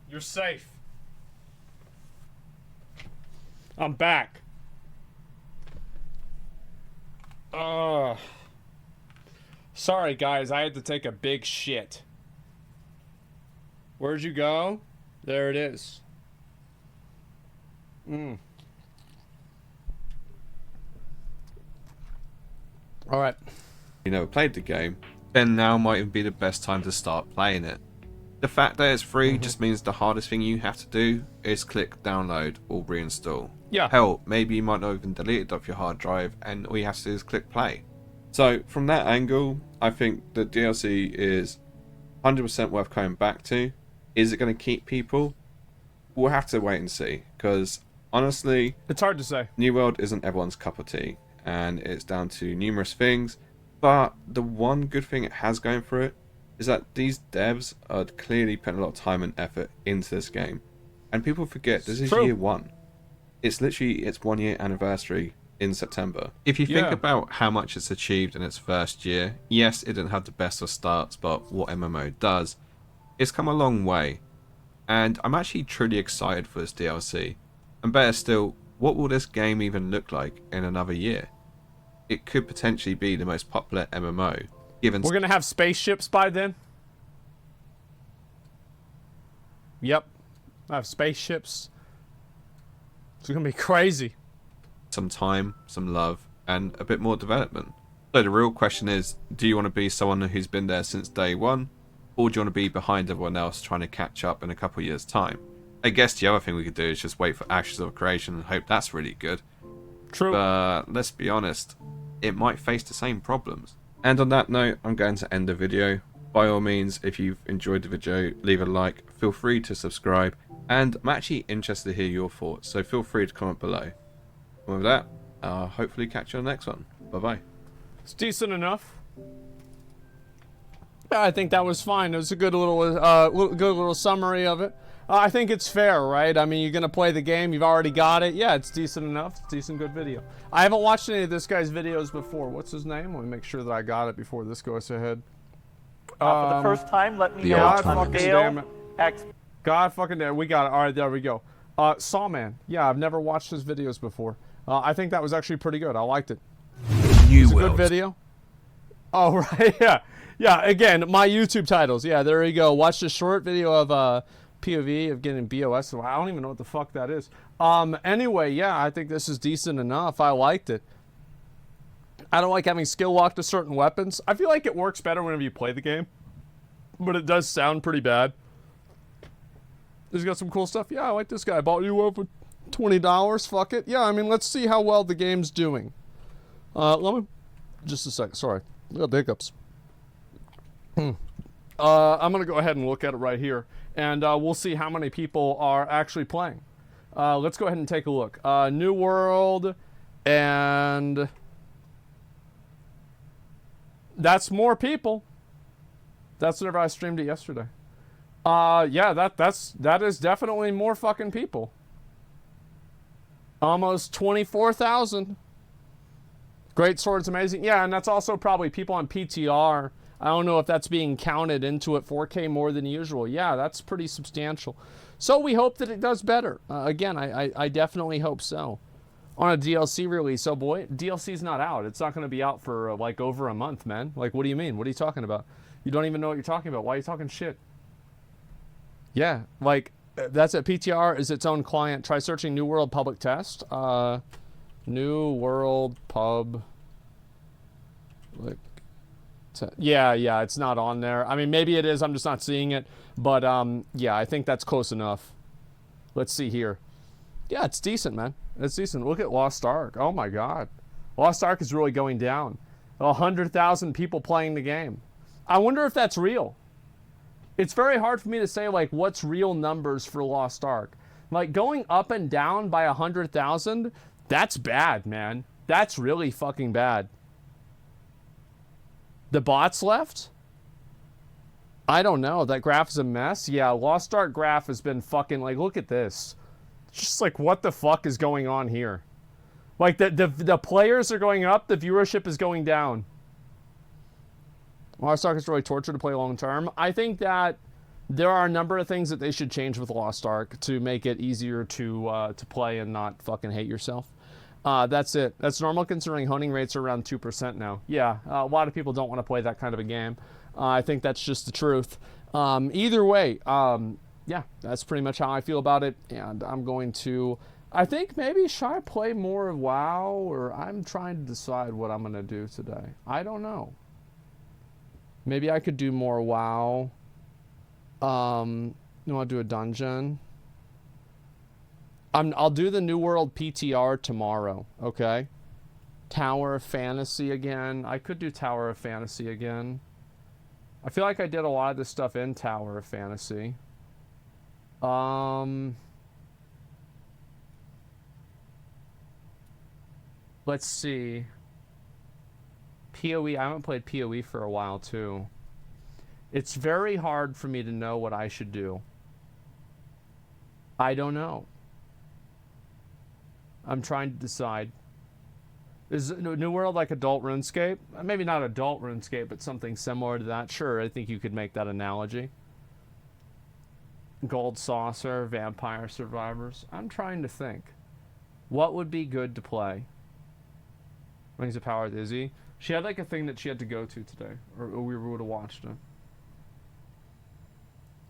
You're safe. I'm back. Sorry, guys. I had to take a big shit. Where'd you go? There it is. All right. You never played the game, then now might even be the best time to start playing it. The fact that it's free just means the hardest thing you have to do is click download or reinstall. Yeah. Hell, maybe you might not even delete it off your hard drive and all you have to do is click play. So from that angle, I think the DLC is 100% worth coming back to. Is it going to keep people? We'll have to wait and see, because honestly, It's hard to say. New World isn't everyone's cup of tea, and it's down to numerous things. But the one good thing it has going for it is that these devs are clearly putting a lot of time and effort into this game. And people forget this is True. year one. It's literally its 1 year anniversary in September. If you think Yeah. about how much it's achieved in its first year, yes, it didn't have the best of starts, but what MMO does, it's come a long way. And I'm actually truly excited for this DLC. And better still, what will this game even look like in another year? It could potentially be the most popular MMO, given We're gonna have spaceships by then. Yep. I have spaceships. It's gonna be crazy. some time, some love, and a bit more development. So the real question is, do you want to be someone who's been there since day one, or do you want to be behind everyone else trying to catch up in a couple of years' time? I guess the other thing we could do is just wait for Ashes of Creation and hope that's really good. True. But let's be honest, it might face the same problems. And on that note, I'm going to end the video. By all means, if you've enjoyed the video, leave a like, feel free to subscribe, and I'm actually interested to hear your thoughts, so feel free to comment below. And with that, I'll hopefully catch you on the next one. Bye bye. It's decent enough. Yeah, I think that was fine. It was a good little summary of it. I think it's fair, right? I mean, you're gonna play the game. You've already got it. Yeah, it's decent enough. It's a decent, good video. I haven't watched any of this guy's videos before. What's his name? Let me make sure that I got it before this goes ahead. For the first time, let me The know God old on fucking damn Dale it. X. God fucking damn. We got it. All right, there we go. Sawman. Yeah, I've never watched his videos before. I think that was actually pretty good. I liked it. It's a good video. Oh, right. Yeah. Yeah. Again, my YouTube titles. Yeah, there you go. Watch the short video of POV of getting BOS. I don't even know what the fuck that is. Anyway, yeah, I think this is decent enough. I liked it. I don't like having skill lock to certain weapons. I feel like it works better whenever you play the game, but it does sound pretty bad. He's got some cool stuff. Yeah, I like this guy. I bought you one for $20. Fuck it. Yeah, I mean, let's see how well the game's doing. Let me... Just a second. Sorry. I got the hiccups. I'm going to go ahead and look at it right here. And we'll see how many people are actually playing. Let's go ahead and take a look. New World. And... That's more people. That's whenever I streamed it yesterday. Yeah, that is definitely more fucking people. Almost 24,000. Great Sword's amazing. Yeah, and that's also probably people on PTR. I don't know if that's being counted into it 4K more than usual. Yeah, that's pretty substantial. So we hope that it does better. Again, I definitely hope so. On a DLC release, oh boy, DLC's not out. It's not going to be out for like over a month, man. Like, what do you mean? What are you talking about? You don't even know what you're talking about. Why are you talking shit? Yeah, like, that's at PTR is its own client. Try searching New World Public Test. New World Pub. Like, yeah, it's not on there. I mean, maybe it is. I'm just not seeing it. But, yeah, I think that's close enough. Let's see here. Yeah, it's decent, man. It's decent. Look at Lost Ark. Oh, my God. Lost Ark is really going down. 100,000 people playing the game. I wonder if that's real. It's very hard for me to say, like, what's real numbers for Lost Ark. Like, going up and down by 100,000, that's bad, man. That's really fucking bad. The bots left? I don't know. That graph is a mess. Yeah, Lost Ark graph has been fucking, like, look at this. It's just like, what the fuck is going on here? Like, the players are going up, the viewership is going down. Lost Ark is really torture to play long term. I think that there are a number of things that they should change with Lost Ark to make it easier to play and not fucking hate yourself. That's it. That's normal considering honing rates are around 2% now. Yeah, a lot of people don't want to play that kind of a game. I think that's just the truth. Either way, yeah, that's pretty much how I feel about it. And I'm going to, I think maybe should I play more WoW, or I'm trying to decide what I'm going to do today. I don't know. Maybe I could do more WoW. You want to do a dungeon? I'll do the New World PTR tomorrow, okay? Tower of Fantasy again. I could do Tower of Fantasy again. I feel like I did a lot of this stuff in Tower of Fantasy. Let's see. PoE, I haven't played PoE for a while too. It's very hard for me to know what I should do. I don't know. I'm trying to decide. Is New World like adult RuneScape? Maybe not adult RuneScape, but something similar to that. Sure, I think you could make that analogy. Gold Saucer, Vampire Survivors. I'm trying to think. What would be good to play? Rings of Power with Izzy. She had like a thing that she had to go to today, or we would have watched it.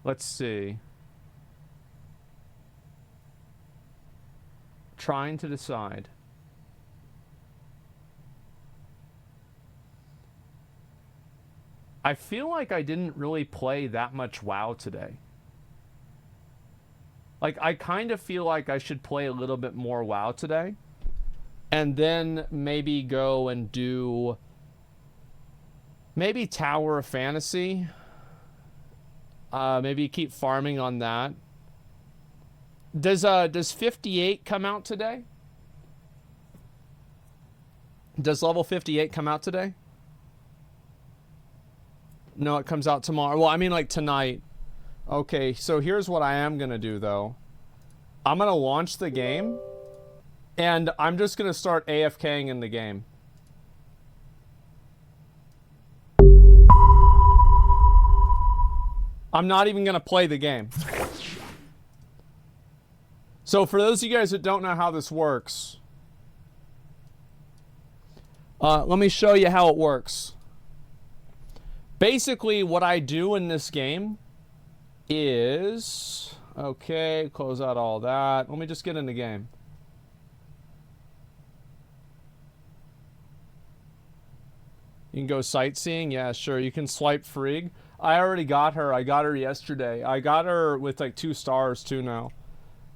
Let's see. Trying to decide. I feel like I didn't really play that much WoW today. Like, I kind of feel like I should play a little bit more WoW today. And then maybe go and do maybe Tower of Fantasy. Maybe keep farming on that. Does 58 come out today? Does level 58 come out today? No, it comes out tomorrow. Well, I mean like tonight. Okay, so here's what I am gonna do though. I'm gonna launch the game and I'm just gonna start AFKing in the game. I'm not even gonna play the game. So for those of you guys that don't know how this works, let me show you how it works. Basically, what I do in this game is... Okay, close out all that. Let me just get in the game. You can go sightseeing. Yeah, sure. You can swipe Frigg. I already got her. I got her yesterday. I got her with like 2 stars too now.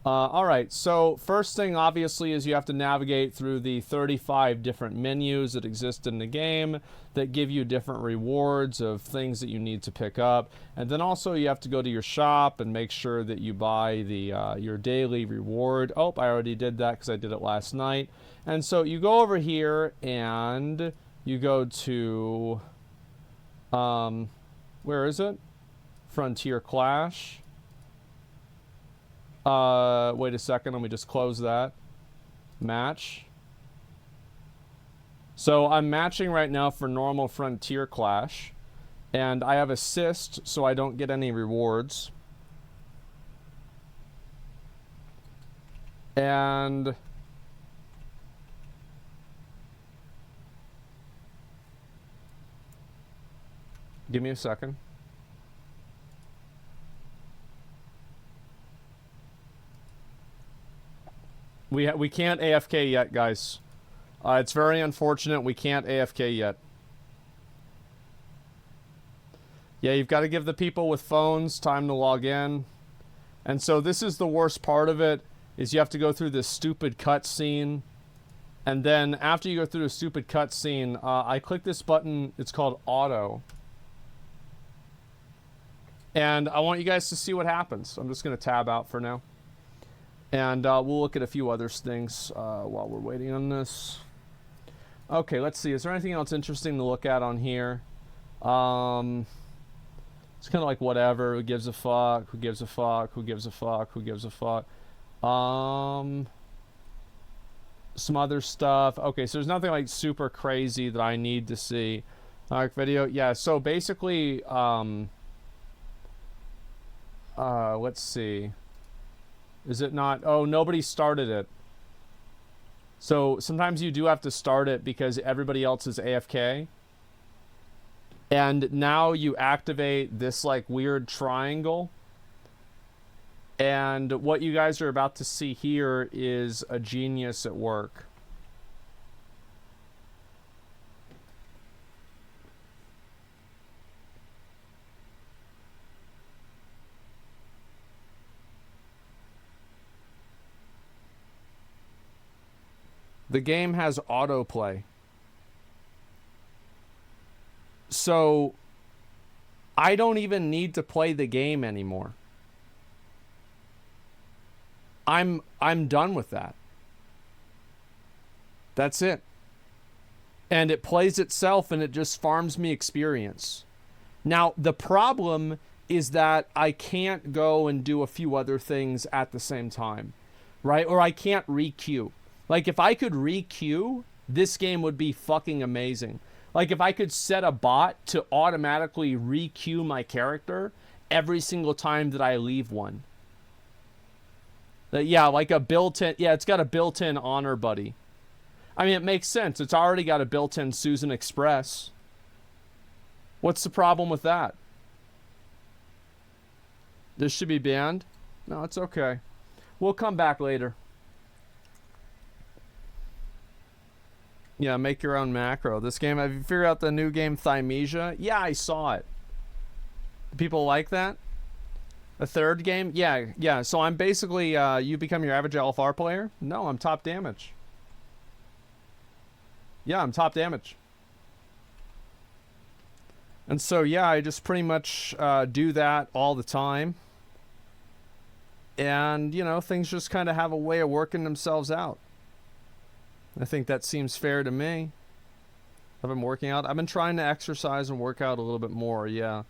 Alright, so first thing obviously is you have to navigate through the 35 different menus that exist in the game that give you different rewards of things that you need to pick up. And then also you have to go to your shop and make sure that you buy the your daily reward. Oh, I already did that because I did it last night. And so you go over here and you go to... where is it? Frontier Clash. Wait a second, let me just close that. Match. So I'm matching right now for normal Frontier Clash. And I have assist, so I don't get any rewards. And... give me a second. We can't AFK yet, guys. It's very unfortunate we can't AFK yet. Yeah, you've got to give the people with phones time to log in. And so this is the worst part of it, is you have to go through this stupid cutscene. And then after you go through a stupid cutscene, I click this button. It's called Auto. And I want you guys to see what happens. I'm just going to tab out for now. And we'll look at a few other things while we're waiting on this. Okay, let's see. Is there anything else interesting to look at on here? It's kind of like whatever. Who gives a fuck? Who gives a fuck? Who gives a fuck? Who gives a fuck? Some other stuff. Okay, so there's nothing like super crazy that I need to see. Video. Yeah, so basically... Let's see. Is it not? Oh, nobody started it. So sometimes you do have to start it because everybody else is AFK. And now you activate this like weird triangle. And what you guys are about to see here is a genius at work. The game has autoplay. So I don't even need to play the game anymore. I'm done with that. That's it. And it plays itself and it just farms me experience. Now, the problem is that I can't go and do a few other things at the same time, right? Or I can't re-queue. Like, if I could re-queue, this game would be fucking amazing. Like, if I could set a bot to automatically re-queue my character every single time that I leave one. Yeah, like a built-in... Yeah, it's got a built-in honor buddy. I mean, it makes sense. It's already got a built-in Susan Express. What's the problem with that? This should be banned? No, it's okay. We'll come back later. Yeah, make your own macro. This game, have you figured out the new game Thymesia? Yeah, I saw it. Do people like that? A third game? Yeah. So I'm basically, you become your average LFR player? No, I'm top damage. Yeah, I'm top damage. And so, yeah, I just pretty much do that all the time. And, you know, things just kind of have a way of working themselves out. I think that seems fair to me. I've been working out. I've been trying to exercise and work out a little bit more, yeah.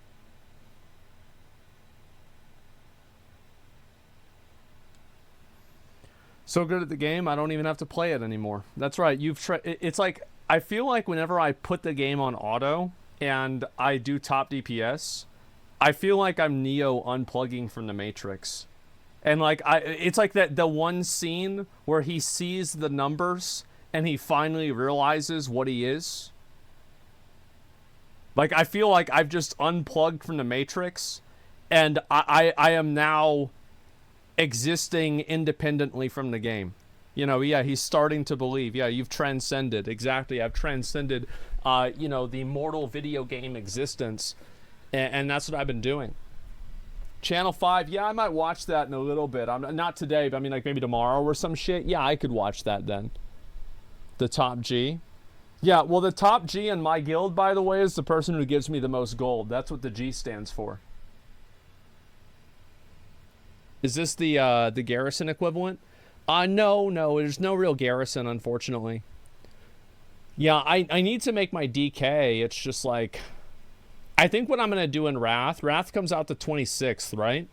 So good at the game, I don't even have to play it anymore. That's right. It's like, I feel like whenever I put the game on auto and I do top DPS, I feel like I'm Neo unplugging from the Matrix. And like, it's like the one scene where he sees the numbers and he finally realizes what he is. Like, I feel like I've just unplugged from the Matrix, and I am now existing independently from the game. You know, yeah, he's starting to believe. Yeah, you've transcended. Exactly, I've transcended, you know, the mortal video game existence, and that's what I've been doing. Channel 5, yeah, I might watch that in a little bit. I'm not today, but I mean, like, maybe tomorrow or some shit. Yeah, I could watch that then. The top G. Yeah, well, the top G in my guild, by the way, is the person who gives me the most gold. That's what the G stands for. Is this the garrison equivalent? No, there's no real garrison, unfortunately. Yeah, I need to make my DK. It's just like, I think what I'm going to do in Wrath comes out the 26th, right?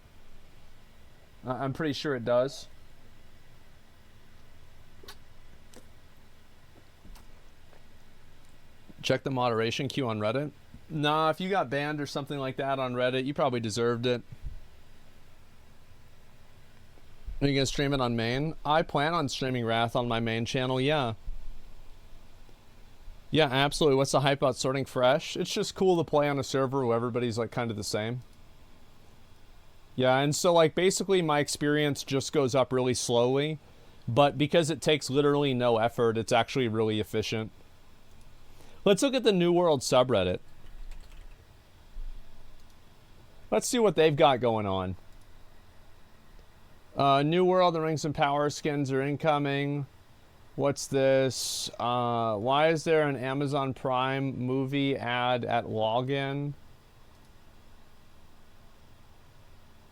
I'm pretty sure it does. Check the moderation queue on Reddit. Nah, if you got banned or something like that on Reddit, you probably deserved it. Are you going to stream it on main? I plan on streaming Wrath on my main channel, yeah. Yeah, absolutely. What's the hype about sorting fresh? It's just cool to play on a server where everybody's like kind of the same. Yeah, and so like basically my experience just goes up really slowly, but because it takes literally no effort, it's actually really efficient. Let's look at the New World subreddit. Let's see what they've got going on. New World, the Rings and Power skins are incoming. What's this? Why is there an Amazon Prime movie ad at login?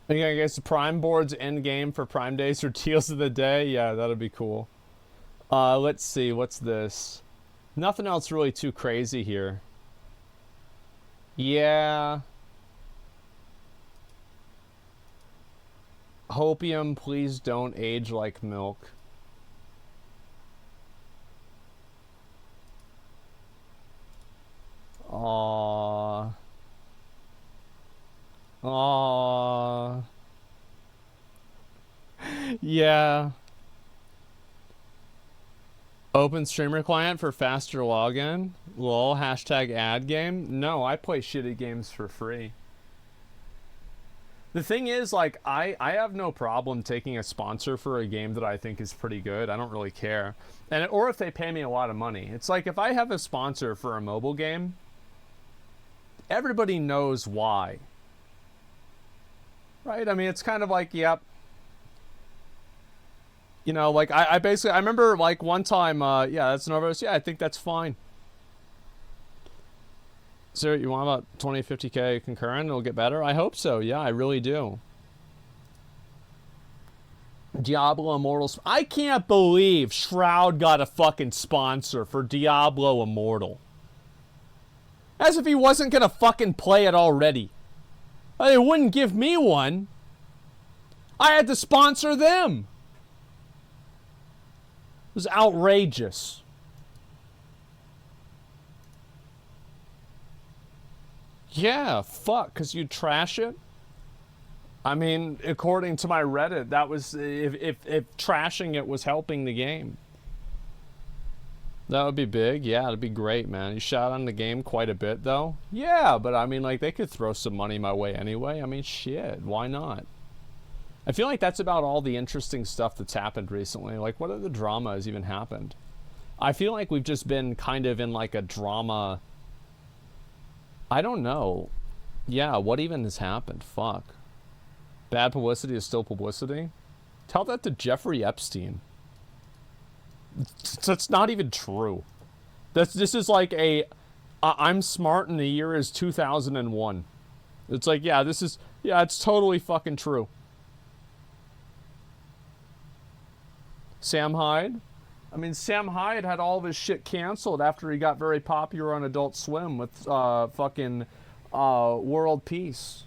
Okay, I guess the Prime board's end game for Prime Days or Deals of the Day. Yeah, that'd be cool. Let's see. What's this? Nothing else really too crazy here. Yeah. Hopium, please don't age like milk. Aww. Aww. Yeah. Open streamer client for faster login. Lol, hashtag ad game. No, I play shitty games for free. The thing is, like, I have no problem taking a sponsor for a game that I think is pretty good. I don't really care. Or if they pay me a lot of money. It's like, if I have a sponsor for a mobile game, everybody knows why. Right? I mean, it's kind of like, yep. You know, like, I basically, I remember, like, one time, yeah, that's Novos. Yeah, I think that's fine. So you want about 20, 50K concurrent? It'll get better? I hope so. Yeah, I really do. Diablo Immortals. I can't believe Shroud got a fucking sponsor for Diablo Immortal. As if he wasn't gonna fucking play it already. They wouldn't give me one. I had to sponsor them. It was outrageous. Yeah, fuck, because you trash it? I mean, according to my Reddit, that was, if trashing it was helping the game. That would be big. Yeah, it'd be great, man. You shot on the game quite a bit, though. Yeah, but I mean, like, they could throw some money my way anyway. I mean, shit, why not? I feel like that's about all the interesting stuff that's happened recently. Like, what other drama has even happened? I feel like we've just been kind of in, like, a drama... I don't know. Yeah, what even has happened? Fuck. Bad publicity is still publicity? Tell that to Jeffrey Epstein. That's not even true. This is like a... I'm smart and the year is 2001. It's like, yeah, this is... Yeah, it's totally fucking true. Sam Hyde? I mean, Sam Hyde had all of his shit canceled after he got very popular on Adult Swim with fucking World Peace.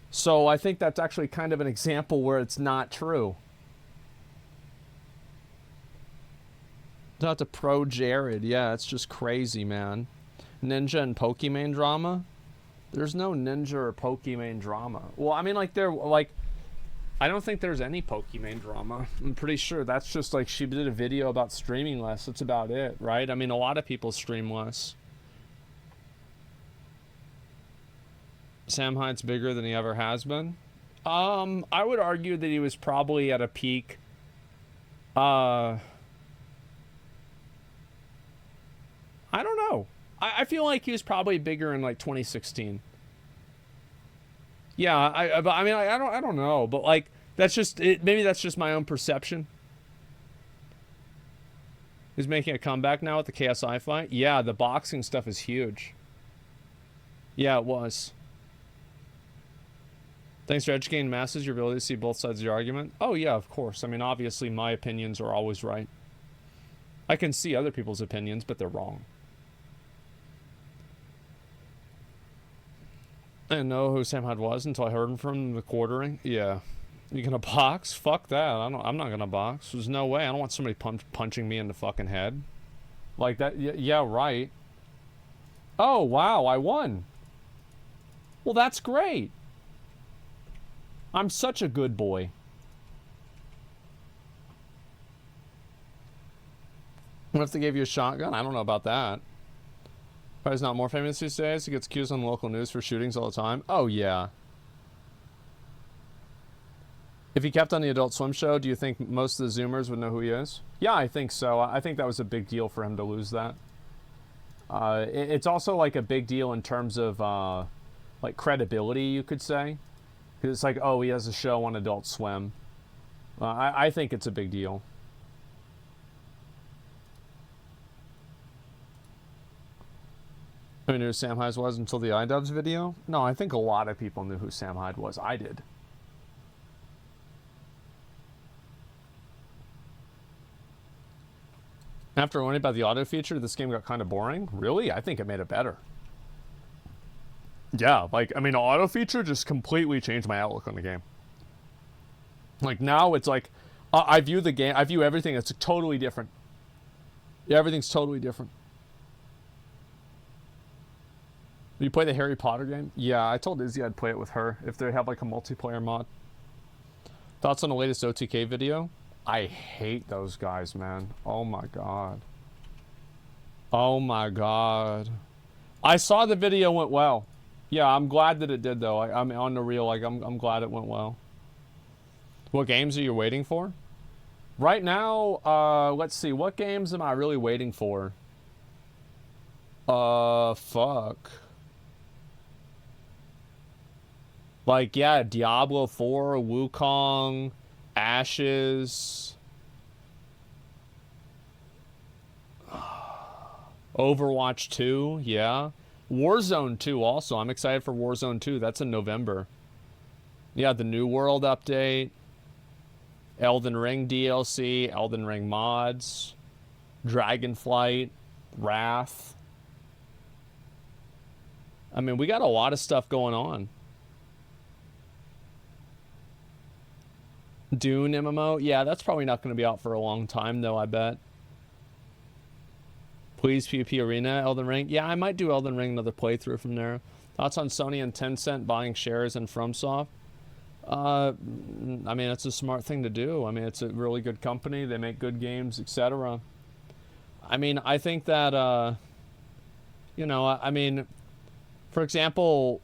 So I think that's actually kind of an example where it's not true. Not to pro Jared. Yeah, it's just crazy, man. Ninja and Pokimane drama? There's no Ninja or Pokimane drama. Well, I mean, like, they're, like... I don't think there's any Pokimane drama. I'm pretty sure that's just like she did a video about streaming less. That's about it, right? I mean, a lot of people stream less. Sam Hyde's bigger than he ever has been. I would argue that he was probably at a peak. I don't know. I feel like he was probably bigger in like 2016. Yeah, I mean, I don't know, but like that's just it. Maybe that's just my own perception. He's making a comeback now with the KSI fight. Yeah, the boxing stuff is huge. Yeah, it was. Thanks for educating masses. Your ability to see both sides of the argument. Oh yeah, of course. I mean, obviously, my opinions are always right. I can see other people's opinions, but they're wrong. I didn't know who Sam Hyde was until I heard him from the quartering. Yeah. You gonna box? Fuck that. I'm not gonna box. There's no way. I don't want somebody punching me in the fucking head. Like that. Yeah, right. Oh, wow. I won. Well, that's great. I'm such a good boy. What if they gave you a shotgun? I don't know about that. Probably not more famous these days. He gets accused on local news for shootings all the time. Oh, yeah. If he kept on the Adult Swim show, do you think most of the Zoomers would know who he is? Yeah, I think so. I think that was a big deal for him to lose that. It's also like a big deal in terms of like credibility, you could say. Because it's like, oh, he has a show on Adult Swim. I think it's a big deal. I knew who Sam Hyde was until the iDubbbz video? No, I think a lot of people knew who Sam Hyde was. I did. After learning about the auto feature, this game got kind of boring. Really? I think it made it better. Yeah, like, I mean, the auto feature just completely changed my outlook on the game. Like, now it's like, I view the game, I view everything as totally different. Yeah, everything's totally different. You play the Harry Potter game? Yeah, I told Izzy I'd play it with her if they have like a multiplayer mod. Thoughts on the latest OTK video? I hate those guys, man. Oh my god. Oh my god. I saw the video went well. Yeah, I'm glad that it did though. I'm on the real, like I'm glad it went well. What games are you waiting for? Right now, let's see. What games am I really waiting for? Fuck. Like, yeah, Diablo 4, Wukong, Ashes, Overwatch 2, yeah. Warzone 2 also. I'm excited for Warzone 2. That's in November. Yeah, the New World update. Elden Ring DLC, Elden Ring mods, Dragonflight, Wrath. I mean, we got a lot of stuff going on. Dune MMO? Yeah, that's probably not going to be out for a long time, though, I bet. Please, PvP Arena, Elden Ring. Yeah, I might do Elden Ring, another playthrough from there. Thoughts on Sony and Tencent buying shares in FromSoft? I mean, it's a smart thing to do. I mean, it's a really good company. They make good games, etc. I mean, I think that, you know, I mean, for example,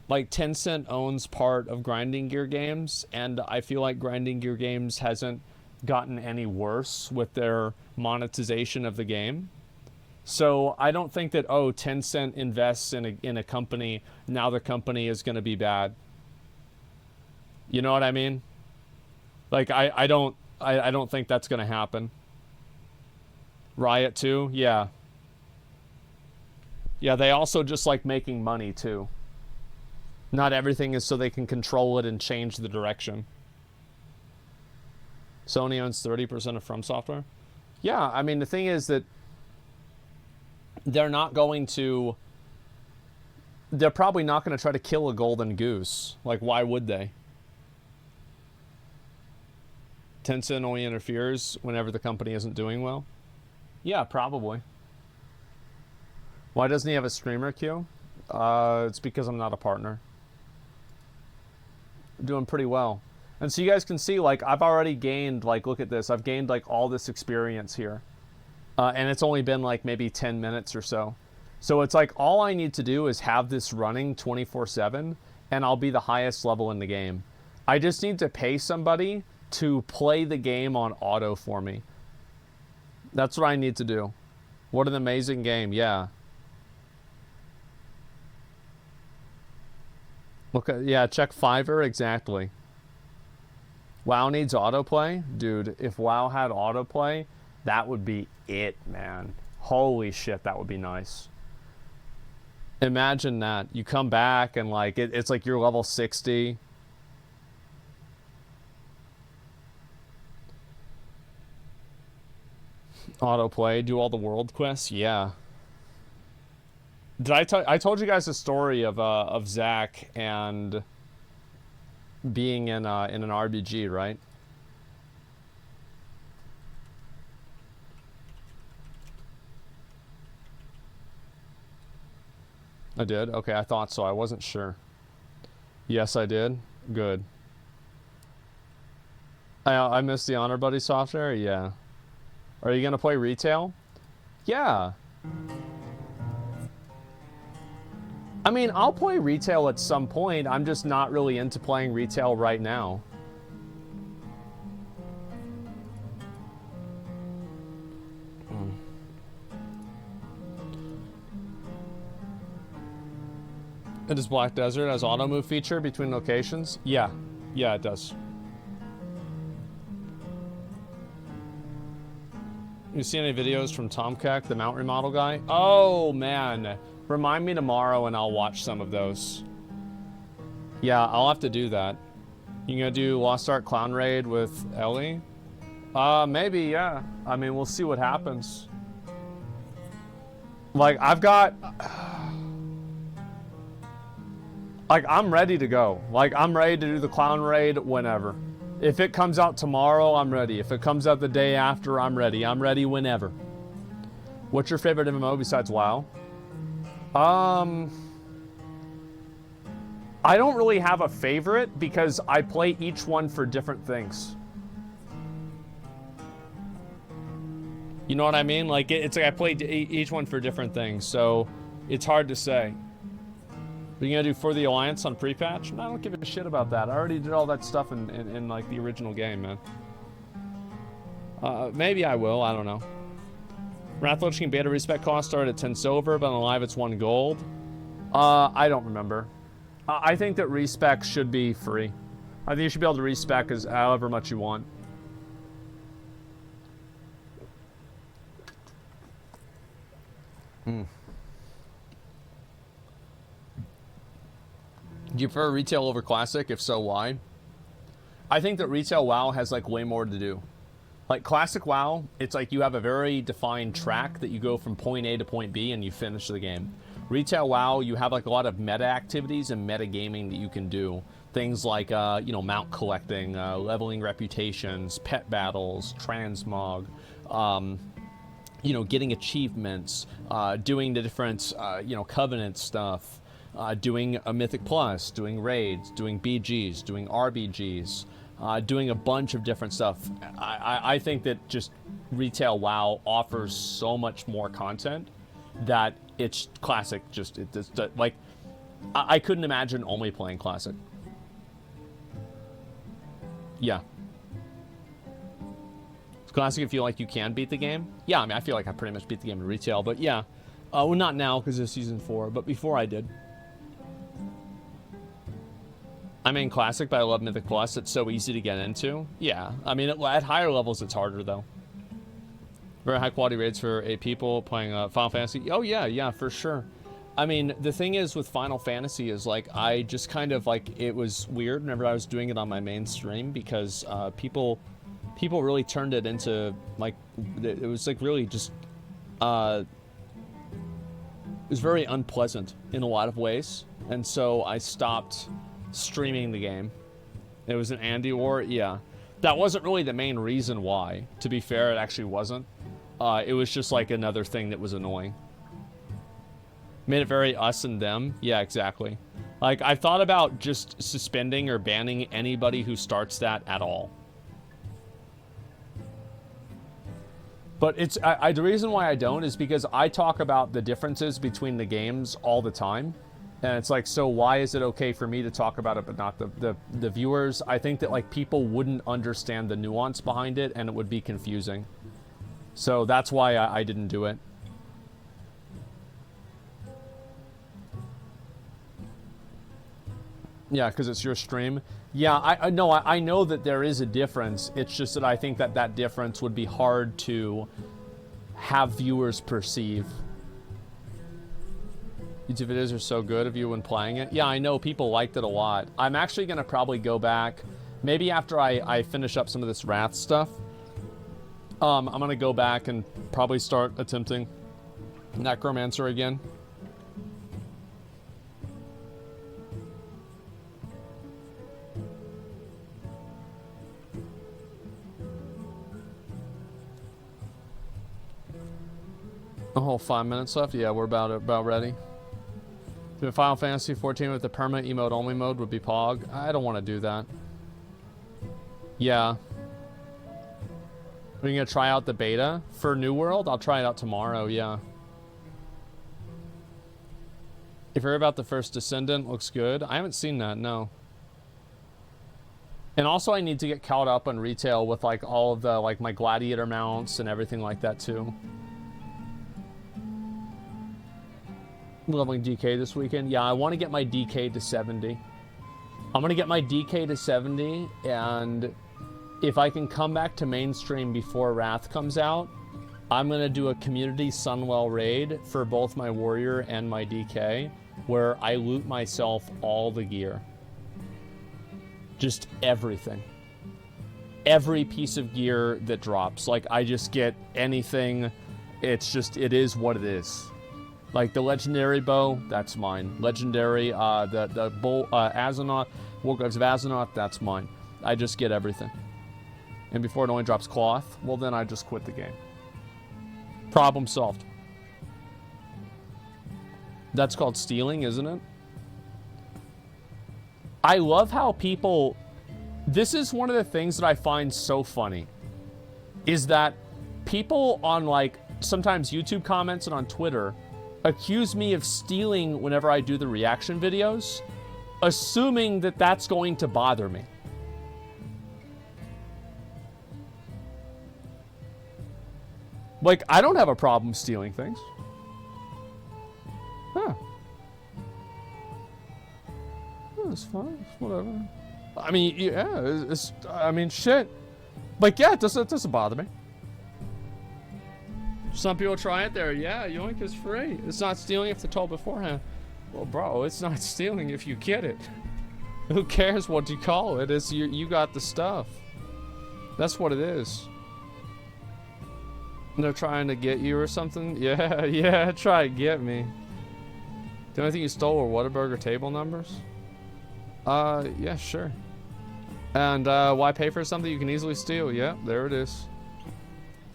like Tencent owns part of Grinding Gear Games, and I feel like Grinding Gear Games hasn't gotten any worse with their monetization of the game. So I don't think that, oh, Tencent invests in a company, now the company is going to be bad. You know what I mean? Like, I don't think that's going to happen. Riot 2? Yeah. Yeah, they also just like making money too. Not everything is so they can control it and change the direction. Sony owns 30% of From Software? Yeah, I mean, the thing is that they're probably not going to try to kill a golden goose. Like, why would they? Tencent only interferes whenever the company isn't doing well? Yeah, probably. Why doesn't he have a streamer queue? It's because I'm not a partner. I'm doing pretty well. And so you guys can see, like, I've already gained, like, look at this. I've gained, like, all this experience here. And it's only been, like, maybe 10 minutes or so. So it's like, all I need to do is have this running 24/7, and I'll be the highest level in the game. I just need to pay somebody to play the game on auto for me. That's what I need to do. What an amazing game, yeah. Look at, yeah, check Fiverr, exactly. WoW needs autoplay? Dude, if WoW had autoplay, that would be it, man. Holy shit, that would be nice. Imagine that. You come back and like, it's like you're level 60. Autoplay, do all the world quests? Yeah. Did I told you guys the story of Zach and being in an RBG, right? I did? Okay, I thought so. I wasn't sure. Yes, I did. Good. I missed the Honor Buddy software? Yeah. Are you gonna play retail? Yeah. I mean, I'll play retail at some point. I'm just not really into playing retail right now. Does Black Desert has auto move feature between locations? Yeah. Yeah, it does. You see any videos from Tomcat, the mount remodel guy? Oh, man. Remind me tomorrow and I'll watch some of those. Yeah, I'll have to do that. You gonna do Lost Ark Clown Raid with Ellie? Maybe, yeah. I mean, we'll see what happens. Like, I've got... Like, I'm ready to go. Like, I'm ready to do the Clown Raid whenever. If it comes out tomorrow, I'm ready. If it comes out the day after, I'm ready. I'm ready whenever. What's your favorite MMO besides WoW? I I don't really have a favorite because I play each one for different things. You know what I mean? Like, it's like I played each one for different things, so it's hard to say. Are you gonna do For the Alliance on pre-patch? I don't give a shit about that. I already did all that stuff in like the original game, man. Maybe I will, I don't know. Wrath King beta respec cost started at 10 silver, but on live it's 1 gold. I don't remember. I think that respec should be free. I think you should be able to respec as however much you want. Do you prefer retail over classic? If so, why? I think that retail WoW has like way more to do. Like classic WoW, it's like you have a very defined track that you go from point A to point B and you finish the game. Retail WoW, you have like a lot of meta activities and meta gaming that you can do. Things like, you know, mount collecting, leveling reputations, pet battles, transmog, you know, getting achievements, doing the different, you know, covenant stuff, doing a Mythic Plus, doing raids, doing BGs, doing RBGs, doing a bunch of different stuff. I think that just retail WoW offers so much more content that it's classic. Just it's like I couldn't imagine only playing classic. Yeah. Classic, if you feel like you can beat the game. Yeah, I mean, I feel like I pretty much beat the game in retail, but yeah. Well, not now because it's season 4, but before I did. I mean, classic, but I love Mythic Plus. It's so easy to get into. Yeah, I mean, at higher levels, it's harder though. Very high quality raids for 8 people playing Final Fantasy. Oh yeah, for sure. I mean, the thing is with Final Fantasy is like I just kind of like it was weird whenever I was doing it on my main stream because people really turned it into like it was like really just it was very unpleasant in a lot of ways, and so I stopped streaming the game. It was an Andy war. Yeah, that wasn't really the main reason why. To be fair, it actually wasn't. It was just like another thing that was annoying. Made it very us and them. Yeah, exactly. Like I thought about just suspending or banning anybody who starts that at all. But it's the reason why I don't is because I talk about the differences between the games all the time. And it's like, so why is it okay for me to talk about it but not the viewers? I think that like people wouldn't understand the nuance behind it and it would be confusing. So that's why I didn't do it. Yeah, because it's your stream. Yeah, I know that there is a difference. It's just that I think that that difference would be hard to have viewers perceive. YouTube videos are so good of you when playing it. Yeah, I know people liked it a lot. I'm actually going to probably go back, maybe after I finish up some of this Wrath stuff. I'm going to go back and probably start attempting Necromancer again. A whole 5 minutes left. Yeah, we're about ready. Do a Final Fantasy 14 with the perma emote only mode would be Pog. I don't want to do that. Yeah. Are you gonna try out the beta for New World? I'll try it out tomorrow. Yeah. If you heard about the first Descendant, looks good. I haven't seen that. No. And also, I need to get caught up on retail with like all of the like my gladiator mounts and everything like that too. Leveling DK this weekend. Yeah, I want to get my DK to 70. I'm going to get my DK to 70, and if I can come back to mainstream before Wrath comes out, I'm going to do a community Sunwell raid for both my warrior and my DK, where I loot myself all the gear. Just everything. Every piece of gear that drops. Like, I just get anything. It's just, it is what it is. Like the legendary bow, that's mine. Legendary, the bull, Azonoth, Wargraves of Azonoth, that's mine. I just get everything. And before it only drops cloth, well then I just quit the game. Problem solved. That's called stealing, isn't it? I love how people... This is one of the things that I find so funny. Is that people on, like, sometimes YouTube comments and on Twitter accuse me of stealing whenever I do the reaction videos, assuming that that's going to bother me. Like, I don't have a problem stealing things. Huh. It's fine. It's whatever. I mean, yeah, I mean, shit. Like, yeah, it doesn't bother me. Some people try it there. Yeah, yoink is free. It's not stealing if they're told beforehand. Well, bro, it's not stealing if you get it. Who cares what you call it? It's you got the stuff. That's what it is. They're trying to get you or something? Yeah, yeah, try to get me. The only thing you stole were Whataburger table numbers? Yeah, sure. And, why pay for something you can easily steal? Yeah, there it is.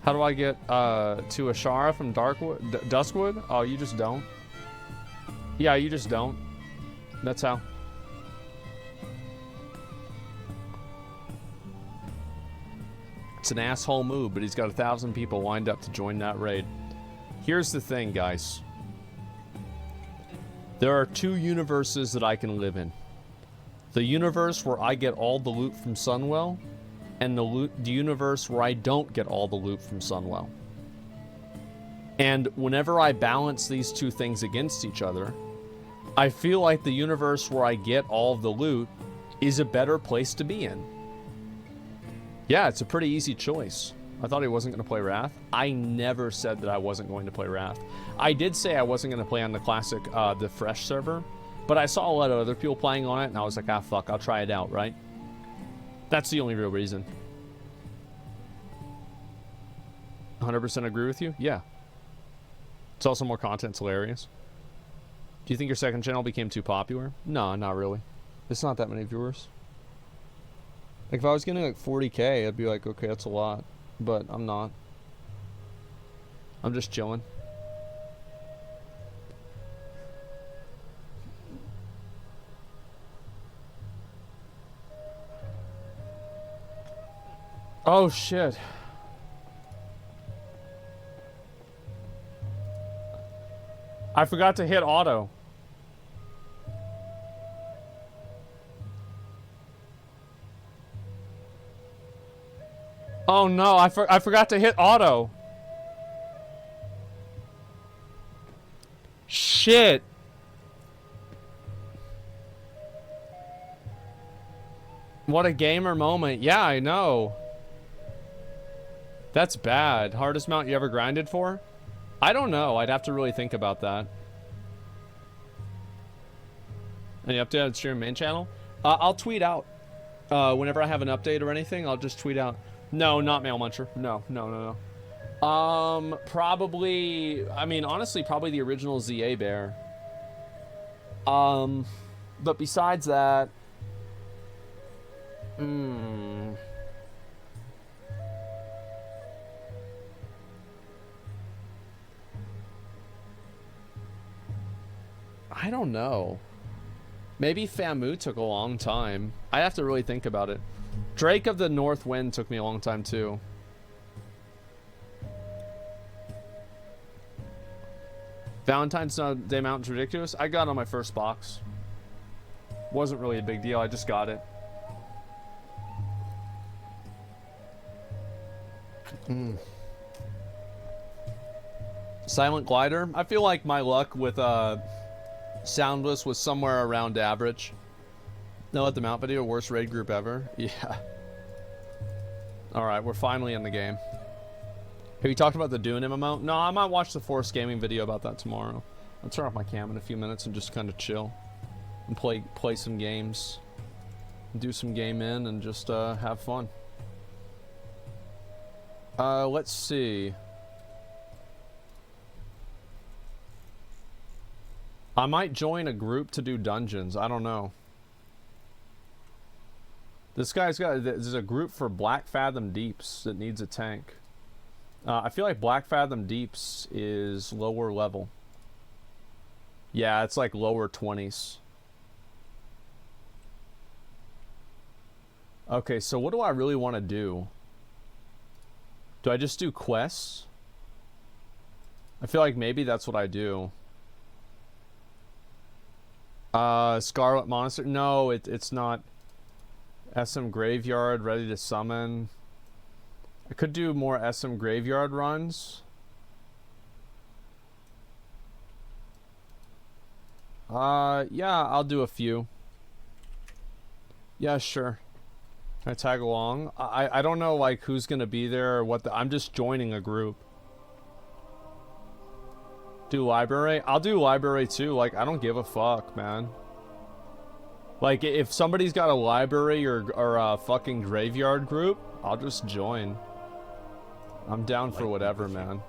How do I get, to Ashara from Duskwood? Oh, you just don't. Yeah, you just don't. That's how. It's an asshole move, but he's got 1,000 people lined up to join that raid. Here's the thing, guys. There are 2 universes that I can live in. The universe where I get all the loot from Sunwell, and the universe where I don't get all the loot from Sunwell. And whenever I balance these 2 things against each other, I feel like the universe where I get all of the loot is a better place to be in. Yeah, it's a pretty easy choice. I thought he wasn't going to play Wrath. I never said that I wasn't going to play Wrath. I did say I wasn't going to play on the classic, the Fresh server, but I saw a lot of other people playing on it, and I was like, ah, fuck, I'll try it out, right? That's the only real reason. 100% agree with you? Yeah. It's also more content, it's hilarious. Do you think your second channel became too popular? No, not really. It's not that many viewers. Like, if I was getting like 40K, I'd be like, okay, that's a lot. But I'm not. I'm just chilling. Oh, shit. I forgot to hit auto. Oh no, I forgot to hit auto. Shit. What a gamer moment. Yeah, I know. That's bad. Hardest mount you ever grinded for? I don't know. I'd have to really think about that. Any update on your main channel? I'll tweet out. Whenever I have an update or anything, I'll just tweet out. No, not Mail Muncher. No. Probably, I mean, honestly, probably the original ZA Bear. But besides that, I don't know. Maybe Famu took a long time. I have to really think about it. Drake of the North Wind took me a long time too. Valentine's Day Mountain's ridiculous. I got it on my first box. Wasn't really a big deal. I just got it. Silent Glider. I feel like my luck with Soundless was somewhere around average. No, at the mount video, worst raid group ever. Yeah. Alright, we're finally in the game. Have you talked about the Dune MMO? No, I might watch the Force Gaming video about that tomorrow. I'll turn off my cam in a few minutes and just kind of chill. And play some games. Do some game in and just have fun. Let's see. I might join a group to do dungeons. I don't know. This guy's got... There's a group for Black Fathom Deeps that needs a tank. I feel like Black Fathom Deeps is lower level. Yeah, it's like lower 20s. Okay, so what do I really want to do? Do I just do quests? I feel like maybe that's what I do. Scarlet Monster? No, it's not. SM Graveyard, ready to summon. I could do more SM Graveyard runs. Yeah, I'll do a few. Yeah, sure. Can I tag along? I don't know, like, who's gonna be there or what I'm just joining a group. Do library? I'll do library too. Like, I don't give a fuck, man. Like, if somebody's got a library or a fucking graveyard group, I'll just join. I'm down for whatever, man.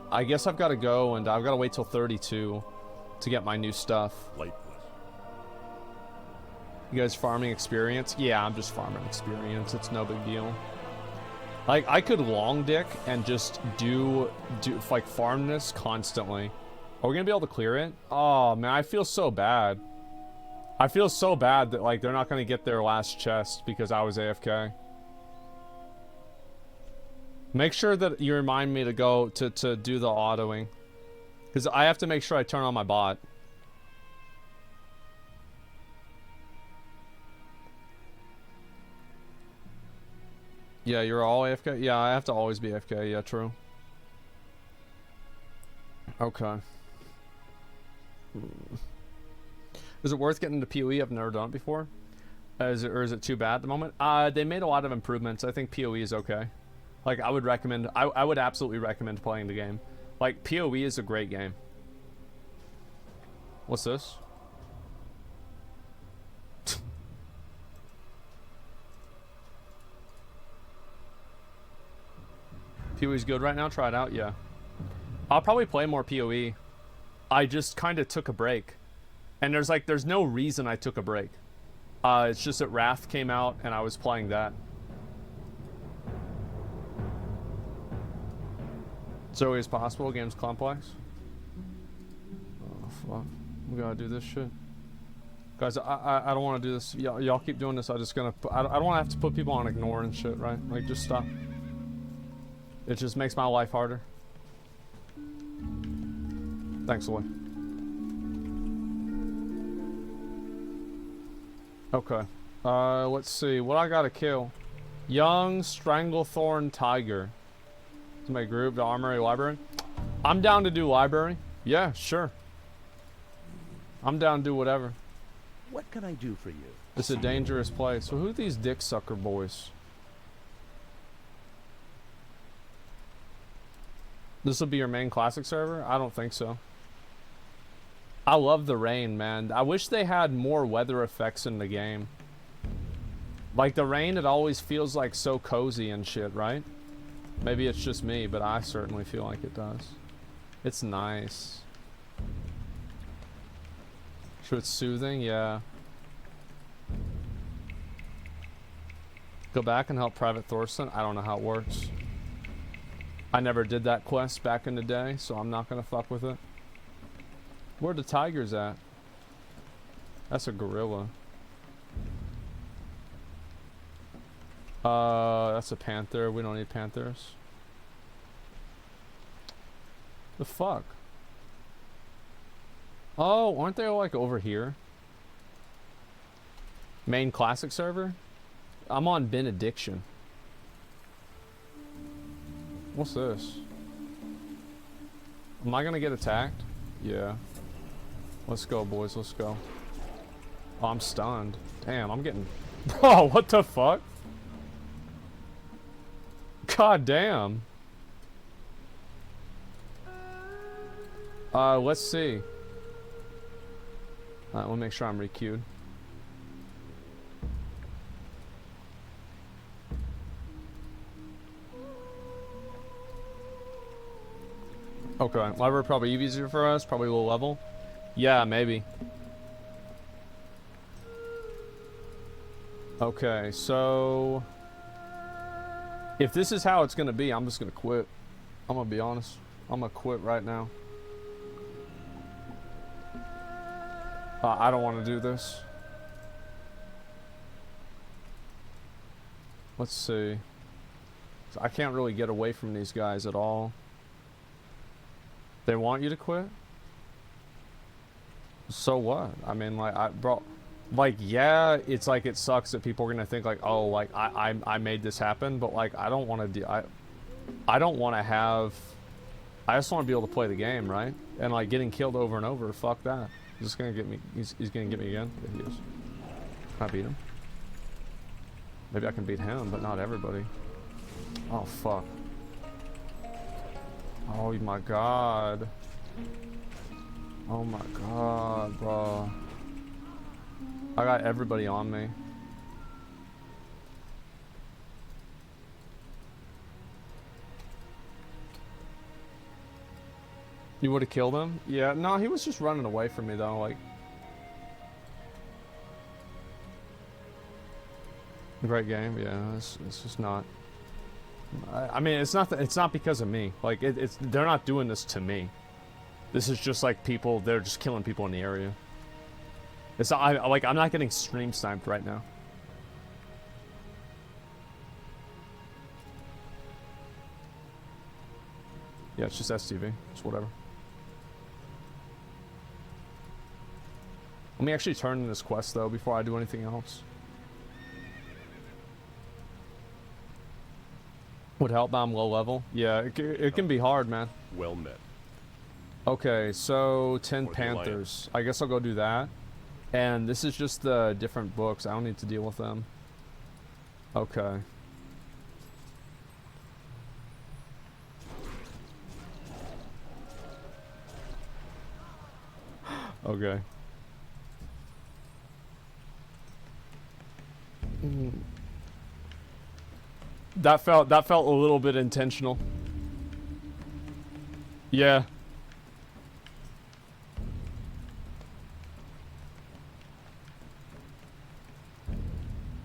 I guess I've got to go, and I've got to wait till 32 to get my new stuff. You guys farming experience? Yeah, I'm just farming experience. It's no big deal. Like, I could long dick and just do like farm this constantly. Are we gonna be able to clear it? Oh man, I feel so bad. I feel so bad that like they're not gonna get their last chest because I was AFK. Make sure that you remind me to go to do the autoing, because I have to make sure I turn on my bot. Yeah, you're all AFK? Yeah, I have to always be AFK. Yeah, true. Okay. Is it worth getting into PoE? I've never done it before. Is it too bad at the moment? They made a lot of improvements. I think PoE is okay. Like, I would recommend, I would absolutely recommend playing the game. Like, PoE is a great game. What's this? PoE's good right now? Try it out, yeah. I'll probably play more PoE. I just kind of took a break. And there's no reason I took a break. It's just that Wrath came out and I was playing that. It's always possible, game's complex. Oh, fuck. We gotta do this shit. Guys, I don't want to do this. Y'all keep doing this. I don't want to have to put people on ignore and shit, right? Like, just stop. It just makes my life harder. Thanks, Lloyd. Okay. Let's see. What I gotta kill? Young Stranglethorn Tiger. Is my group, the Armory Library? I'm down to do library. Yeah, sure. I'm down to do whatever. What can I do for you? It's a dangerous place. So who are these dick sucker boys? This will be your main classic server? I don't think so. I love the rain, man. I wish they had more weather effects in the game. Like the rain, it always feels like so cozy and shit, right? Maybe it's just me, but I certainly feel like it does. It's nice. Sure, it's soothing, yeah. Go back and help Private Thorson? I don't know how it works. I never did that quest back in the day, so I'm not gonna fuck with it. Where the tigers at? That's a gorilla. That's a panther. We don't need panthers. The fuck? Oh, aren't they like over here? Main classic server? I'm on Benediction. What's this? Am I gonna get attacked? Yeah. Let's go, boys. Let's go. Oh, I'm stunned. Damn, I'm getting... Bro, what the fuck? God damn. Let's see. We'll make sure I'm requeued. Okay, library probably easier for us, probably low level. Yeah, maybe. Okay, so... if this is how it's gonna be, I'm just gonna quit. I'm gonna be honest. I'm gonna quit right now. I don't want to do this. Let's see. I can't really get away from these guys at all. They want you to quit? So what? I mean, like, bro, like, yeah, it's like, it sucks that people are gonna think like, oh, like, I made this happen, but like, I don't want to do, I don't want to have, I just want to be able to play the game, right? And like, getting killed over and over, fuck that. He's just gonna get me, he's gonna get me again. Yeah, he is. Can I beat him? Maybe I can beat him, but not everybody. Oh, fuck. Oh my god. Oh my god, bro. I got everybody on me. You would have killed him? Yeah, no, he was just running away from me though, like. Great game, yeah, it's just not. I mean, it's not because of me. Like, they're not doing this to me. This is just like people, they're just killing people in the area. It's not, I'm not getting stream sniped right now. Yeah, it's just STV. It's whatever. Let me actually turn in this quest though before I do anything else. Would help, but I'm low level. Yeah, it can be hard, man. Well met. Okay, so 10 Panthers. I guess I'll go do that. And this is just the different books. I don't need to deal with them. Okay. Okay. That felt a little bit intentional. Yeah.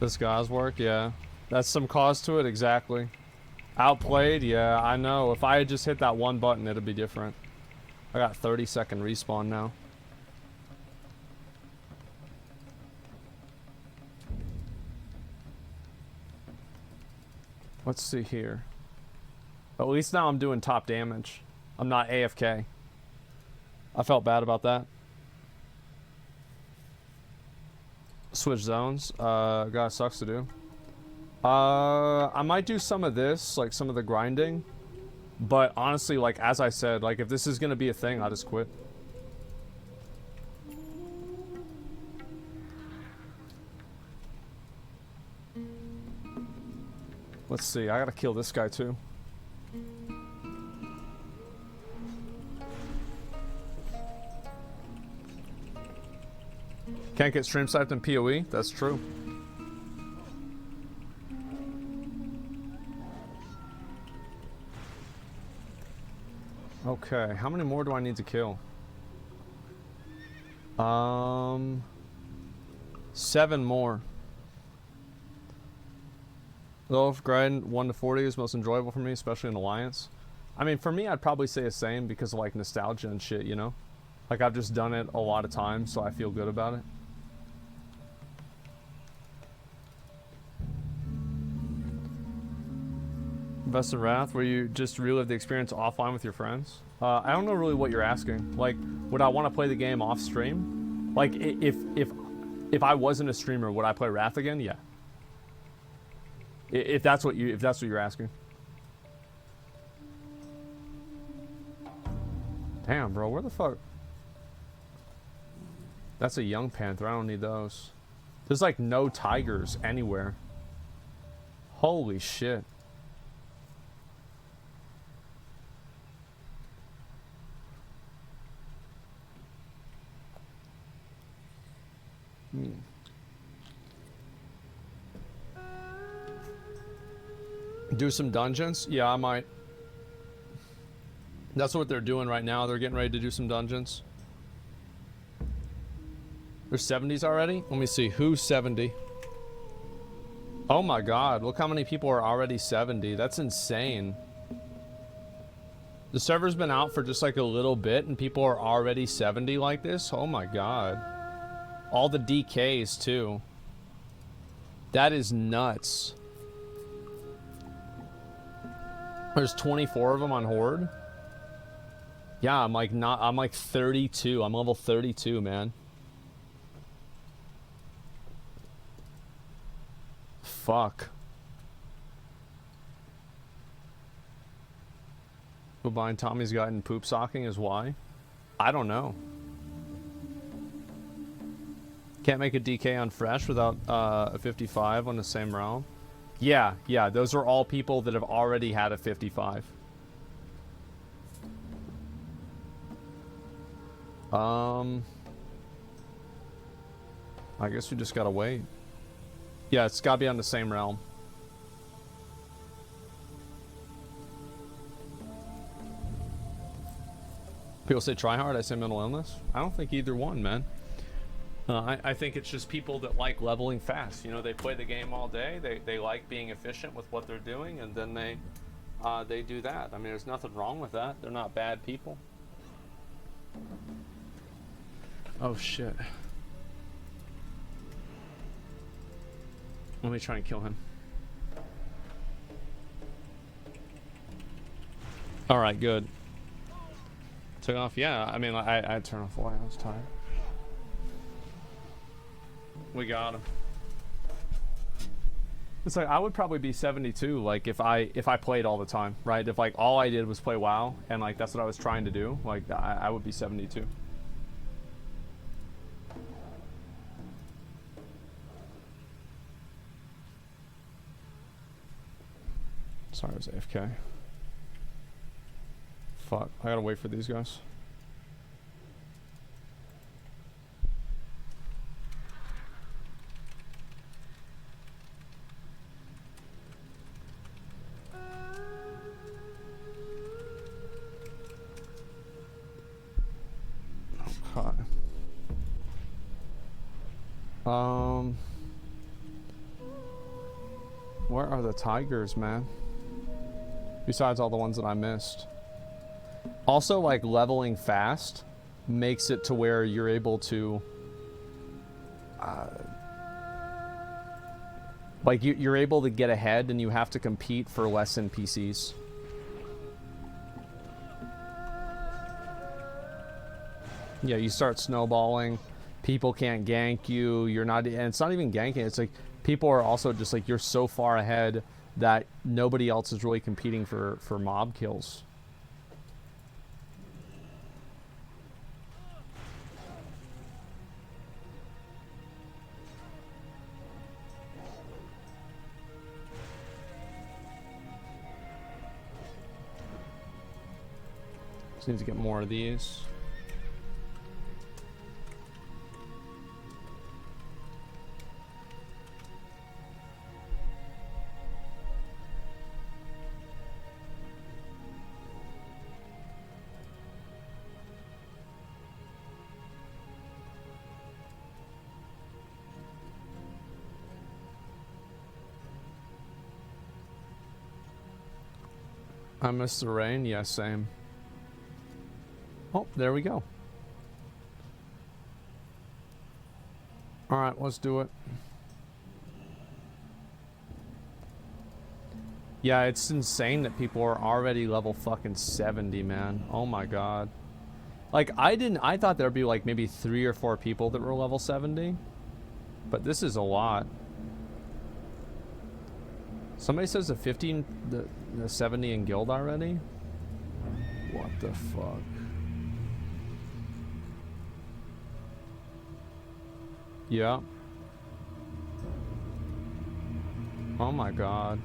This guy's work, yeah. That's some cause to it, exactly. Outplayed, yeah, I know. If I had just hit that one button, it'd be different. I got 30-second respawn now. Let's see here. At least now I'm doing top damage. I'm not AFK. I felt bad about that. Switch zones. God, sucks to do. I might do some of this, like some of the grinding. But honestly, like, as I said, like, if this is gonna be a thing, I'll just quit. Let's see, I gotta kill this guy too. Can't get stream sniped in PoE? That's true. Okay, how many more do I need to kill? 7 more. Though if grind 1 to 40 is most enjoyable for me, especially in Alliance. I mean, for me, I'd probably say the same because of like nostalgia and shit, you know? Like, I've just done it a lot of times, so I feel good about it. Best in Wrath, where you just relive the experience offline with your friends? I don't know really what you're asking. Like, would I want to play the game off stream? Like, if I wasn't a streamer, would I play Wrath again? Yeah. If that's what you're asking. Damn, bro, where the fuck? That's a young panther. I don't need those. There's like no tigers anywhere. Holy shit. Do some dungeons? Yeah, I might. That's what they're doing right now. They're getting ready to do some dungeons. There's 70s already? Let me see. Who's 70? Oh my god. Look how many people are already 70. That's insane. The server's been out for just like a little bit and people are already 70 like this? Oh my god. All the DKs too. That is nuts. There's 24 of them on Horde. Yeah, I'm like 32. I'm level 32, man. Fuck. Who buying Tommy's Guide in poop socking is why? I don't know. Can't make a DK on Fresh without a 55 on the same realm. Yeah, those are all people that have already had a 55. I guess we just gotta wait. Yeah, it's gotta be on the same realm. People say try hard, I say mental illness. I don't think either one, man. I think it's just people that like leveling fast. You know, they play the game all day. They like being efficient with what they're doing, and then they do that. I mean, there's nothing wrong with that. They're not bad people. Oh shit. Let me try and kill him. All right, good. Took off. Yeah, I mean, I turned off the light. I was tired. We got him. It's like I would probably be 72, like if I played all the time, right? If like all I did was play WoW and like that's what I was trying to do, like I would be 72. Sorry, I was AFK. Fuck, I gotta wait for these guys. Where are the tigers, man? Besides all the ones that I missed. Also, like, leveling fast makes it to where you're able to... like, you're able to get ahead and you have to compete for less NPCs. Yeah, you start snowballing. People can't gank you. You're not... And it's not even ganking. It's like... People are also just like, you're so far ahead that nobody else is really competing for mob kills. Just need to get more of these. I missed the rain? Yeah, same. Oh, there we go. Alright, let's do it. Yeah, it's insane that people are already level fucking 70, man. Oh my god. Like, I thought there'd be like maybe 3 or 4 people that were level 70. But this is a lot. Somebody says the 15, the 70 in guild already? What the fuck? Yeah. Oh my god.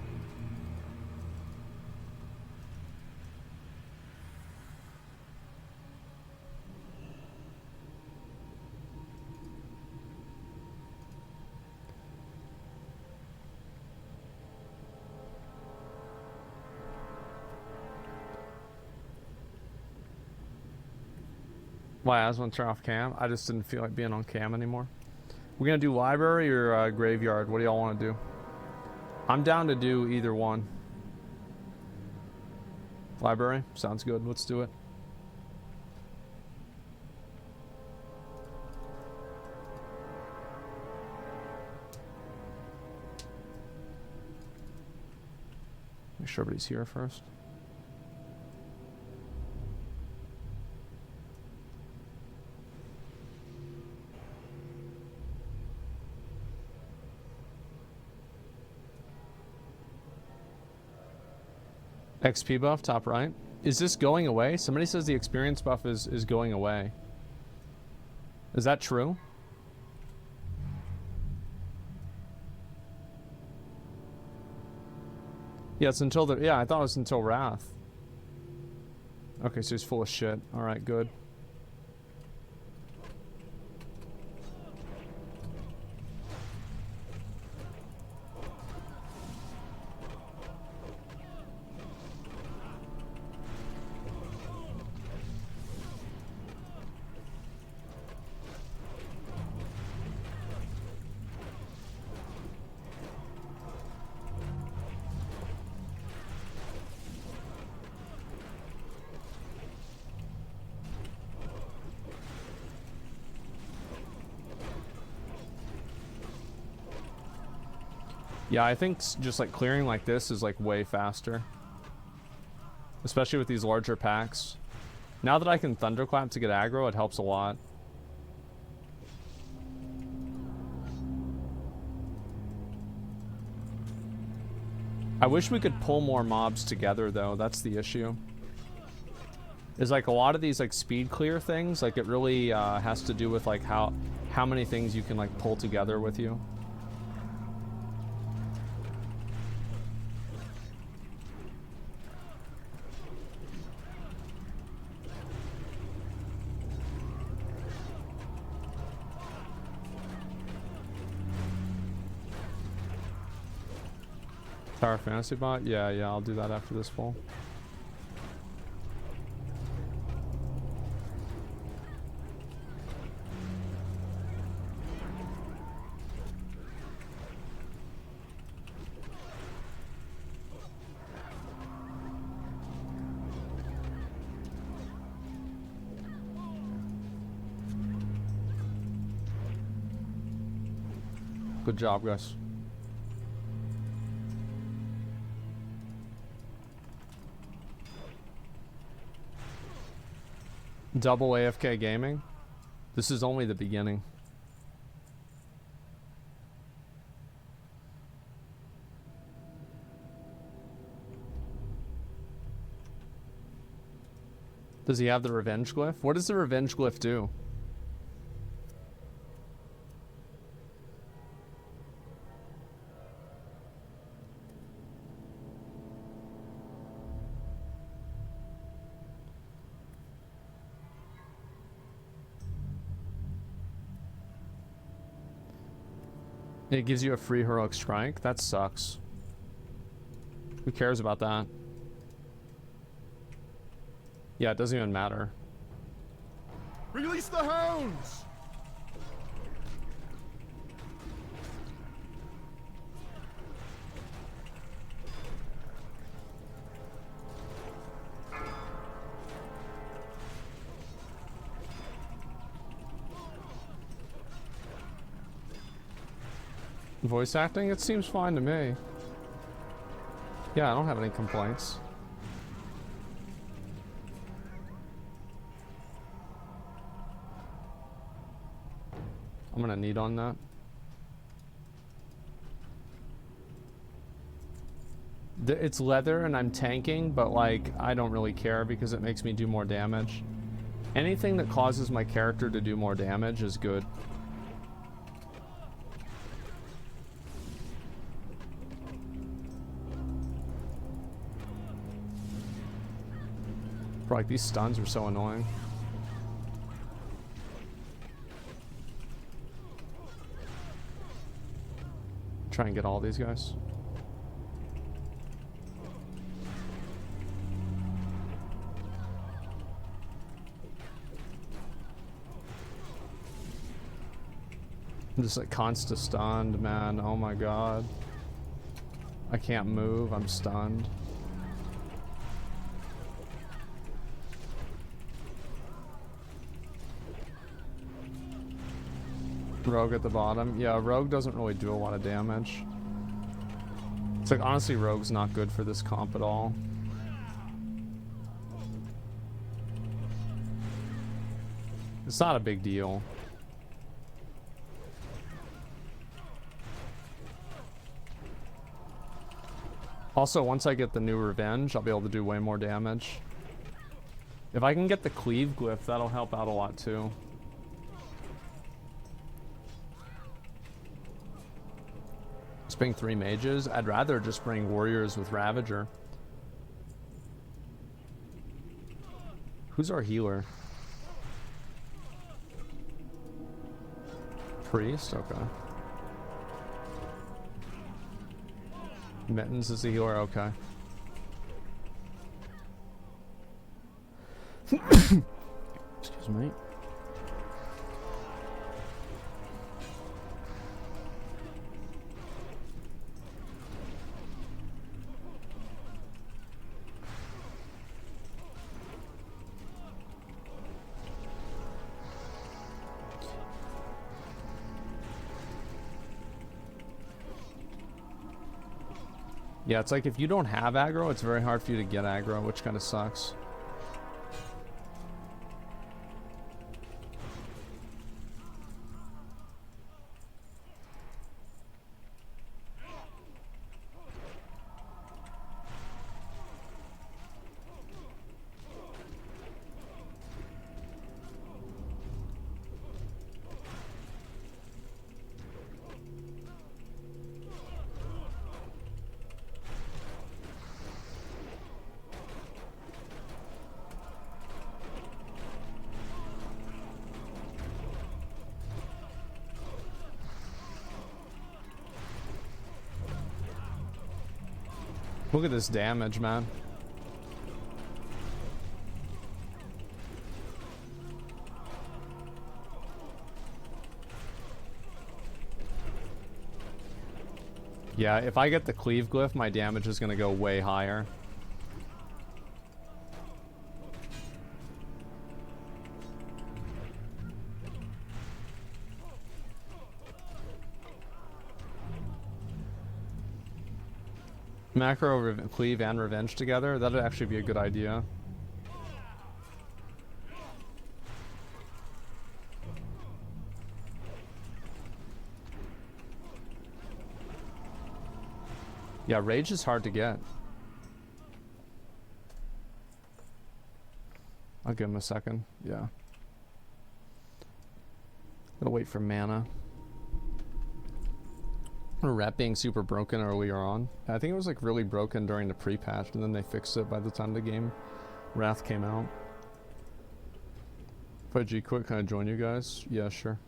Why, I was gonna turn off cam? I just didn't feel like being on cam anymore. We're gonna do library or graveyard? What do y'all want to do? I'm down to do either one. Library? Sounds good. Let's do it. Make sure everybody's here first. XP buff, top right. Is this going away? Somebody says the experience buff is going away. Is that true? Yeah, it's until the... Yeah, I thought it was until Wrath. Okay, so he's full of shit. Alright, good. Yeah, I think just like clearing like this is like way faster. Especially with these larger packs. Now that I can thunderclap to get aggro, it helps a lot. I wish we could pull more mobs together though, that's the issue. Is like a lot of these like speed clear things, like it really has to do with like how many things you can like pull together with you. Tower Fantasy Bot? Yeah, I'll do that after this poll. Good job, guys. Double AFK gaming. This is only the beginning. Does he have the revenge glyph? What does the revenge glyph do? It gives you a free heroic strike? That sucks. Who cares about that? Yeah, it doesn't even matter. Release the hounds! Voice acting? It seems fine to me. Yeah, I don't have any complaints. I'm gonna need on that. It's leather and I'm tanking, but like, I don't really care because it makes me do more damage. Anything that causes my character to do more damage is good. Bro, like, these stuns are so annoying. Try and get all these guys. I'm just like constant stunned, man. Oh my god. I can't move, I'm stunned. Rogue at the bottom. Yeah, Rogue doesn't really do a lot of damage. It's like, honestly, Rogue's not good for this comp at all. It's not a big deal. Also, once I get the new revenge, I'll be able to do way more damage. If I can get the cleave glyph, that'll help out a lot too. Let's bring 3 mages. I'd rather just bring warriors with Ravager. Who's our healer? Priest? Okay. Mittens is the healer? Okay. Excuse me. Yeah, it's like if you don't have aggro, it's very hard for you to get aggro, which kind of sucks. Look at this damage, man. Yeah, if I get the cleave glyph, my damage is gonna go way higher. Macro, cleave, and revenge together, that'd actually be a good idea. Yeah, rage is hard to get. I'll give him a second. Yeah. Gotta wait for mana. Rep being super broken earlier on. I think it was like really broken during the pre-patch, and then they fixed it by the time the game Wrath came out. If I G-Quit, can I join you guys? Yeah, sure.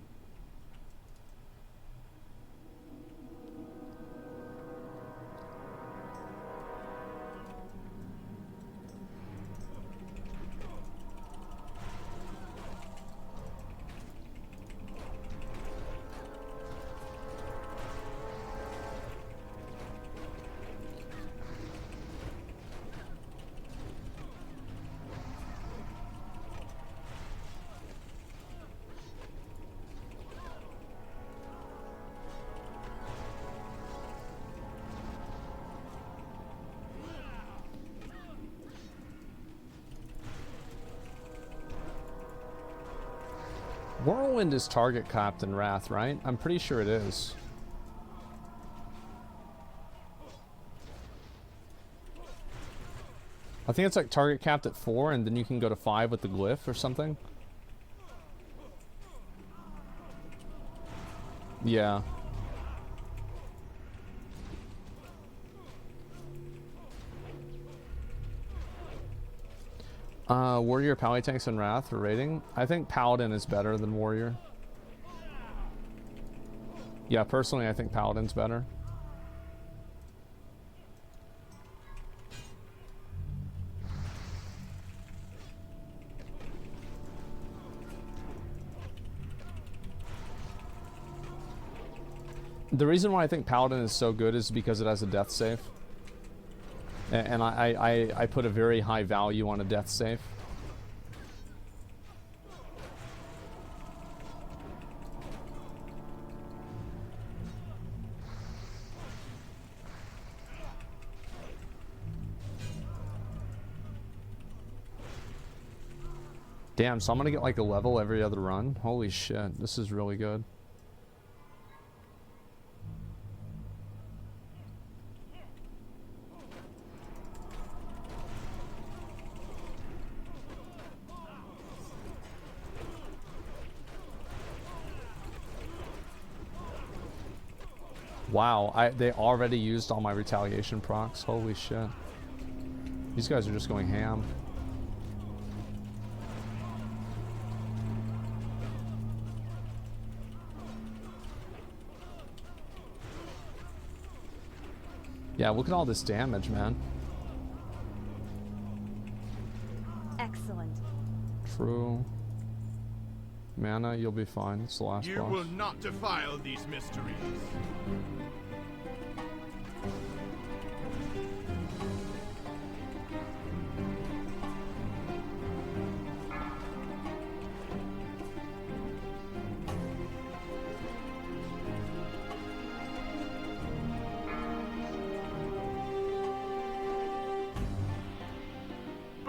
Whirlwind is target capped in Wrath, right? I'm pretty sure it is. I think it's like target capped at 4, and then you can go to 5 with the glyph or something. Yeah. Warrior, Pally Tanks, and Wrath for rating. I think Paladin is better than Warrior. Yeah, personally, I think Paladin's better. The reason why I think Paladin is so good is because it has a death save. And I put a very high value on a death save. Damn, so I'm gonna get like a level every other run? Holy shit, this is really good. Wow, they already used all my retaliation procs. Holy shit. These guys are just going ham. Yeah, look at all this damage, man. Excellent. True. Mana, you'll be fine. It's the last boss. You will not defile these mysteries.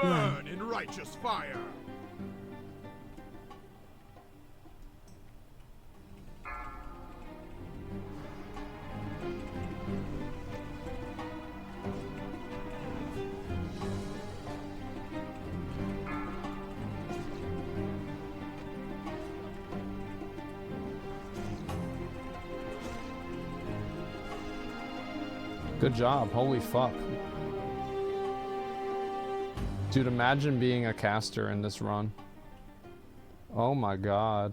Burn in righteous fire. Good job. Holy fuck. Dude, imagine being a caster in this run. Oh my god.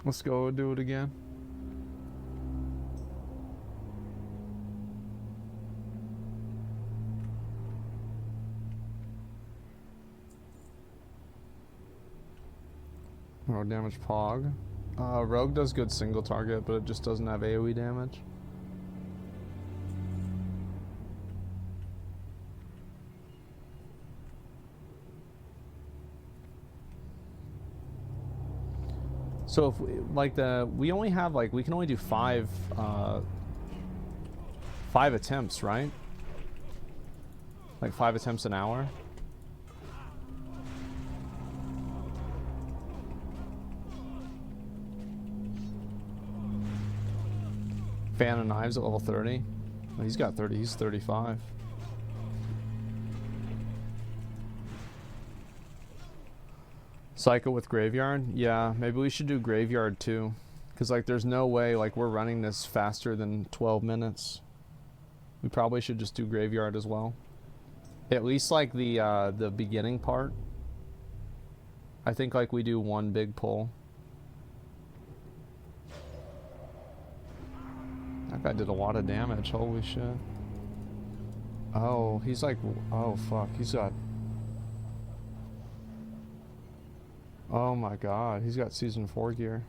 Let's go do it again. Oh, damage Pog. Rogue does good single target, but it just doesn't have AoE damage. So if we, like we only have like, we can only do five attempts, right? Like 5 attempts an hour. Fan of Knives at level 30. Oh, he's got 30, he's 35. Psycho with Graveyard? Yeah, maybe we should do Graveyard too. Because like there's no way like we're running this faster than 12 minutes. We probably should just do Graveyard as well. At least like the beginning part. I think like we do one big pull. That guy did a lot of damage, holy shit. Oh, he's like, oh fuck, he's got... Oh my god, he's got season 4 gear.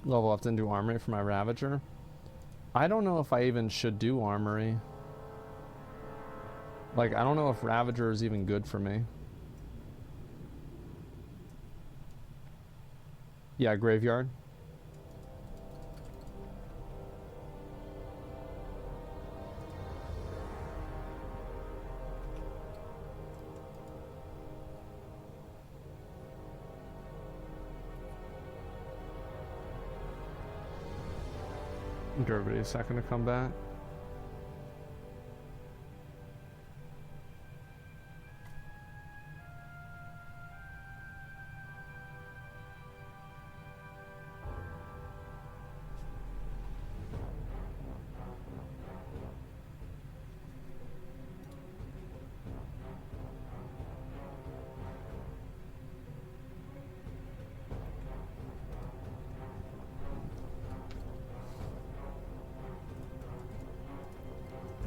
Level up and do armory for my Ravager. I don't know if I even should do armory. Like, I don't know if Ravager is even good for me. Yeah, Graveyard. Give everybody a second to come back.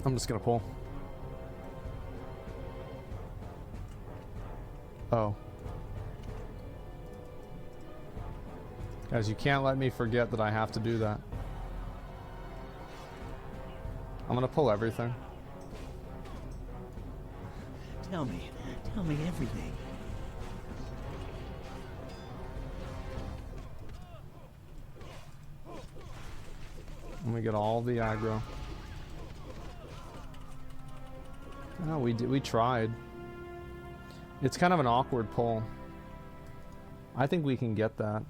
I'm just gonna pull. Oh. Guys, you can't let me forget that I have to do that. I'm gonna pull everything. Tell me everything. Let me get all the aggro. Oh, we tried. It's kind of an awkward pull. I think we can get that.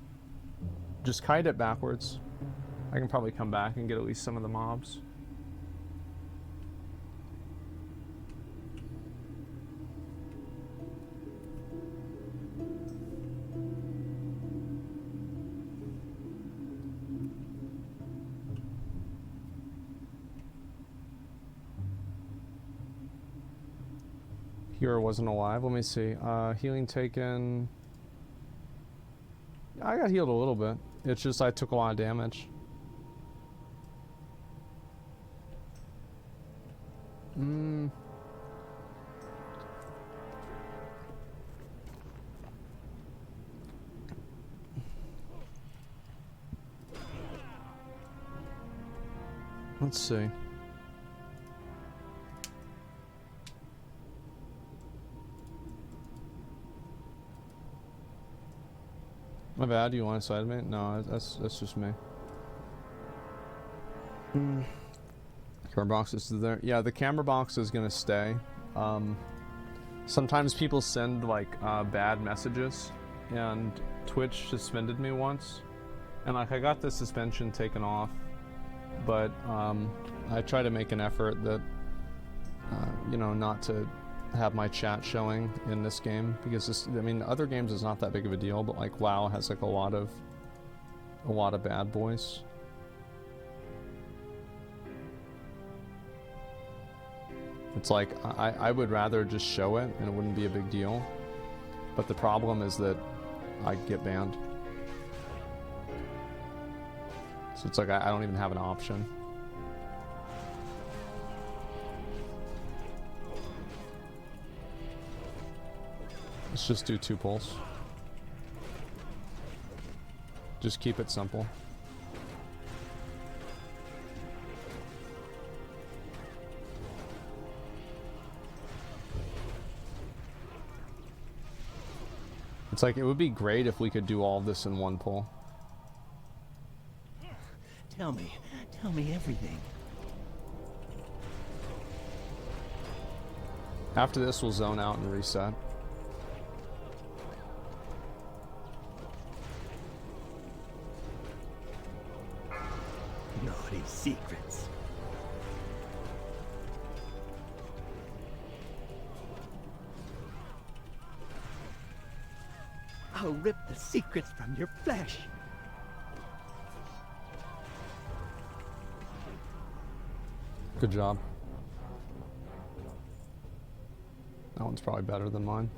Just kite it backwards. I can probably come back and get at least some of the mobs. Hero wasn't alive. Let me see. Healing taken. I got healed a little bit. It's just I took a lot of damage. Let's see. My bad, you want to side me? No, that's just me. Camera box is there. Yeah, the camera box is gonna stay. Sometimes people send like bad messages, and Twitch suspended me once, and like I got the suspension taken off, but I try to make an effort that you know, not to have my chat showing in this game, because this, I mean, other games is not that big of a deal, but like WoW has like a lot of bad boys. It's like I would rather just show it and it wouldn't be a big deal, but the problem is that I get banned, so it's like I don't even have an option. Let's just do 2 pulls. Just keep it simple. It's like, it would be great if we could do all this in 1 pull. Tell me everything. After this, we'll zone out and reset. Naughty secrets. I'll rip the secrets from your flesh. Good job. That one's probably better than mine.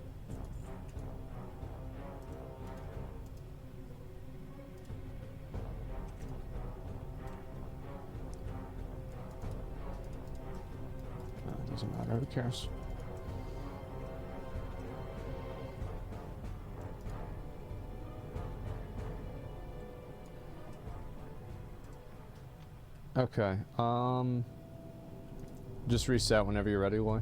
Doesn't matter, who cares? Okay, just reset whenever you're ready, Loy.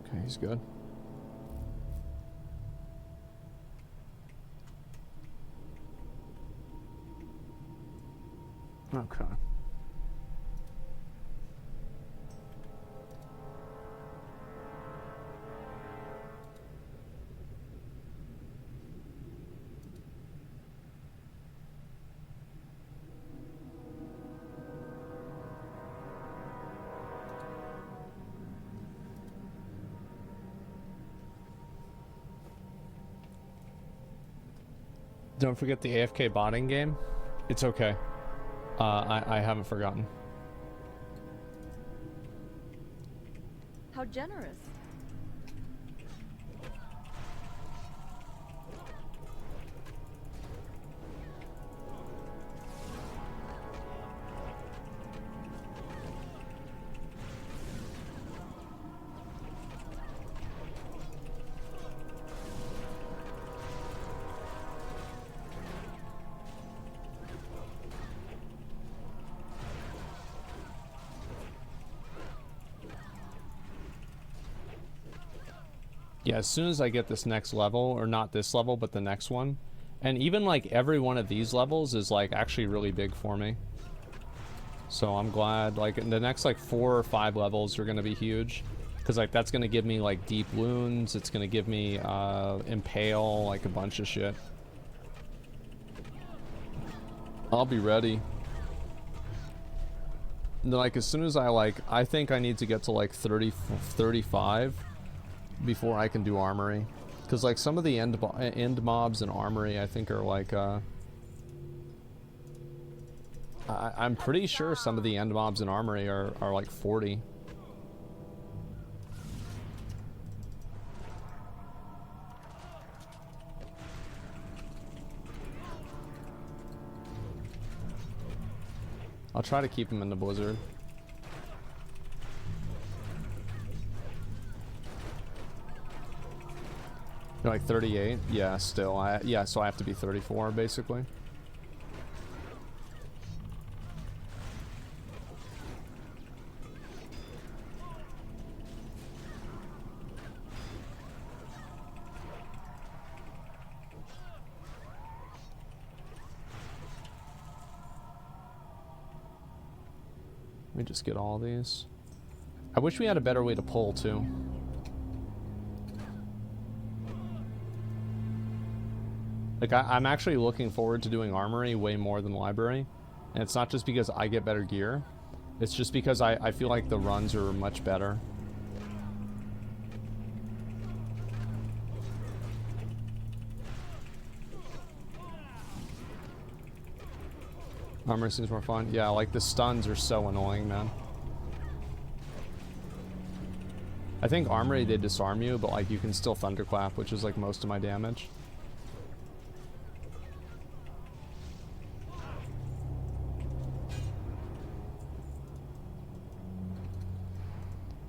Okay, he's good. Okay. Don't forget the AFK botting game. It's okay. I haven't forgotten. How generous. Yeah, as soon as I get this next level, or not this level, but the next one, and even like every one of these levels is like actually really big for me. So I'm glad, like the next like 4 or 5 levels are gonna be huge, because like that's gonna give me like deep wounds. It's gonna give me impale, like a bunch of shit. I'll be ready. And then, like as soon as I think I need to get to like 30, 35 before I can do armory, because like some of the end mobs in armory I think are like I'm pretty sure some of the end mobs in armory are like 40. I'll try to keep him in the blizzard. You're like 38? Yeah, still. Yeah, so I have to be 34 basically. Let me just get all these. I wish we had a better way to pull too. Like I'm actually looking forward to doing armory way more than library. And it's not just because I get better gear. It's just because I feel like the runs are much better. Armory seems more fun. Yeah, like the stuns are so annoying, man. I think armory they disarm you, but like you can still thunderclap, which is like most of my damage.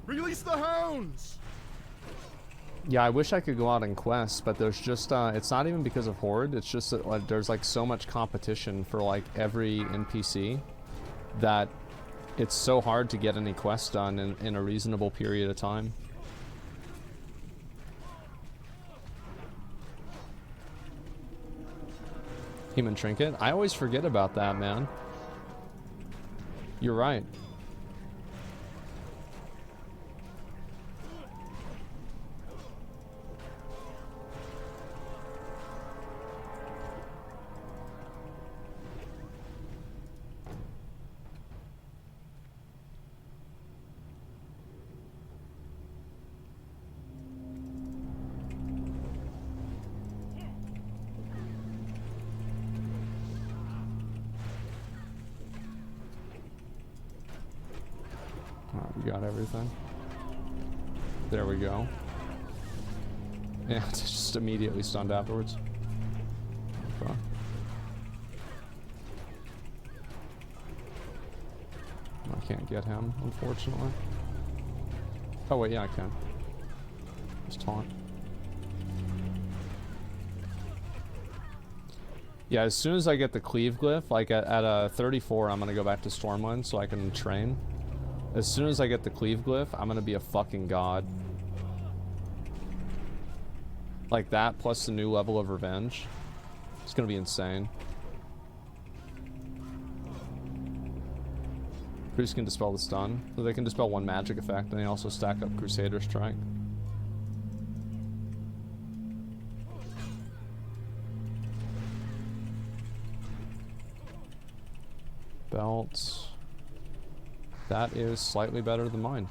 Release the hounds! Yeah, I wish I could go out and quest, but there's just, it's not even because of Horde, it's just that like, there's like so much competition for like every NPC that it's so hard to get any quests done in a reasonable period of time. Human Trinket? I always forget about that, man. You're right. We got everything. There we go. Yeah, it's just immediately stunned afterwards. Okay. I can't get him, unfortunately. Oh wait, yeah I can. Just taunt. Yeah, as soon as I get the cleave glyph, like at 34, I'm gonna go back to Stormwind so I can train. As soon as I get the cleave glyph, I'm gonna be a fucking god. Like that, plus the new level of revenge. It's gonna be insane. Priest can dispel the stun. So they can dispel one magic effect, and they also stack up Crusader Strike. Belts. That is slightly better than mine.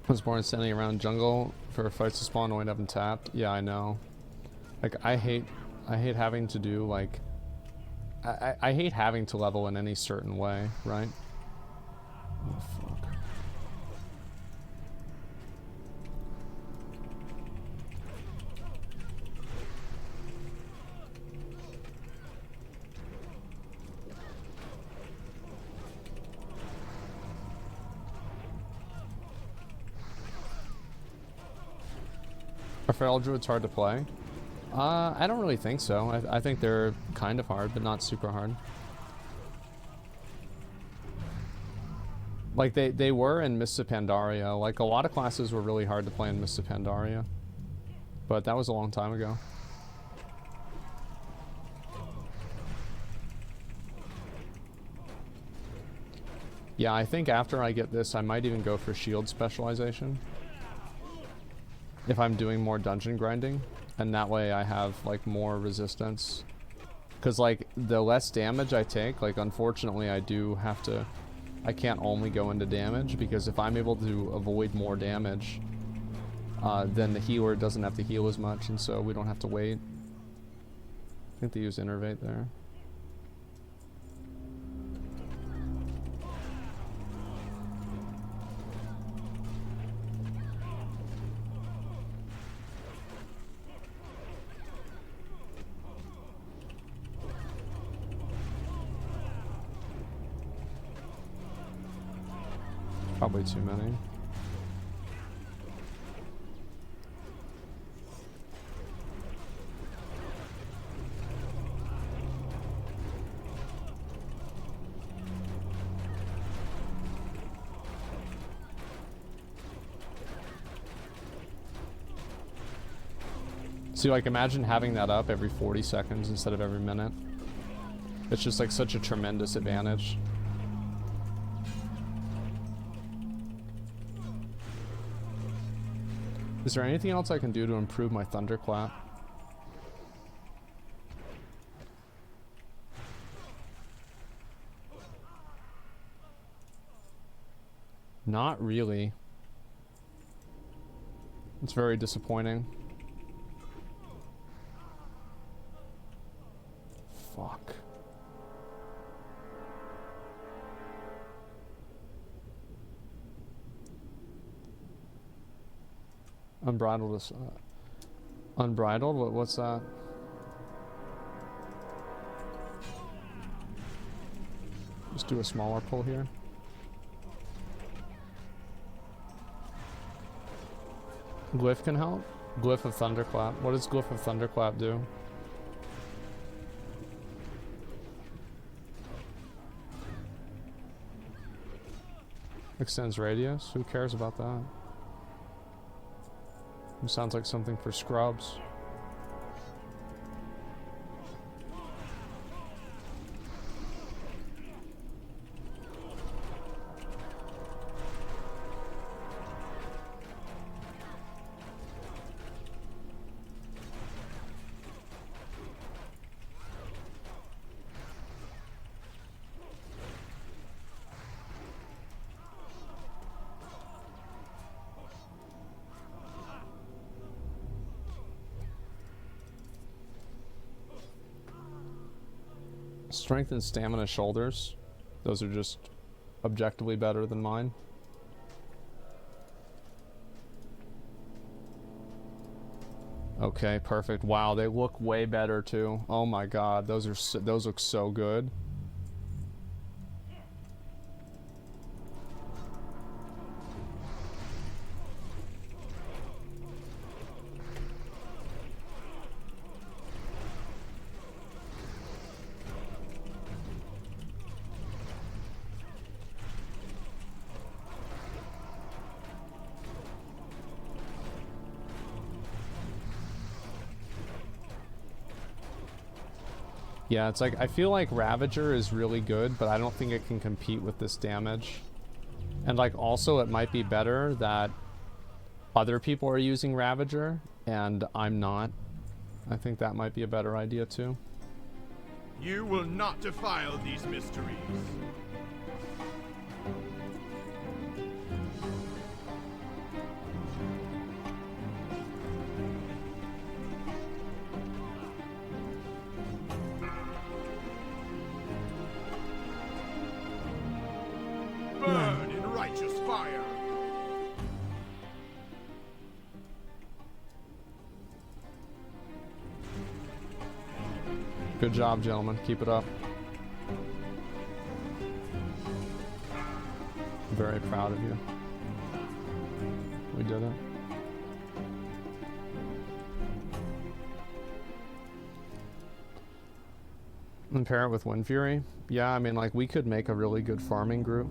I was born standing around jungle for fights to spawn only up and tapped. Yeah, I know. Like I hate having to do like I hate having to level in any certain way, right? Oh, fuck. Are feral druids hard to play? I don't really think so. I think they're kind of hard, but not super hard. Like they were in Mists of Pandaria. Like a lot of classes were really hard to play in Mists of Pandaria. But that was a long time ago. Yeah, I think after I get this, I might even go for shield specialization. If I'm doing more dungeon grinding. And that way I have, like, more resistance. Because, like, the less damage I take, like, unfortunately I do have to... I can't only go into damage, because if I'm able to avoid more damage, then the healer doesn't have to heal as much, and so we don't have to wait. I think they use Innervate there. Probably too many. See, like, imagine having that up every 40 seconds instead of every minute. It's just, like, such a tremendous advantage. Is there anything else I can do to improve my thunderclap? Not really. It's very disappointing. Fuck. Unbridled is unbridled. What's that? Just do a smaller pull here. Glyph can help. Glyph of Thunderclap. What does Glyph of Thunderclap do? Extends radius. Who cares about that? It sounds like something for scrubs. Strength and stamina shoulders. Those are just objectively better than mine. Okay, perfect. Wow, they look way better too. Oh my god, those look so good. Yeah, it's like, I feel like Ravager is really good, but I don't think it can compete with this damage. And like, also it might be better that other people are using Ravager and I'm not. I think that might be a better idea too. You will not defile these mysteries. Burn in righteous fire. Good job, gentlemen. Keep it up. I'm very proud of you. We did it. And pair it with Wind Fury? Yeah, I mean, like, we could make a really good farming group.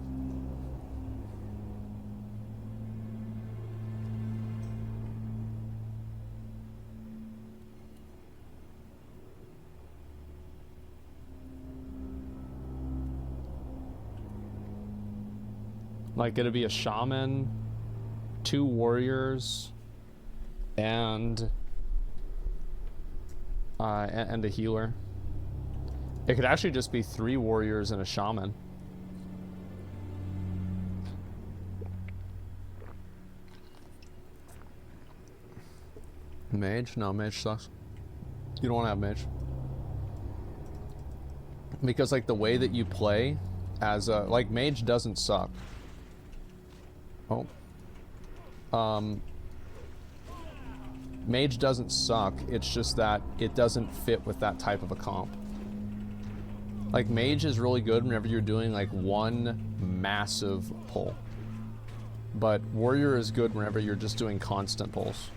Like, it'd be a shaman, 2 warriors, and a healer. It could actually just be 3 warriors and a shaman. Mage? No, mage sucks. You don't want to have mage. Because, like, the way that you play as a... Like, mage doesn't suck. Oh. Mage doesn't suck, it's just that it doesn't fit with that type of a comp. Like, mage is really good whenever you're doing, like, one massive pull. But warrior is good whenever you're just doing constant pulls.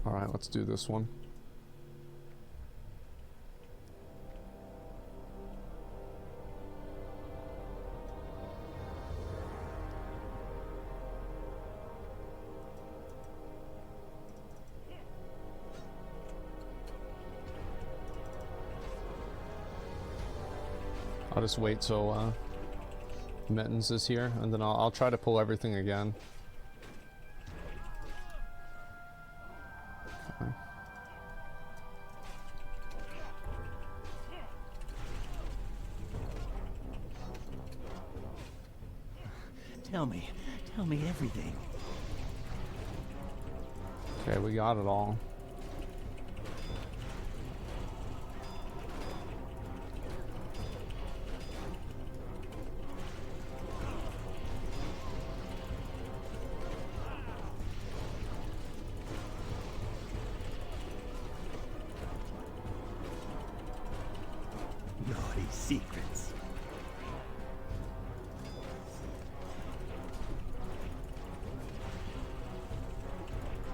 Alright, let's do this one. I'll just wait till Mittens is here, and then I'll try to pull everything again. Okay. Tell me everything. Okay, we got it all. Naughty secrets.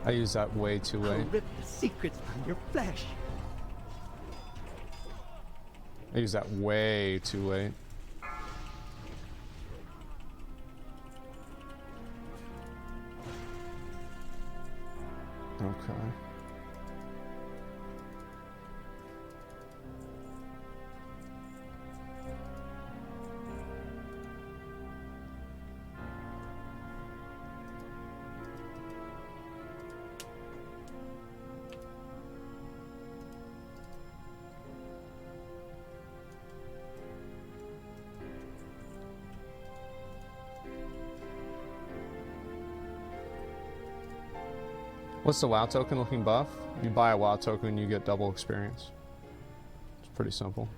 I use that way too I'll late. rip the secrets from your flesh. I use that way too late. Okay. What's the WoW token looking buff? You buy a WoW token, you get double experience. It's pretty simple.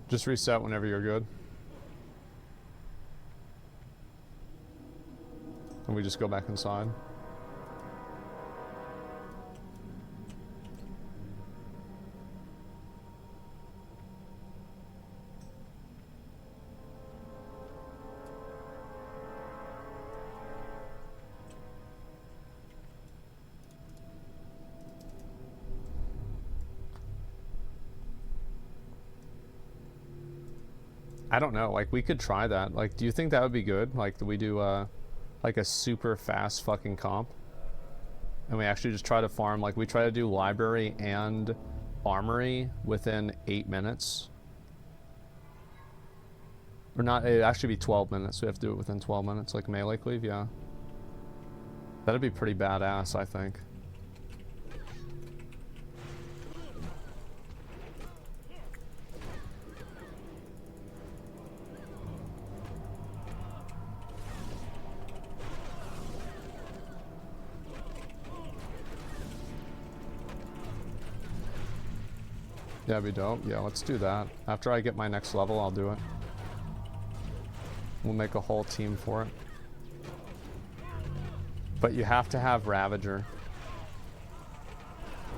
Just reset whenever you're good. And we just go back inside. I don't know, like, we could try that. Like, do you think that would be good? Like, do we do, like, a super fast fucking comp? And we actually just try to farm, like, we try to do library and armory within 8 minutes. Or not, it'd actually be 12 minutes. We have to do it within 12 minutes, like melee cleave, yeah. That'd be pretty badass, I think. Yeah, it'd be dope. Yeah, let's do that. After I get my next level, I'll do it. We'll make a whole team for it. But you have to have Ravager.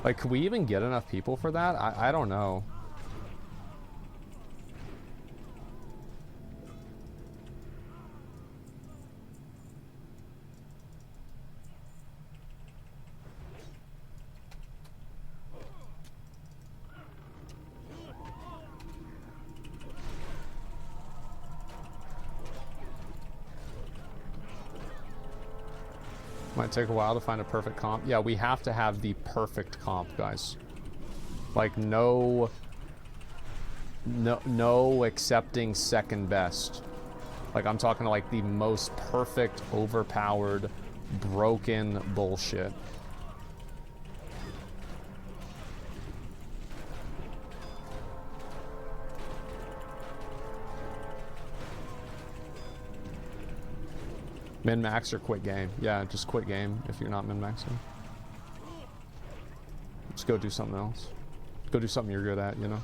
Like, could we even get enough people for that? I don't know. Might take a while to find a perfect comp. Yeah, we have to have the perfect comp, guys. Like, no accepting second best. Like, I'm talking like the most perfect, overpowered, broken bullshit. Min-max or quit game. Yeah, just quit game if you're not min-maxing. Just go do something else. Go do something you're good at, you know?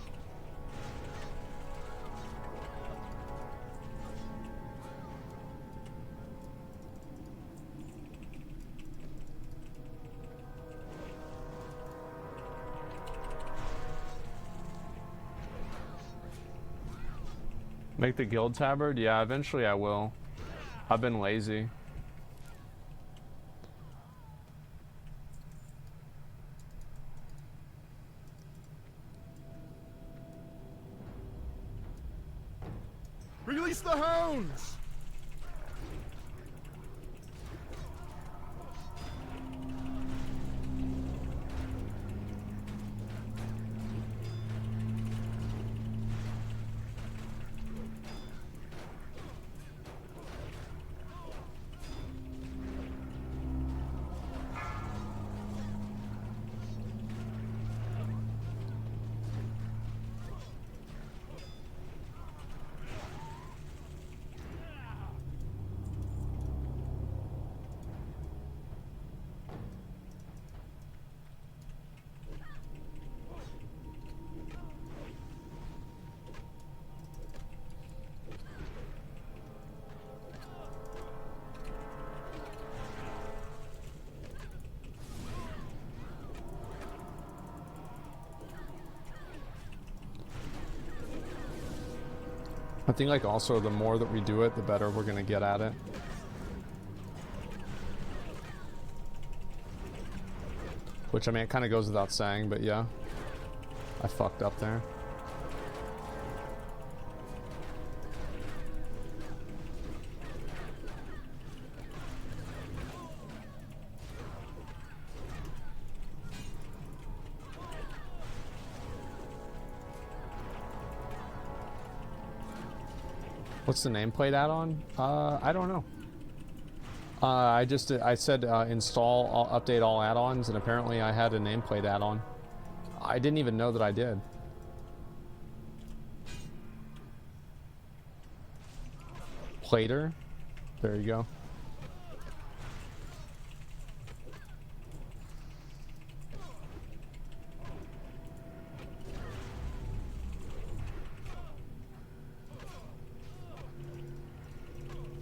Make the guild tabard? Yeah, eventually I will. I've been lazy. Release the hounds! I think, like, also the more that we do it, the better we're gonna get at it. Which, I mean, it kind of goes without saying, but yeah. I fucked up there. What's the nameplate add-on? I don't know. I said install, update all add-ons, and apparently I had a nameplate add-on. I didn't even know that I did. Plater. There you go.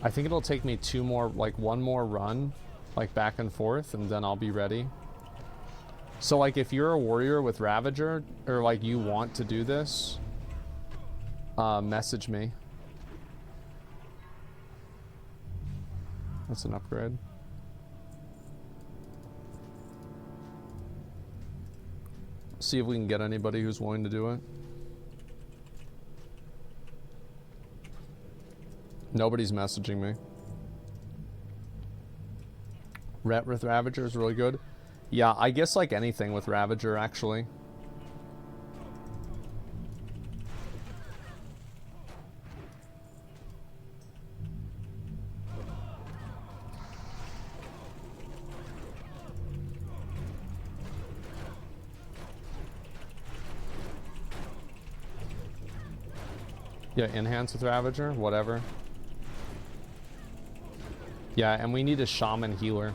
I think it'll take me one more run, like back and forth, and then I'll be ready. So, like, if you're a warrior with Ravager, or like you want to do this, message me. That's an upgrade. See if we can get anybody who's willing to do it. Nobody's messaging me. Ret with Ravager is really good. Yeah, I guess like anything with Ravager, actually. Yeah, enhance with Ravager, whatever. Yeah, and we need a shaman healer.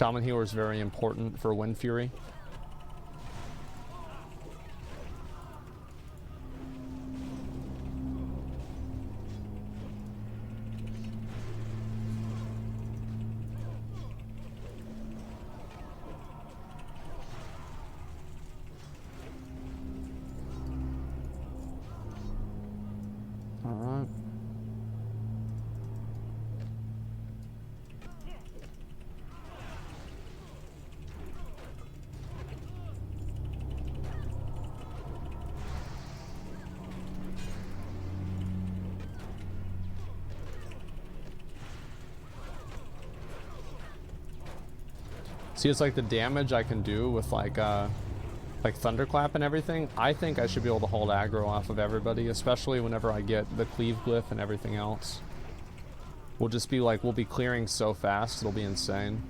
Shaman Healer is very important for Wind Fury. See, it's like the damage I can do with like Thunderclap and everything. I think I should be able to hold aggro off of everybody, especially whenever I get the Cleave Glyph and everything else. We'll just be like, we'll be clearing so fast, it'll be insane.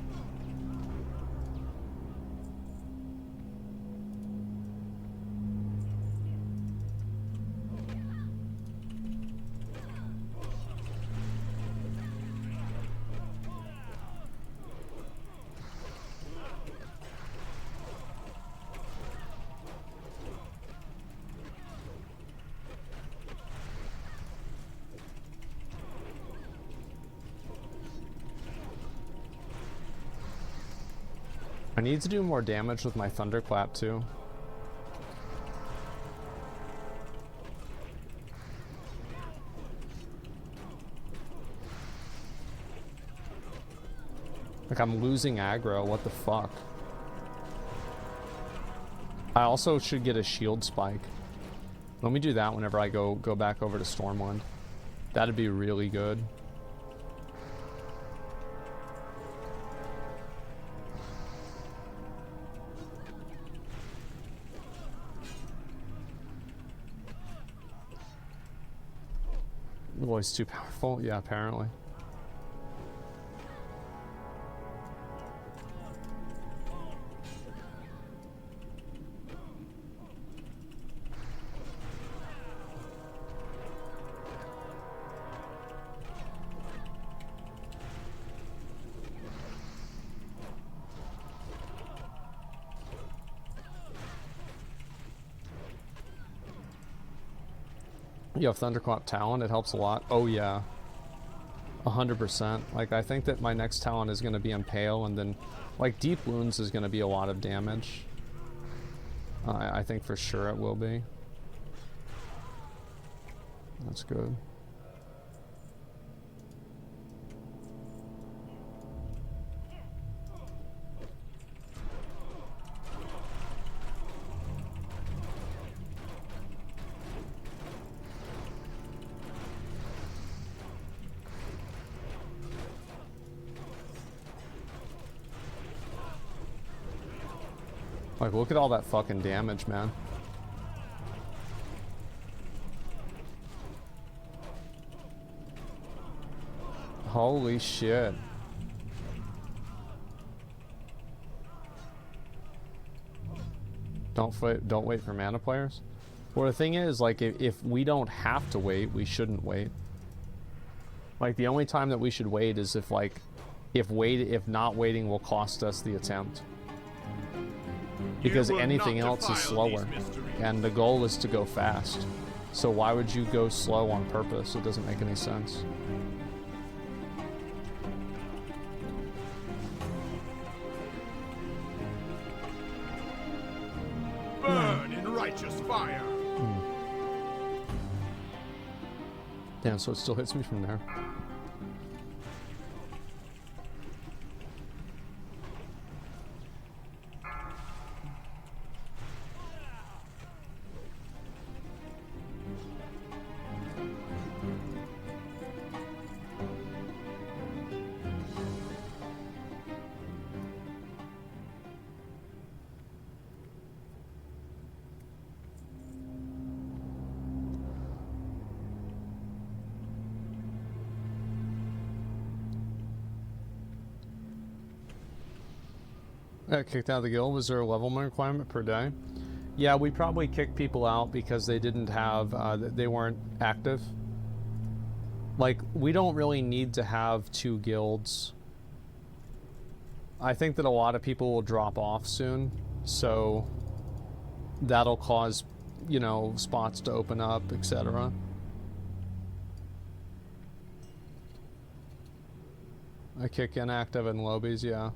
I need to do more damage with my Thunderclap too. Like, I'm losing aggro, what the fuck? I also should get a shield spike. Let me do that whenever I go back over to Stormwind. That'd be really good. Boy's too powerful? Yeah, apparently. You have Thunderclap Talon, it helps a lot. Oh yeah, 100%. Like, I think that my next talent is going to be Impale, and then like Deep Wounds is going to be a lot of damage. I think for sure it will be. That's good. Like, look at all that fucking damage, man. Holy shit. Don't wait for mana players. Well, the thing is, like, if we don't have to wait, we shouldn't wait. Like, the only time that we should wait is if, like, if not waiting will cost us the attempt. Because anything else is slower, and the goal is to go fast. So why would you go slow on purpose? It doesn't make any sense. Burn in righteous fire. Damn, so it still hits me from there. Got kicked out of the guild. Was there a level requirement per day? Yeah, we probably kicked people out because they didn't have, they weren't active. Like, we don't really need to have 2 guilds. I think that a lot of people will drop off soon, so that'll cause, you know, spots to open up, etc. I kick inactive in lobbies, yeah.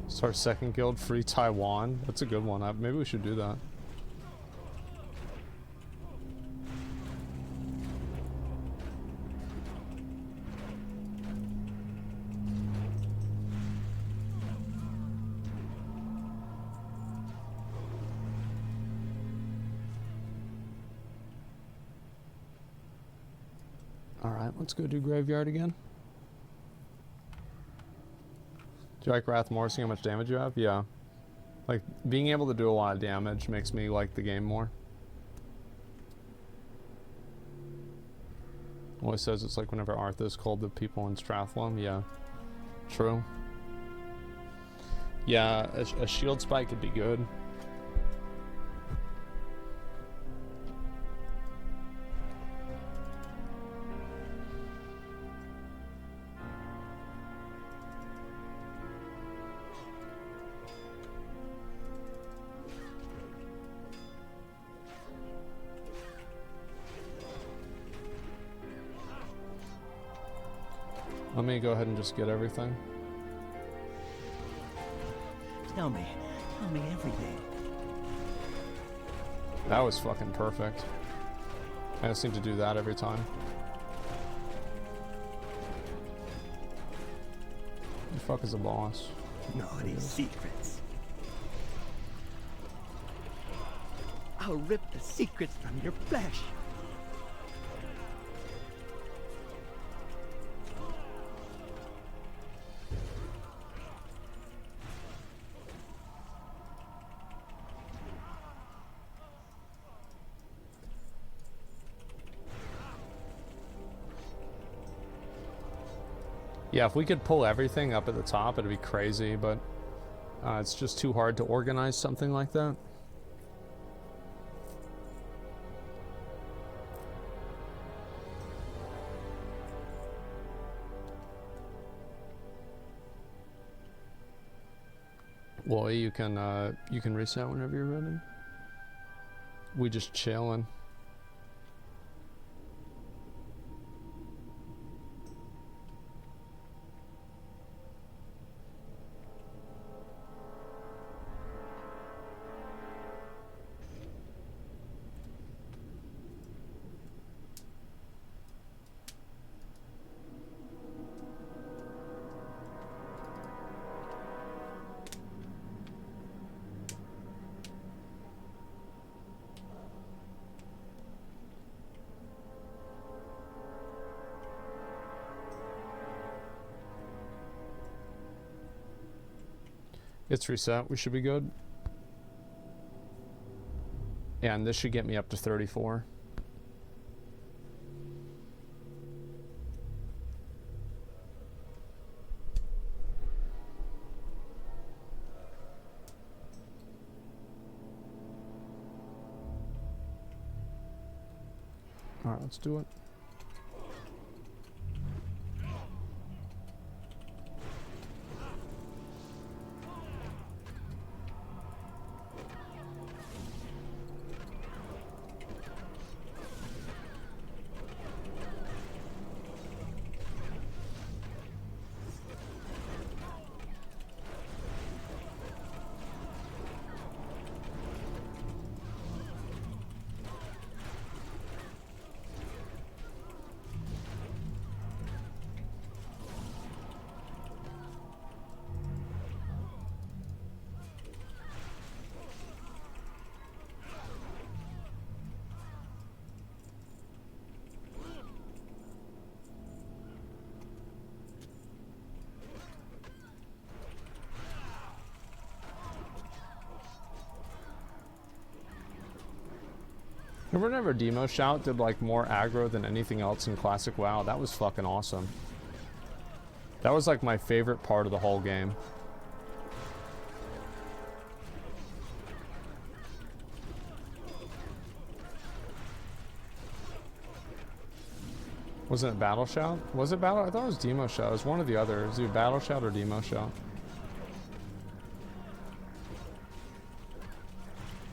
Start second guild, free Taiwan. That's a good one. Maybe we should do that. Alright, let's go do Graveyard again. Do you like Wrath more, seeing how much damage you have? Yeah. Like, being able to do a lot of damage makes me like the game more. Always says it's like whenever Arthas called the people in Strathlum. Yeah. True. Yeah, a shield spike could be good. Let me go ahead and just get everything. Tell me everything. That was fucking perfect. I just need to do that every time. Who the fuck is a boss? Naughty secrets. I'll rip the secrets from your flesh. Yeah, if we could pull everything up at the top, it'd be crazy, but it's just too hard to organize something like that. Well, you can reset whenever you're ready. We just chillin'. It's reset. We should be good. Yeah, and this should get me up to 34. All right, let's do it. Remember whenever Demo Shout did like more aggro than anything else in Classic WoW? That was fucking awesome. That was like my favorite part of the whole game. Wasn't it Battle Shout? Was it Battle? I thought it was Demo Shout. It was one or the other. Is it Battle Shout or Demo Shout?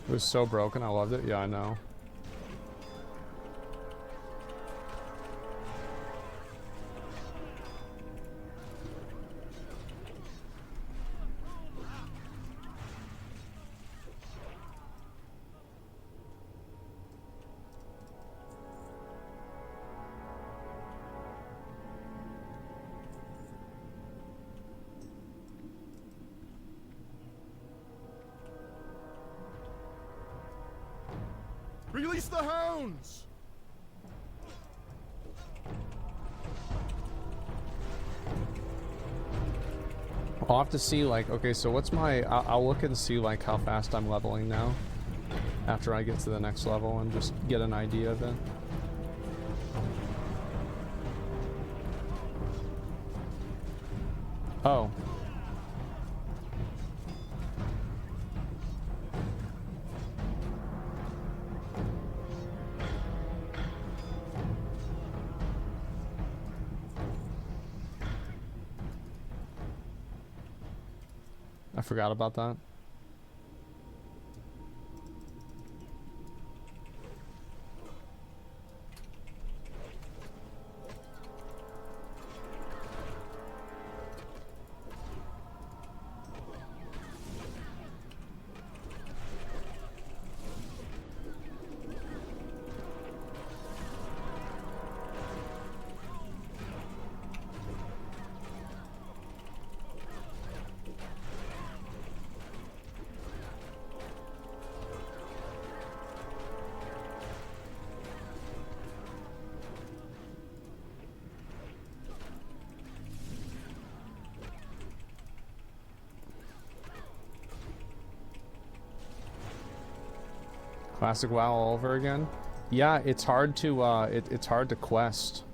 It was so broken. I loved it. Yeah, I know. Release the hounds! I'll have to see, like, okay, so what's my... I'll look and see, like, how fast I'm leveling now. After I get to the next level and just get an idea of it. Oh. I forgot about that. Classic WoW all over again. Yeah, it's hard to it's hard to quest.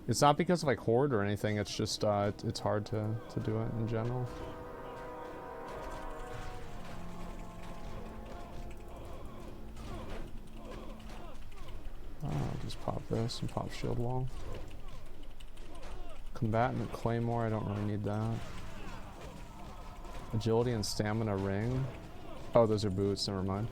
It's not because of like horde or anything. It's just it's hard to do it in general. I'll just pop this and pop shield wall. Combatant claymore. I don't really need that. Agility and stamina ring. Oh, those are boots. Never mind.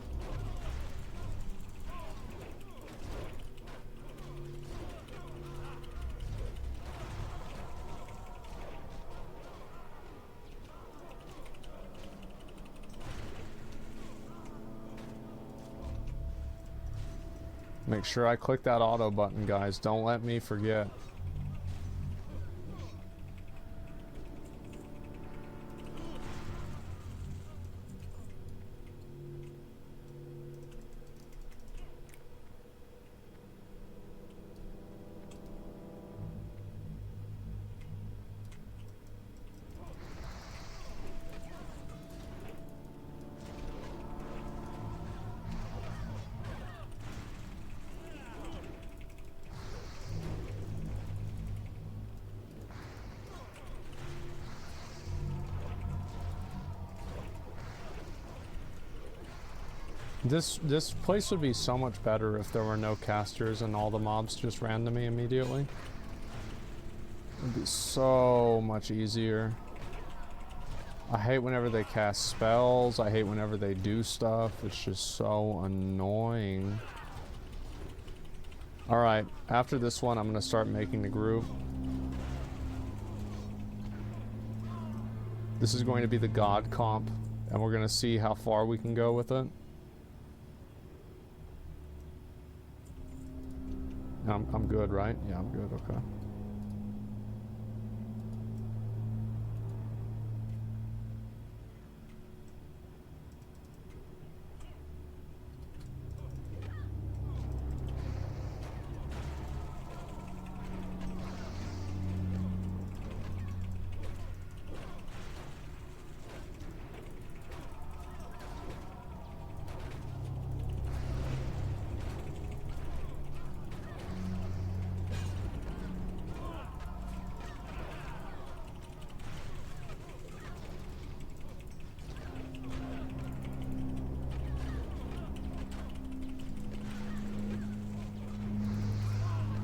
Make sure I click that auto button, guys. Don't let me forget. This place would be so much better if there were no casters and all the mobs just ran to me immediately. It'd be so much easier. I hate whenever they cast spells. I hate whenever they do stuff. It's just so annoying. Alright, after this one I'm gonna start making the group. This is going to be the god comp, and we're gonna see how far we can go with it. I'm good, right? Yeah, I'm good, okay.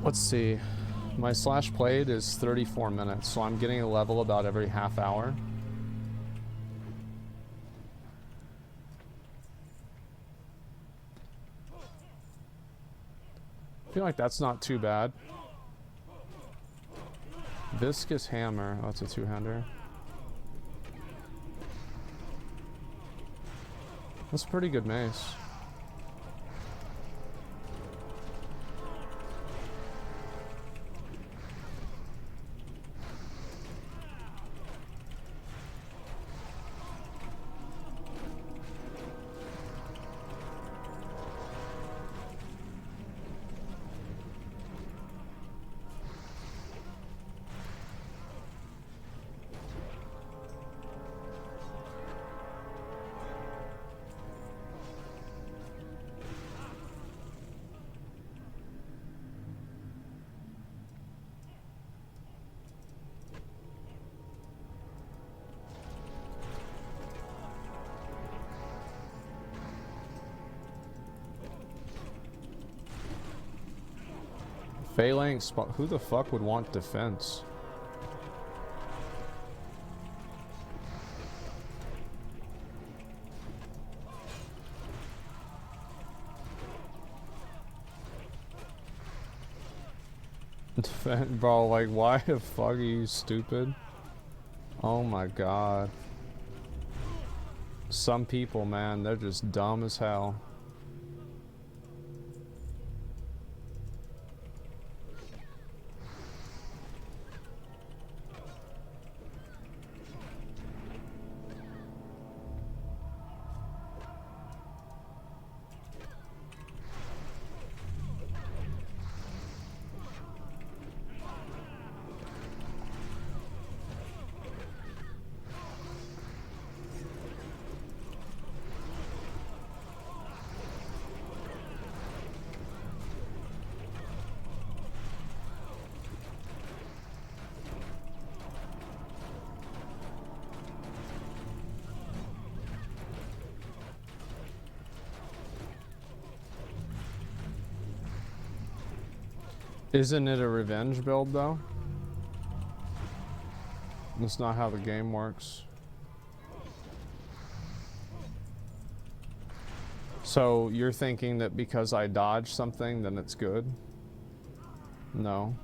Let's see. My slash played is 34 minutes, so I'm getting a level about every half hour. I feel like that's not too bad. Viscous hammer. Oh, it's a two-hander. That's a pretty good mace. Phalanx spot. Who the fuck would want defense? Defend, bro, like, why the fuck are you stupid? Oh my god. Some people, man, they're just dumb as hell. Isn't it a revenge build, though? That's not how the game works. So, you're thinking that because I dodge something, then it's good? No.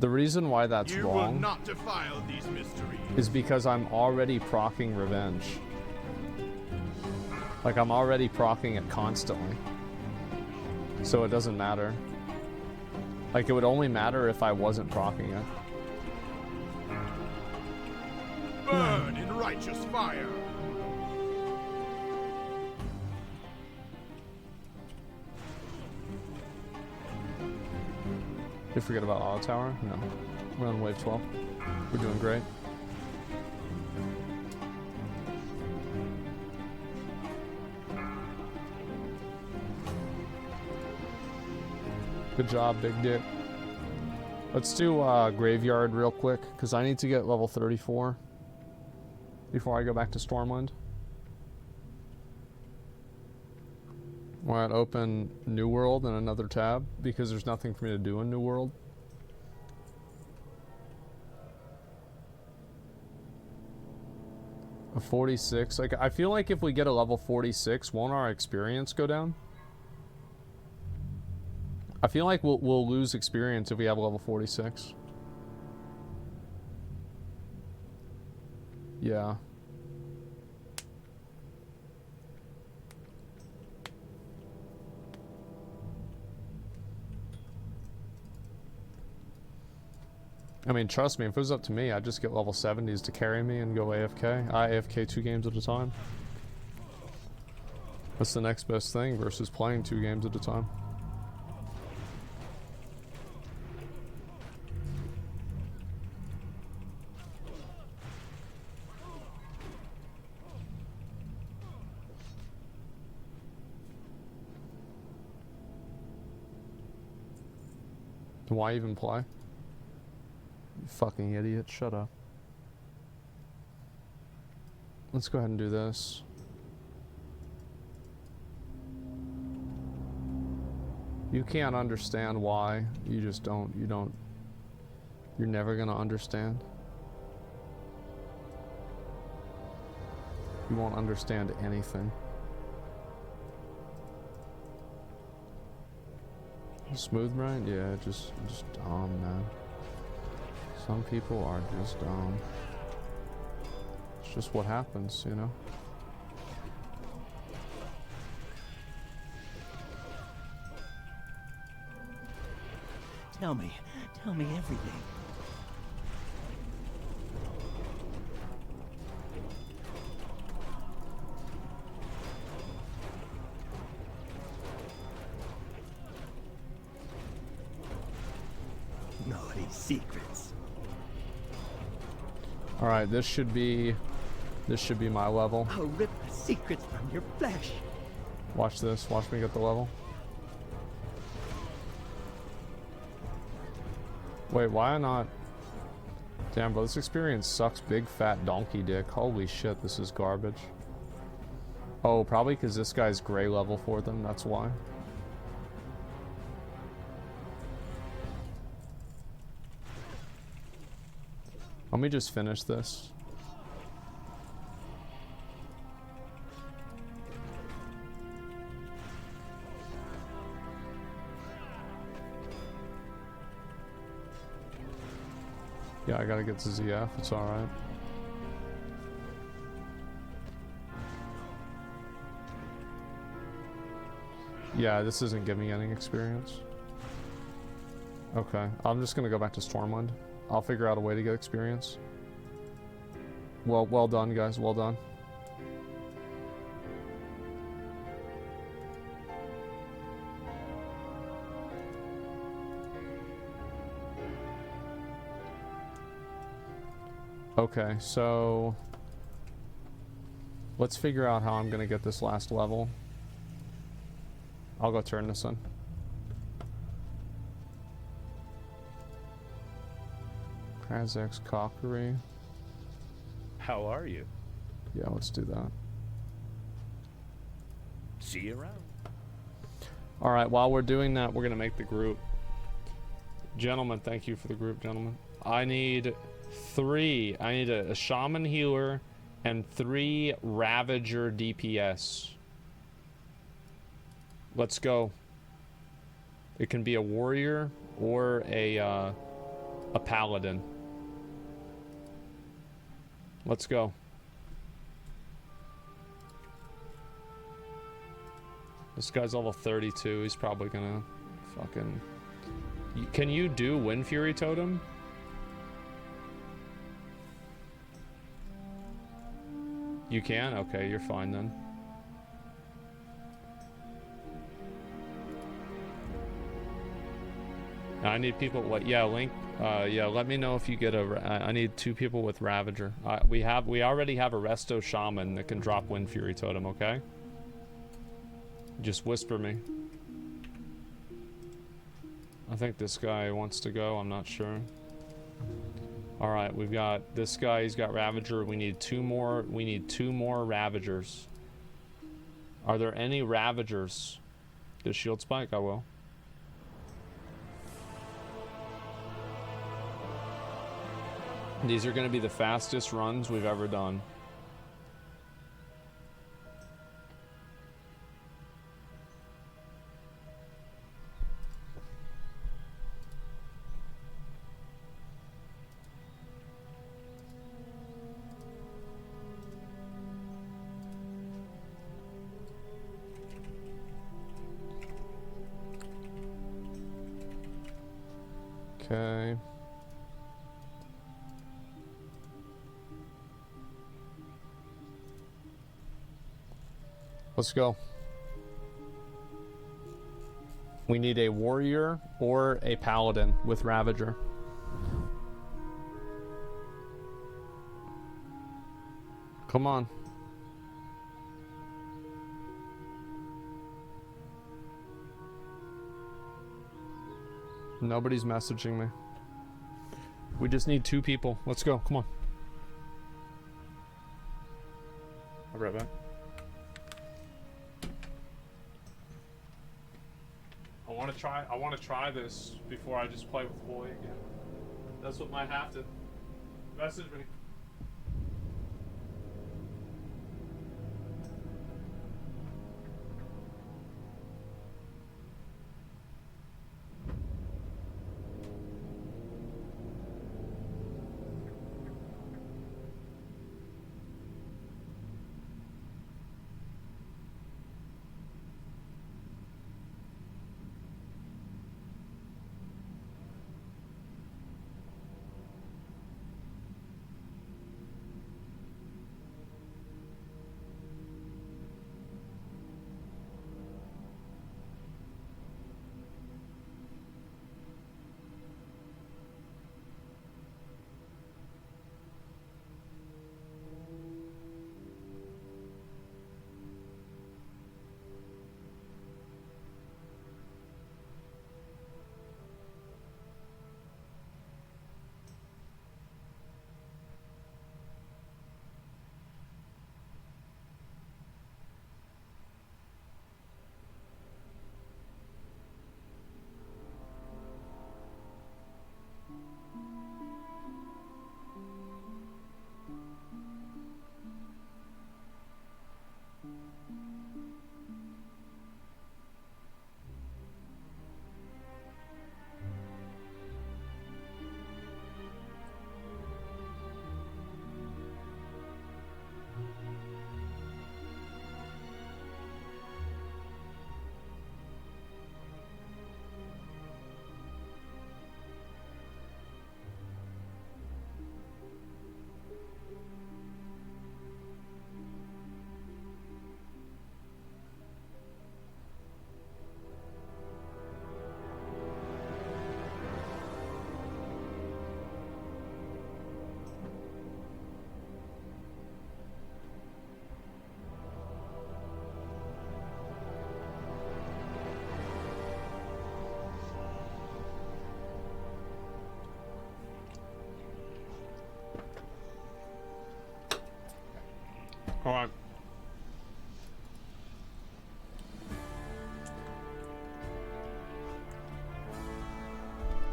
The reason why that's You wrong will not defile these mysteries. is because I'm already proccing revenge. Like, I'm already proccing it constantly. So it doesn't matter. Like, it would only matter if I wasn't proccing it. Burn in righteous fire. Did you forget about Auto Tower? No. We're on wave 12. We're doing great. Good job, Big Dick. Let's do Graveyard real quick, because I need to get level 34 before I go back to Stormwind. Alright, open New World in another tab, because there's nothing for me to do in New World. A 46. Like, I feel like if we get a level 46, won't our experience go down? I feel like we'll lose experience if we have a level 46. Yeah. I mean, trust me, if it was up to me, I'd just get level 70s to carry me and go AFK. I AFK 2 games at a time. That's the next best thing versus playing 2 games at a time. Why even play? You fucking idiot, shut up. Let's go ahead and do this. You can't understand why. You just don't. You're never gonna understand. You won't understand anything. Smooth right? Yeah, just dumb, man. Some people are just dumb. It's just what happens, you know? Tell me everything. Naughty secrets. All right, this should be my level. I'll rip the secrets from your flesh. Watch this. Watch me get the level. Wait, why not? Damn, bro, this experience sucks big fat donkey dick. Holy shit, this is garbage. Oh, probably because this guy's gray level for them, that's why. Let me just finish this. Yeah, I gotta get to ZF, it's alright. Yeah, this isn't giving me any experience. Okay, I'm just gonna go back to Stormwind. I'll figure out a way to get experience. Well done, guys, well done. Okay, so let's figure out how I'm gonna get this last level. I'll go turn this in. Kazak's Cockery. How are you? Yeah, let's do that. See you around. Alright, while we're doing that, we're gonna make the group. Gentlemen, thank you for the group, gentlemen. I need a shaman healer and 3 ravager DPS. Let's go. It can be a warrior or a paladin. Let's go. This guy's level 32. He's probably gonna fucking... Can you do Wind Fury Totem? You can? Okay, you're fine then. I need people. What? Yeah, Link. Yeah, let me know if you get I need 2 people with Ravager. We already have a Resto Shaman that can drop Wind Fury Totem. Okay. Just whisper me. I think this guy wants to go. I'm not sure. All right, we've got this guy. He's got Ravager. We need 2 more. We need 2 more Ravagers. Are there any Ravagers? Does Shield Spike? I will. These are going to be the fastest runs we've ever done. Okay. Let's go. We need a warrior or a paladin with Ravager. Come on. Nobody's messaging me. We just need 2 people. Let's go. Come on. I'll be right back. I want to try. I want to try this before I just play with Boy again. That's what might have to message me. All right.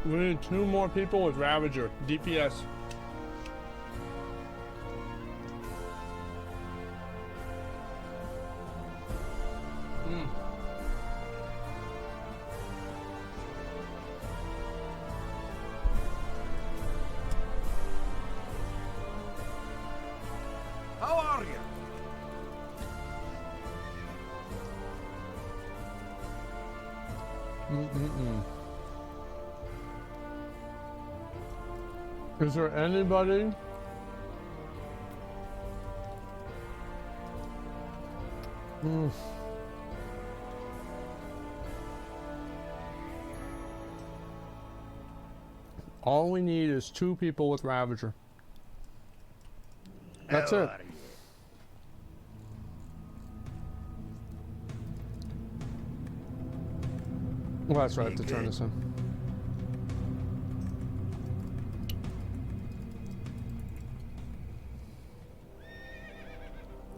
We need 2 more people with Ravager. DPS. How are you? Is there anybody? All we need is 2 people with Ravager. That's it. Well, that's right, I have to turn this in.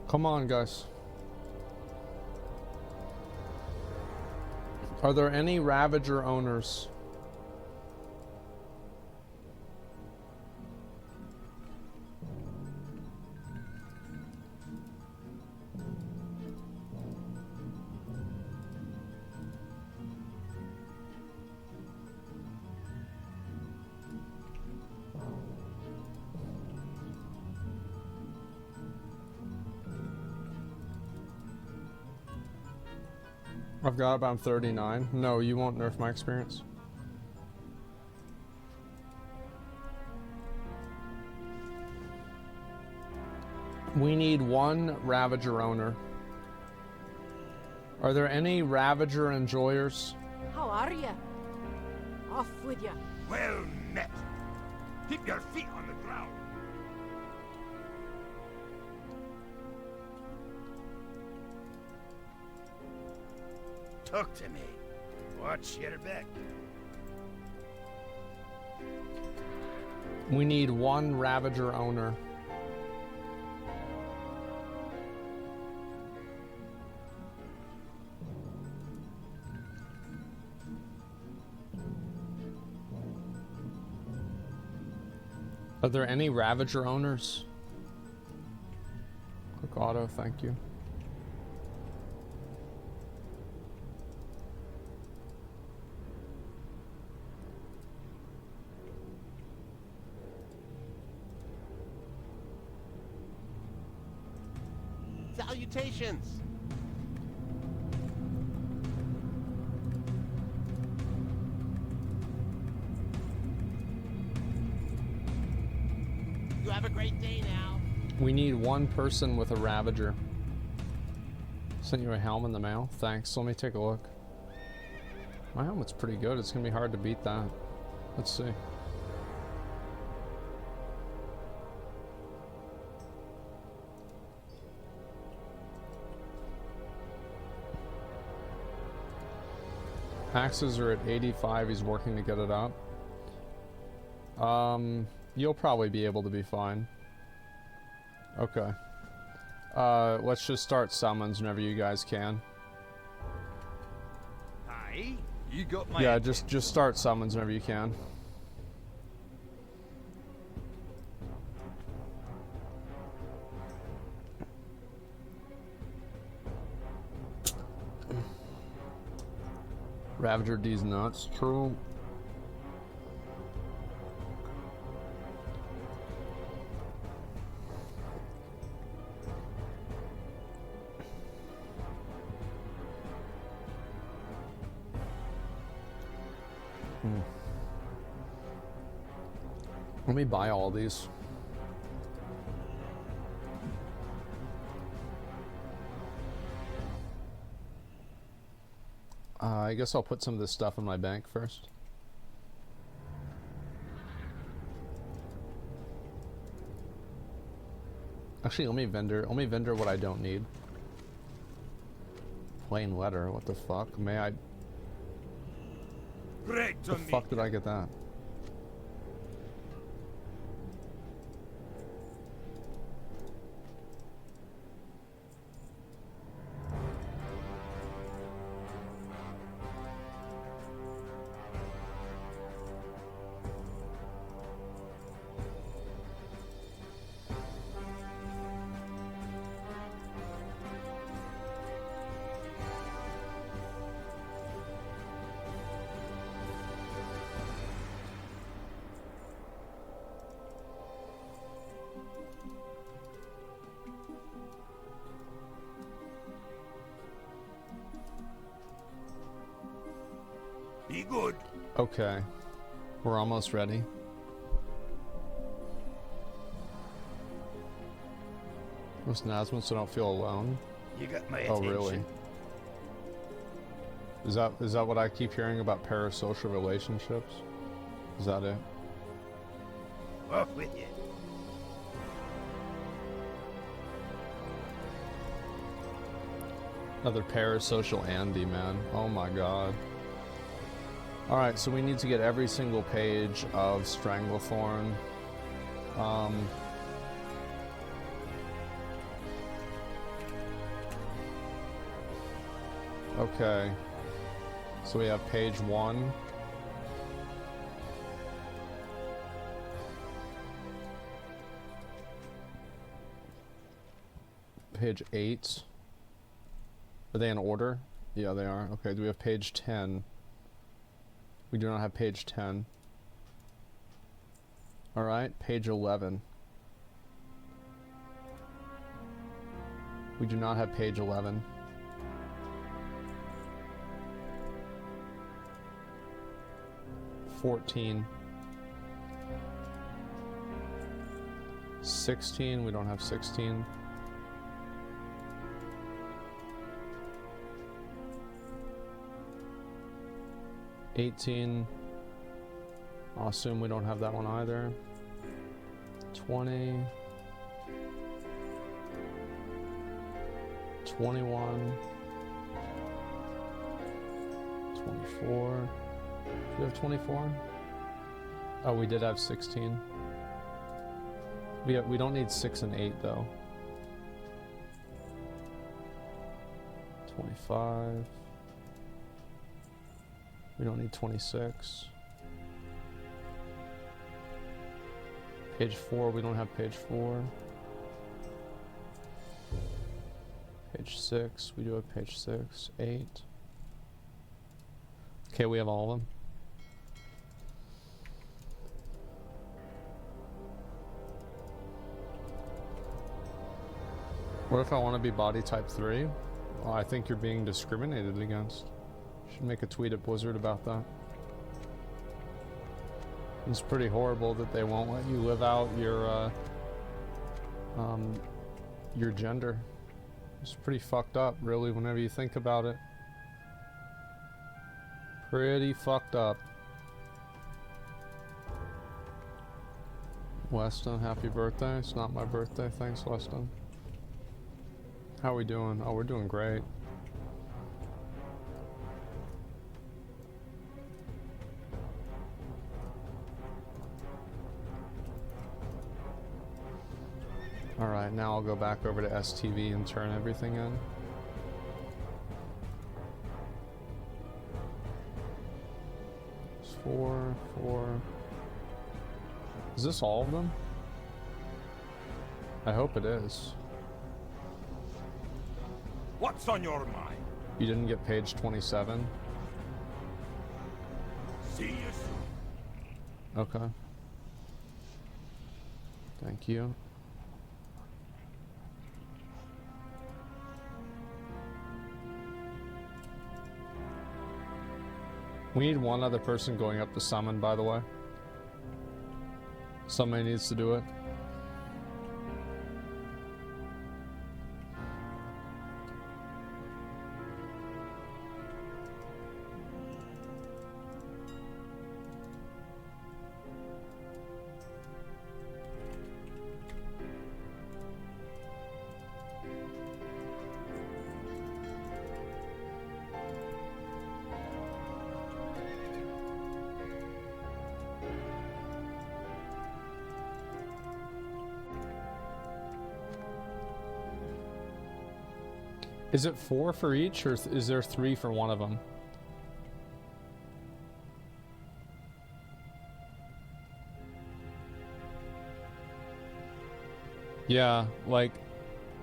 Come on, guys. Are there any Ravager owners? I've got about 39. No, you won't nerf my experience. We need 1 Ravager owner. Are there any Ravager enjoyers? How are ya? Off with ya. Well met. Keep your feet on the ground. Talk to me. Watch your back. We need 1 Ravager owner. Are there any Ravager owners? Quick auto, thank you. Salutations! You have a great day now. We need one person with a Ravager. Sent you a helm in the mail. Thanks. Let me take a look. My helmet's pretty good. It's gonna be hard to beat that. Let's see. Axes are at 85. He's working to get it up. You'll probably be able to be fine. Okay. Let's just start summons whenever you guys can. Hi, you got my... Yeah, just start summons whenever you can. Ravager D's nuts. True. Let me buy all these. I guess I'll put some of this stuff in my bank first. Actually, let me vendor what I don't need. Plain letter, what the fuck? May I... Great the fuck did I get that? Be good. Okay. We're almost ready. Most announcements so I don't feel alone. You got my Oh, attention. really? Is that what I keep hearing about parasocial relationships? Is that it? Off with you. Another parasocial Andy, man. Oh my god. Alright, so we need to get every single page of Stranglethorn. Okay. So we have page 1. Page 8. Are they in order? Yeah, they are. Okay, do we have page 10? We do not have page 10. Alright, page 11. We do not have page 11. $14. 16, we don't have 16. $18. I'll assume we don't have that one either. 20. 21. 24. Do we have 24? Oh, we did have 16. We don't need 6 and 8 though. 25. We don't need 26. Page 4, we don't have page 4. Page 6, we do have page 6. 8. Okay, we have all of them. What if I want to be body type 3? Well, I think you're being discriminated against. Should make a tweet at Blizzard about that. It's pretty horrible that they won't let you live out your gender. It's pretty fucked up, really, whenever you think about it. Pretty fucked up. Weston, happy birthday. It's not my birthday. Thanks, Weston. How are we doing? Oh, we're doing great. Alright, now I'll go back over to STV and turn everything in. It's 4, 4. Is this all of them? I hope it is. What's on your mind? You didn't get page 27? See you soon. Okay. Thank you. We need one other person going up to summon, by the way. Somebody needs to do it. Is it 4 for each, or is there 3 for one of them? Yeah, like,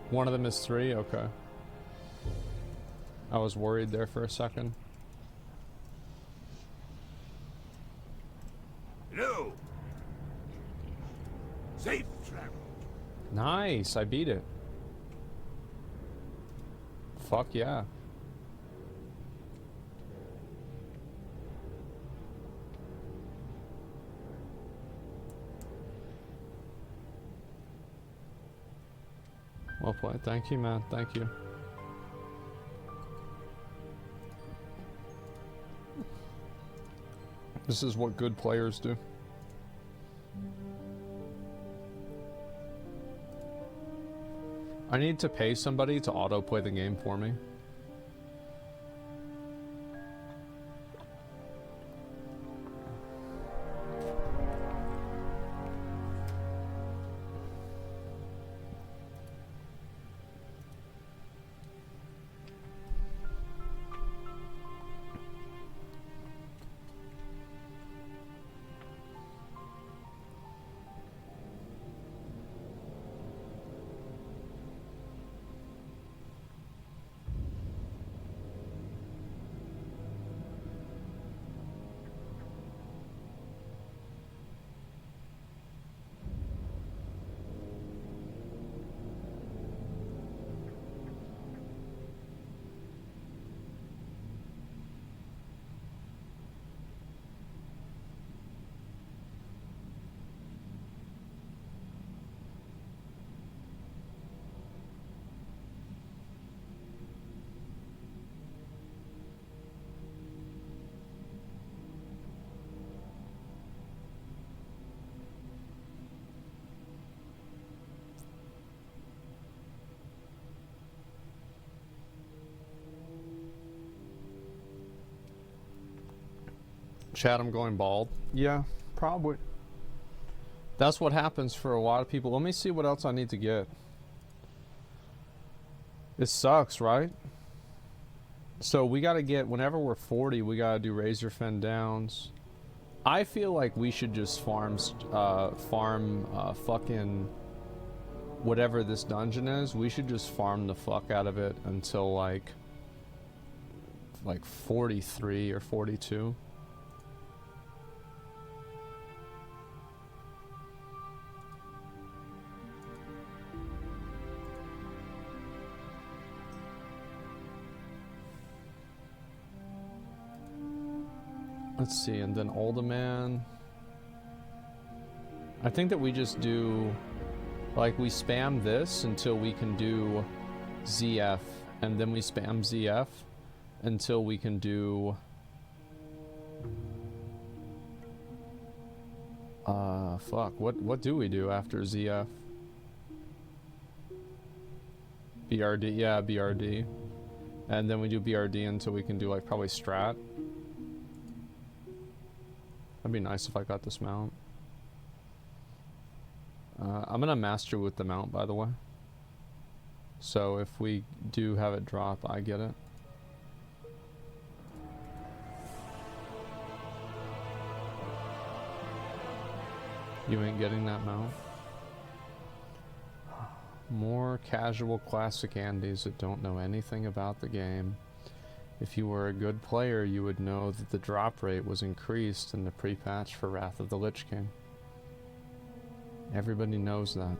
one of them is 3? Okay. I was worried there for a second. Hello. Safe travel. Nice, I beat it. Fuck yeah. Well played. Thank you, man. Thank you. This is what good players do. I need to pay somebody to autoplay the game for me. Chad, I'm going bald. Yeah, probably. That's what happens for a lot of people. Let me see what else I need to get. It sucks, right? So we gotta get, whenever we're 40, we gotta do razor fin downs. I feel like we should just farm fucking whatever this dungeon is. We should just farm the fuck out of it until like 43 or 42. Let's see, and then Older Man. I think that we just do, like, we spam this until we can do ZF, and then we spam ZF until we can do fuck, what do we do after ZF? BRD, yeah, BRD. And then we do BRD until we can do like probably strat. That'd be nice if I got this mount. I'm gonna master with the mount, by the way. So if we do have it drop, I get it. You ain't getting that mount. More casual classic Andes that don't know anything about the game. If you were a good player, you would know that the drop rate was increased in the pre-patch for Wrath of the Lich King. Everybody knows that.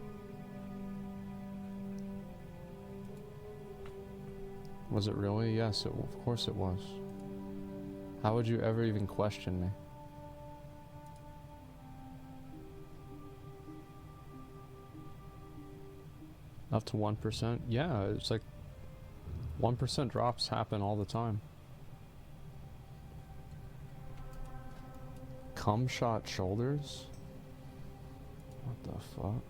Was it really? Yes, of course it was. How would you ever even question me? Up to 1%? Yeah, it's like 1% drops happen all the time. Cum shot shoulders? What the fuck?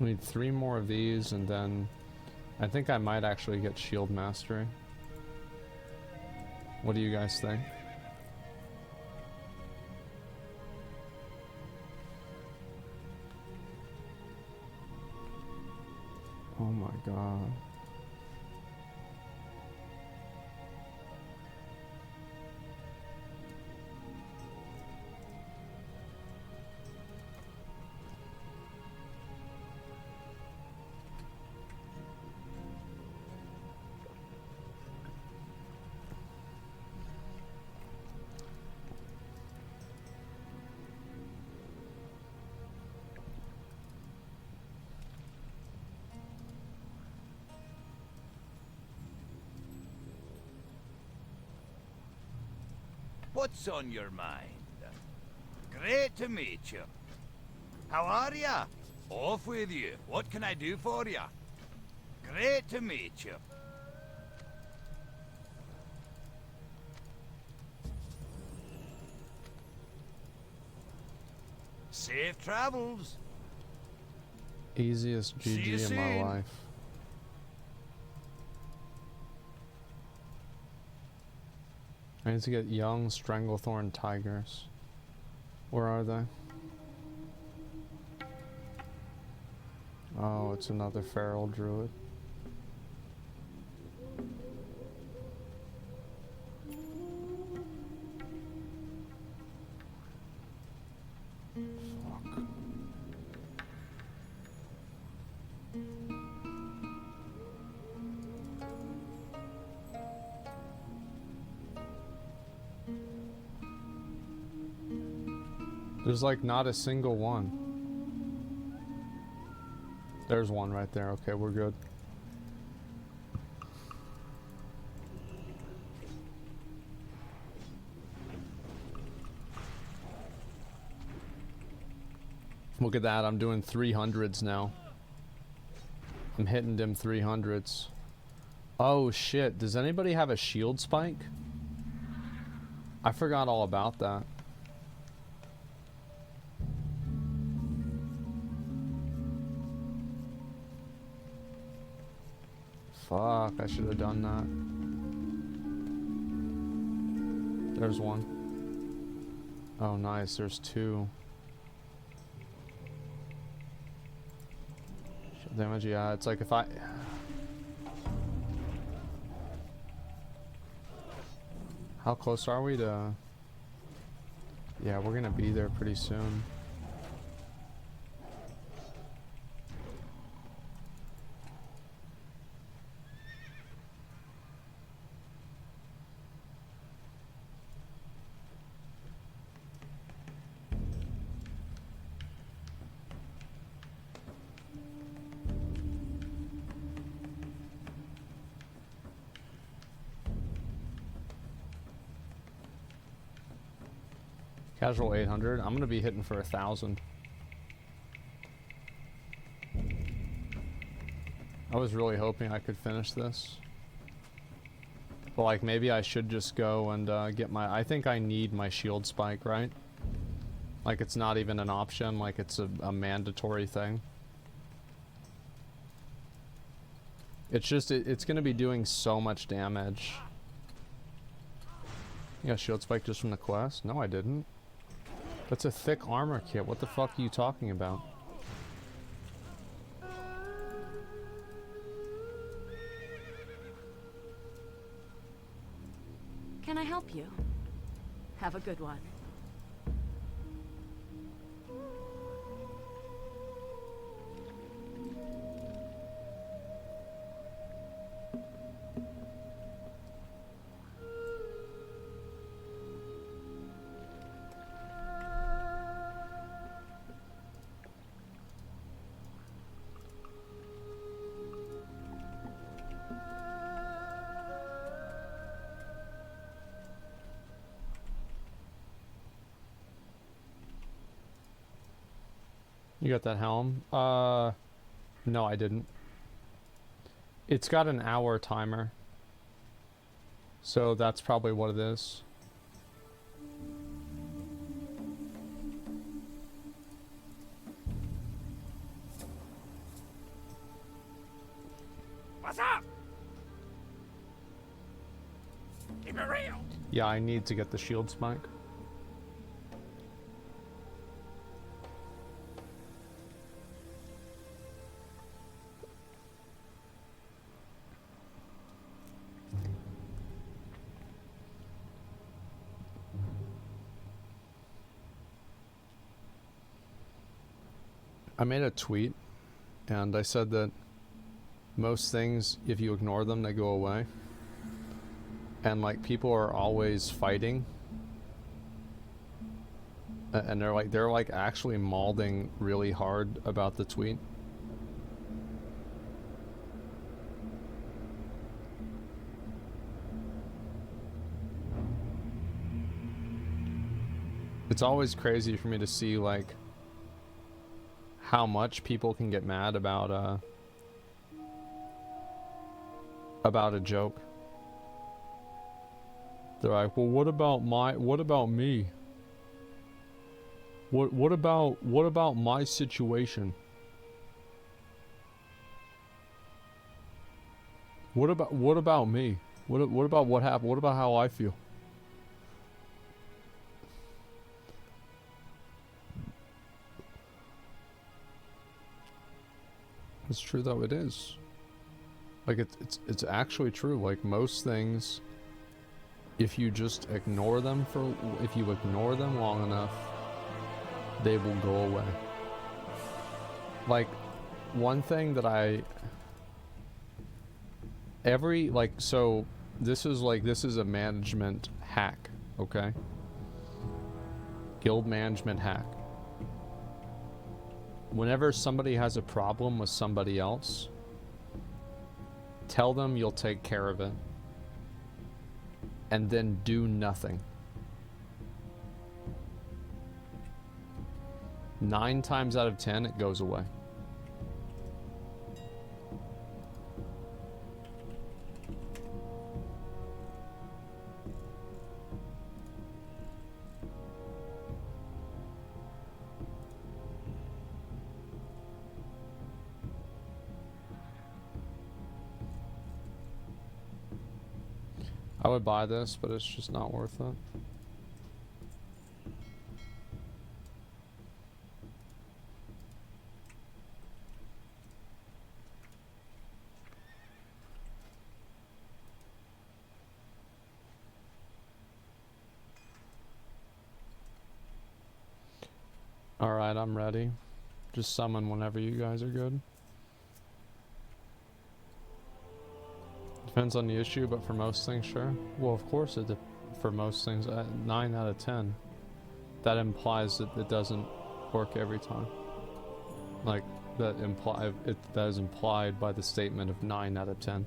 We need 3 more of these, and then I think I might actually get shield mastery. What do you guys think? Oh my god. What's on your mind? Great to meet you. How are ya? Off with you. What can I do for ya? Great to meet you. Safe travels. Easiest GG in my life. I need to get young Stranglethorn tigers. Where are they? Oh, it's another feral druid. Fuck. There's like not a single one. There's one right there. Okay, we're good. Look at that, I'm doing 300s now. I'm hitting them 300s. Oh shit, does anybody have a shield spike? I forgot all about that. Fuck, I should have done that. There's one. Oh, nice, there's two. Shield damage, yeah, it's like if I... How close are we to... Yeah, we're gonna be there pretty soon. Casual 800. I'm gonna be hitting for 1,000. I was really hoping I could finish this. But like maybe I should just go and get my... I think I need my shield spike, right? Like it's not even an option, like it's a mandatory thing. It's just, it's gonna be doing so much damage. You got shield spike just from the quest? No, I didn't. That's a thick armor kit. What the fuck are you talking about? Can I help you? Have a good one. You got that helm? No, I didn't. It's got an hour timer. So that's probably what it is. What's up? Keep it real. Yeah, I need to get the shield spike. I made a tweet and I said that most things, if you ignore them, they go away. And like people are always fighting. And they're like actually mauling really hard about the tweet. It's always crazy for me to see like how much people can get mad about a joke. They're like, well, what about me? What about my situation? What about me? What about what happened? What about how I feel? It's true though, it is. Like it's actually true. Like most things, if you just ignore them long enough, they will go away. Like one thing that so this is a management hack, okay? Guild management hack. Whenever somebody has a problem with somebody else, tell them you'll take care of it. And then do nothing. 9 times out of 10, it goes away. I would buy this, but it's just not worth it. Alright, I'm ready. Just summon whenever you guys are good. Depends on the issue, but for most things, sure. Well, of course, for most things, 9 out of 10. That implies that it doesn't work every time. Like, that is implied by the statement of 9 out of 10.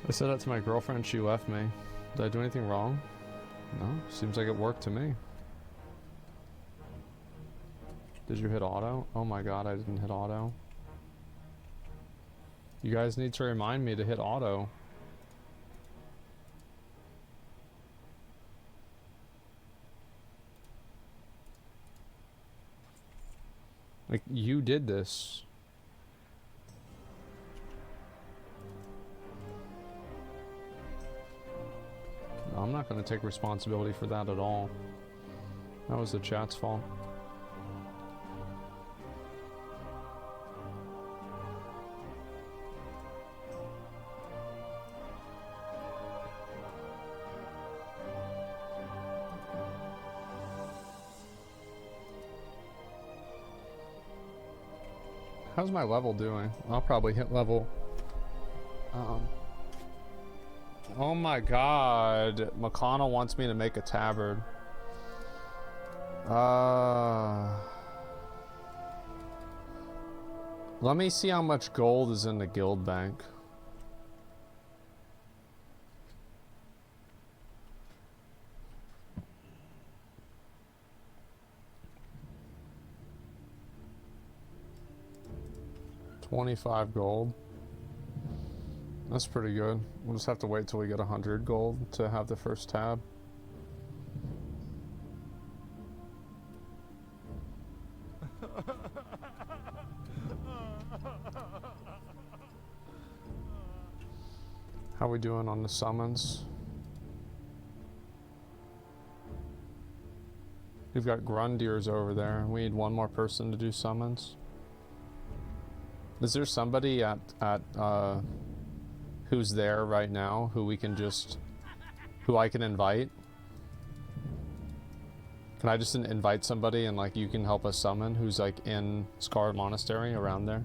I said that to my girlfriend, she left me. Did I do anything wrong? No, seems like it worked to me. Did you hit auto? Oh my god, I didn't hit auto. You guys need to remind me to hit auto. Like, you did this. I'm not going to take responsibility for that at all. That was the chat's fault. How's my level doing? I'll probably hit level... Oh my god. McConnell wants me to make a tabard. Let me see how much gold is in the guild bank. $25 gold. That's pretty good. We'll just have to wait till we get 100 gold to have the first tab. How we doing on the summons? We've got Grundeers over there. We need one more person to do summons. Is there somebody at who's there right now who we can just, who I can invite? Can I just invite somebody and like you can help us summon who's like in Scarlet Monastery around there?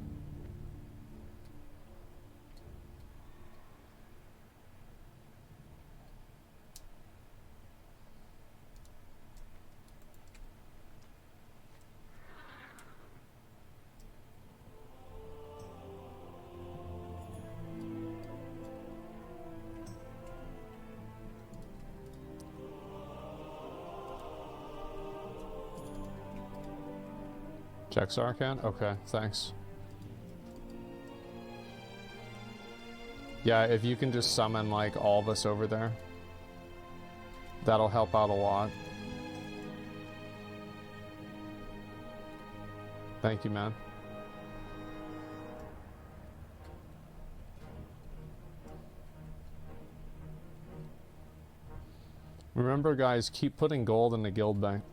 Jexar can? Okay, thanks. Yeah, if you can just summon like all of us over there, that'll help out a lot. Thank you, man. Remember, guys, keep putting gold in the guild bank.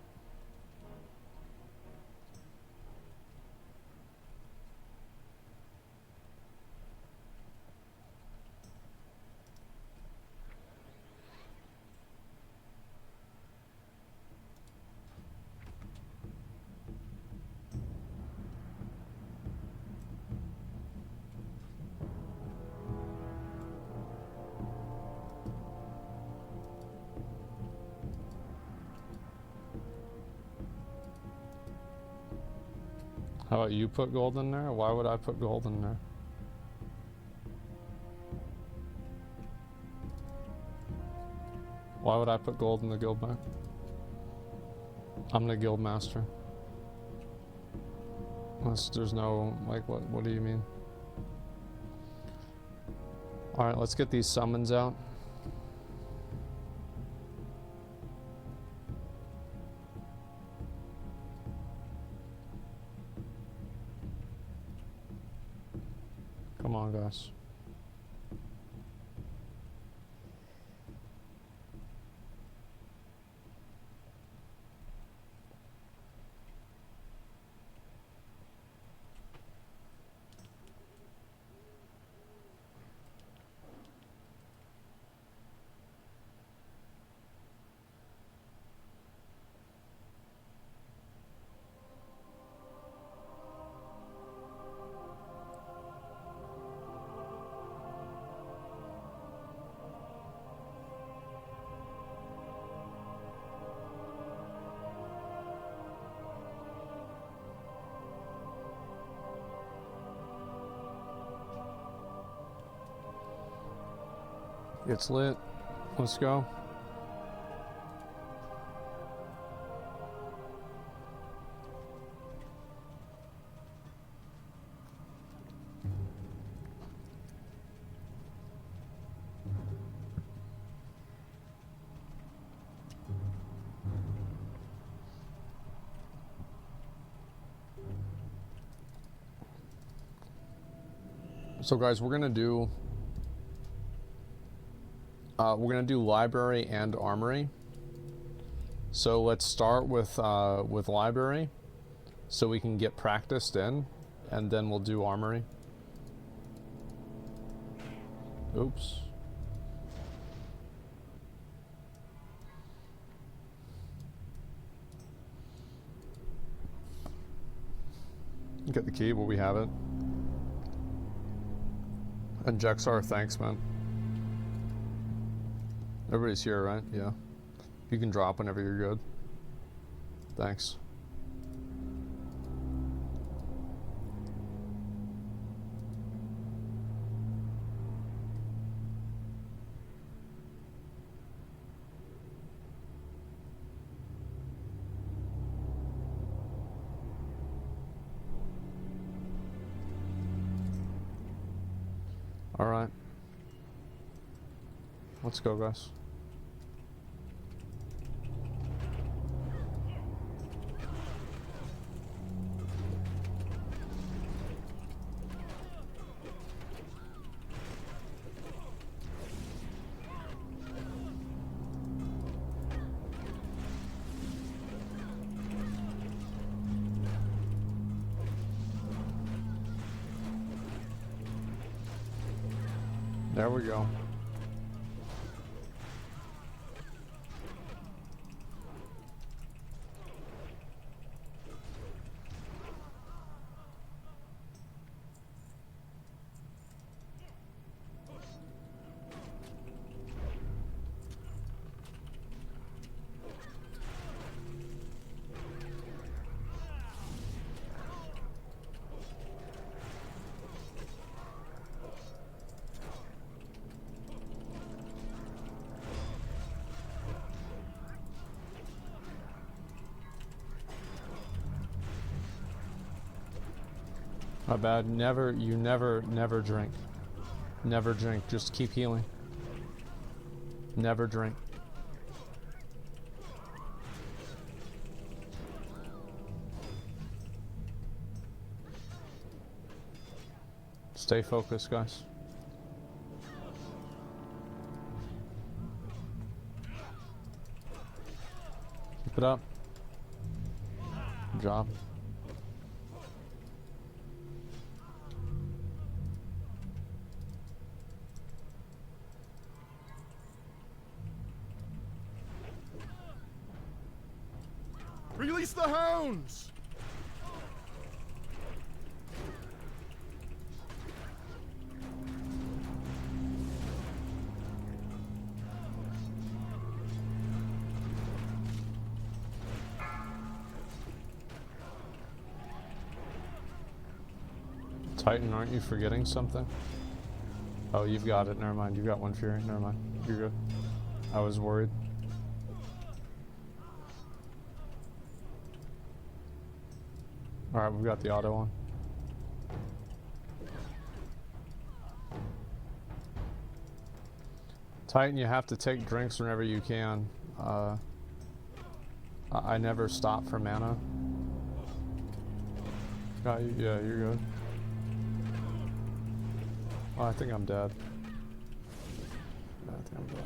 How about you put gold in there? Why would I put gold in there? Why would I put gold in the guild bank? I'm the guild master. Unless there's no, like, what do you mean? Alright, let's get these summons out. Come on, guys. It's lit. Let's go. So guys, we're gonna do library and armory. So let's start with library, so we can get practiced in, and then we'll do armory. Oops. Get the key, but we have it. And Jexar, thanks, man. Everybody's here, right? Yeah. You can drop whenever you're good. Thanks. All right. Let's go, guys. There we go. My bad. Never drink. Never drink. Just keep healing. Never drink. Stay focused, guys. Keep it up. Good job. Release the hounds! Titan, aren't you forgetting something? Oh, you've got it. Never mind. You've got one Fury. Never mind. You're good. I was worried. Alright, we've got the auto on. Titan, you have to take drinks whenever you can. I never stop for mana. Got you. Yeah, you're good. Oh, I think I'm dead. I think I'm dead.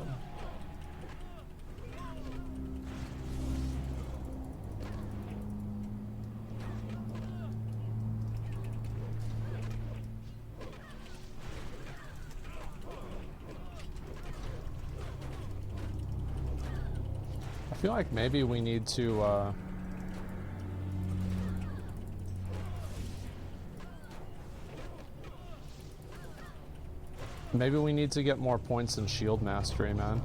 I feel like maybe we need to, maybe we need to get more points in shield mastery, man.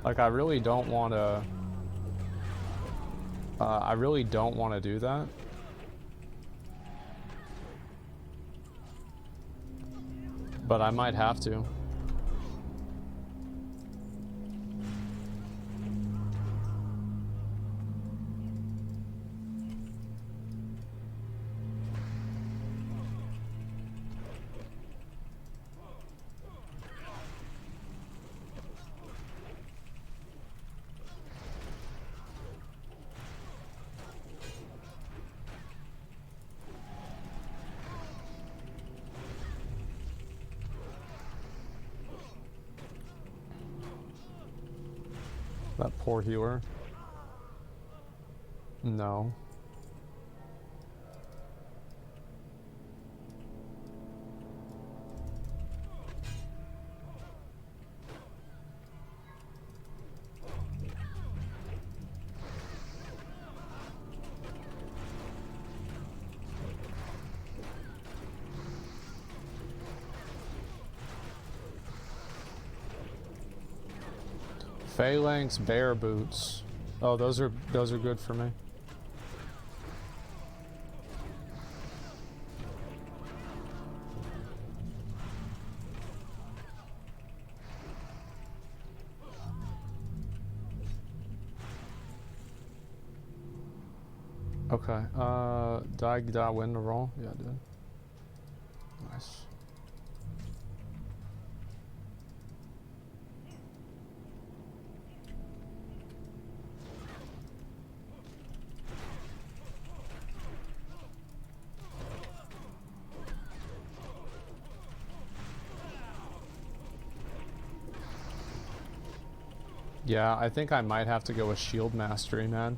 Like, I really don't want to... I really don't want to do that. But I might have to. That poor healer. No. Phalanx bear boots. Oh, those are good for me. Okay. Did I win the roll? Yeah, I did. Nice. Yeah, I think I might have to go with shield mastery, man.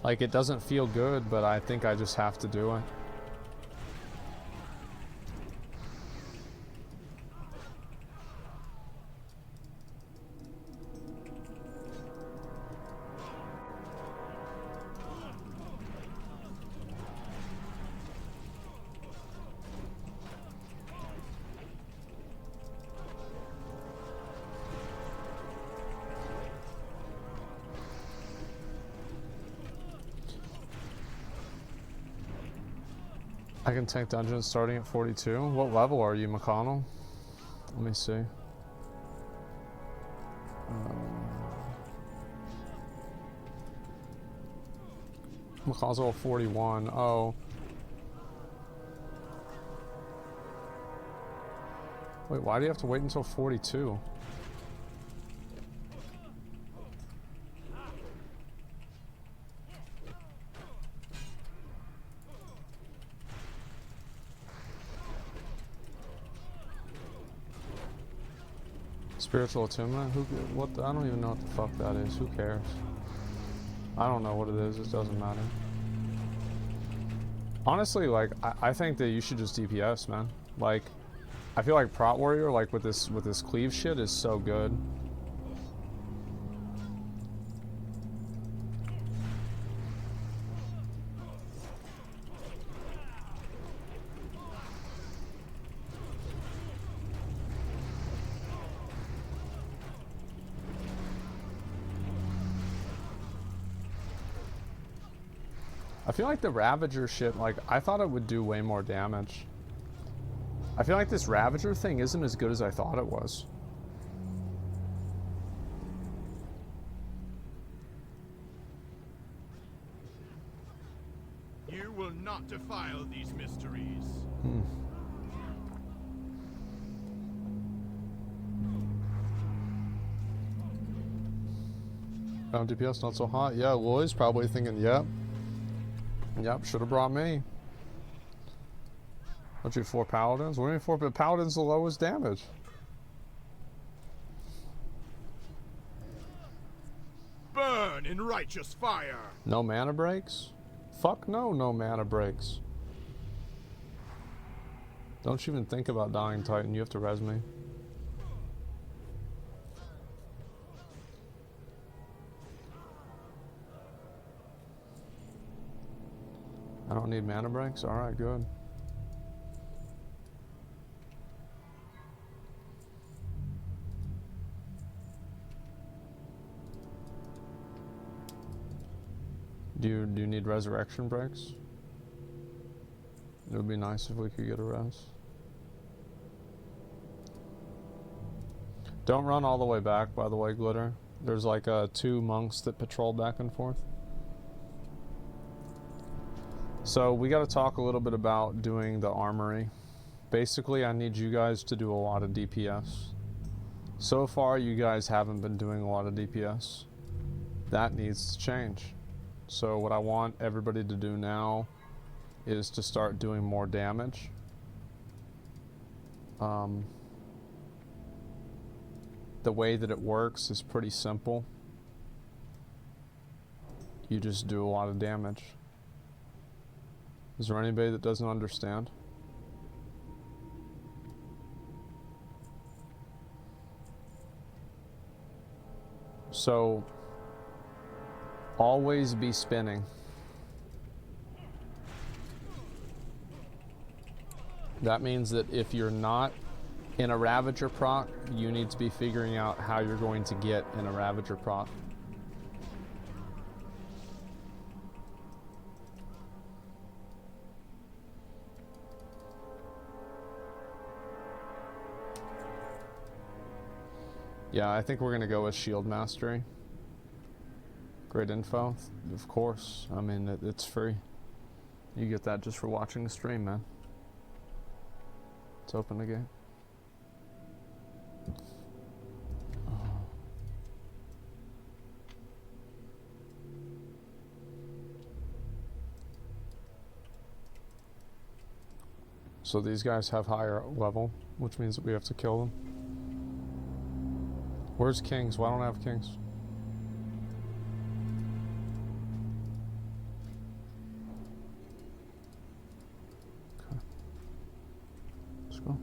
Like, it doesn't feel good, but I think I just have to do it. I can tank dungeons starting at 42. What level are you, McConnell? Let me see. McConnell's level 41. Oh. Wait, why do you have to wait until 42? Spiritual attunement? What? I don't even know what the fuck that is. Who cares? I don't know what it is. It doesn't matter. Honestly, like, I think that you should just DPS, man. Like, I feel like Prot Warrior, like, with this cleave shit is so good. I feel like the Ravager shit, like, I thought it would do way more damage. I feel like this Ravager thing isn't as good as I thought it was. You will not defile these mysteries. DPS not so hot. Yeah, Lloyd's probably thinking, yep. Yep, should have brought me. Don't you 4 paladins? What do you mean 4? But paladins the lowest damage. Burn in righteous fire. No mana breaks? Fuck no, no mana breaks. Don't you even think about dying, Titan. You have to res me. I don't need mana breaks? Alright, good. Do you need resurrection breaks? It would be nice if we could get a res. Don't run all the way back, by the way, Glitter. There's like 2 monks that patrol back and forth. So we got to talk a little bit about doing the armory. Basically, I need you guys to do a lot of DPS. So far, you guys haven't been doing a lot of DPS. That needs to change. So what I want everybody to do now is to start doing more damage. The way that it works is pretty simple. You just do a lot of damage. Is there anybody that doesn't understand? So, always be spinning. That means that if you're not in a Ravager proc, you need to be figuring out how you're going to get in a Ravager proc. Yeah, I think we're gonna go with Shield Mastery. Great info, of course. I mean, it's free. You get that just for watching the stream, man. Let's open the game. So these guys have higher level, which means that we have to kill them. Where's kings? Why don't I have kings? Okay. Let's go.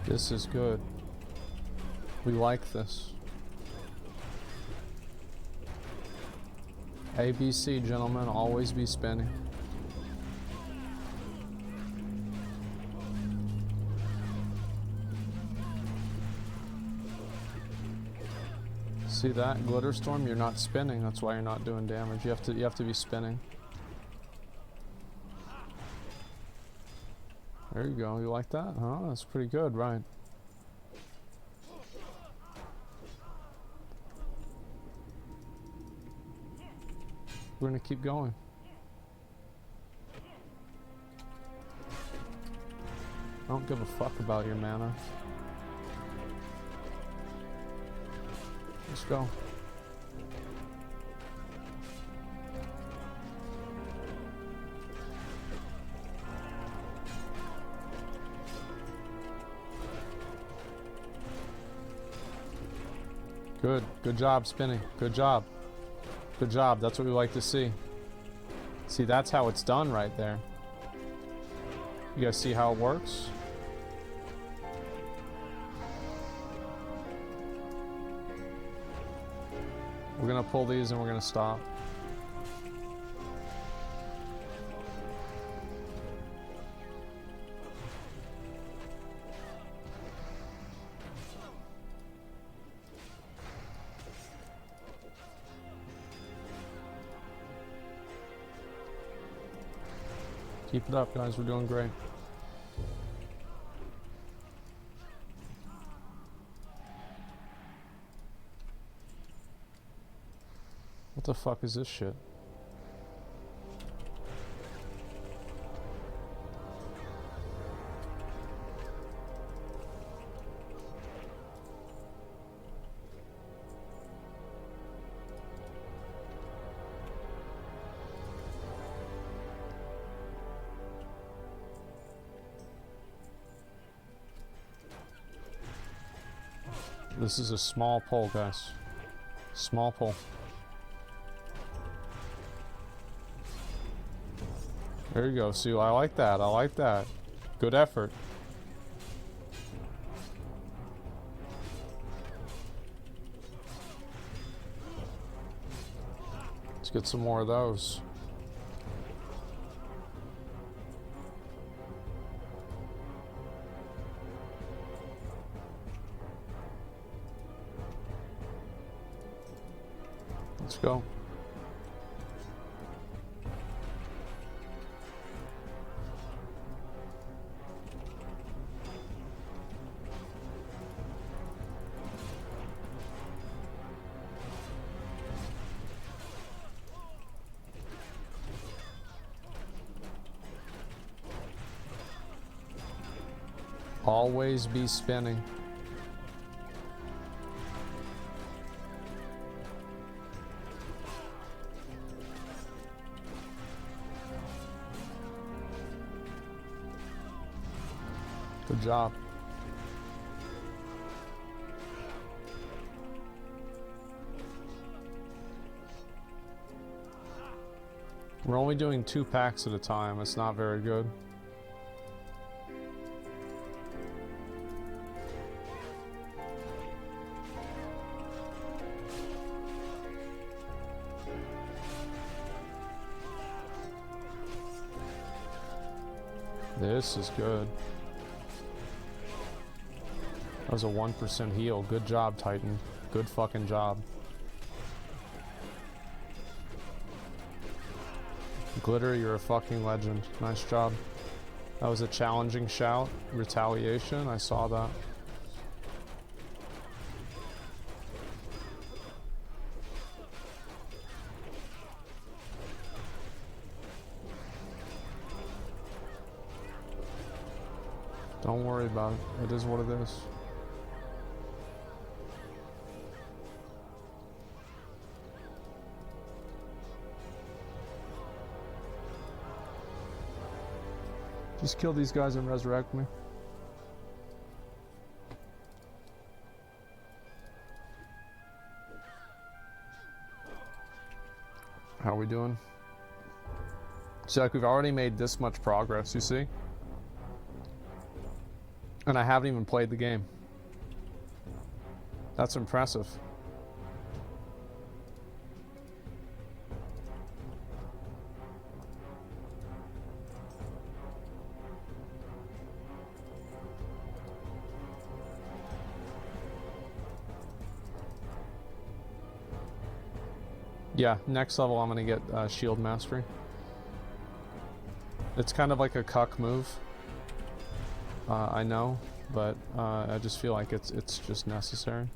This is good. We like this. ABC, gentlemen, always be spinning. See that, Glitterstorm? You're not spinning. That's why you're not doing damage. You have to be spinning. There you go. You like that? Huh? That's pretty good, right? We're gonna keep going. I don't give a fuck about your mana. Let's go. Good. Good job spinning. Good job. Good job. That's what we like to see. See, that's how it's done right there. You guys see how it works? We're gonna pull these and we're gonna stop. Keep it up, guys. We're doing great. What the fuck is this shit? This is a small pole, guys. Small pole. There you go, Sue. I like that. I like that. Good effort. Let's get some more of those. Let's go. Always be spinning. Good job. We're only doing 2 packs at a time. It's not very good. This is good. That was a 1% heal. Good job, Titan. Good fucking job. Glitter, you're a fucking legend. Nice job. That was a challenging shout. Retaliation, I saw that. Don't worry about it. It is what it is. Just kill these guys and resurrect me. How are we doing? So like we've already made this much progress, you see? And I haven't even played the game. That's impressive. Yeah, next level I'm gonna get shield mastery. It's kind of like a cuck move. I know, but I just feel like it's just necessary.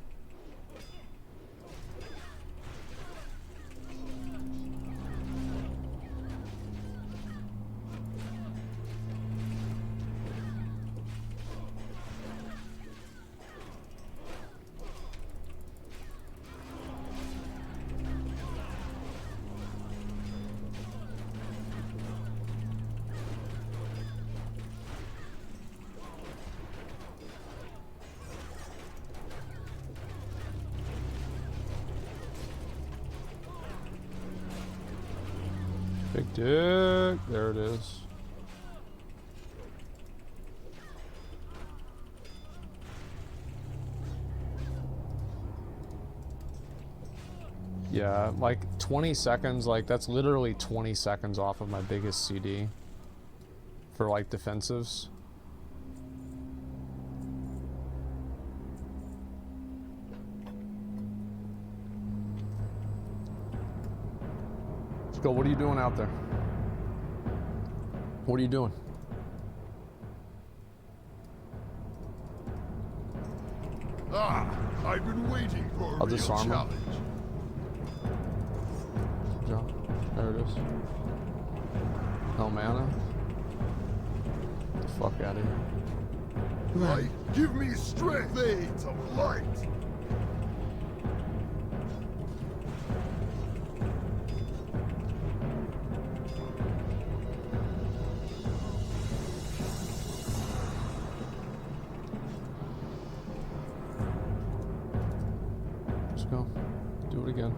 Big dick. There it is. Yeah, like 20 seconds, like that's literally 20 seconds off of my biggest CD for like defensives. Let's go. What are you doing out there? What are you doing? I've been waiting for a I'll real disarm him. challenge. Jump. There it is. No mana. Get the fuck out of here. Light, give me strength. Blades of light. Let's go. Do it again.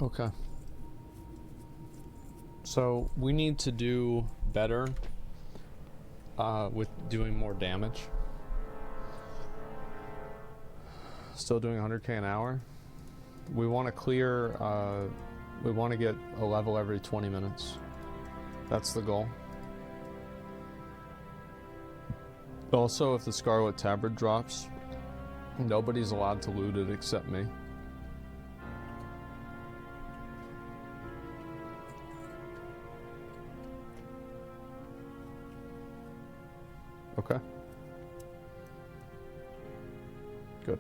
Okay. So we need to do better with doing more damage. Still doing 100k an hour. We want to clear, we want to get a level every 20 minutes. That's the goal. Also, if the Scarlet Tabard drops, nobody's allowed to loot it except me. Okay. Good.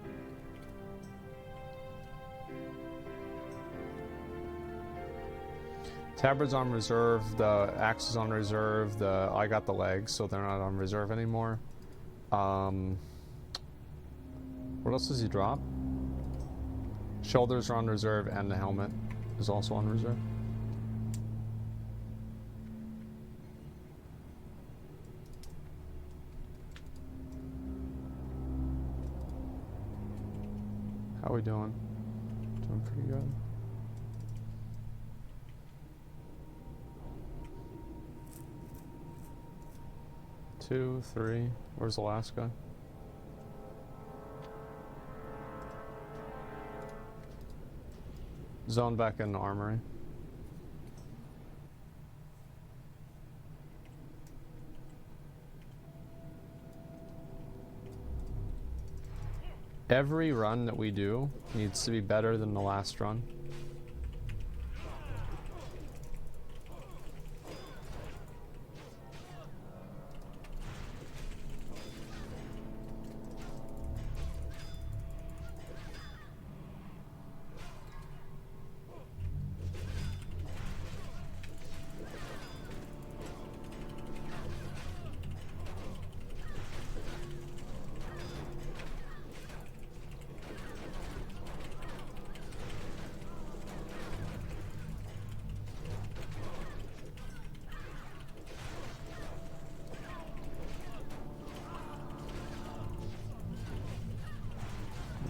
Tabard's on reserve, the axe is on reserve, I got the legs, so they're not on reserve anymore. What else does he drop? Shoulders are on reserve, and the helmet is also on reserve. How are we doing? Doing pretty good. Two, three. Where's the last guy? Zone back in the armory. Every run that we do needs to be better than the last run.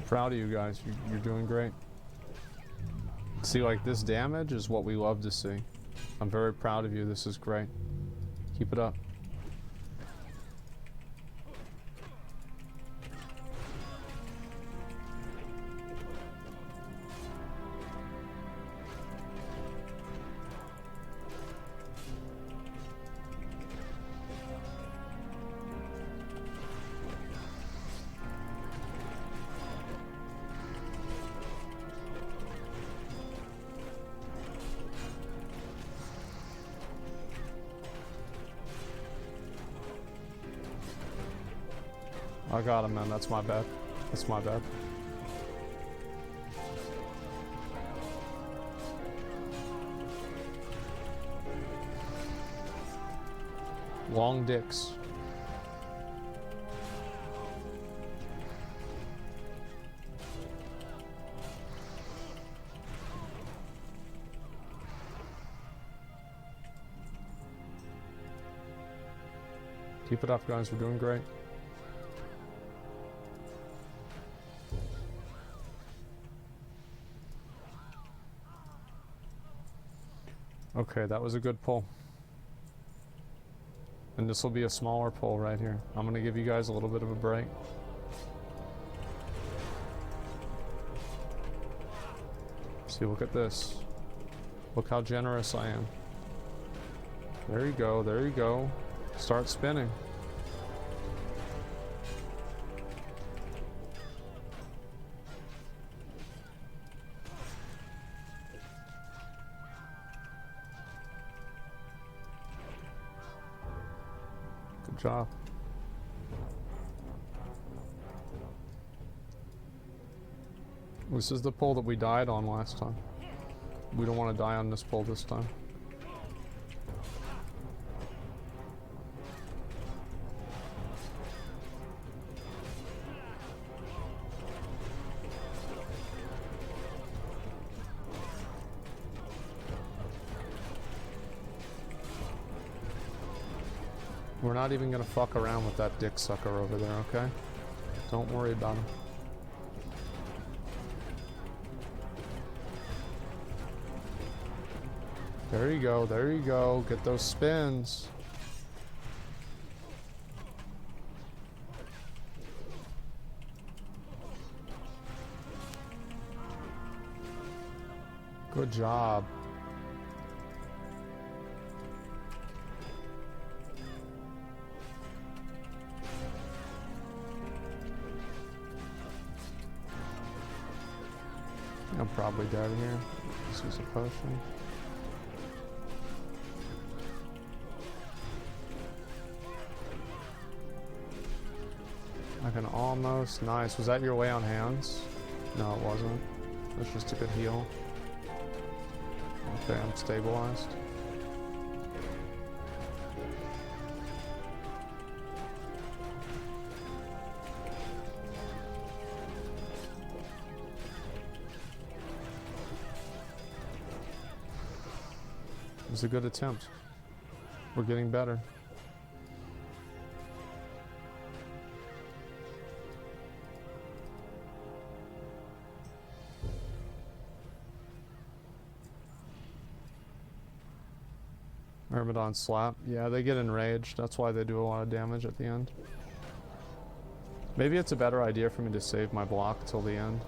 Proud of you guys. You're doing great. See, like, this damage is what we love to see. I'm very proud of you. This is great. Keep it up. I got him, man. That's my bad. That's my bad. Long dicks. Keep it up, guys. We're doing great. Okay, that was a good pull. And this will be a smaller pull right here. I'm going to give you guys a little bit of a break. See, look at this. Look how generous I am. There you go, there you go. Start spinning. Good job. This is the pole that we died on last time. We don't want to die on this pole this time. We're not even gonna fuck around with that dick sucker over there, okay? Don't worry about him. There you go, there you go. Get those spins. Good job. I'm probably dead here. This is a potion. I can almost. Nice. Was that your way on hands? No, it wasn't. That's just a good heal. Okay, I'm stabilized. It was a good attempt. We're getting better. Myrmidon slap. Yeah, they get enraged. That's why they do a lot of damage at the end. Maybe it's a better idea for me to save my block till the end.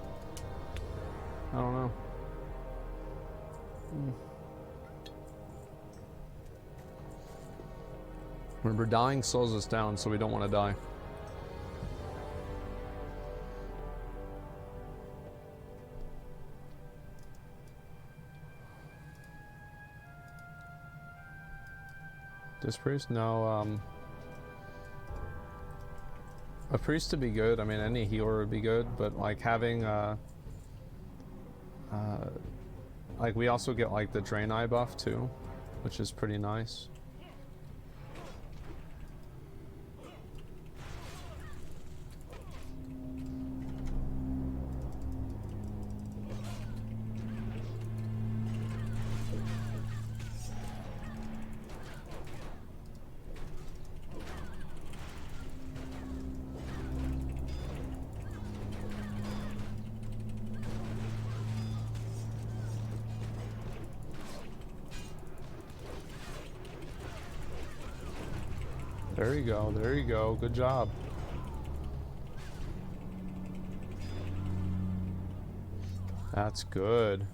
I don't know. Remember, dying slows us down, so we don't want to die. This priest? No, a priest to be good, I mean any healer would be good, but like having like we also get like the Drain Eye buff too, which is pretty nice. There you go, there you go, good job. That's good.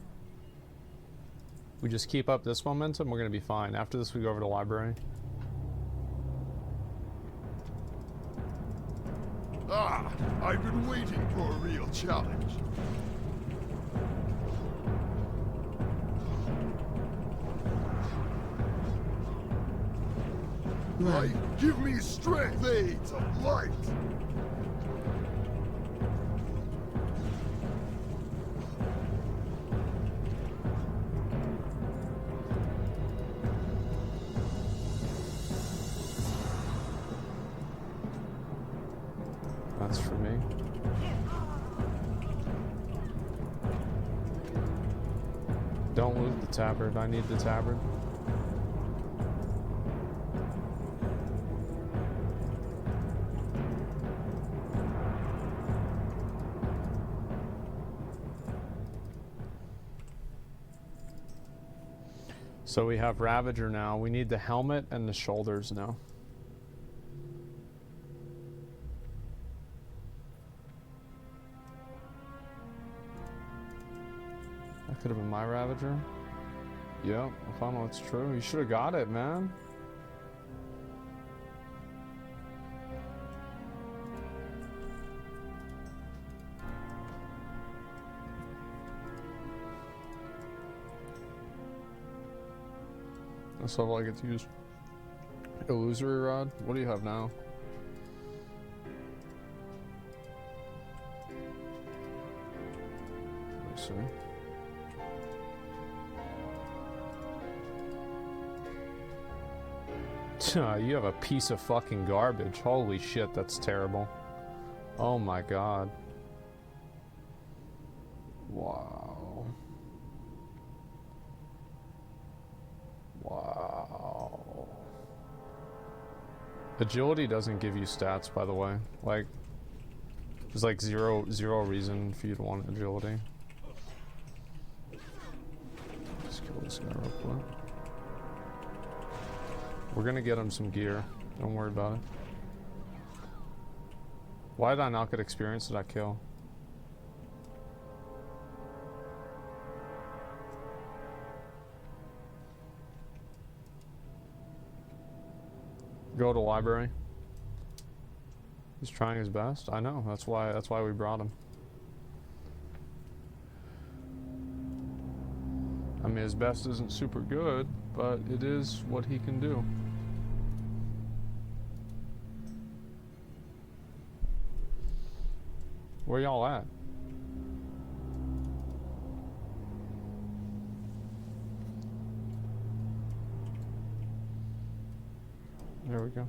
We just keep up this momentum, we're gonna be fine. After this we go over to the library. Ah, I've been waiting for a real challenge. Light, give me strength aids of light. That's for me. Don't loot the tabard, I need the tabard. So we have Ravager now. We need the helmet and the shoulders now. Could have been my Ravager. Yep, if I know it's true. You should have got it, man. That's all I get to use. Illusory Rod? What do you have now? Let's see. You have a piece of fucking garbage. Holy shit, that's terrible. Oh my god. Wow. Wow. Agility doesn't give you stats, by the way. Like, there's like zero reason for you to want agility. Just kill this guy real quick. We're gonna get him some gear. Don't worry about it. Why did I not get experience? Did I kill? Go to library. He's trying his best. I know. That's why we brought him. I mean, his best isn't super good, but it is what he can do. Where y'all at? There we go.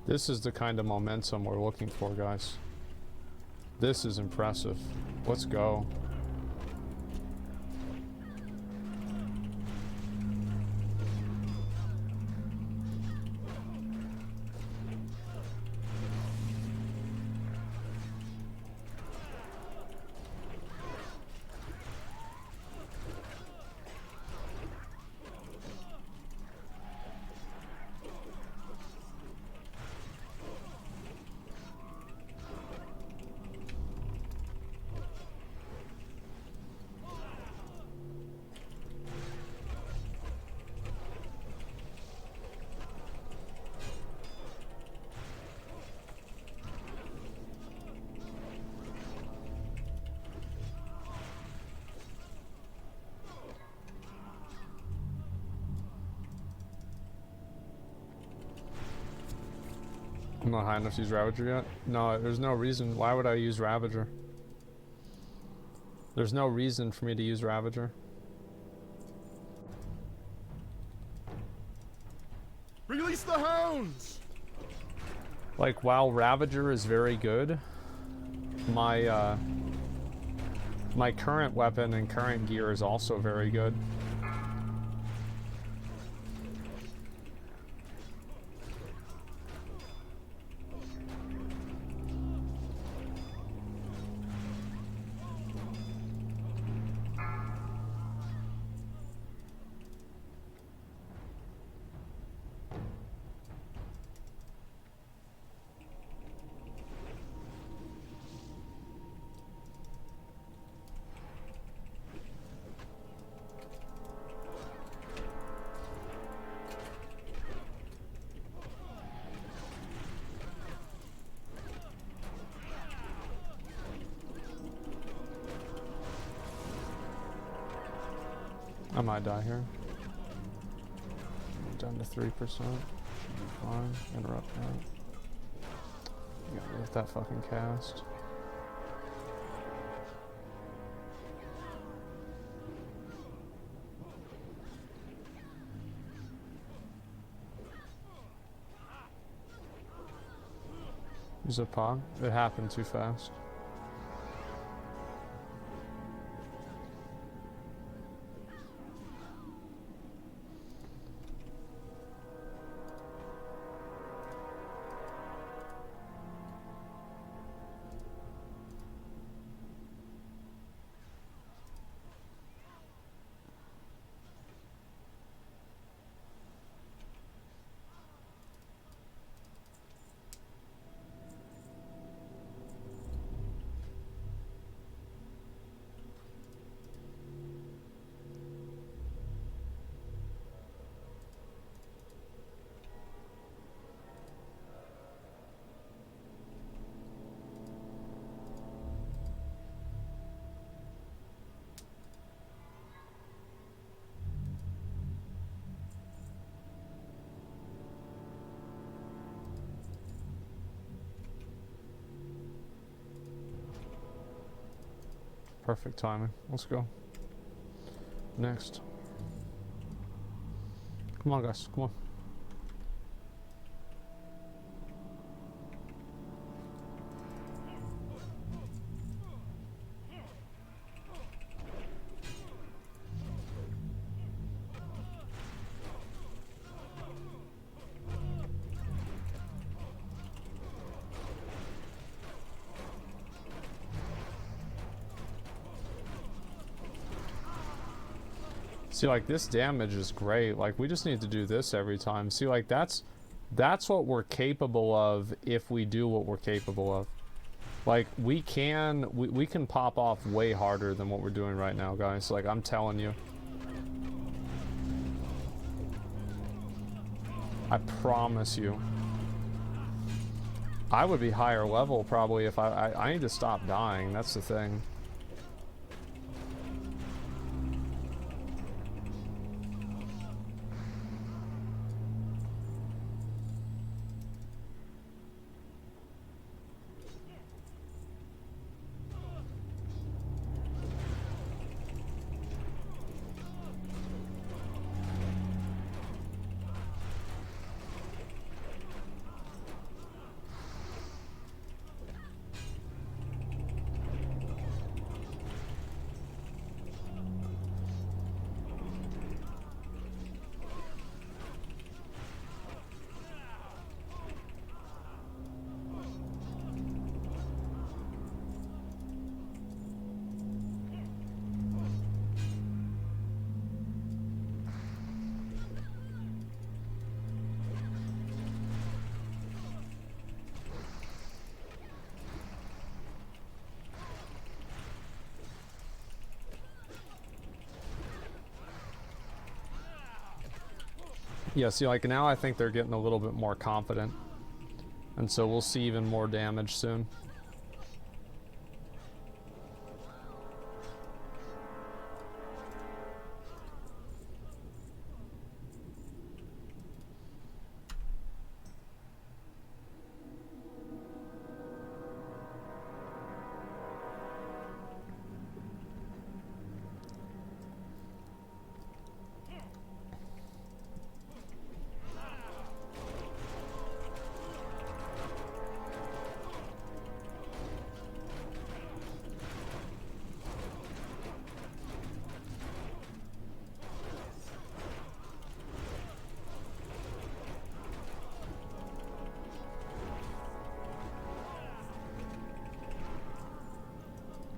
This is the kind of momentum we're looking for, guys. This is impressive. Let's go. I'm not high enough to use Ravager yet. No, there's no reason. Why would I use Ravager? There's no reason for me to use Ravager. Release the hounds! Like, while Ravager is very good, my my current weapon and current gear is also very good. I might die here. Down to 3%. Should be fine. Interrupt that. You gotta lift that fucking cast. Use a pog. It happened too fast. Perfect timing. Let's go. Next. Come on, guys. Come on. See, like, this damage is great. Like, we just need to do this every time. See, like, that's what we're capable of if we do what we're capable of. Like, we can pop off way harder than what we're doing right now, guys. Like, I'm telling you. I promise you. I would be higher level, probably, if I need to stop dying. That's the thing. Yeah, see, like, now I think they're getting a little bit more confident. And so we'll see even more damage soon.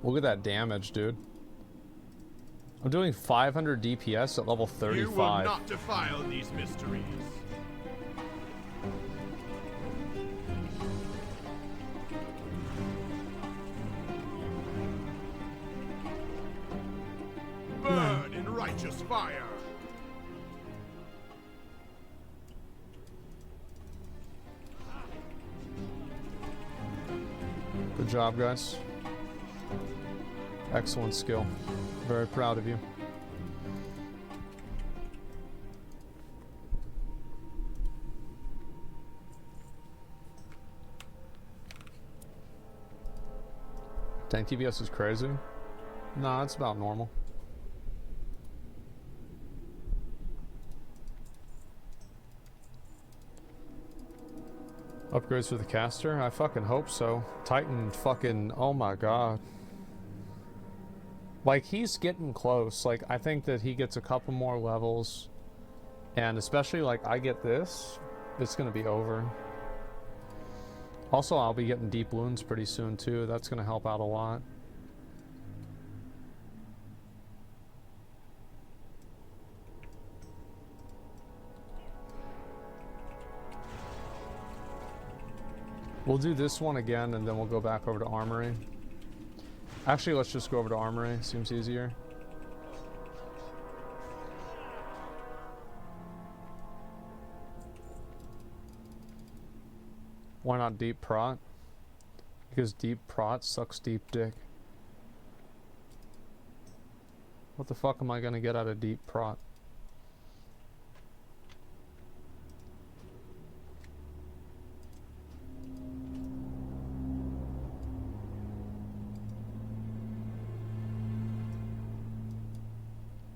Look at that damage, dude. I'm doing 500 DPS at level 35. You will not defile these mysteries. Burn in righteous fire. Good job, guys. Excellent skill. Very proud of you. Tank TPS is crazy. Nah, it's about normal. Upgrades for the caster? I fucking hope so. Titan fucking, oh my god. Like, he's getting close. Like, I think that he gets a couple more levels. And especially, like, I get this, it's gonna be over. Also, I'll be getting deep wounds pretty soon, too. That's gonna help out a lot. We'll do this one again, and then we'll go back over to Armory. Actually, let's just go over to Armory. Seems easier. Why not deep prot? Because deep prot sucks deep dick. What the fuck am I gonna get out of deep prot?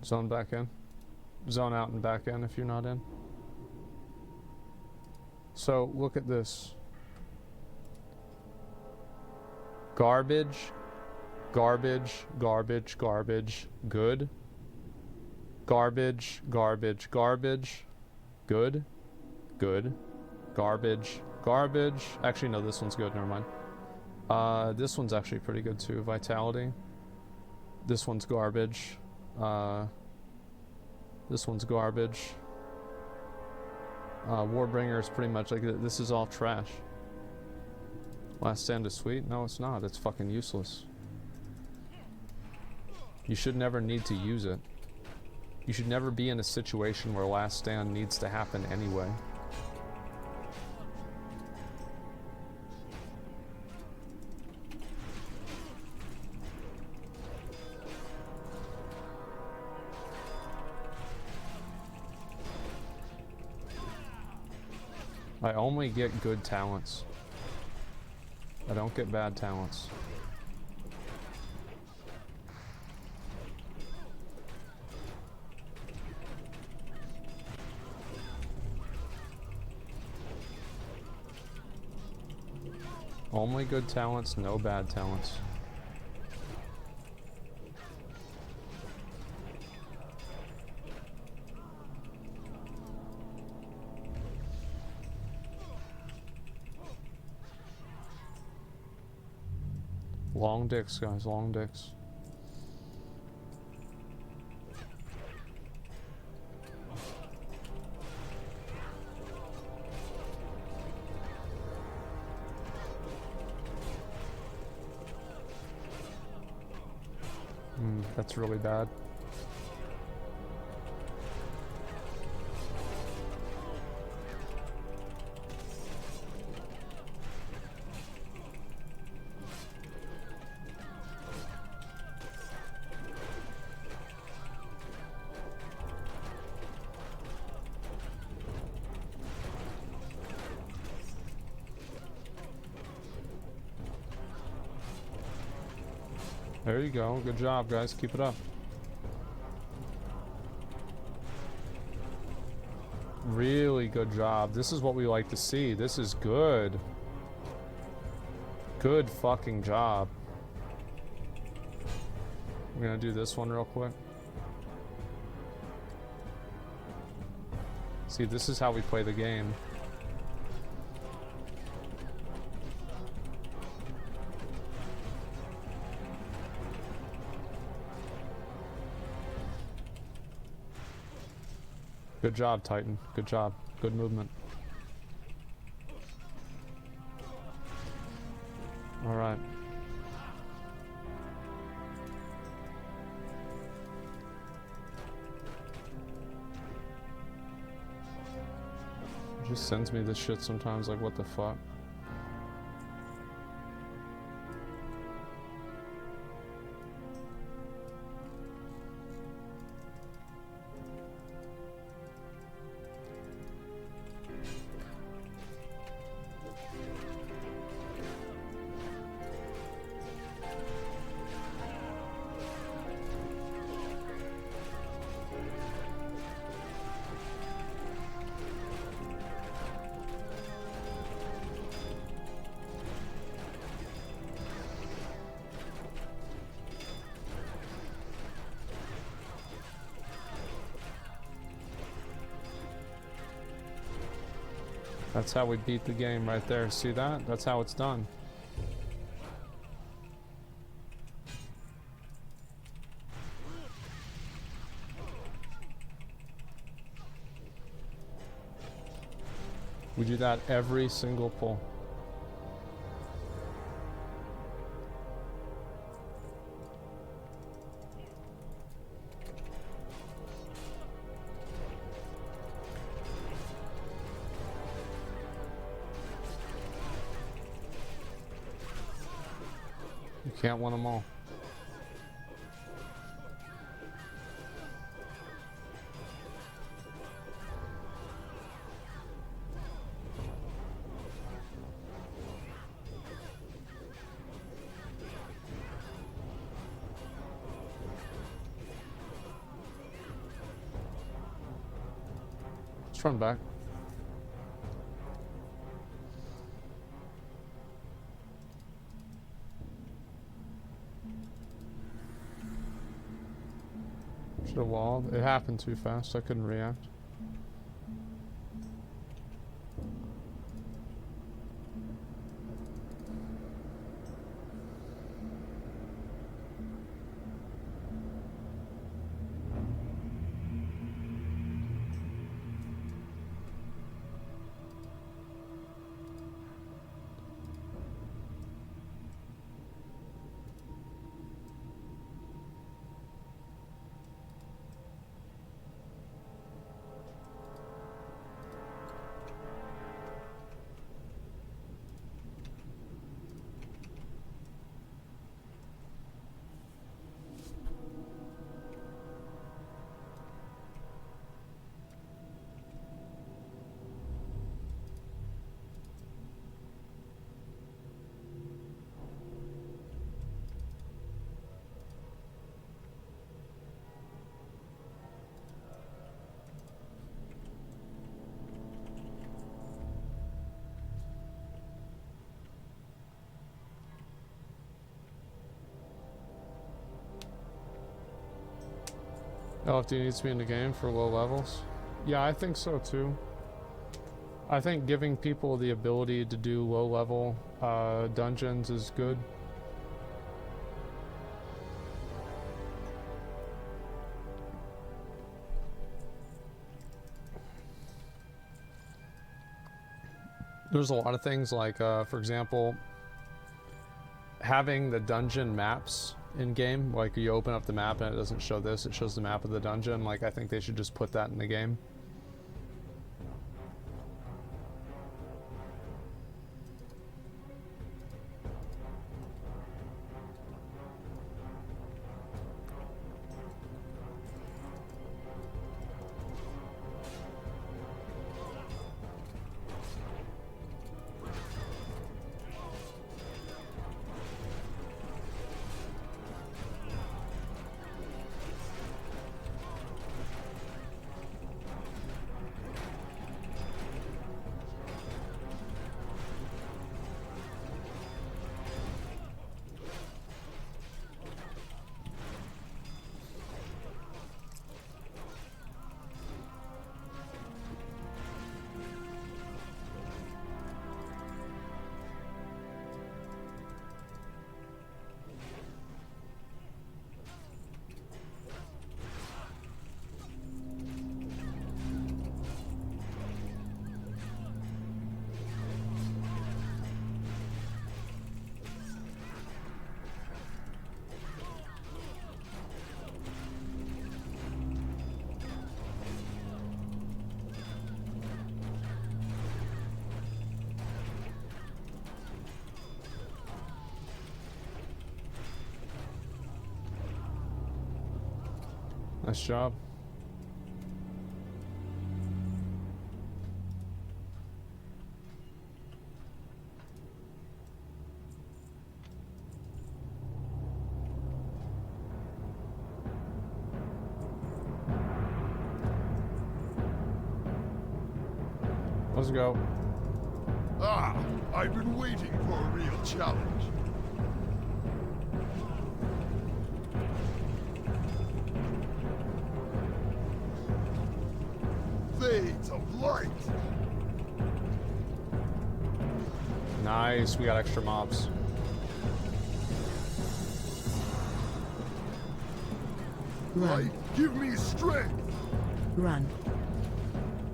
Zone back in. Zone out and back in if you're not in. So, look at this. Garbage, garbage, garbage, garbage, good. Garbage, garbage, garbage, good, good. Garbage, garbage. Actually, no, this one's good, never mind. This one's actually pretty good too, vitality. This one's garbage. This one's garbage. Warbringer is pretty much like, this is all trash. Last Stand is sweet? No, it's not. It's fucking useless. You should never need to use it. You should never be in a situation where Last Stand needs to happen anyway. I only get good talents. I don't get bad talents. Only good talents, no bad talents. Long dicks, guys, long dicks. That's really bad. There you go. Good job, guys. Keep it up. Really good job. This is what we like to see. This is good. Good fucking job. We're gonna do this one real quick. See, this is how we play the game. Good job, Titan. Good job. Good movement. All right. It just sends me this shit sometimes, like, what the fuck? That's how we beat the game right there. See that? That's how it's done. We do that every single pull. You can't win them all. Let's run back. Should have walled. It happened too fast. I couldn't react. LFD needs to be in the game for low levels. Yeah, I think so too. I think giving people the ability to do low level dungeons is good. There's a lot of things like, for example, having the dungeon maps in game. Like you open up the map and it doesn't show this, it shows the map of the dungeon. Like I think they should just put that in the game. Nice job. Let's go. Ah, I've been waiting for a real challenge. Fades of light. Nice, we got extra mobs. Light, give me strength. Run.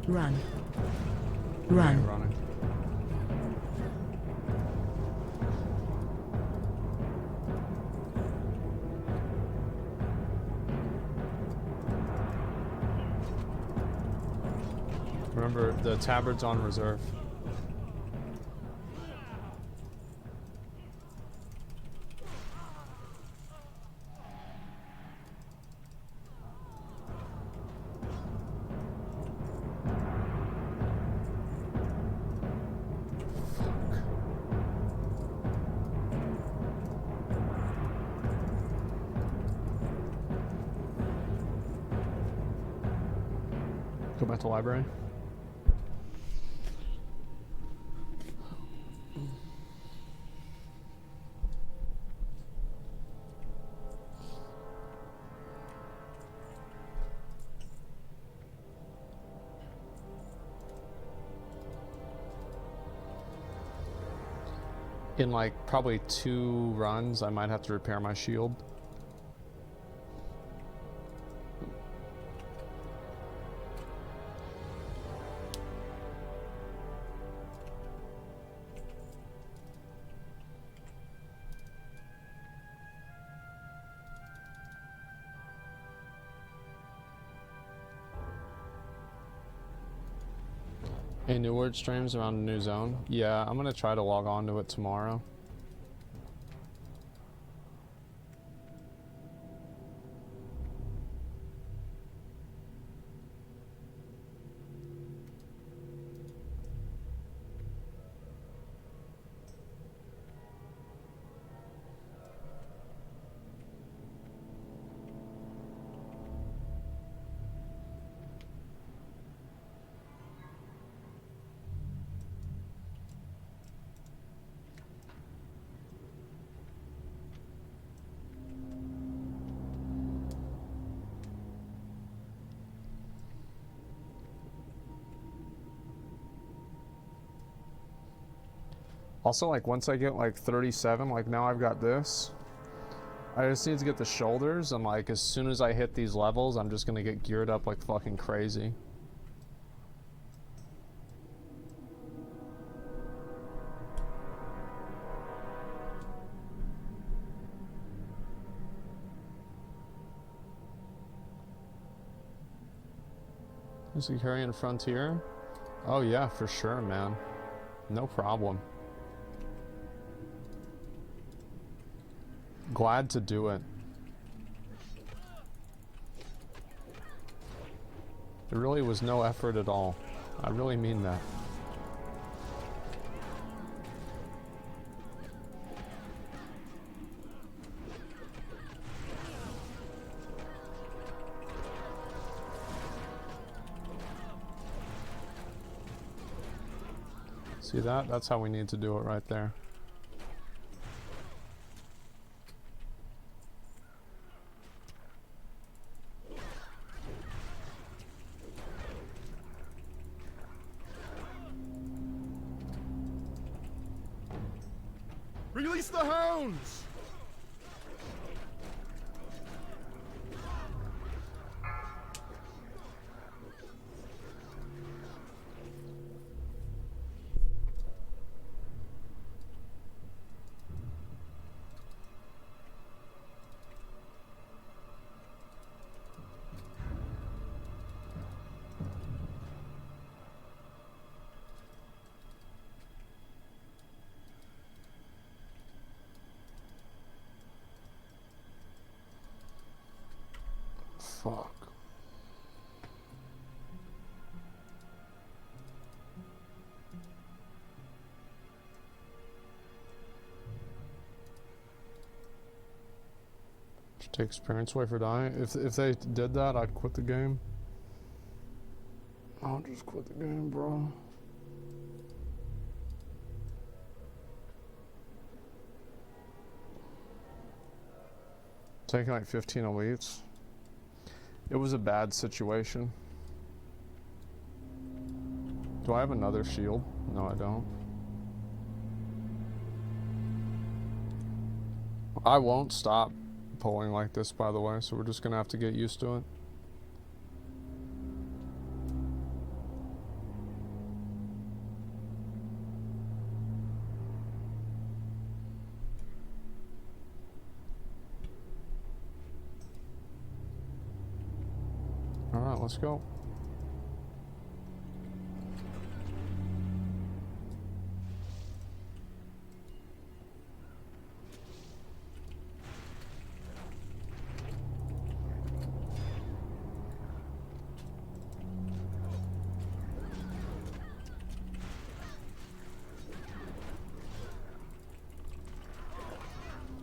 Run. Run. Running. Remember, the tabard's on reserve. Go back to library. In like probably 2 runs, I might have to repair my shield. Hey, new word streams around the new zone. Yeah, I'm gonna try to log on to it tomorrow. Also, like, once I get, like, 37, like, now I've got this. I just need to get the shoulders, and, like, as soon as I hit these levels, I'm just gonna get geared up like fucking crazy. Is he carrying Frontier? Oh yeah, for sure, man. No problem. Glad to do it. There really was no effort at all. I really mean that. See that? That's how we need to do it right there. Release the hounds! Fuck. Should take experience away for dying. If they did that, I'd quit the game. I'll just quit the game, bro. Taking like 15 elites. It was a bad situation. Do I have another shield? No, I don't. I won't stop pulling like this, by the way, so we're just gonna have to get used to it. Alright, let's go.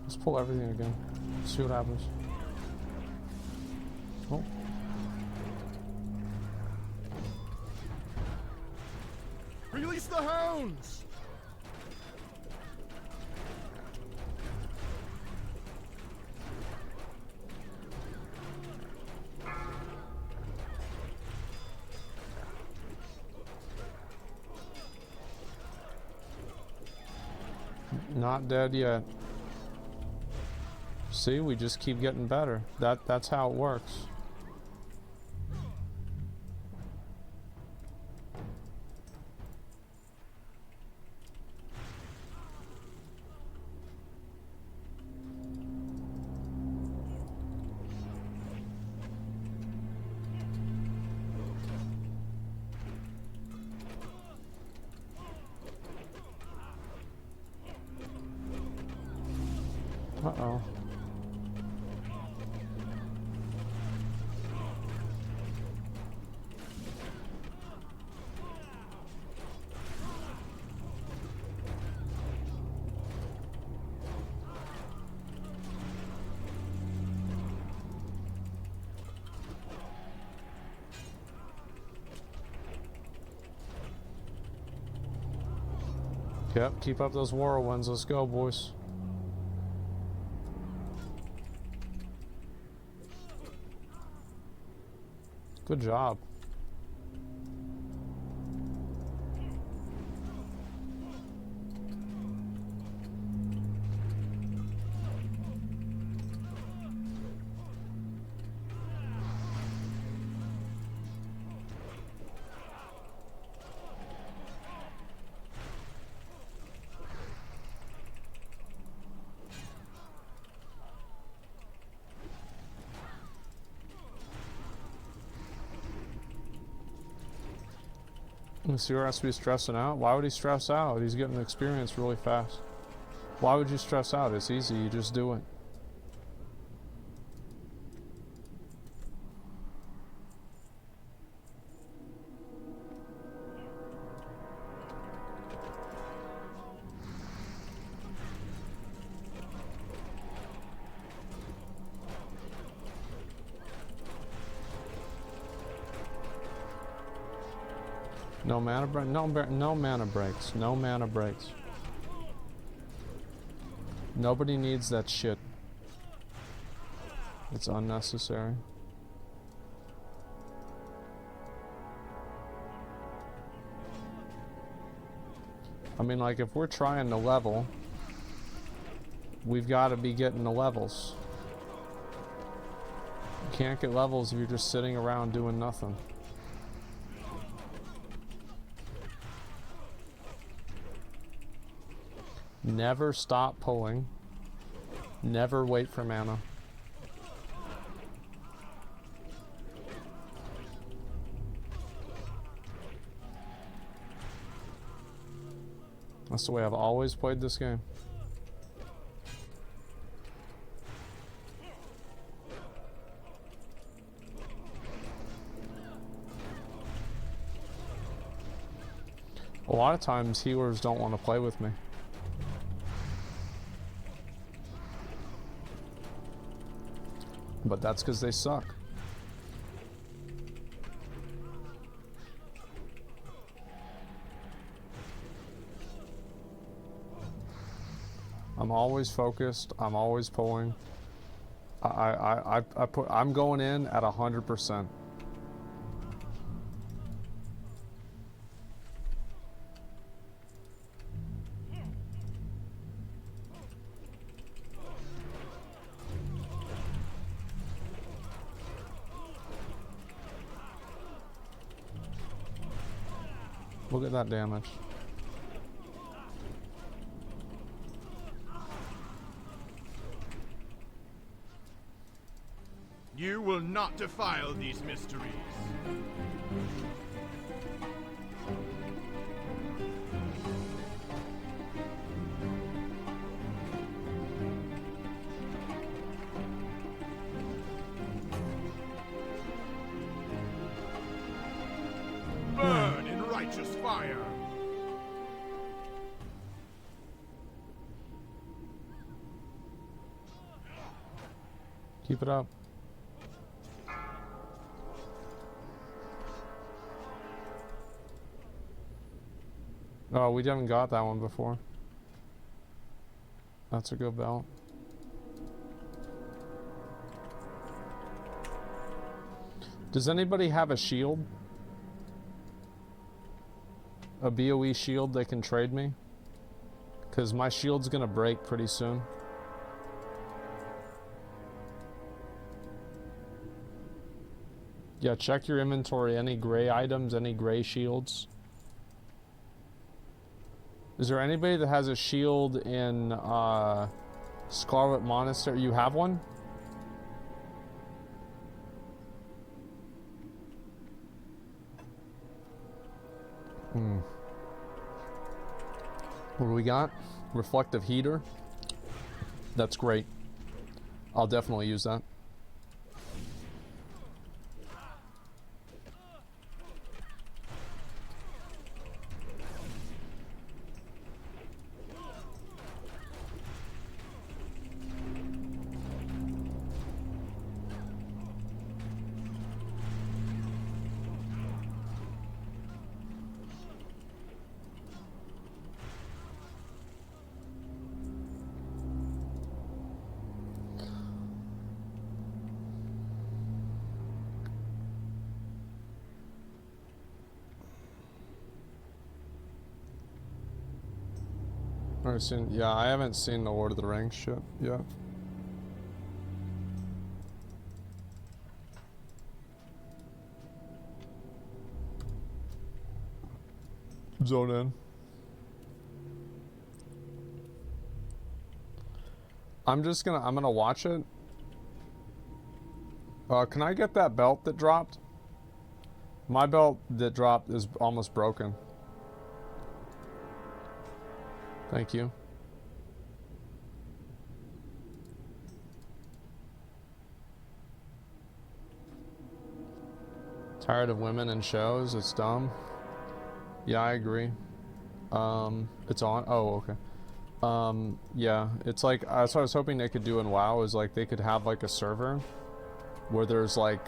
Let's pull everything again. See what happens. Oh. Release the hounds! Not dead yet. See, we just keep getting better. That's how it works. Uh-oh. Yep, keep up those whirlwinds. Let's go, boys. Good job. Monsieur has to be stressing out. Why would he stress out? He's getting experience really fast. Why would you stress out? It's easy. You just do it. No mana break. No mana breaks. No mana breaks. Nobody needs that shit. It's unnecessary. I mean, like, if we're trying to level, we've got to be getting the levels. You can't get levels if you're just sitting around doing nothing. Never stop pulling. Never wait for mana. That's the way I've always played this game. A lot of times healers don't want to play with me. But that's because they suck. I'm always focused. I'm always pulling. I'm going in at 100%. Look at that damage. You will not defile these mysteries. Burn in righteous fire. Keep it up. Oh, we haven't got that one before. That's a good belt. Does anybody have a shield? A BOE shield they can trade me? Because my shield's gonna break pretty soon. Yeah, check your inventory. Any gray items, any gray shields. Is there anybody that has a shield in Scarlet Monastery? You have one? What do we got? Reflective heater. That's great. I'll definitely use that. Yeah, I haven't seen the Lord of the Rings shit yet. Zone in. I'm gonna watch it. Can I get that belt that dropped? My belt that dropped is almost broken. Thank you. Tired of women in shows? It's dumb. Yeah, I agree. It's on. Oh, okay. Yeah, it's like that's what I was hoping they could do in WoW is like they could have like a server where there's like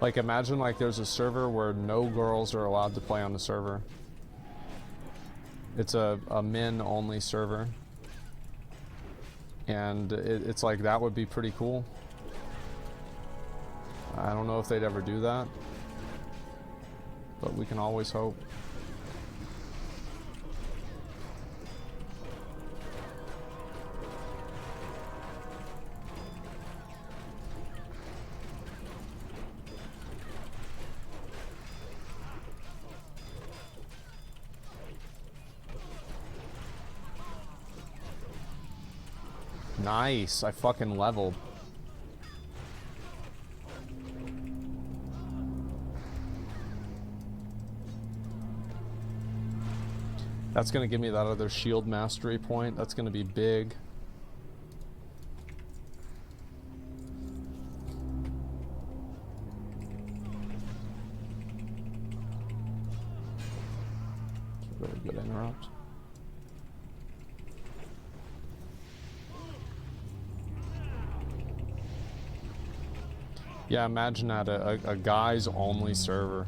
imagine like there's a server where no girls are allowed to play on the server. It's a men-only server. And it's like, that would be pretty cool. I don't know if they'd ever do that. But we can always hope. Nice, I fucking leveled. That's gonna give me that other shield mastery point. That's gonna be big. It's a really good interrupt. Yeah, imagine that, a guys only server.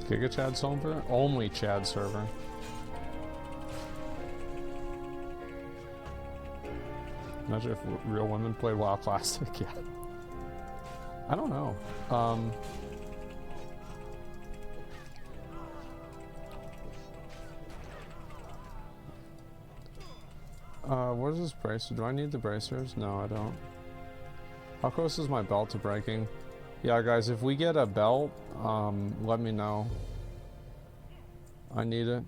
Giga Chad server? Only Chad server. Imagine if real women played WoW Classic. Yeah. I don't know. What is this bracer? Do I need the bracers? No, I don't. How close is my belt to breaking? Yeah, guys, if we get a belt, let me know. I need it.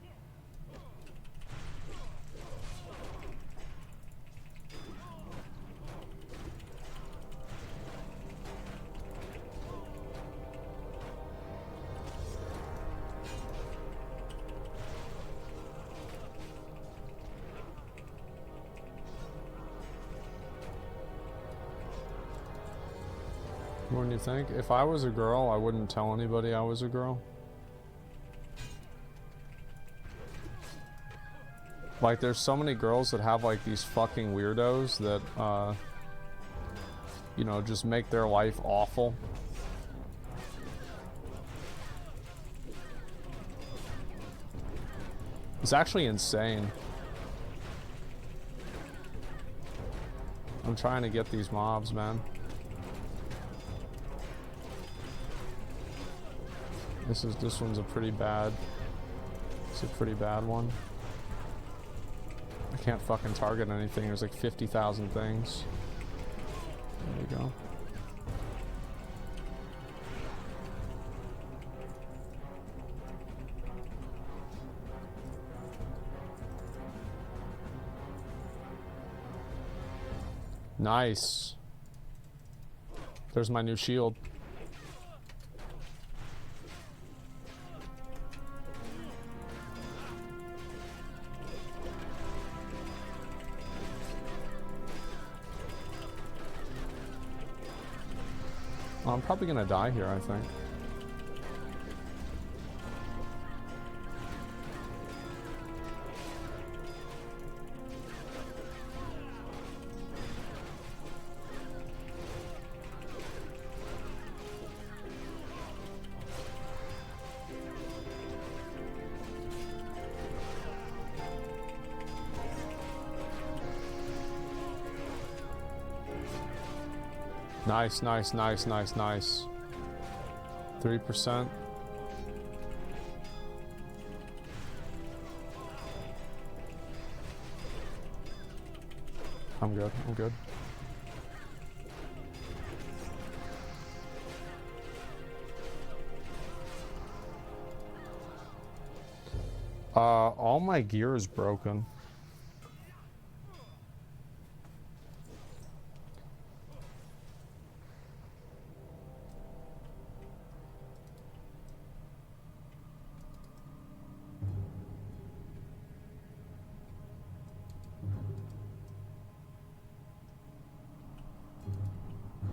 More than you think? If I was a girl, I wouldn't tell anybody I was a girl. Like, there's so many girls that have, like, these fucking weirdos that, you know, just make their life awful. It's actually insane. I'm trying to get these mobs, man. This one's a pretty bad. It's a pretty bad one. I can't fucking target anything. There's like 50,000 things. There we go. Nice. There's my new shield. I'm probably gonna die here, I think. Nice, nice, nice, nice, nice. 3%. I'm good, I'm good. All my gear is broken.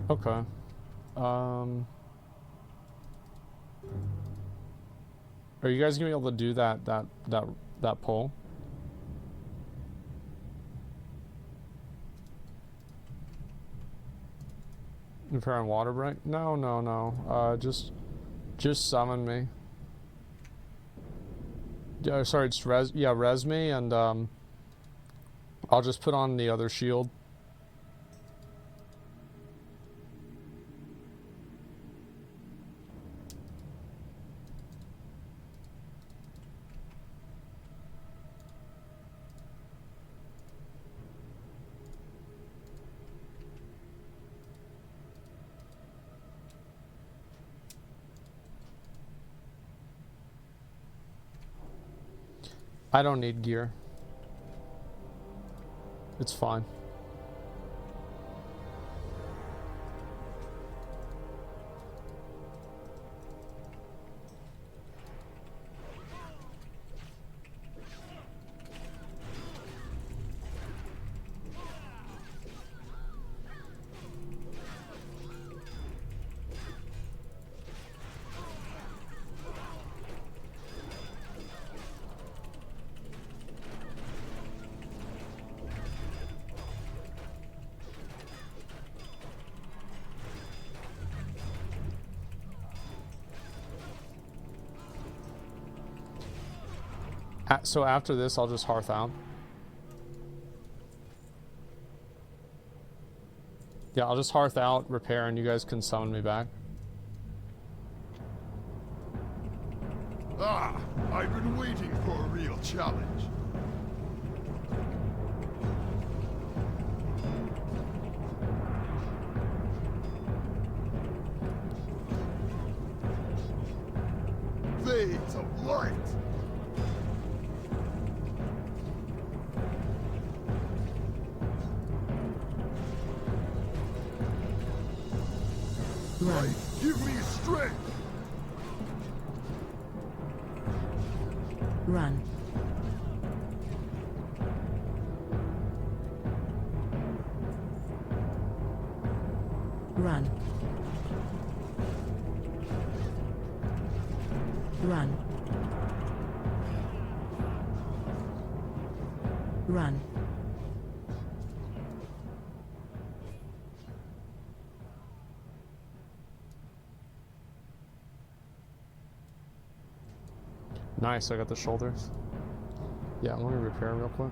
Okay. Are you guys gonna be able to do that pull? Repair on water break? No, no, no. Just summon me. Yeah, sorry, just res me, and I'll just put on the other shield. I don't need gear. It's fine. So after this, I'll just hearth out. Yeah, I'll just hearth out, repair, and you guys can summon me back. Ah, I've been waiting for a real challenge. Fades of light. Run. Give me strength. Run. Run. Run. Nice, I got the shoulders. Yeah, let me repair real quick.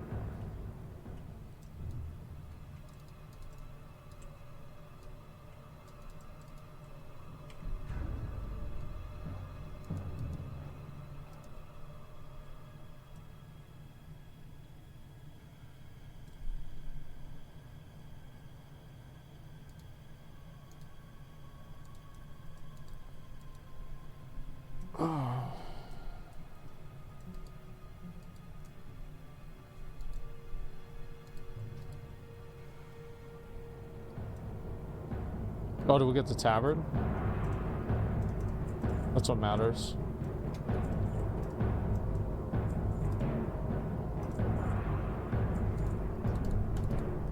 Oh, do we get the tabard? That's what matters.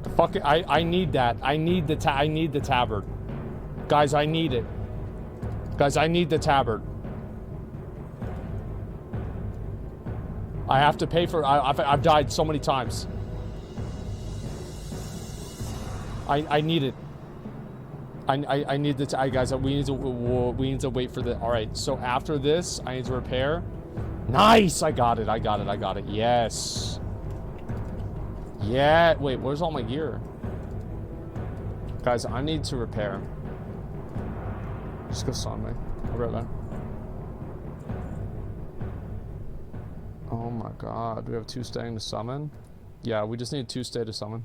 The fuck, I need that. I need the tabard. Guys, I need it. Guys, I need the tabard. I have to pay for I've died so many times. I need it. I need the guys. We need to wait for the. All right. So after this, I need to repair. Nice. I got it. I got it. I got it. Yes. Yeah. Wait. Where's all my gear? Guys, I need to repair. Just go summon me. I'll be right back. Oh my god. Do we have 2 staying to summon? Yeah, we just need 2 stay to summon.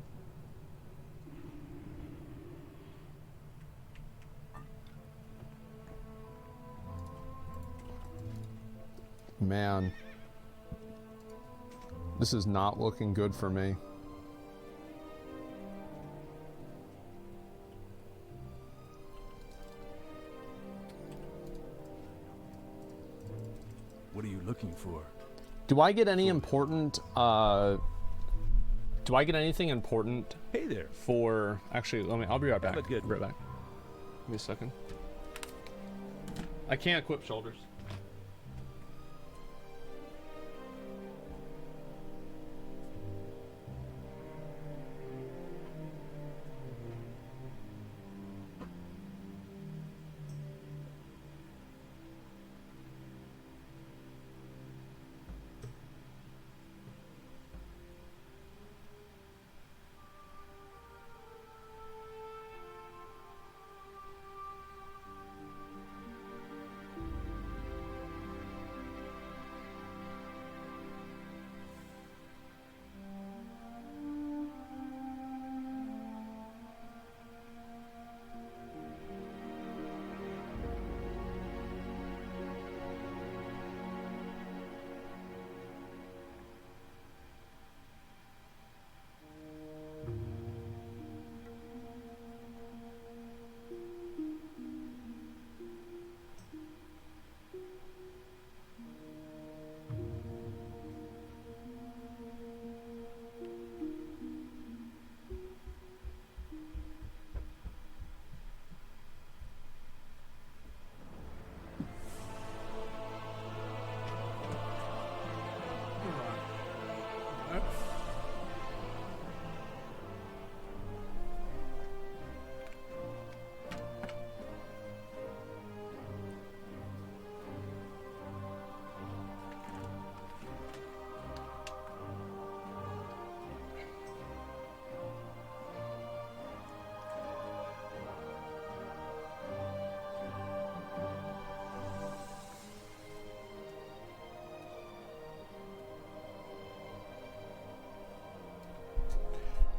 Man, this is not looking good for me. What are you looking for? Do I get any important, do I get anything important? Hey there. For, actually, I'll be right back. Have a good right back. Give me a second. I can't equip shoulders.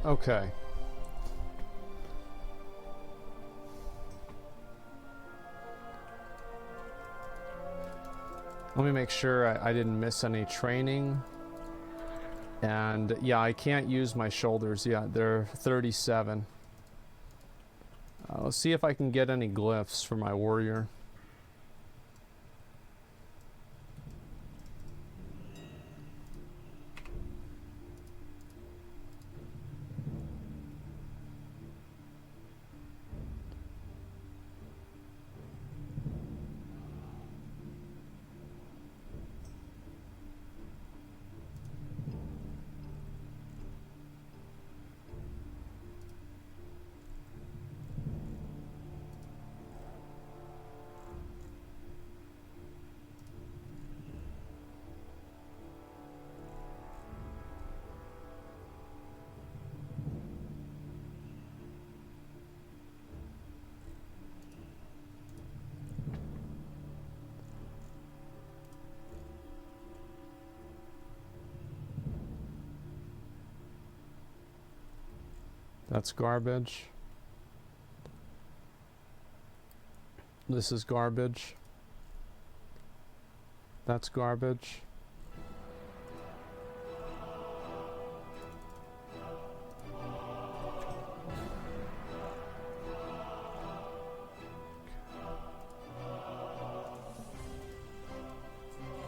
Okay. Let me make sure I didn't miss any training. And yeah, I can't use my shoulders yet. They're 37. Let's see if I can get any glyphs for my warrior. That's garbage. This is garbage. That's garbage.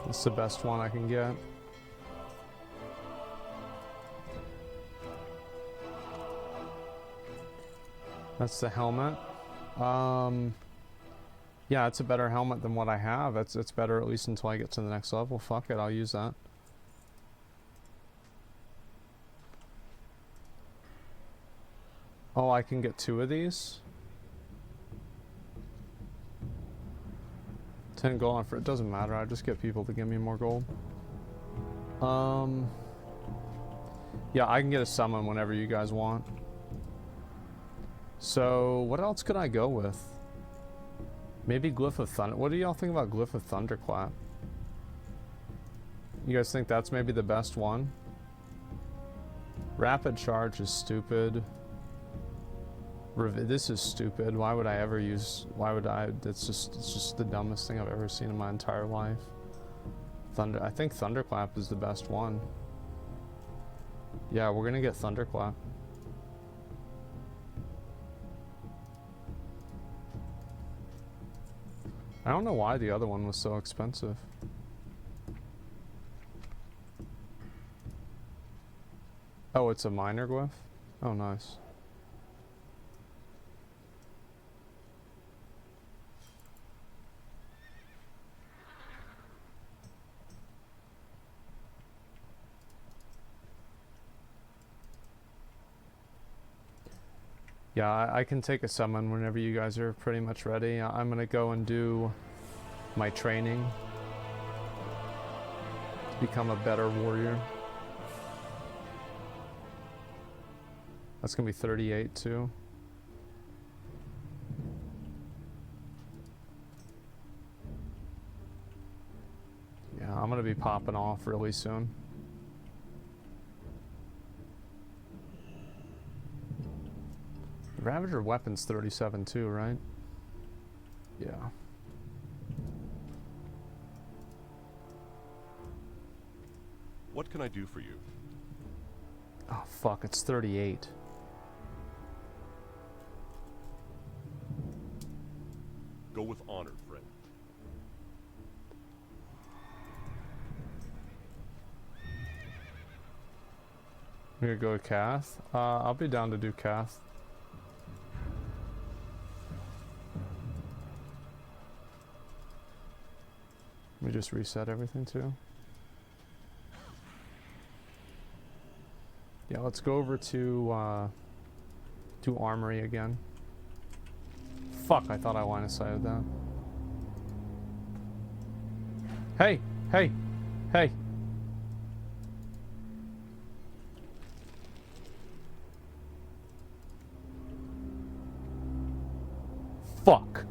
It's the best one I can get. That's the helmet. Yeah, it's a better helmet than what I have. It's better at least until I get to the next level. Fuck it, I'll use that. Oh, I can get 2 of these? 10 gold on for it doesn't matter. I just get people to give me more gold. Yeah, I can get a summon whenever you guys want. So, what else could I go with? Maybe Glyph of Thunder. What do y'all think about Glyph of Thunderclap? You guys think that's maybe the best one? Rapid Charge is stupid. This is stupid. Why would I ever use... Why would I... It's just the dumbest thing I've ever seen in my entire life. I think Thunderclap is the best one. Yeah, we're gonna get Thunderclap. I don't know why the other one was so expensive. Oh, it's a minor glyph? Oh, nice. Yeah, I can take a summon whenever you guys are pretty much ready. I'm gonna go and do my training to become a better warrior. That's gonna be 38 too. Yeah, I'm gonna be popping off really soon. Ravager weapon's 37 too, right? Yeah. What can I do for you? Oh fuck, it's 38. Go with honor, friend. We're gonna go with Kath. I'll be down to do Kath. Let me just reset everything too. Yeah, let's go over to Armory again. Fuck, I thought I line of sighted that. Hey! Hey! Hey! Fuck!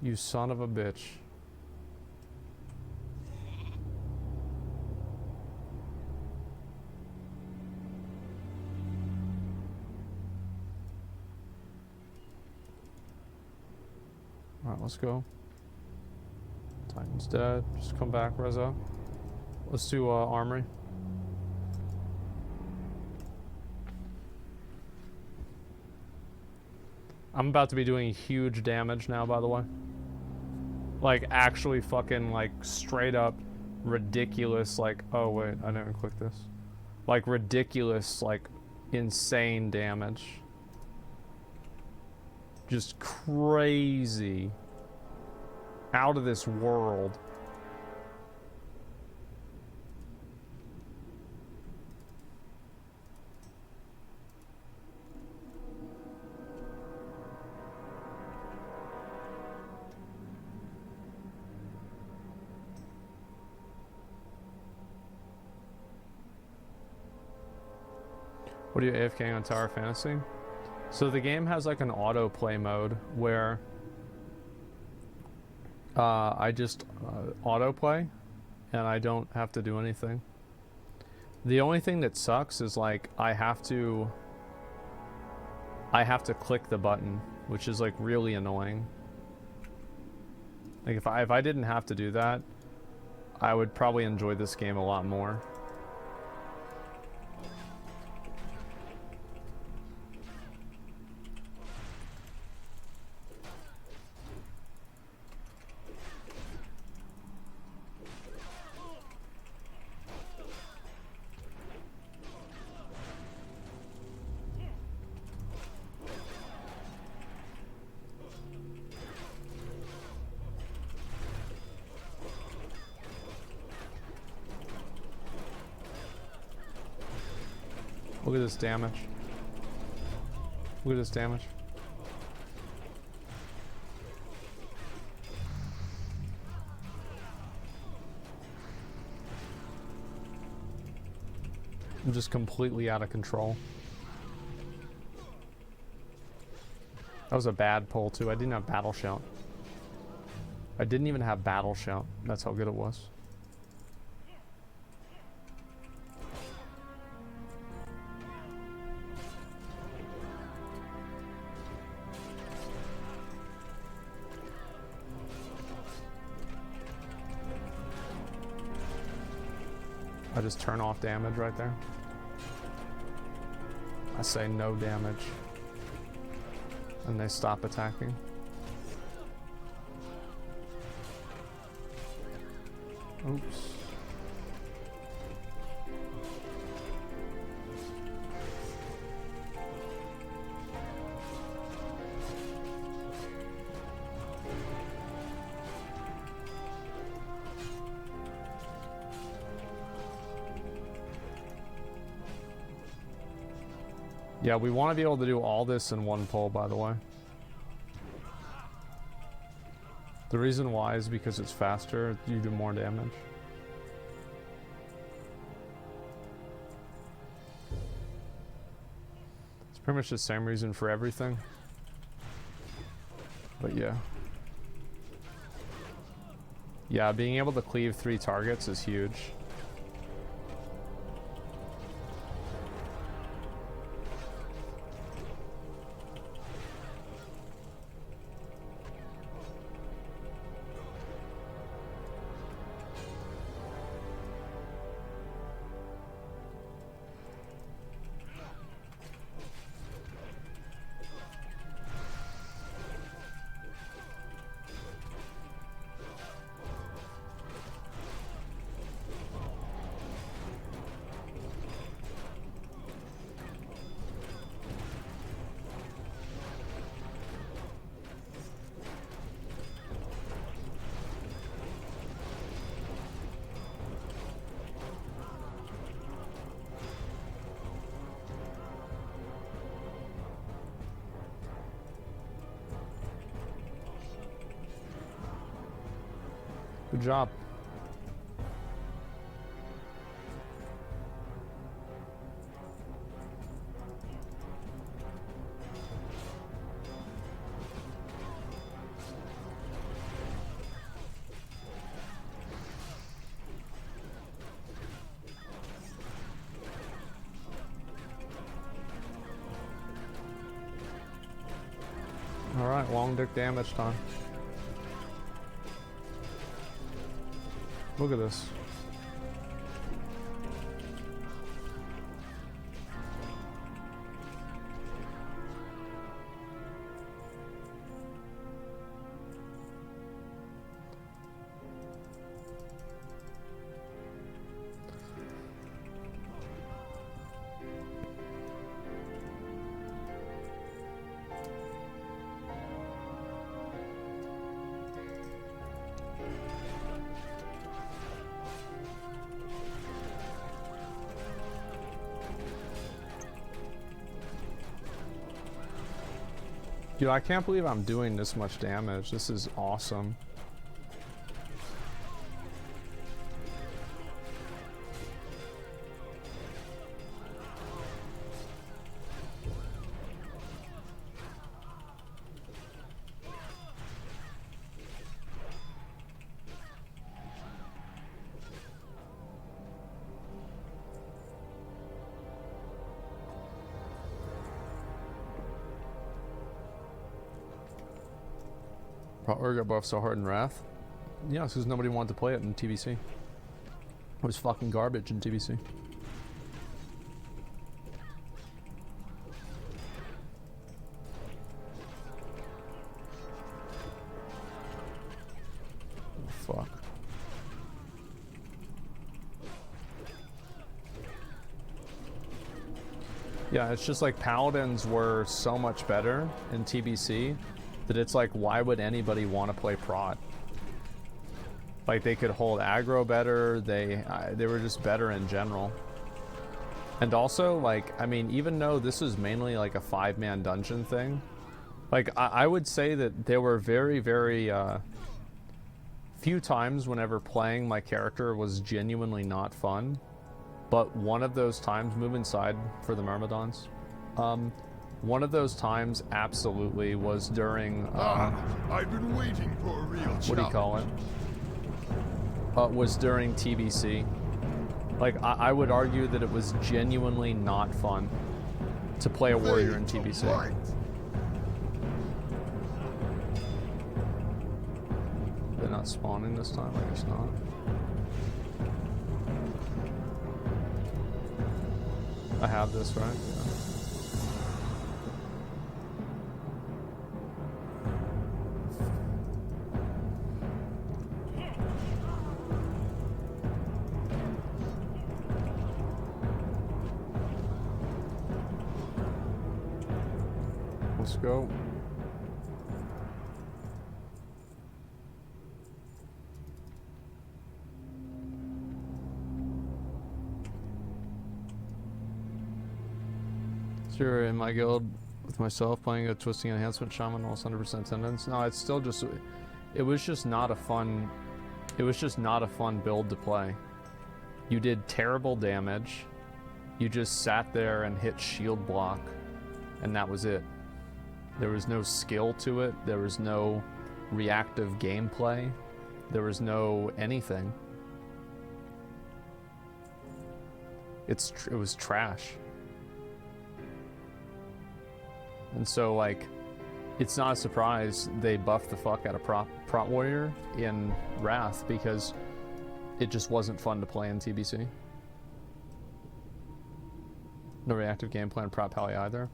You son of a bitch. Alright, let's go. Titan's dead. Just come back, Reza. Let's do Armory. I'm about to be doing huge damage now, by the way. Like, actually fucking, like, straight up ridiculous, like... Oh, wait, I didn't click this. Like, ridiculous, like, insane damage. Just crazy. Out of this world. What are you AFKing on Tower Fantasy? So the game has like an autoplay mode where I just autoplay and I don't have to do anything. The only thing that sucks is like I have to click the button, which is like really annoying. Like if I didn't have to do that, I would probably enjoy this game a lot more. Look at this damage. Look at this damage. I'm just completely out of control. That was a bad pull too. I didn't have Battle Shout. I didn't even have Battle Shout. That's how good it was. I just turn off damage right there. I say no damage. And they stop attacking. Oops. Yeah, we want to be able to do all this in one pull, by the way. The reason why is because it's faster, you do more damage. It's pretty much the same reason for everything. But yeah. Yeah, being able to cleave 3 targets is huge. Good job. All right, long dick damage time. Look at this. Dude, I can't believe I'm doing this much damage. This is awesome. Probably got buffed so hard in Wrath. Yeah, it's because nobody wanted to play it in TBC. It was fucking garbage in TBC. Fuck. Yeah, it's just like Paladins were so much better in TBC that it's like, why would anybody want to play Prot? Like, they could hold aggro better, they were just better in general. And also, like, I mean, even though this is mainly like a 5-man dungeon thing, like, I would say that there were very, very few times whenever playing my character was genuinely not fun. But one of those times, move inside for the Myrmidons. One of those times absolutely was during I've been waiting for a real challenge. What do you call it? Was during TBC. Like, I would argue that it was genuinely not fun to play a warrior in TBC. Right. They're not spawning this time, I guess not. I have this, right? Yeah. Let's go. Sure, in my guild with myself playing a twisting enhancement shaman, almost 100% attendance. No, it's still just, it was just not a fun build to play. You did terrible damage. You just sat there and hit shield block, and that was it. There was no skill to it. There was no reactive gameplay. There was no anything. It was trash. And so, like, it's not a surprise they buffed the fuck out of Prot Warrior in Wrath, because it just wasn't fun to play in TBC. No reactive gameplay in Prot Pally either.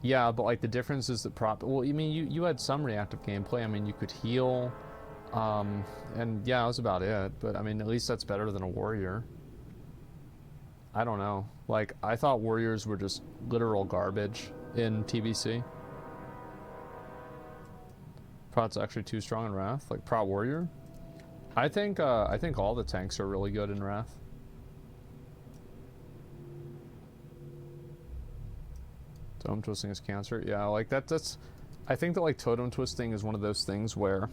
Yeah, but like the difference is that well, I mean, you had some reactive gameplay. I mean, you could heal, and yeah, that was about it. But I mean, at least that's better than a warrior. I don't know. Like, I thought warriors were just literal garbage in TBC. Prot's actually too strong in Wrath. Like Prot Warrior, I think all the tanks are really good in Wrath. Totem twisting is cancer. Yeah, like that's. I think that like totem twisting is one of those things where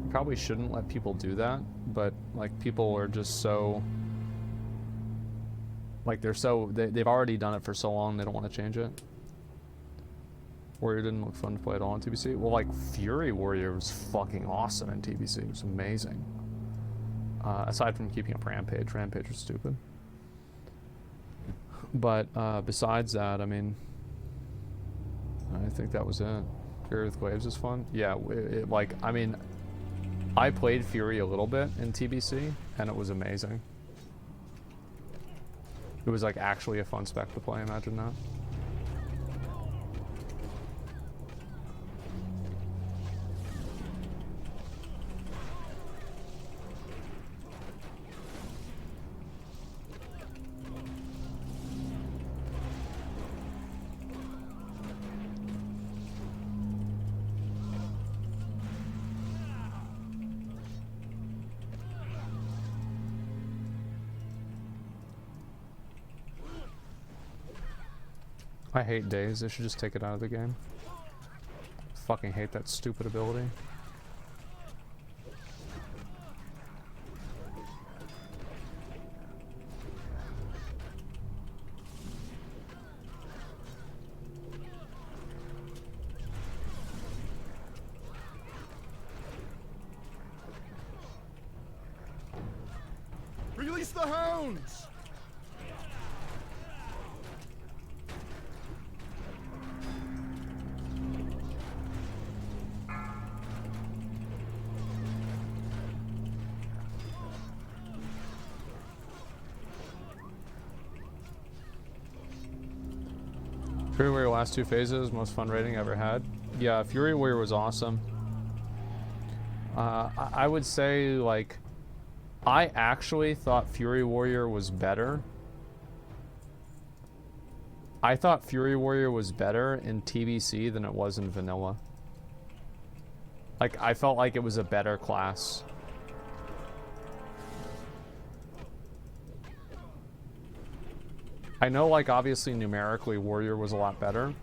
you probably shouldn't let people do that, but like people are just so. Like they've already done it for so long, they don't want to change it. Warrior didn't look fun to play at all in TBC. Well, like Fury Warrior was fucking awesome in TBC. It was amazing. Aside from keeping up Rampage. Rampage was stupid. But besides that, I mean, I think that was it. Fury with Glaives is fun. Yeah, like, I mean, I played Fury a little bit in TBC, and it was amazing. It was like actually a fun spec to play, imagine that. I hate Daze. They should just take it out of the game. Fucking hate that stupid ability. Release the hounds! Fury Warrior last 2 phases, most fun rating I ever had. Yeah, Fury Warrior was awesome. I would say, like, I actually thought Fury Warrior was better. I thought Fury Warrior was better in TBC than it was in vanilla. Like, I felt like it was a better class. I know, like, obviously numerically Warrior was a lot better,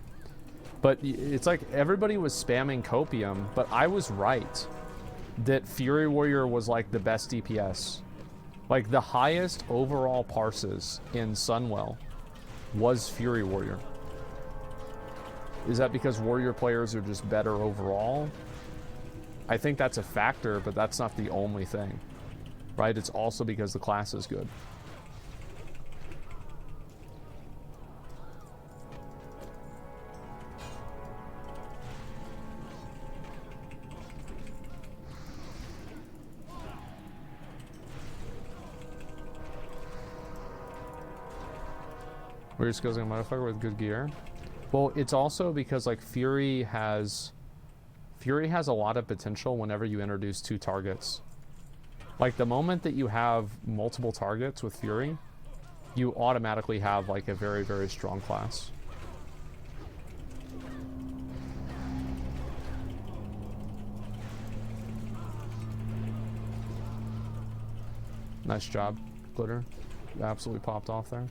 but it's like everybody was spamming Copium, but I was right that Fury Warrior was like the best DPS. Like, the highest overall parses in Sunwell was Fury Warrior. Is that because Warrior players are just better overall? I think that's a factor, but that's not the only thing, right? It's also because the class is good. Warrior skills like a motherfucker with good gear. Well, it's also because, like, Fury has a lot of potential whenever you introduce 2 targets. Like, the moment that you have multiple targets with Fury, you automatically have, like, a very, very strong class. Nice job, Glitter. You absolutely popped off there.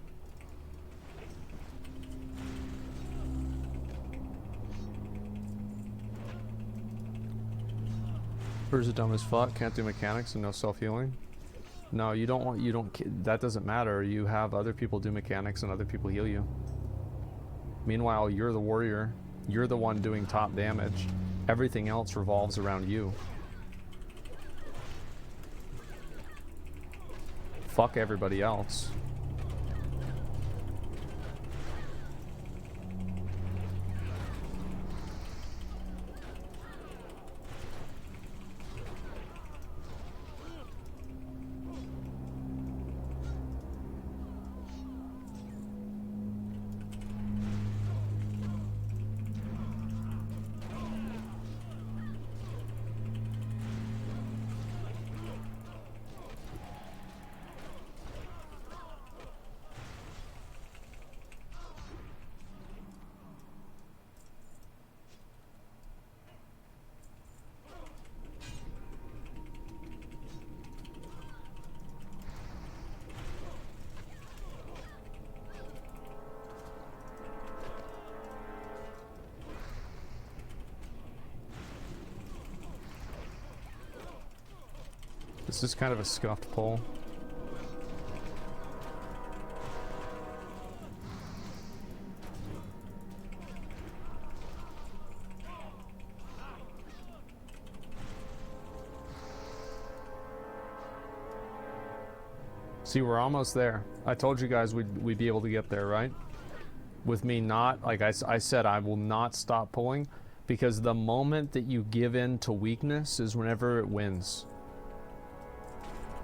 Birds are dumb as fuck, can't do mechanics and no self-healing. No, you don't, that doesn't matter. You have other people do mechanics and other people heal you. Meanwhile, you're the warrior. You're the one doing top damage. Everything else revolves around you. Fuck everybody else. This is kind of a scuffed pull. See, we're almost there. I told you guys we'd be able to get there, right? With me not, like I said, I will not stop pulling, because the moment that you give in to weakness is whenever it wins.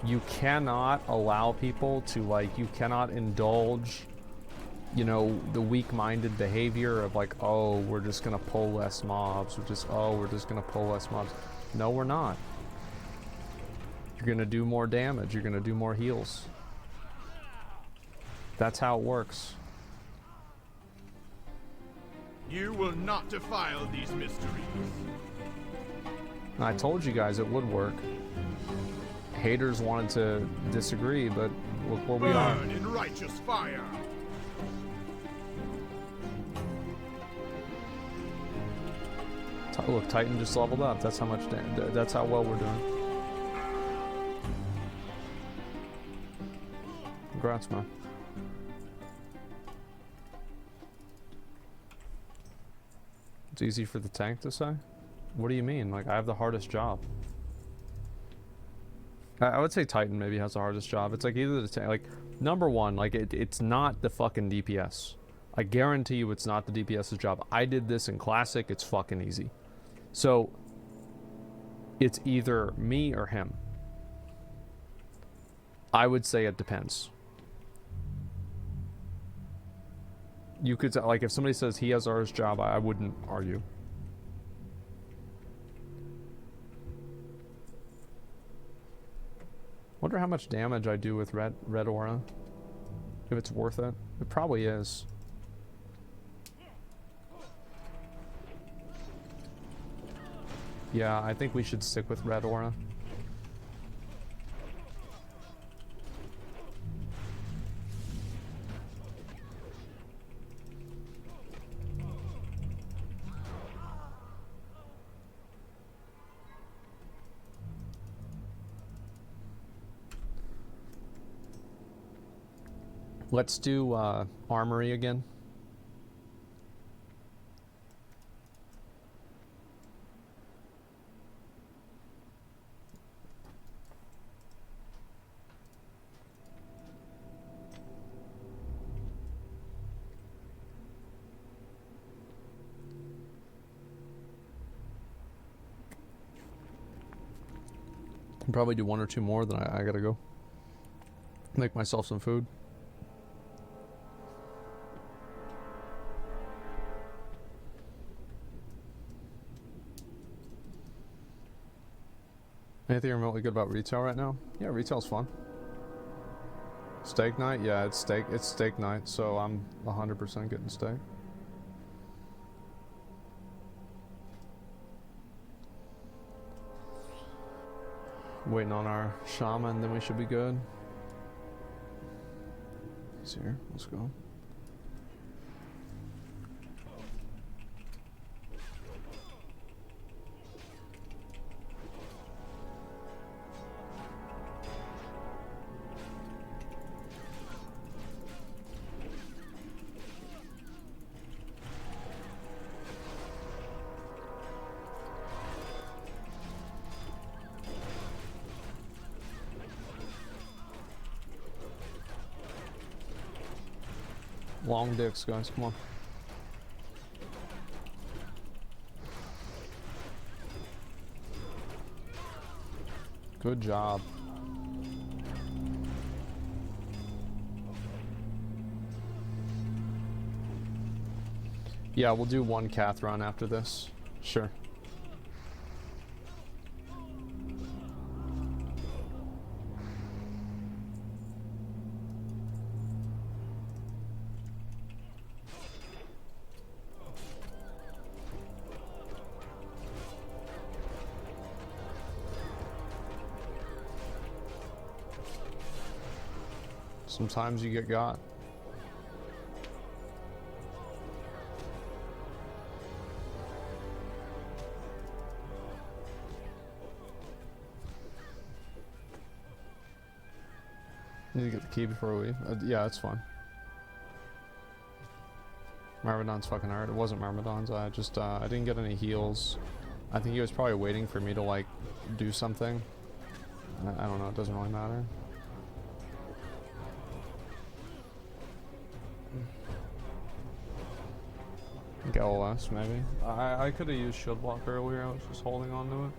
You cannot allow people to, like, you cannot indulge, you know, the weak-minded behavior of, like, oh, we're just gonna pull less mobs, we're just gonna pull less mobs. No, we're not. You're gonna do more damage, you're gonna do more heals. That's how it works. You will not defile these mysteries. And I told you guys it would work. Haters wanted to disagree, but look where we are. Burn in righteous fire. Look, Titan just leveled up. That's how much damage. That's how well we're doing. Congrats, man. It's easy for the tank to say? What do you mean? Like, I have the hardest job. I would say Titan maybe has the hardest job. It's like either the tank, like, number one, like, it's not the fucking DPS. I guarantee you it's not the DPS's job. I did this in Classic, it's fucking easy. So, it's either me or him. I would say it depends. You could, like, if somebody says he has Zara's job, I wouldn't argue. Wonder how much damage I do with red aura. If it's worth it. It probably is. Yeah, I think we should stick with red aura. Let's do armory again. Can probably do one or two more, then I gotta go make myself some food. Anything remotely good about retail right now? Yeah, retail's fun. Steak night? Yeah, it's steak night, so I'm 100% getting steak. Waiting on our shaman, then we should be good. He's here. Let's go. Long dicks, guys, come on. Good job. Yeah, we'll do one Cath run after this. Sure. Sometimes you get got. Need to get the key before we leave. Yeah, that's fine. Myrmidon's fucking hurt. It wasn't Myrmidon's. I just, I didn't get any heals. I think he was probably waiting for me to, like, do something. I don't know. It doesn't really matter. LS maybe. I could have used shield block earlier. I was just holding on to it.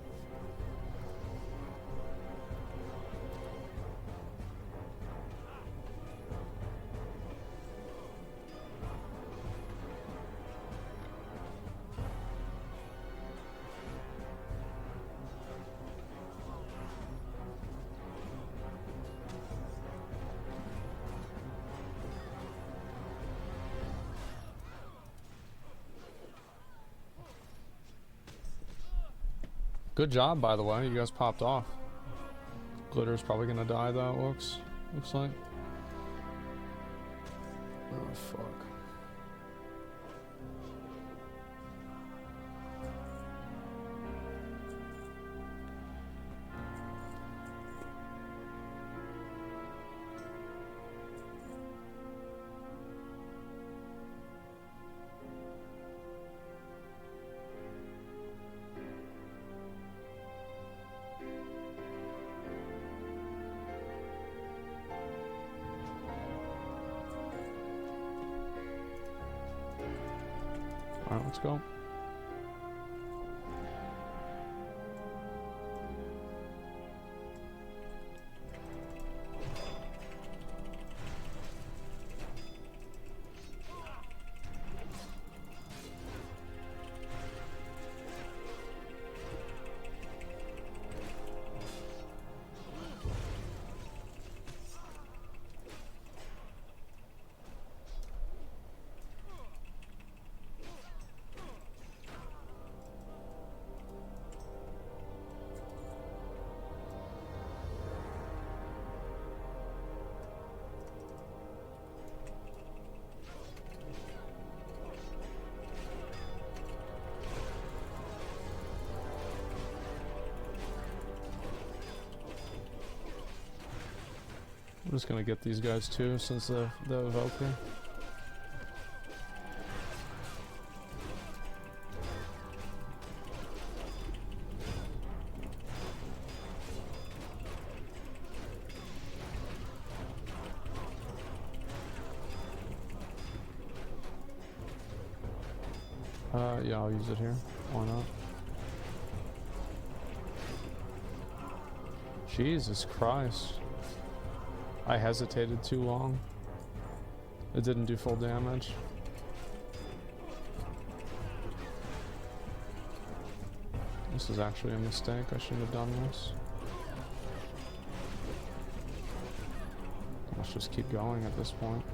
Good job, by the way. You guys popped off. Glitter's probably gonna die, though. It looks like. Oh fuck. Alright, let's go. I'm just gonna get these guys too, since the Valkyrie. Yeah, I'll use it here. Why not? Jesus Christ. I hesitated too long. It didn't do full damage. This is actually a mistake. I shouldn't have done this. Let's just keep going at this point.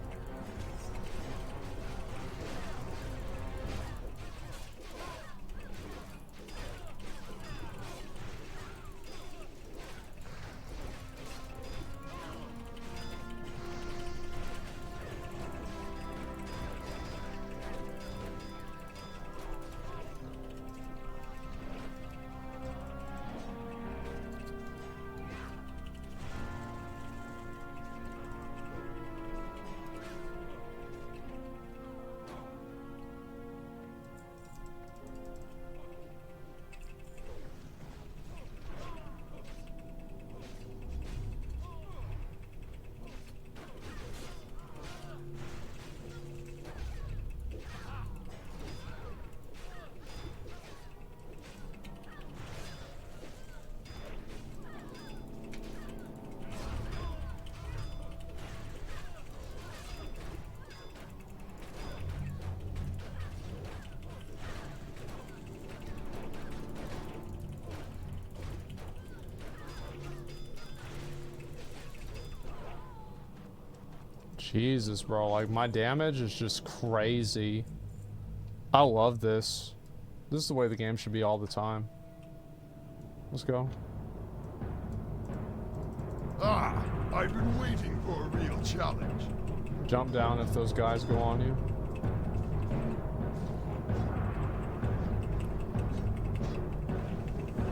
Jesus, bro, like my damage is just crazy. I love this. This is the way the game should be all the time. Let's go. Ah, I've been waiting for a real challenge. Jump down if those guys go on you.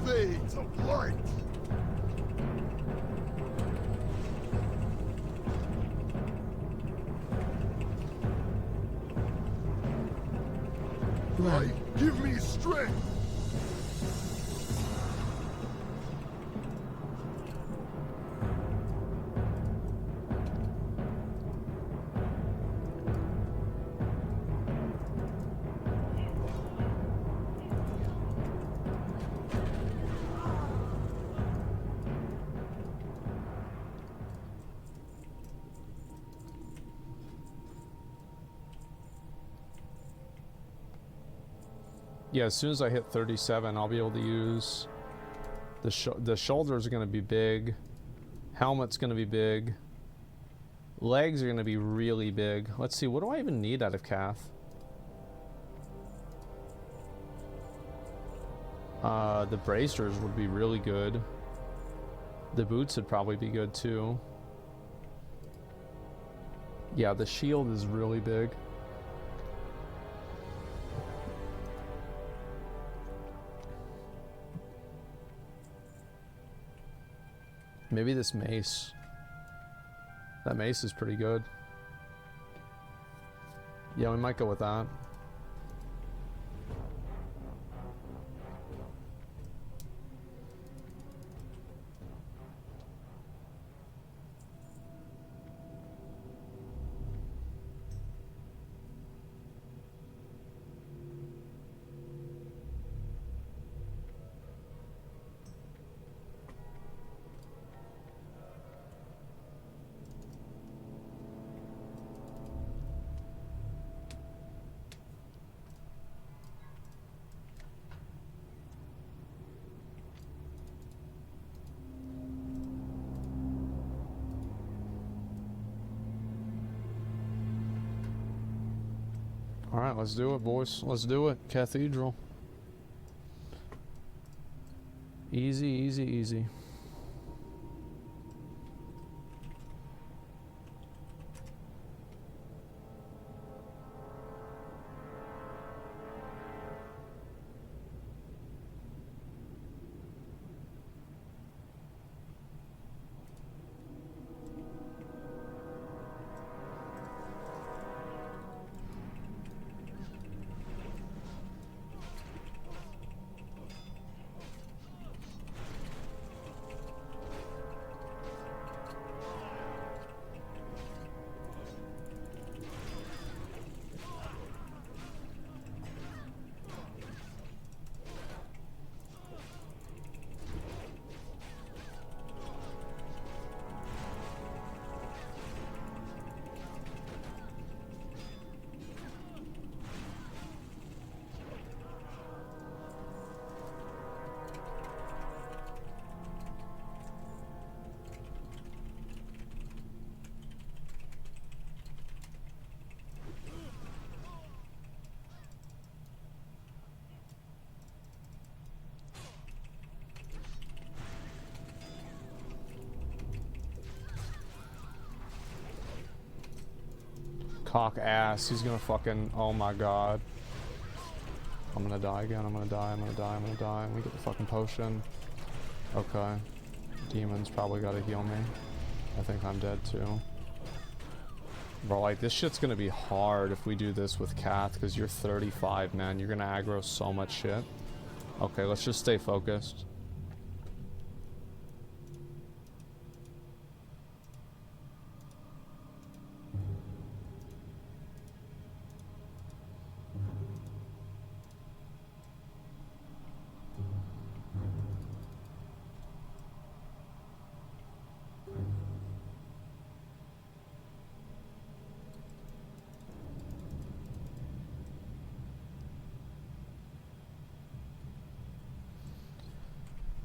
Fades of light. Light, give me strength. Yeah, as soon as I hit 37, I'll be able to use the shoulders are going to be big, helmet's going to be big, legs are going to be really big. Let's see, what do I even need out of Cath? The bracers would be really good. The boots would probably be good too. Yeah, the shield is really big. Maybe this mace. That mace is pretty good. Yeah, we might go with that. Alright, let's do it, boys. Let's do it. Cathedral. Easy, easy, easy. Cock ass. He's gonna fucking... Oh my god. I'm gonna die again. I'm gonna die. I'm gonna die. I'm gonna die. Let me get the fucking potion. Okay. Demon's probably gotta heal me. I think I'm dead too. Bro, like, this shit's gonna be hard if we do this with Kath, because you're 35, man. You're gonna aggro so much shit. Okay, let's just stay focused.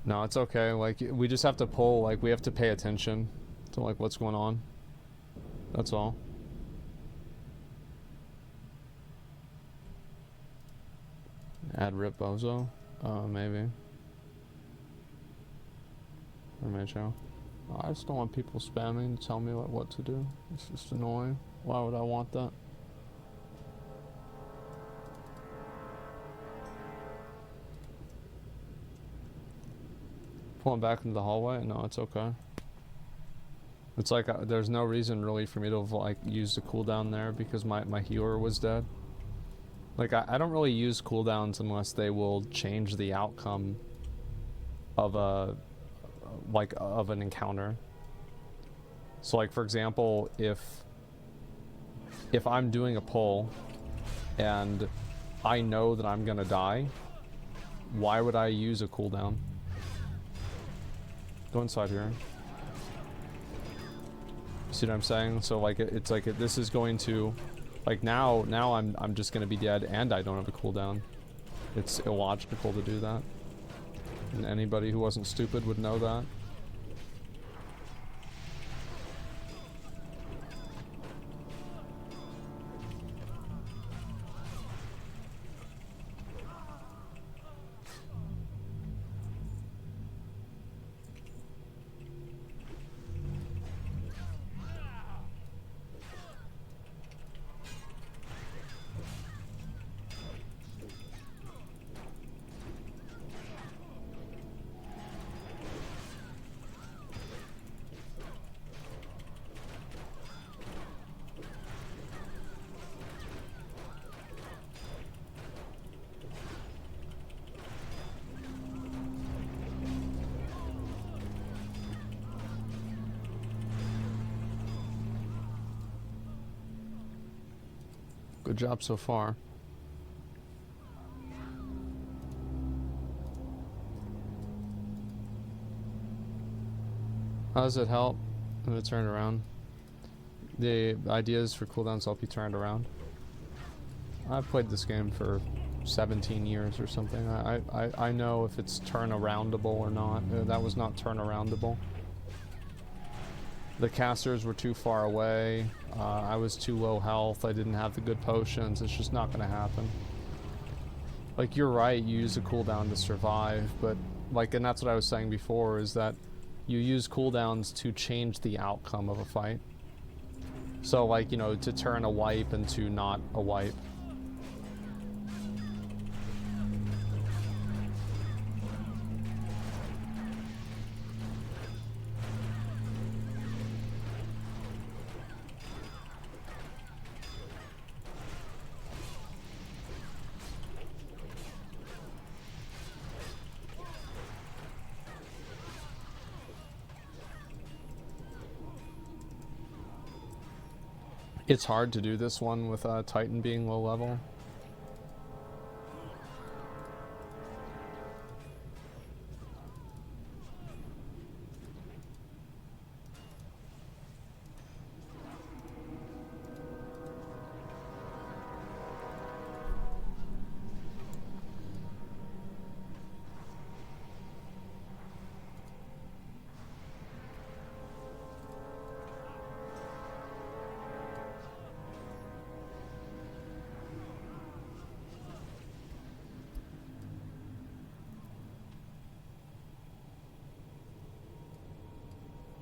No, it's okay. Like, we just have to pull, like, we have to pay attention to, like, what's going on. That's all. Add Rip Bozo? Maybe. Or Macho. I just don't want people spamming to tell me, like, what to do. It's just annoying. Why would I want that? Pulling back into the hallway? No, it's okay. It's like there's no reason really for me to have, like, used a cooldown there because my healer was dead. Like, I don't really use cooldowns unless they will change the outcome of of an encounter. So, like, for example, if I'm doing a pull and I know that I'm gonna die, why would I use a cooldown? Go inside here. See what I'm saying? So, like, it's like this is going to, like, now I'm just gonna be dead and I don't have a cooldown. It's illogical to do that, and anybody who wasn't stupid would know that. Good job so far. How does it help if it's turned around? The ideas for cooldowns help you turn it around. I've played this game for 17 years or something. I know if it's turn-aroundable or not. That was not turn-aroundable. The casters were too far away. I was too low health. I didn't have the good potions. It's just not going to happen. Like, you're right, you use a cooldown to survive, but, like, and that's what I was saying before, is that you use cooldowns to change the outcome of a fight. So, like, you know, to turn a wipe into not a wipe. It's hard to do this one with Titan being low level.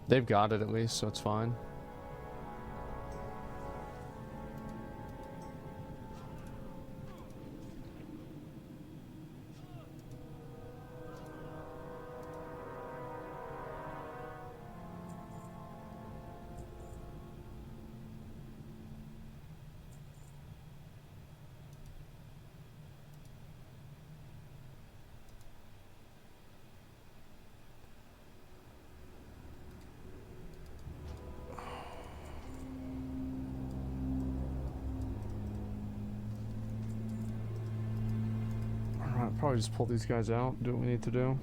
They've got it at least, so it's fine. Probably just pull these guys out, do what we need to do.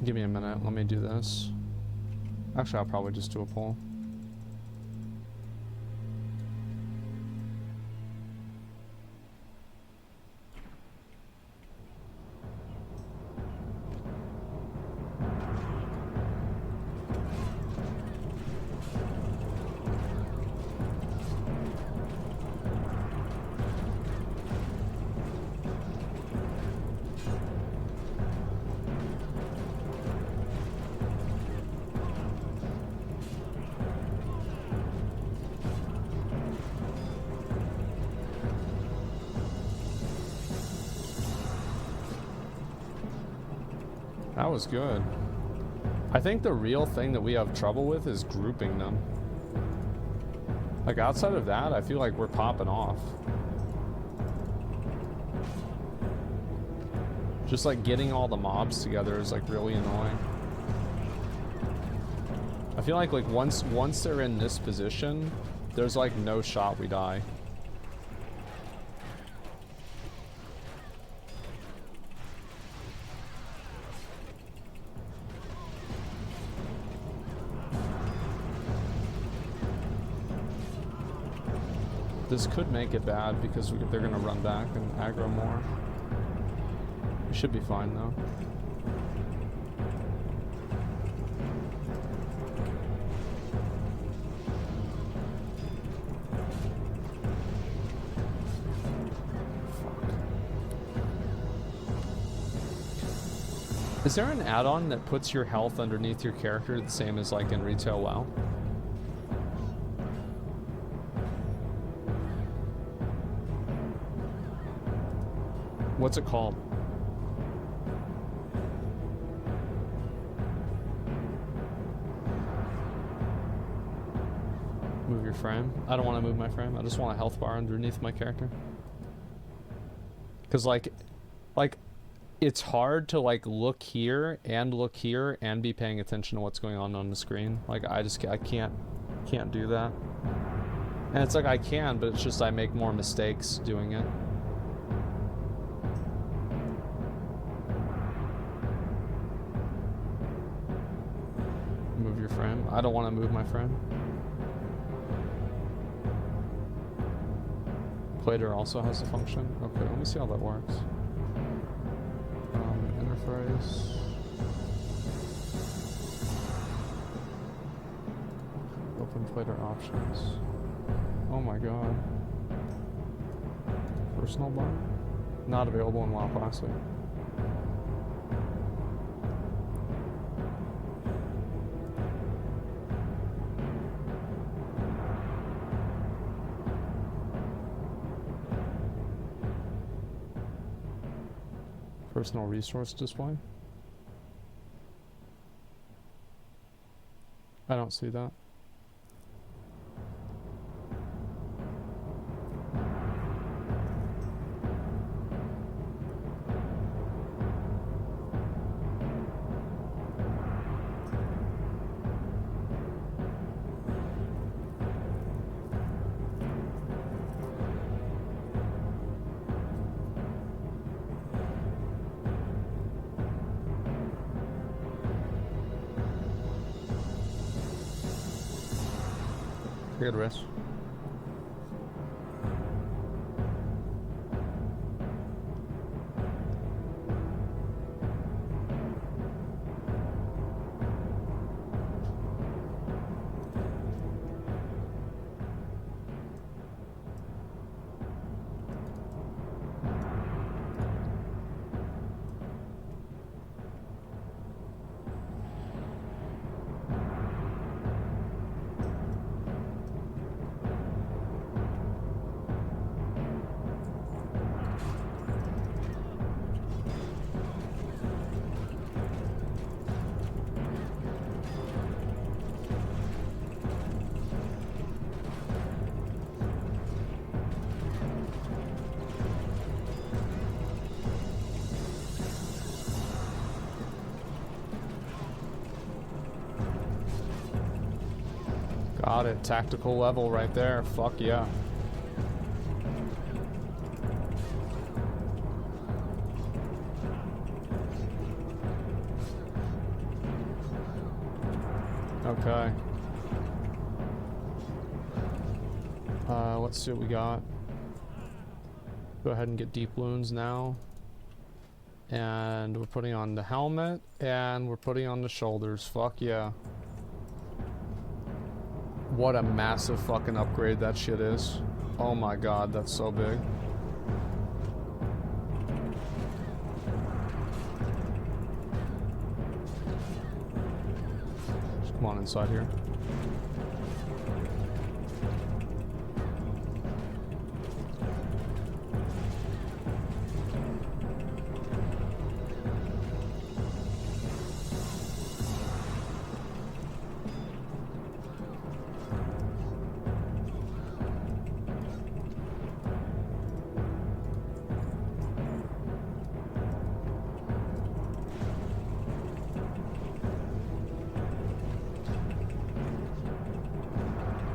Give me a minute, let me do this. Actually, I'll probably just do a poll. That was good. I think the real thing that we have trouble with is grouping them. Like outside of that, I feel like we're popping off. Just like getting all the mobs together is like really annoying. I feel like once they're in this position, there's like no shot we die. This could make it bad because they're going to run back and aggro more. We should be fine though. Fuck. Is there an add-on that puts your health underneath your character the same as like in Retail WoW? What's it called? Move your frame. I don't want to move my frame. I just want a health bar underneath my character. Cause like it's hard to like look here and be paying attention to what's going on the screen. Like I can't do that. And it's like I can, but it's just I make more mistakes doing it. Move your frame. I don't want to move my frame. Plater also has a function. Okay, let me see how that works. Interface. Open Plater options. Oh my god. Personal bar? Not available in WoW Classic. Personal resource display? I don't see that. Good rest. Got it. Tactical level right there. Fuck yeah. Okay. Let's see what we got. Go ahead and get deep wounds now. And we're putting on the helmet, and we're putting on the shoulders. Fuck yeah. What a massive fucking upgrade that shit is. Oh my god, that's so big. Just come on inside here.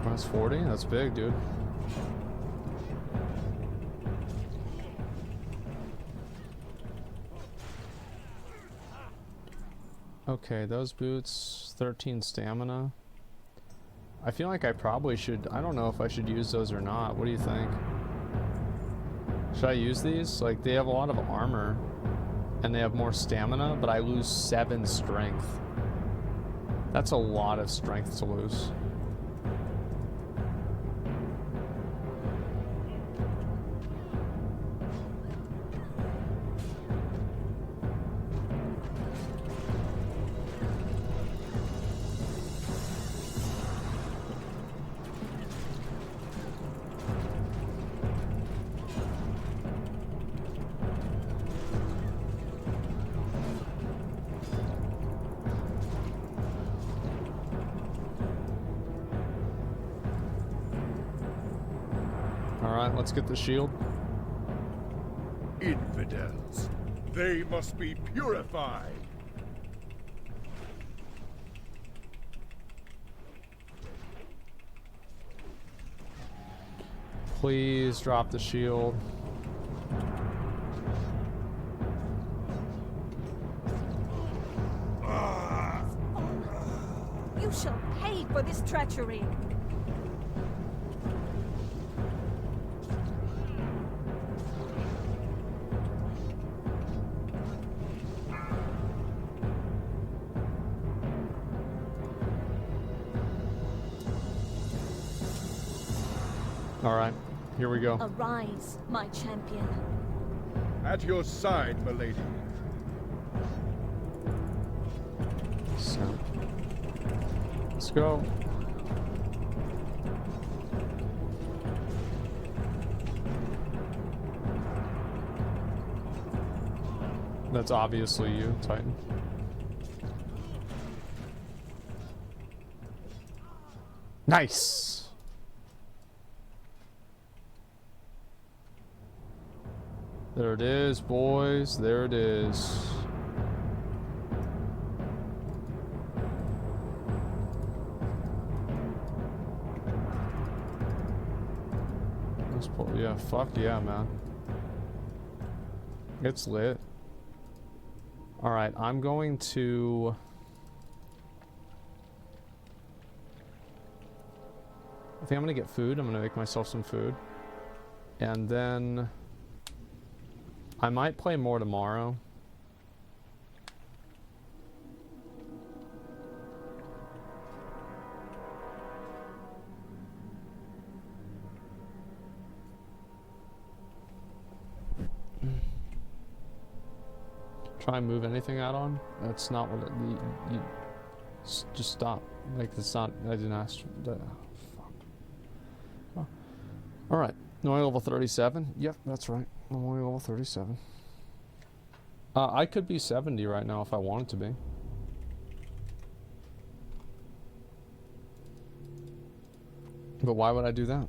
That's 40? That's big, dude. Okay, those boots, 13 stamina. I feel like I probably should, I don't know if I should use those or not. What do you think? Should I use these? Like, they have a lot of armor, and they have more stamina, but I lose 7 strength. That's a lot of strength to lose. Alright, let's get the shield. Infidels. They must be purified. Please drop the shield. You shall pay for this treachery. Alright, here we go. Arise, my champion. At your side, milady. So, let's go. That's obviously you, Titan. Nice! There it is, boys. There it is. Let's pull, yeah, fuck yeah, man. It's lit. Alright, I'm going to... I think I'm gonna get food. I'm gonna make myself some food. And then... I might play more tomorrow. Try and move anything out on? That's not what it, you just stop. Like, it's not, I didn't ask. Fuck. Oh. Alright. No, level 37? Yep, that's right. I'm only level 37. I could be 70 right now if I wanted to be. But why would I do that?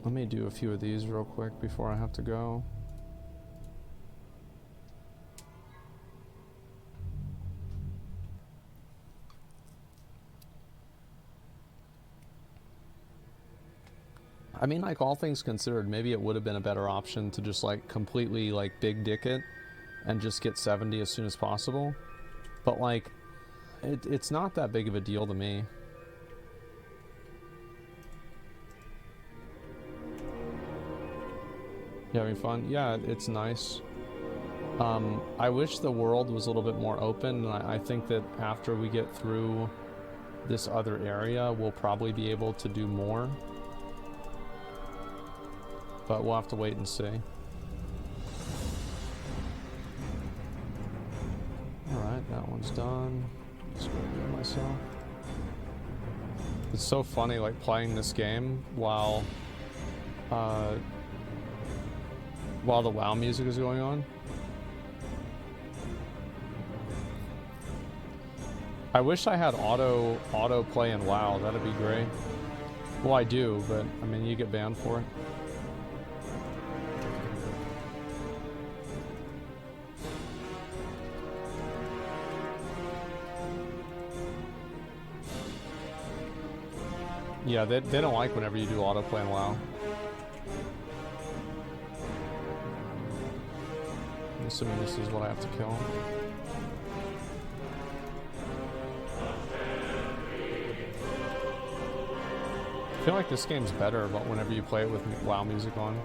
Let me do a few of these real quick before I have to go. I mean, like, all things considered, maybe it would have been a better option to just, like, completely, like, big dick it and just get 70 as soon as possible. But, like, it's not that big of a deal to me. You having fun? Yeah, it's nice. I wish the world was a little bit more open, and I think that after we get through this other area, we'll probably be able to do more. But we'll have to wait and see. Alright, that one's done. Just go get myself. It's so funny, like, playing this game while the WoW music is going on. I wish I had auto play in WoW. That'd be great. Well, I do, but I mean, you get banned for it. Yeah, they don't like whenever you do autoplay in WoW. I'm assuming this is what I have to kill. I feel like this game's better, but whenever you play it with WoW music on.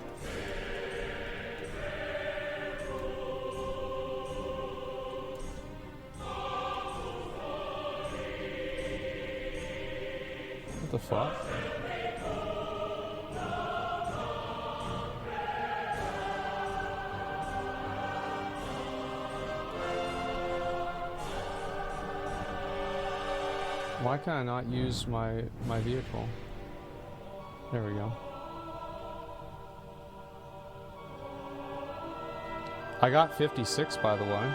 What the fuck? Why can I not use my vehicle? There we go. I got 56, by the way.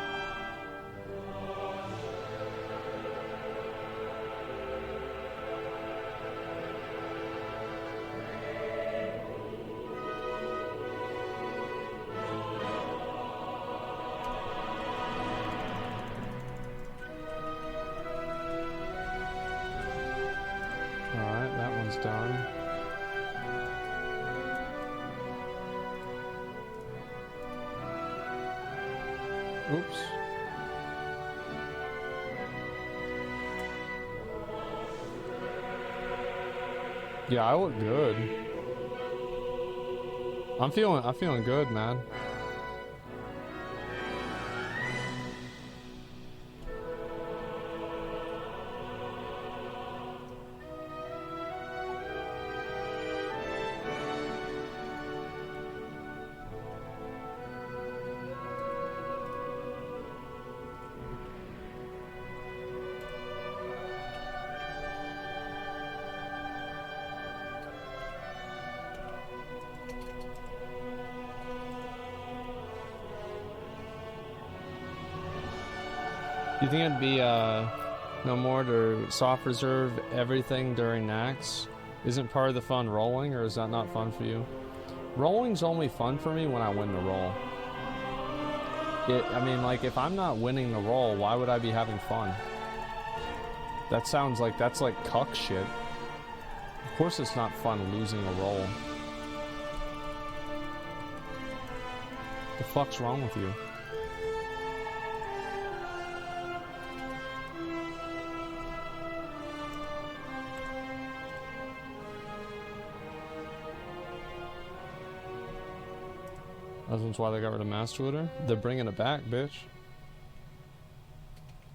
Alright, that one's done. Oops. Yeah, I look good. I'm feeling good, man. Do you think it'd be no more to soft reserve everything during Nax? Isn't part of the fun rolling, or is that not fun for you? Rolling's only fun for me when I win the roll. I mean, like, if I'm not winning the roll, why would I be having fun? That sounds like, that's like cuck shit. Of course it's not fun losing a roll. The fuck's wrong with you? That's why they got rid of Master Looter. They're bringing it back, bitch.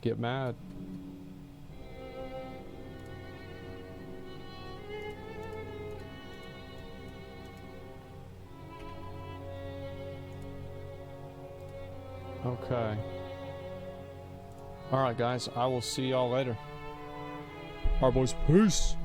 Get mad. Okay. Alright, guys. I will see y'all later. Alright, boys. Peace.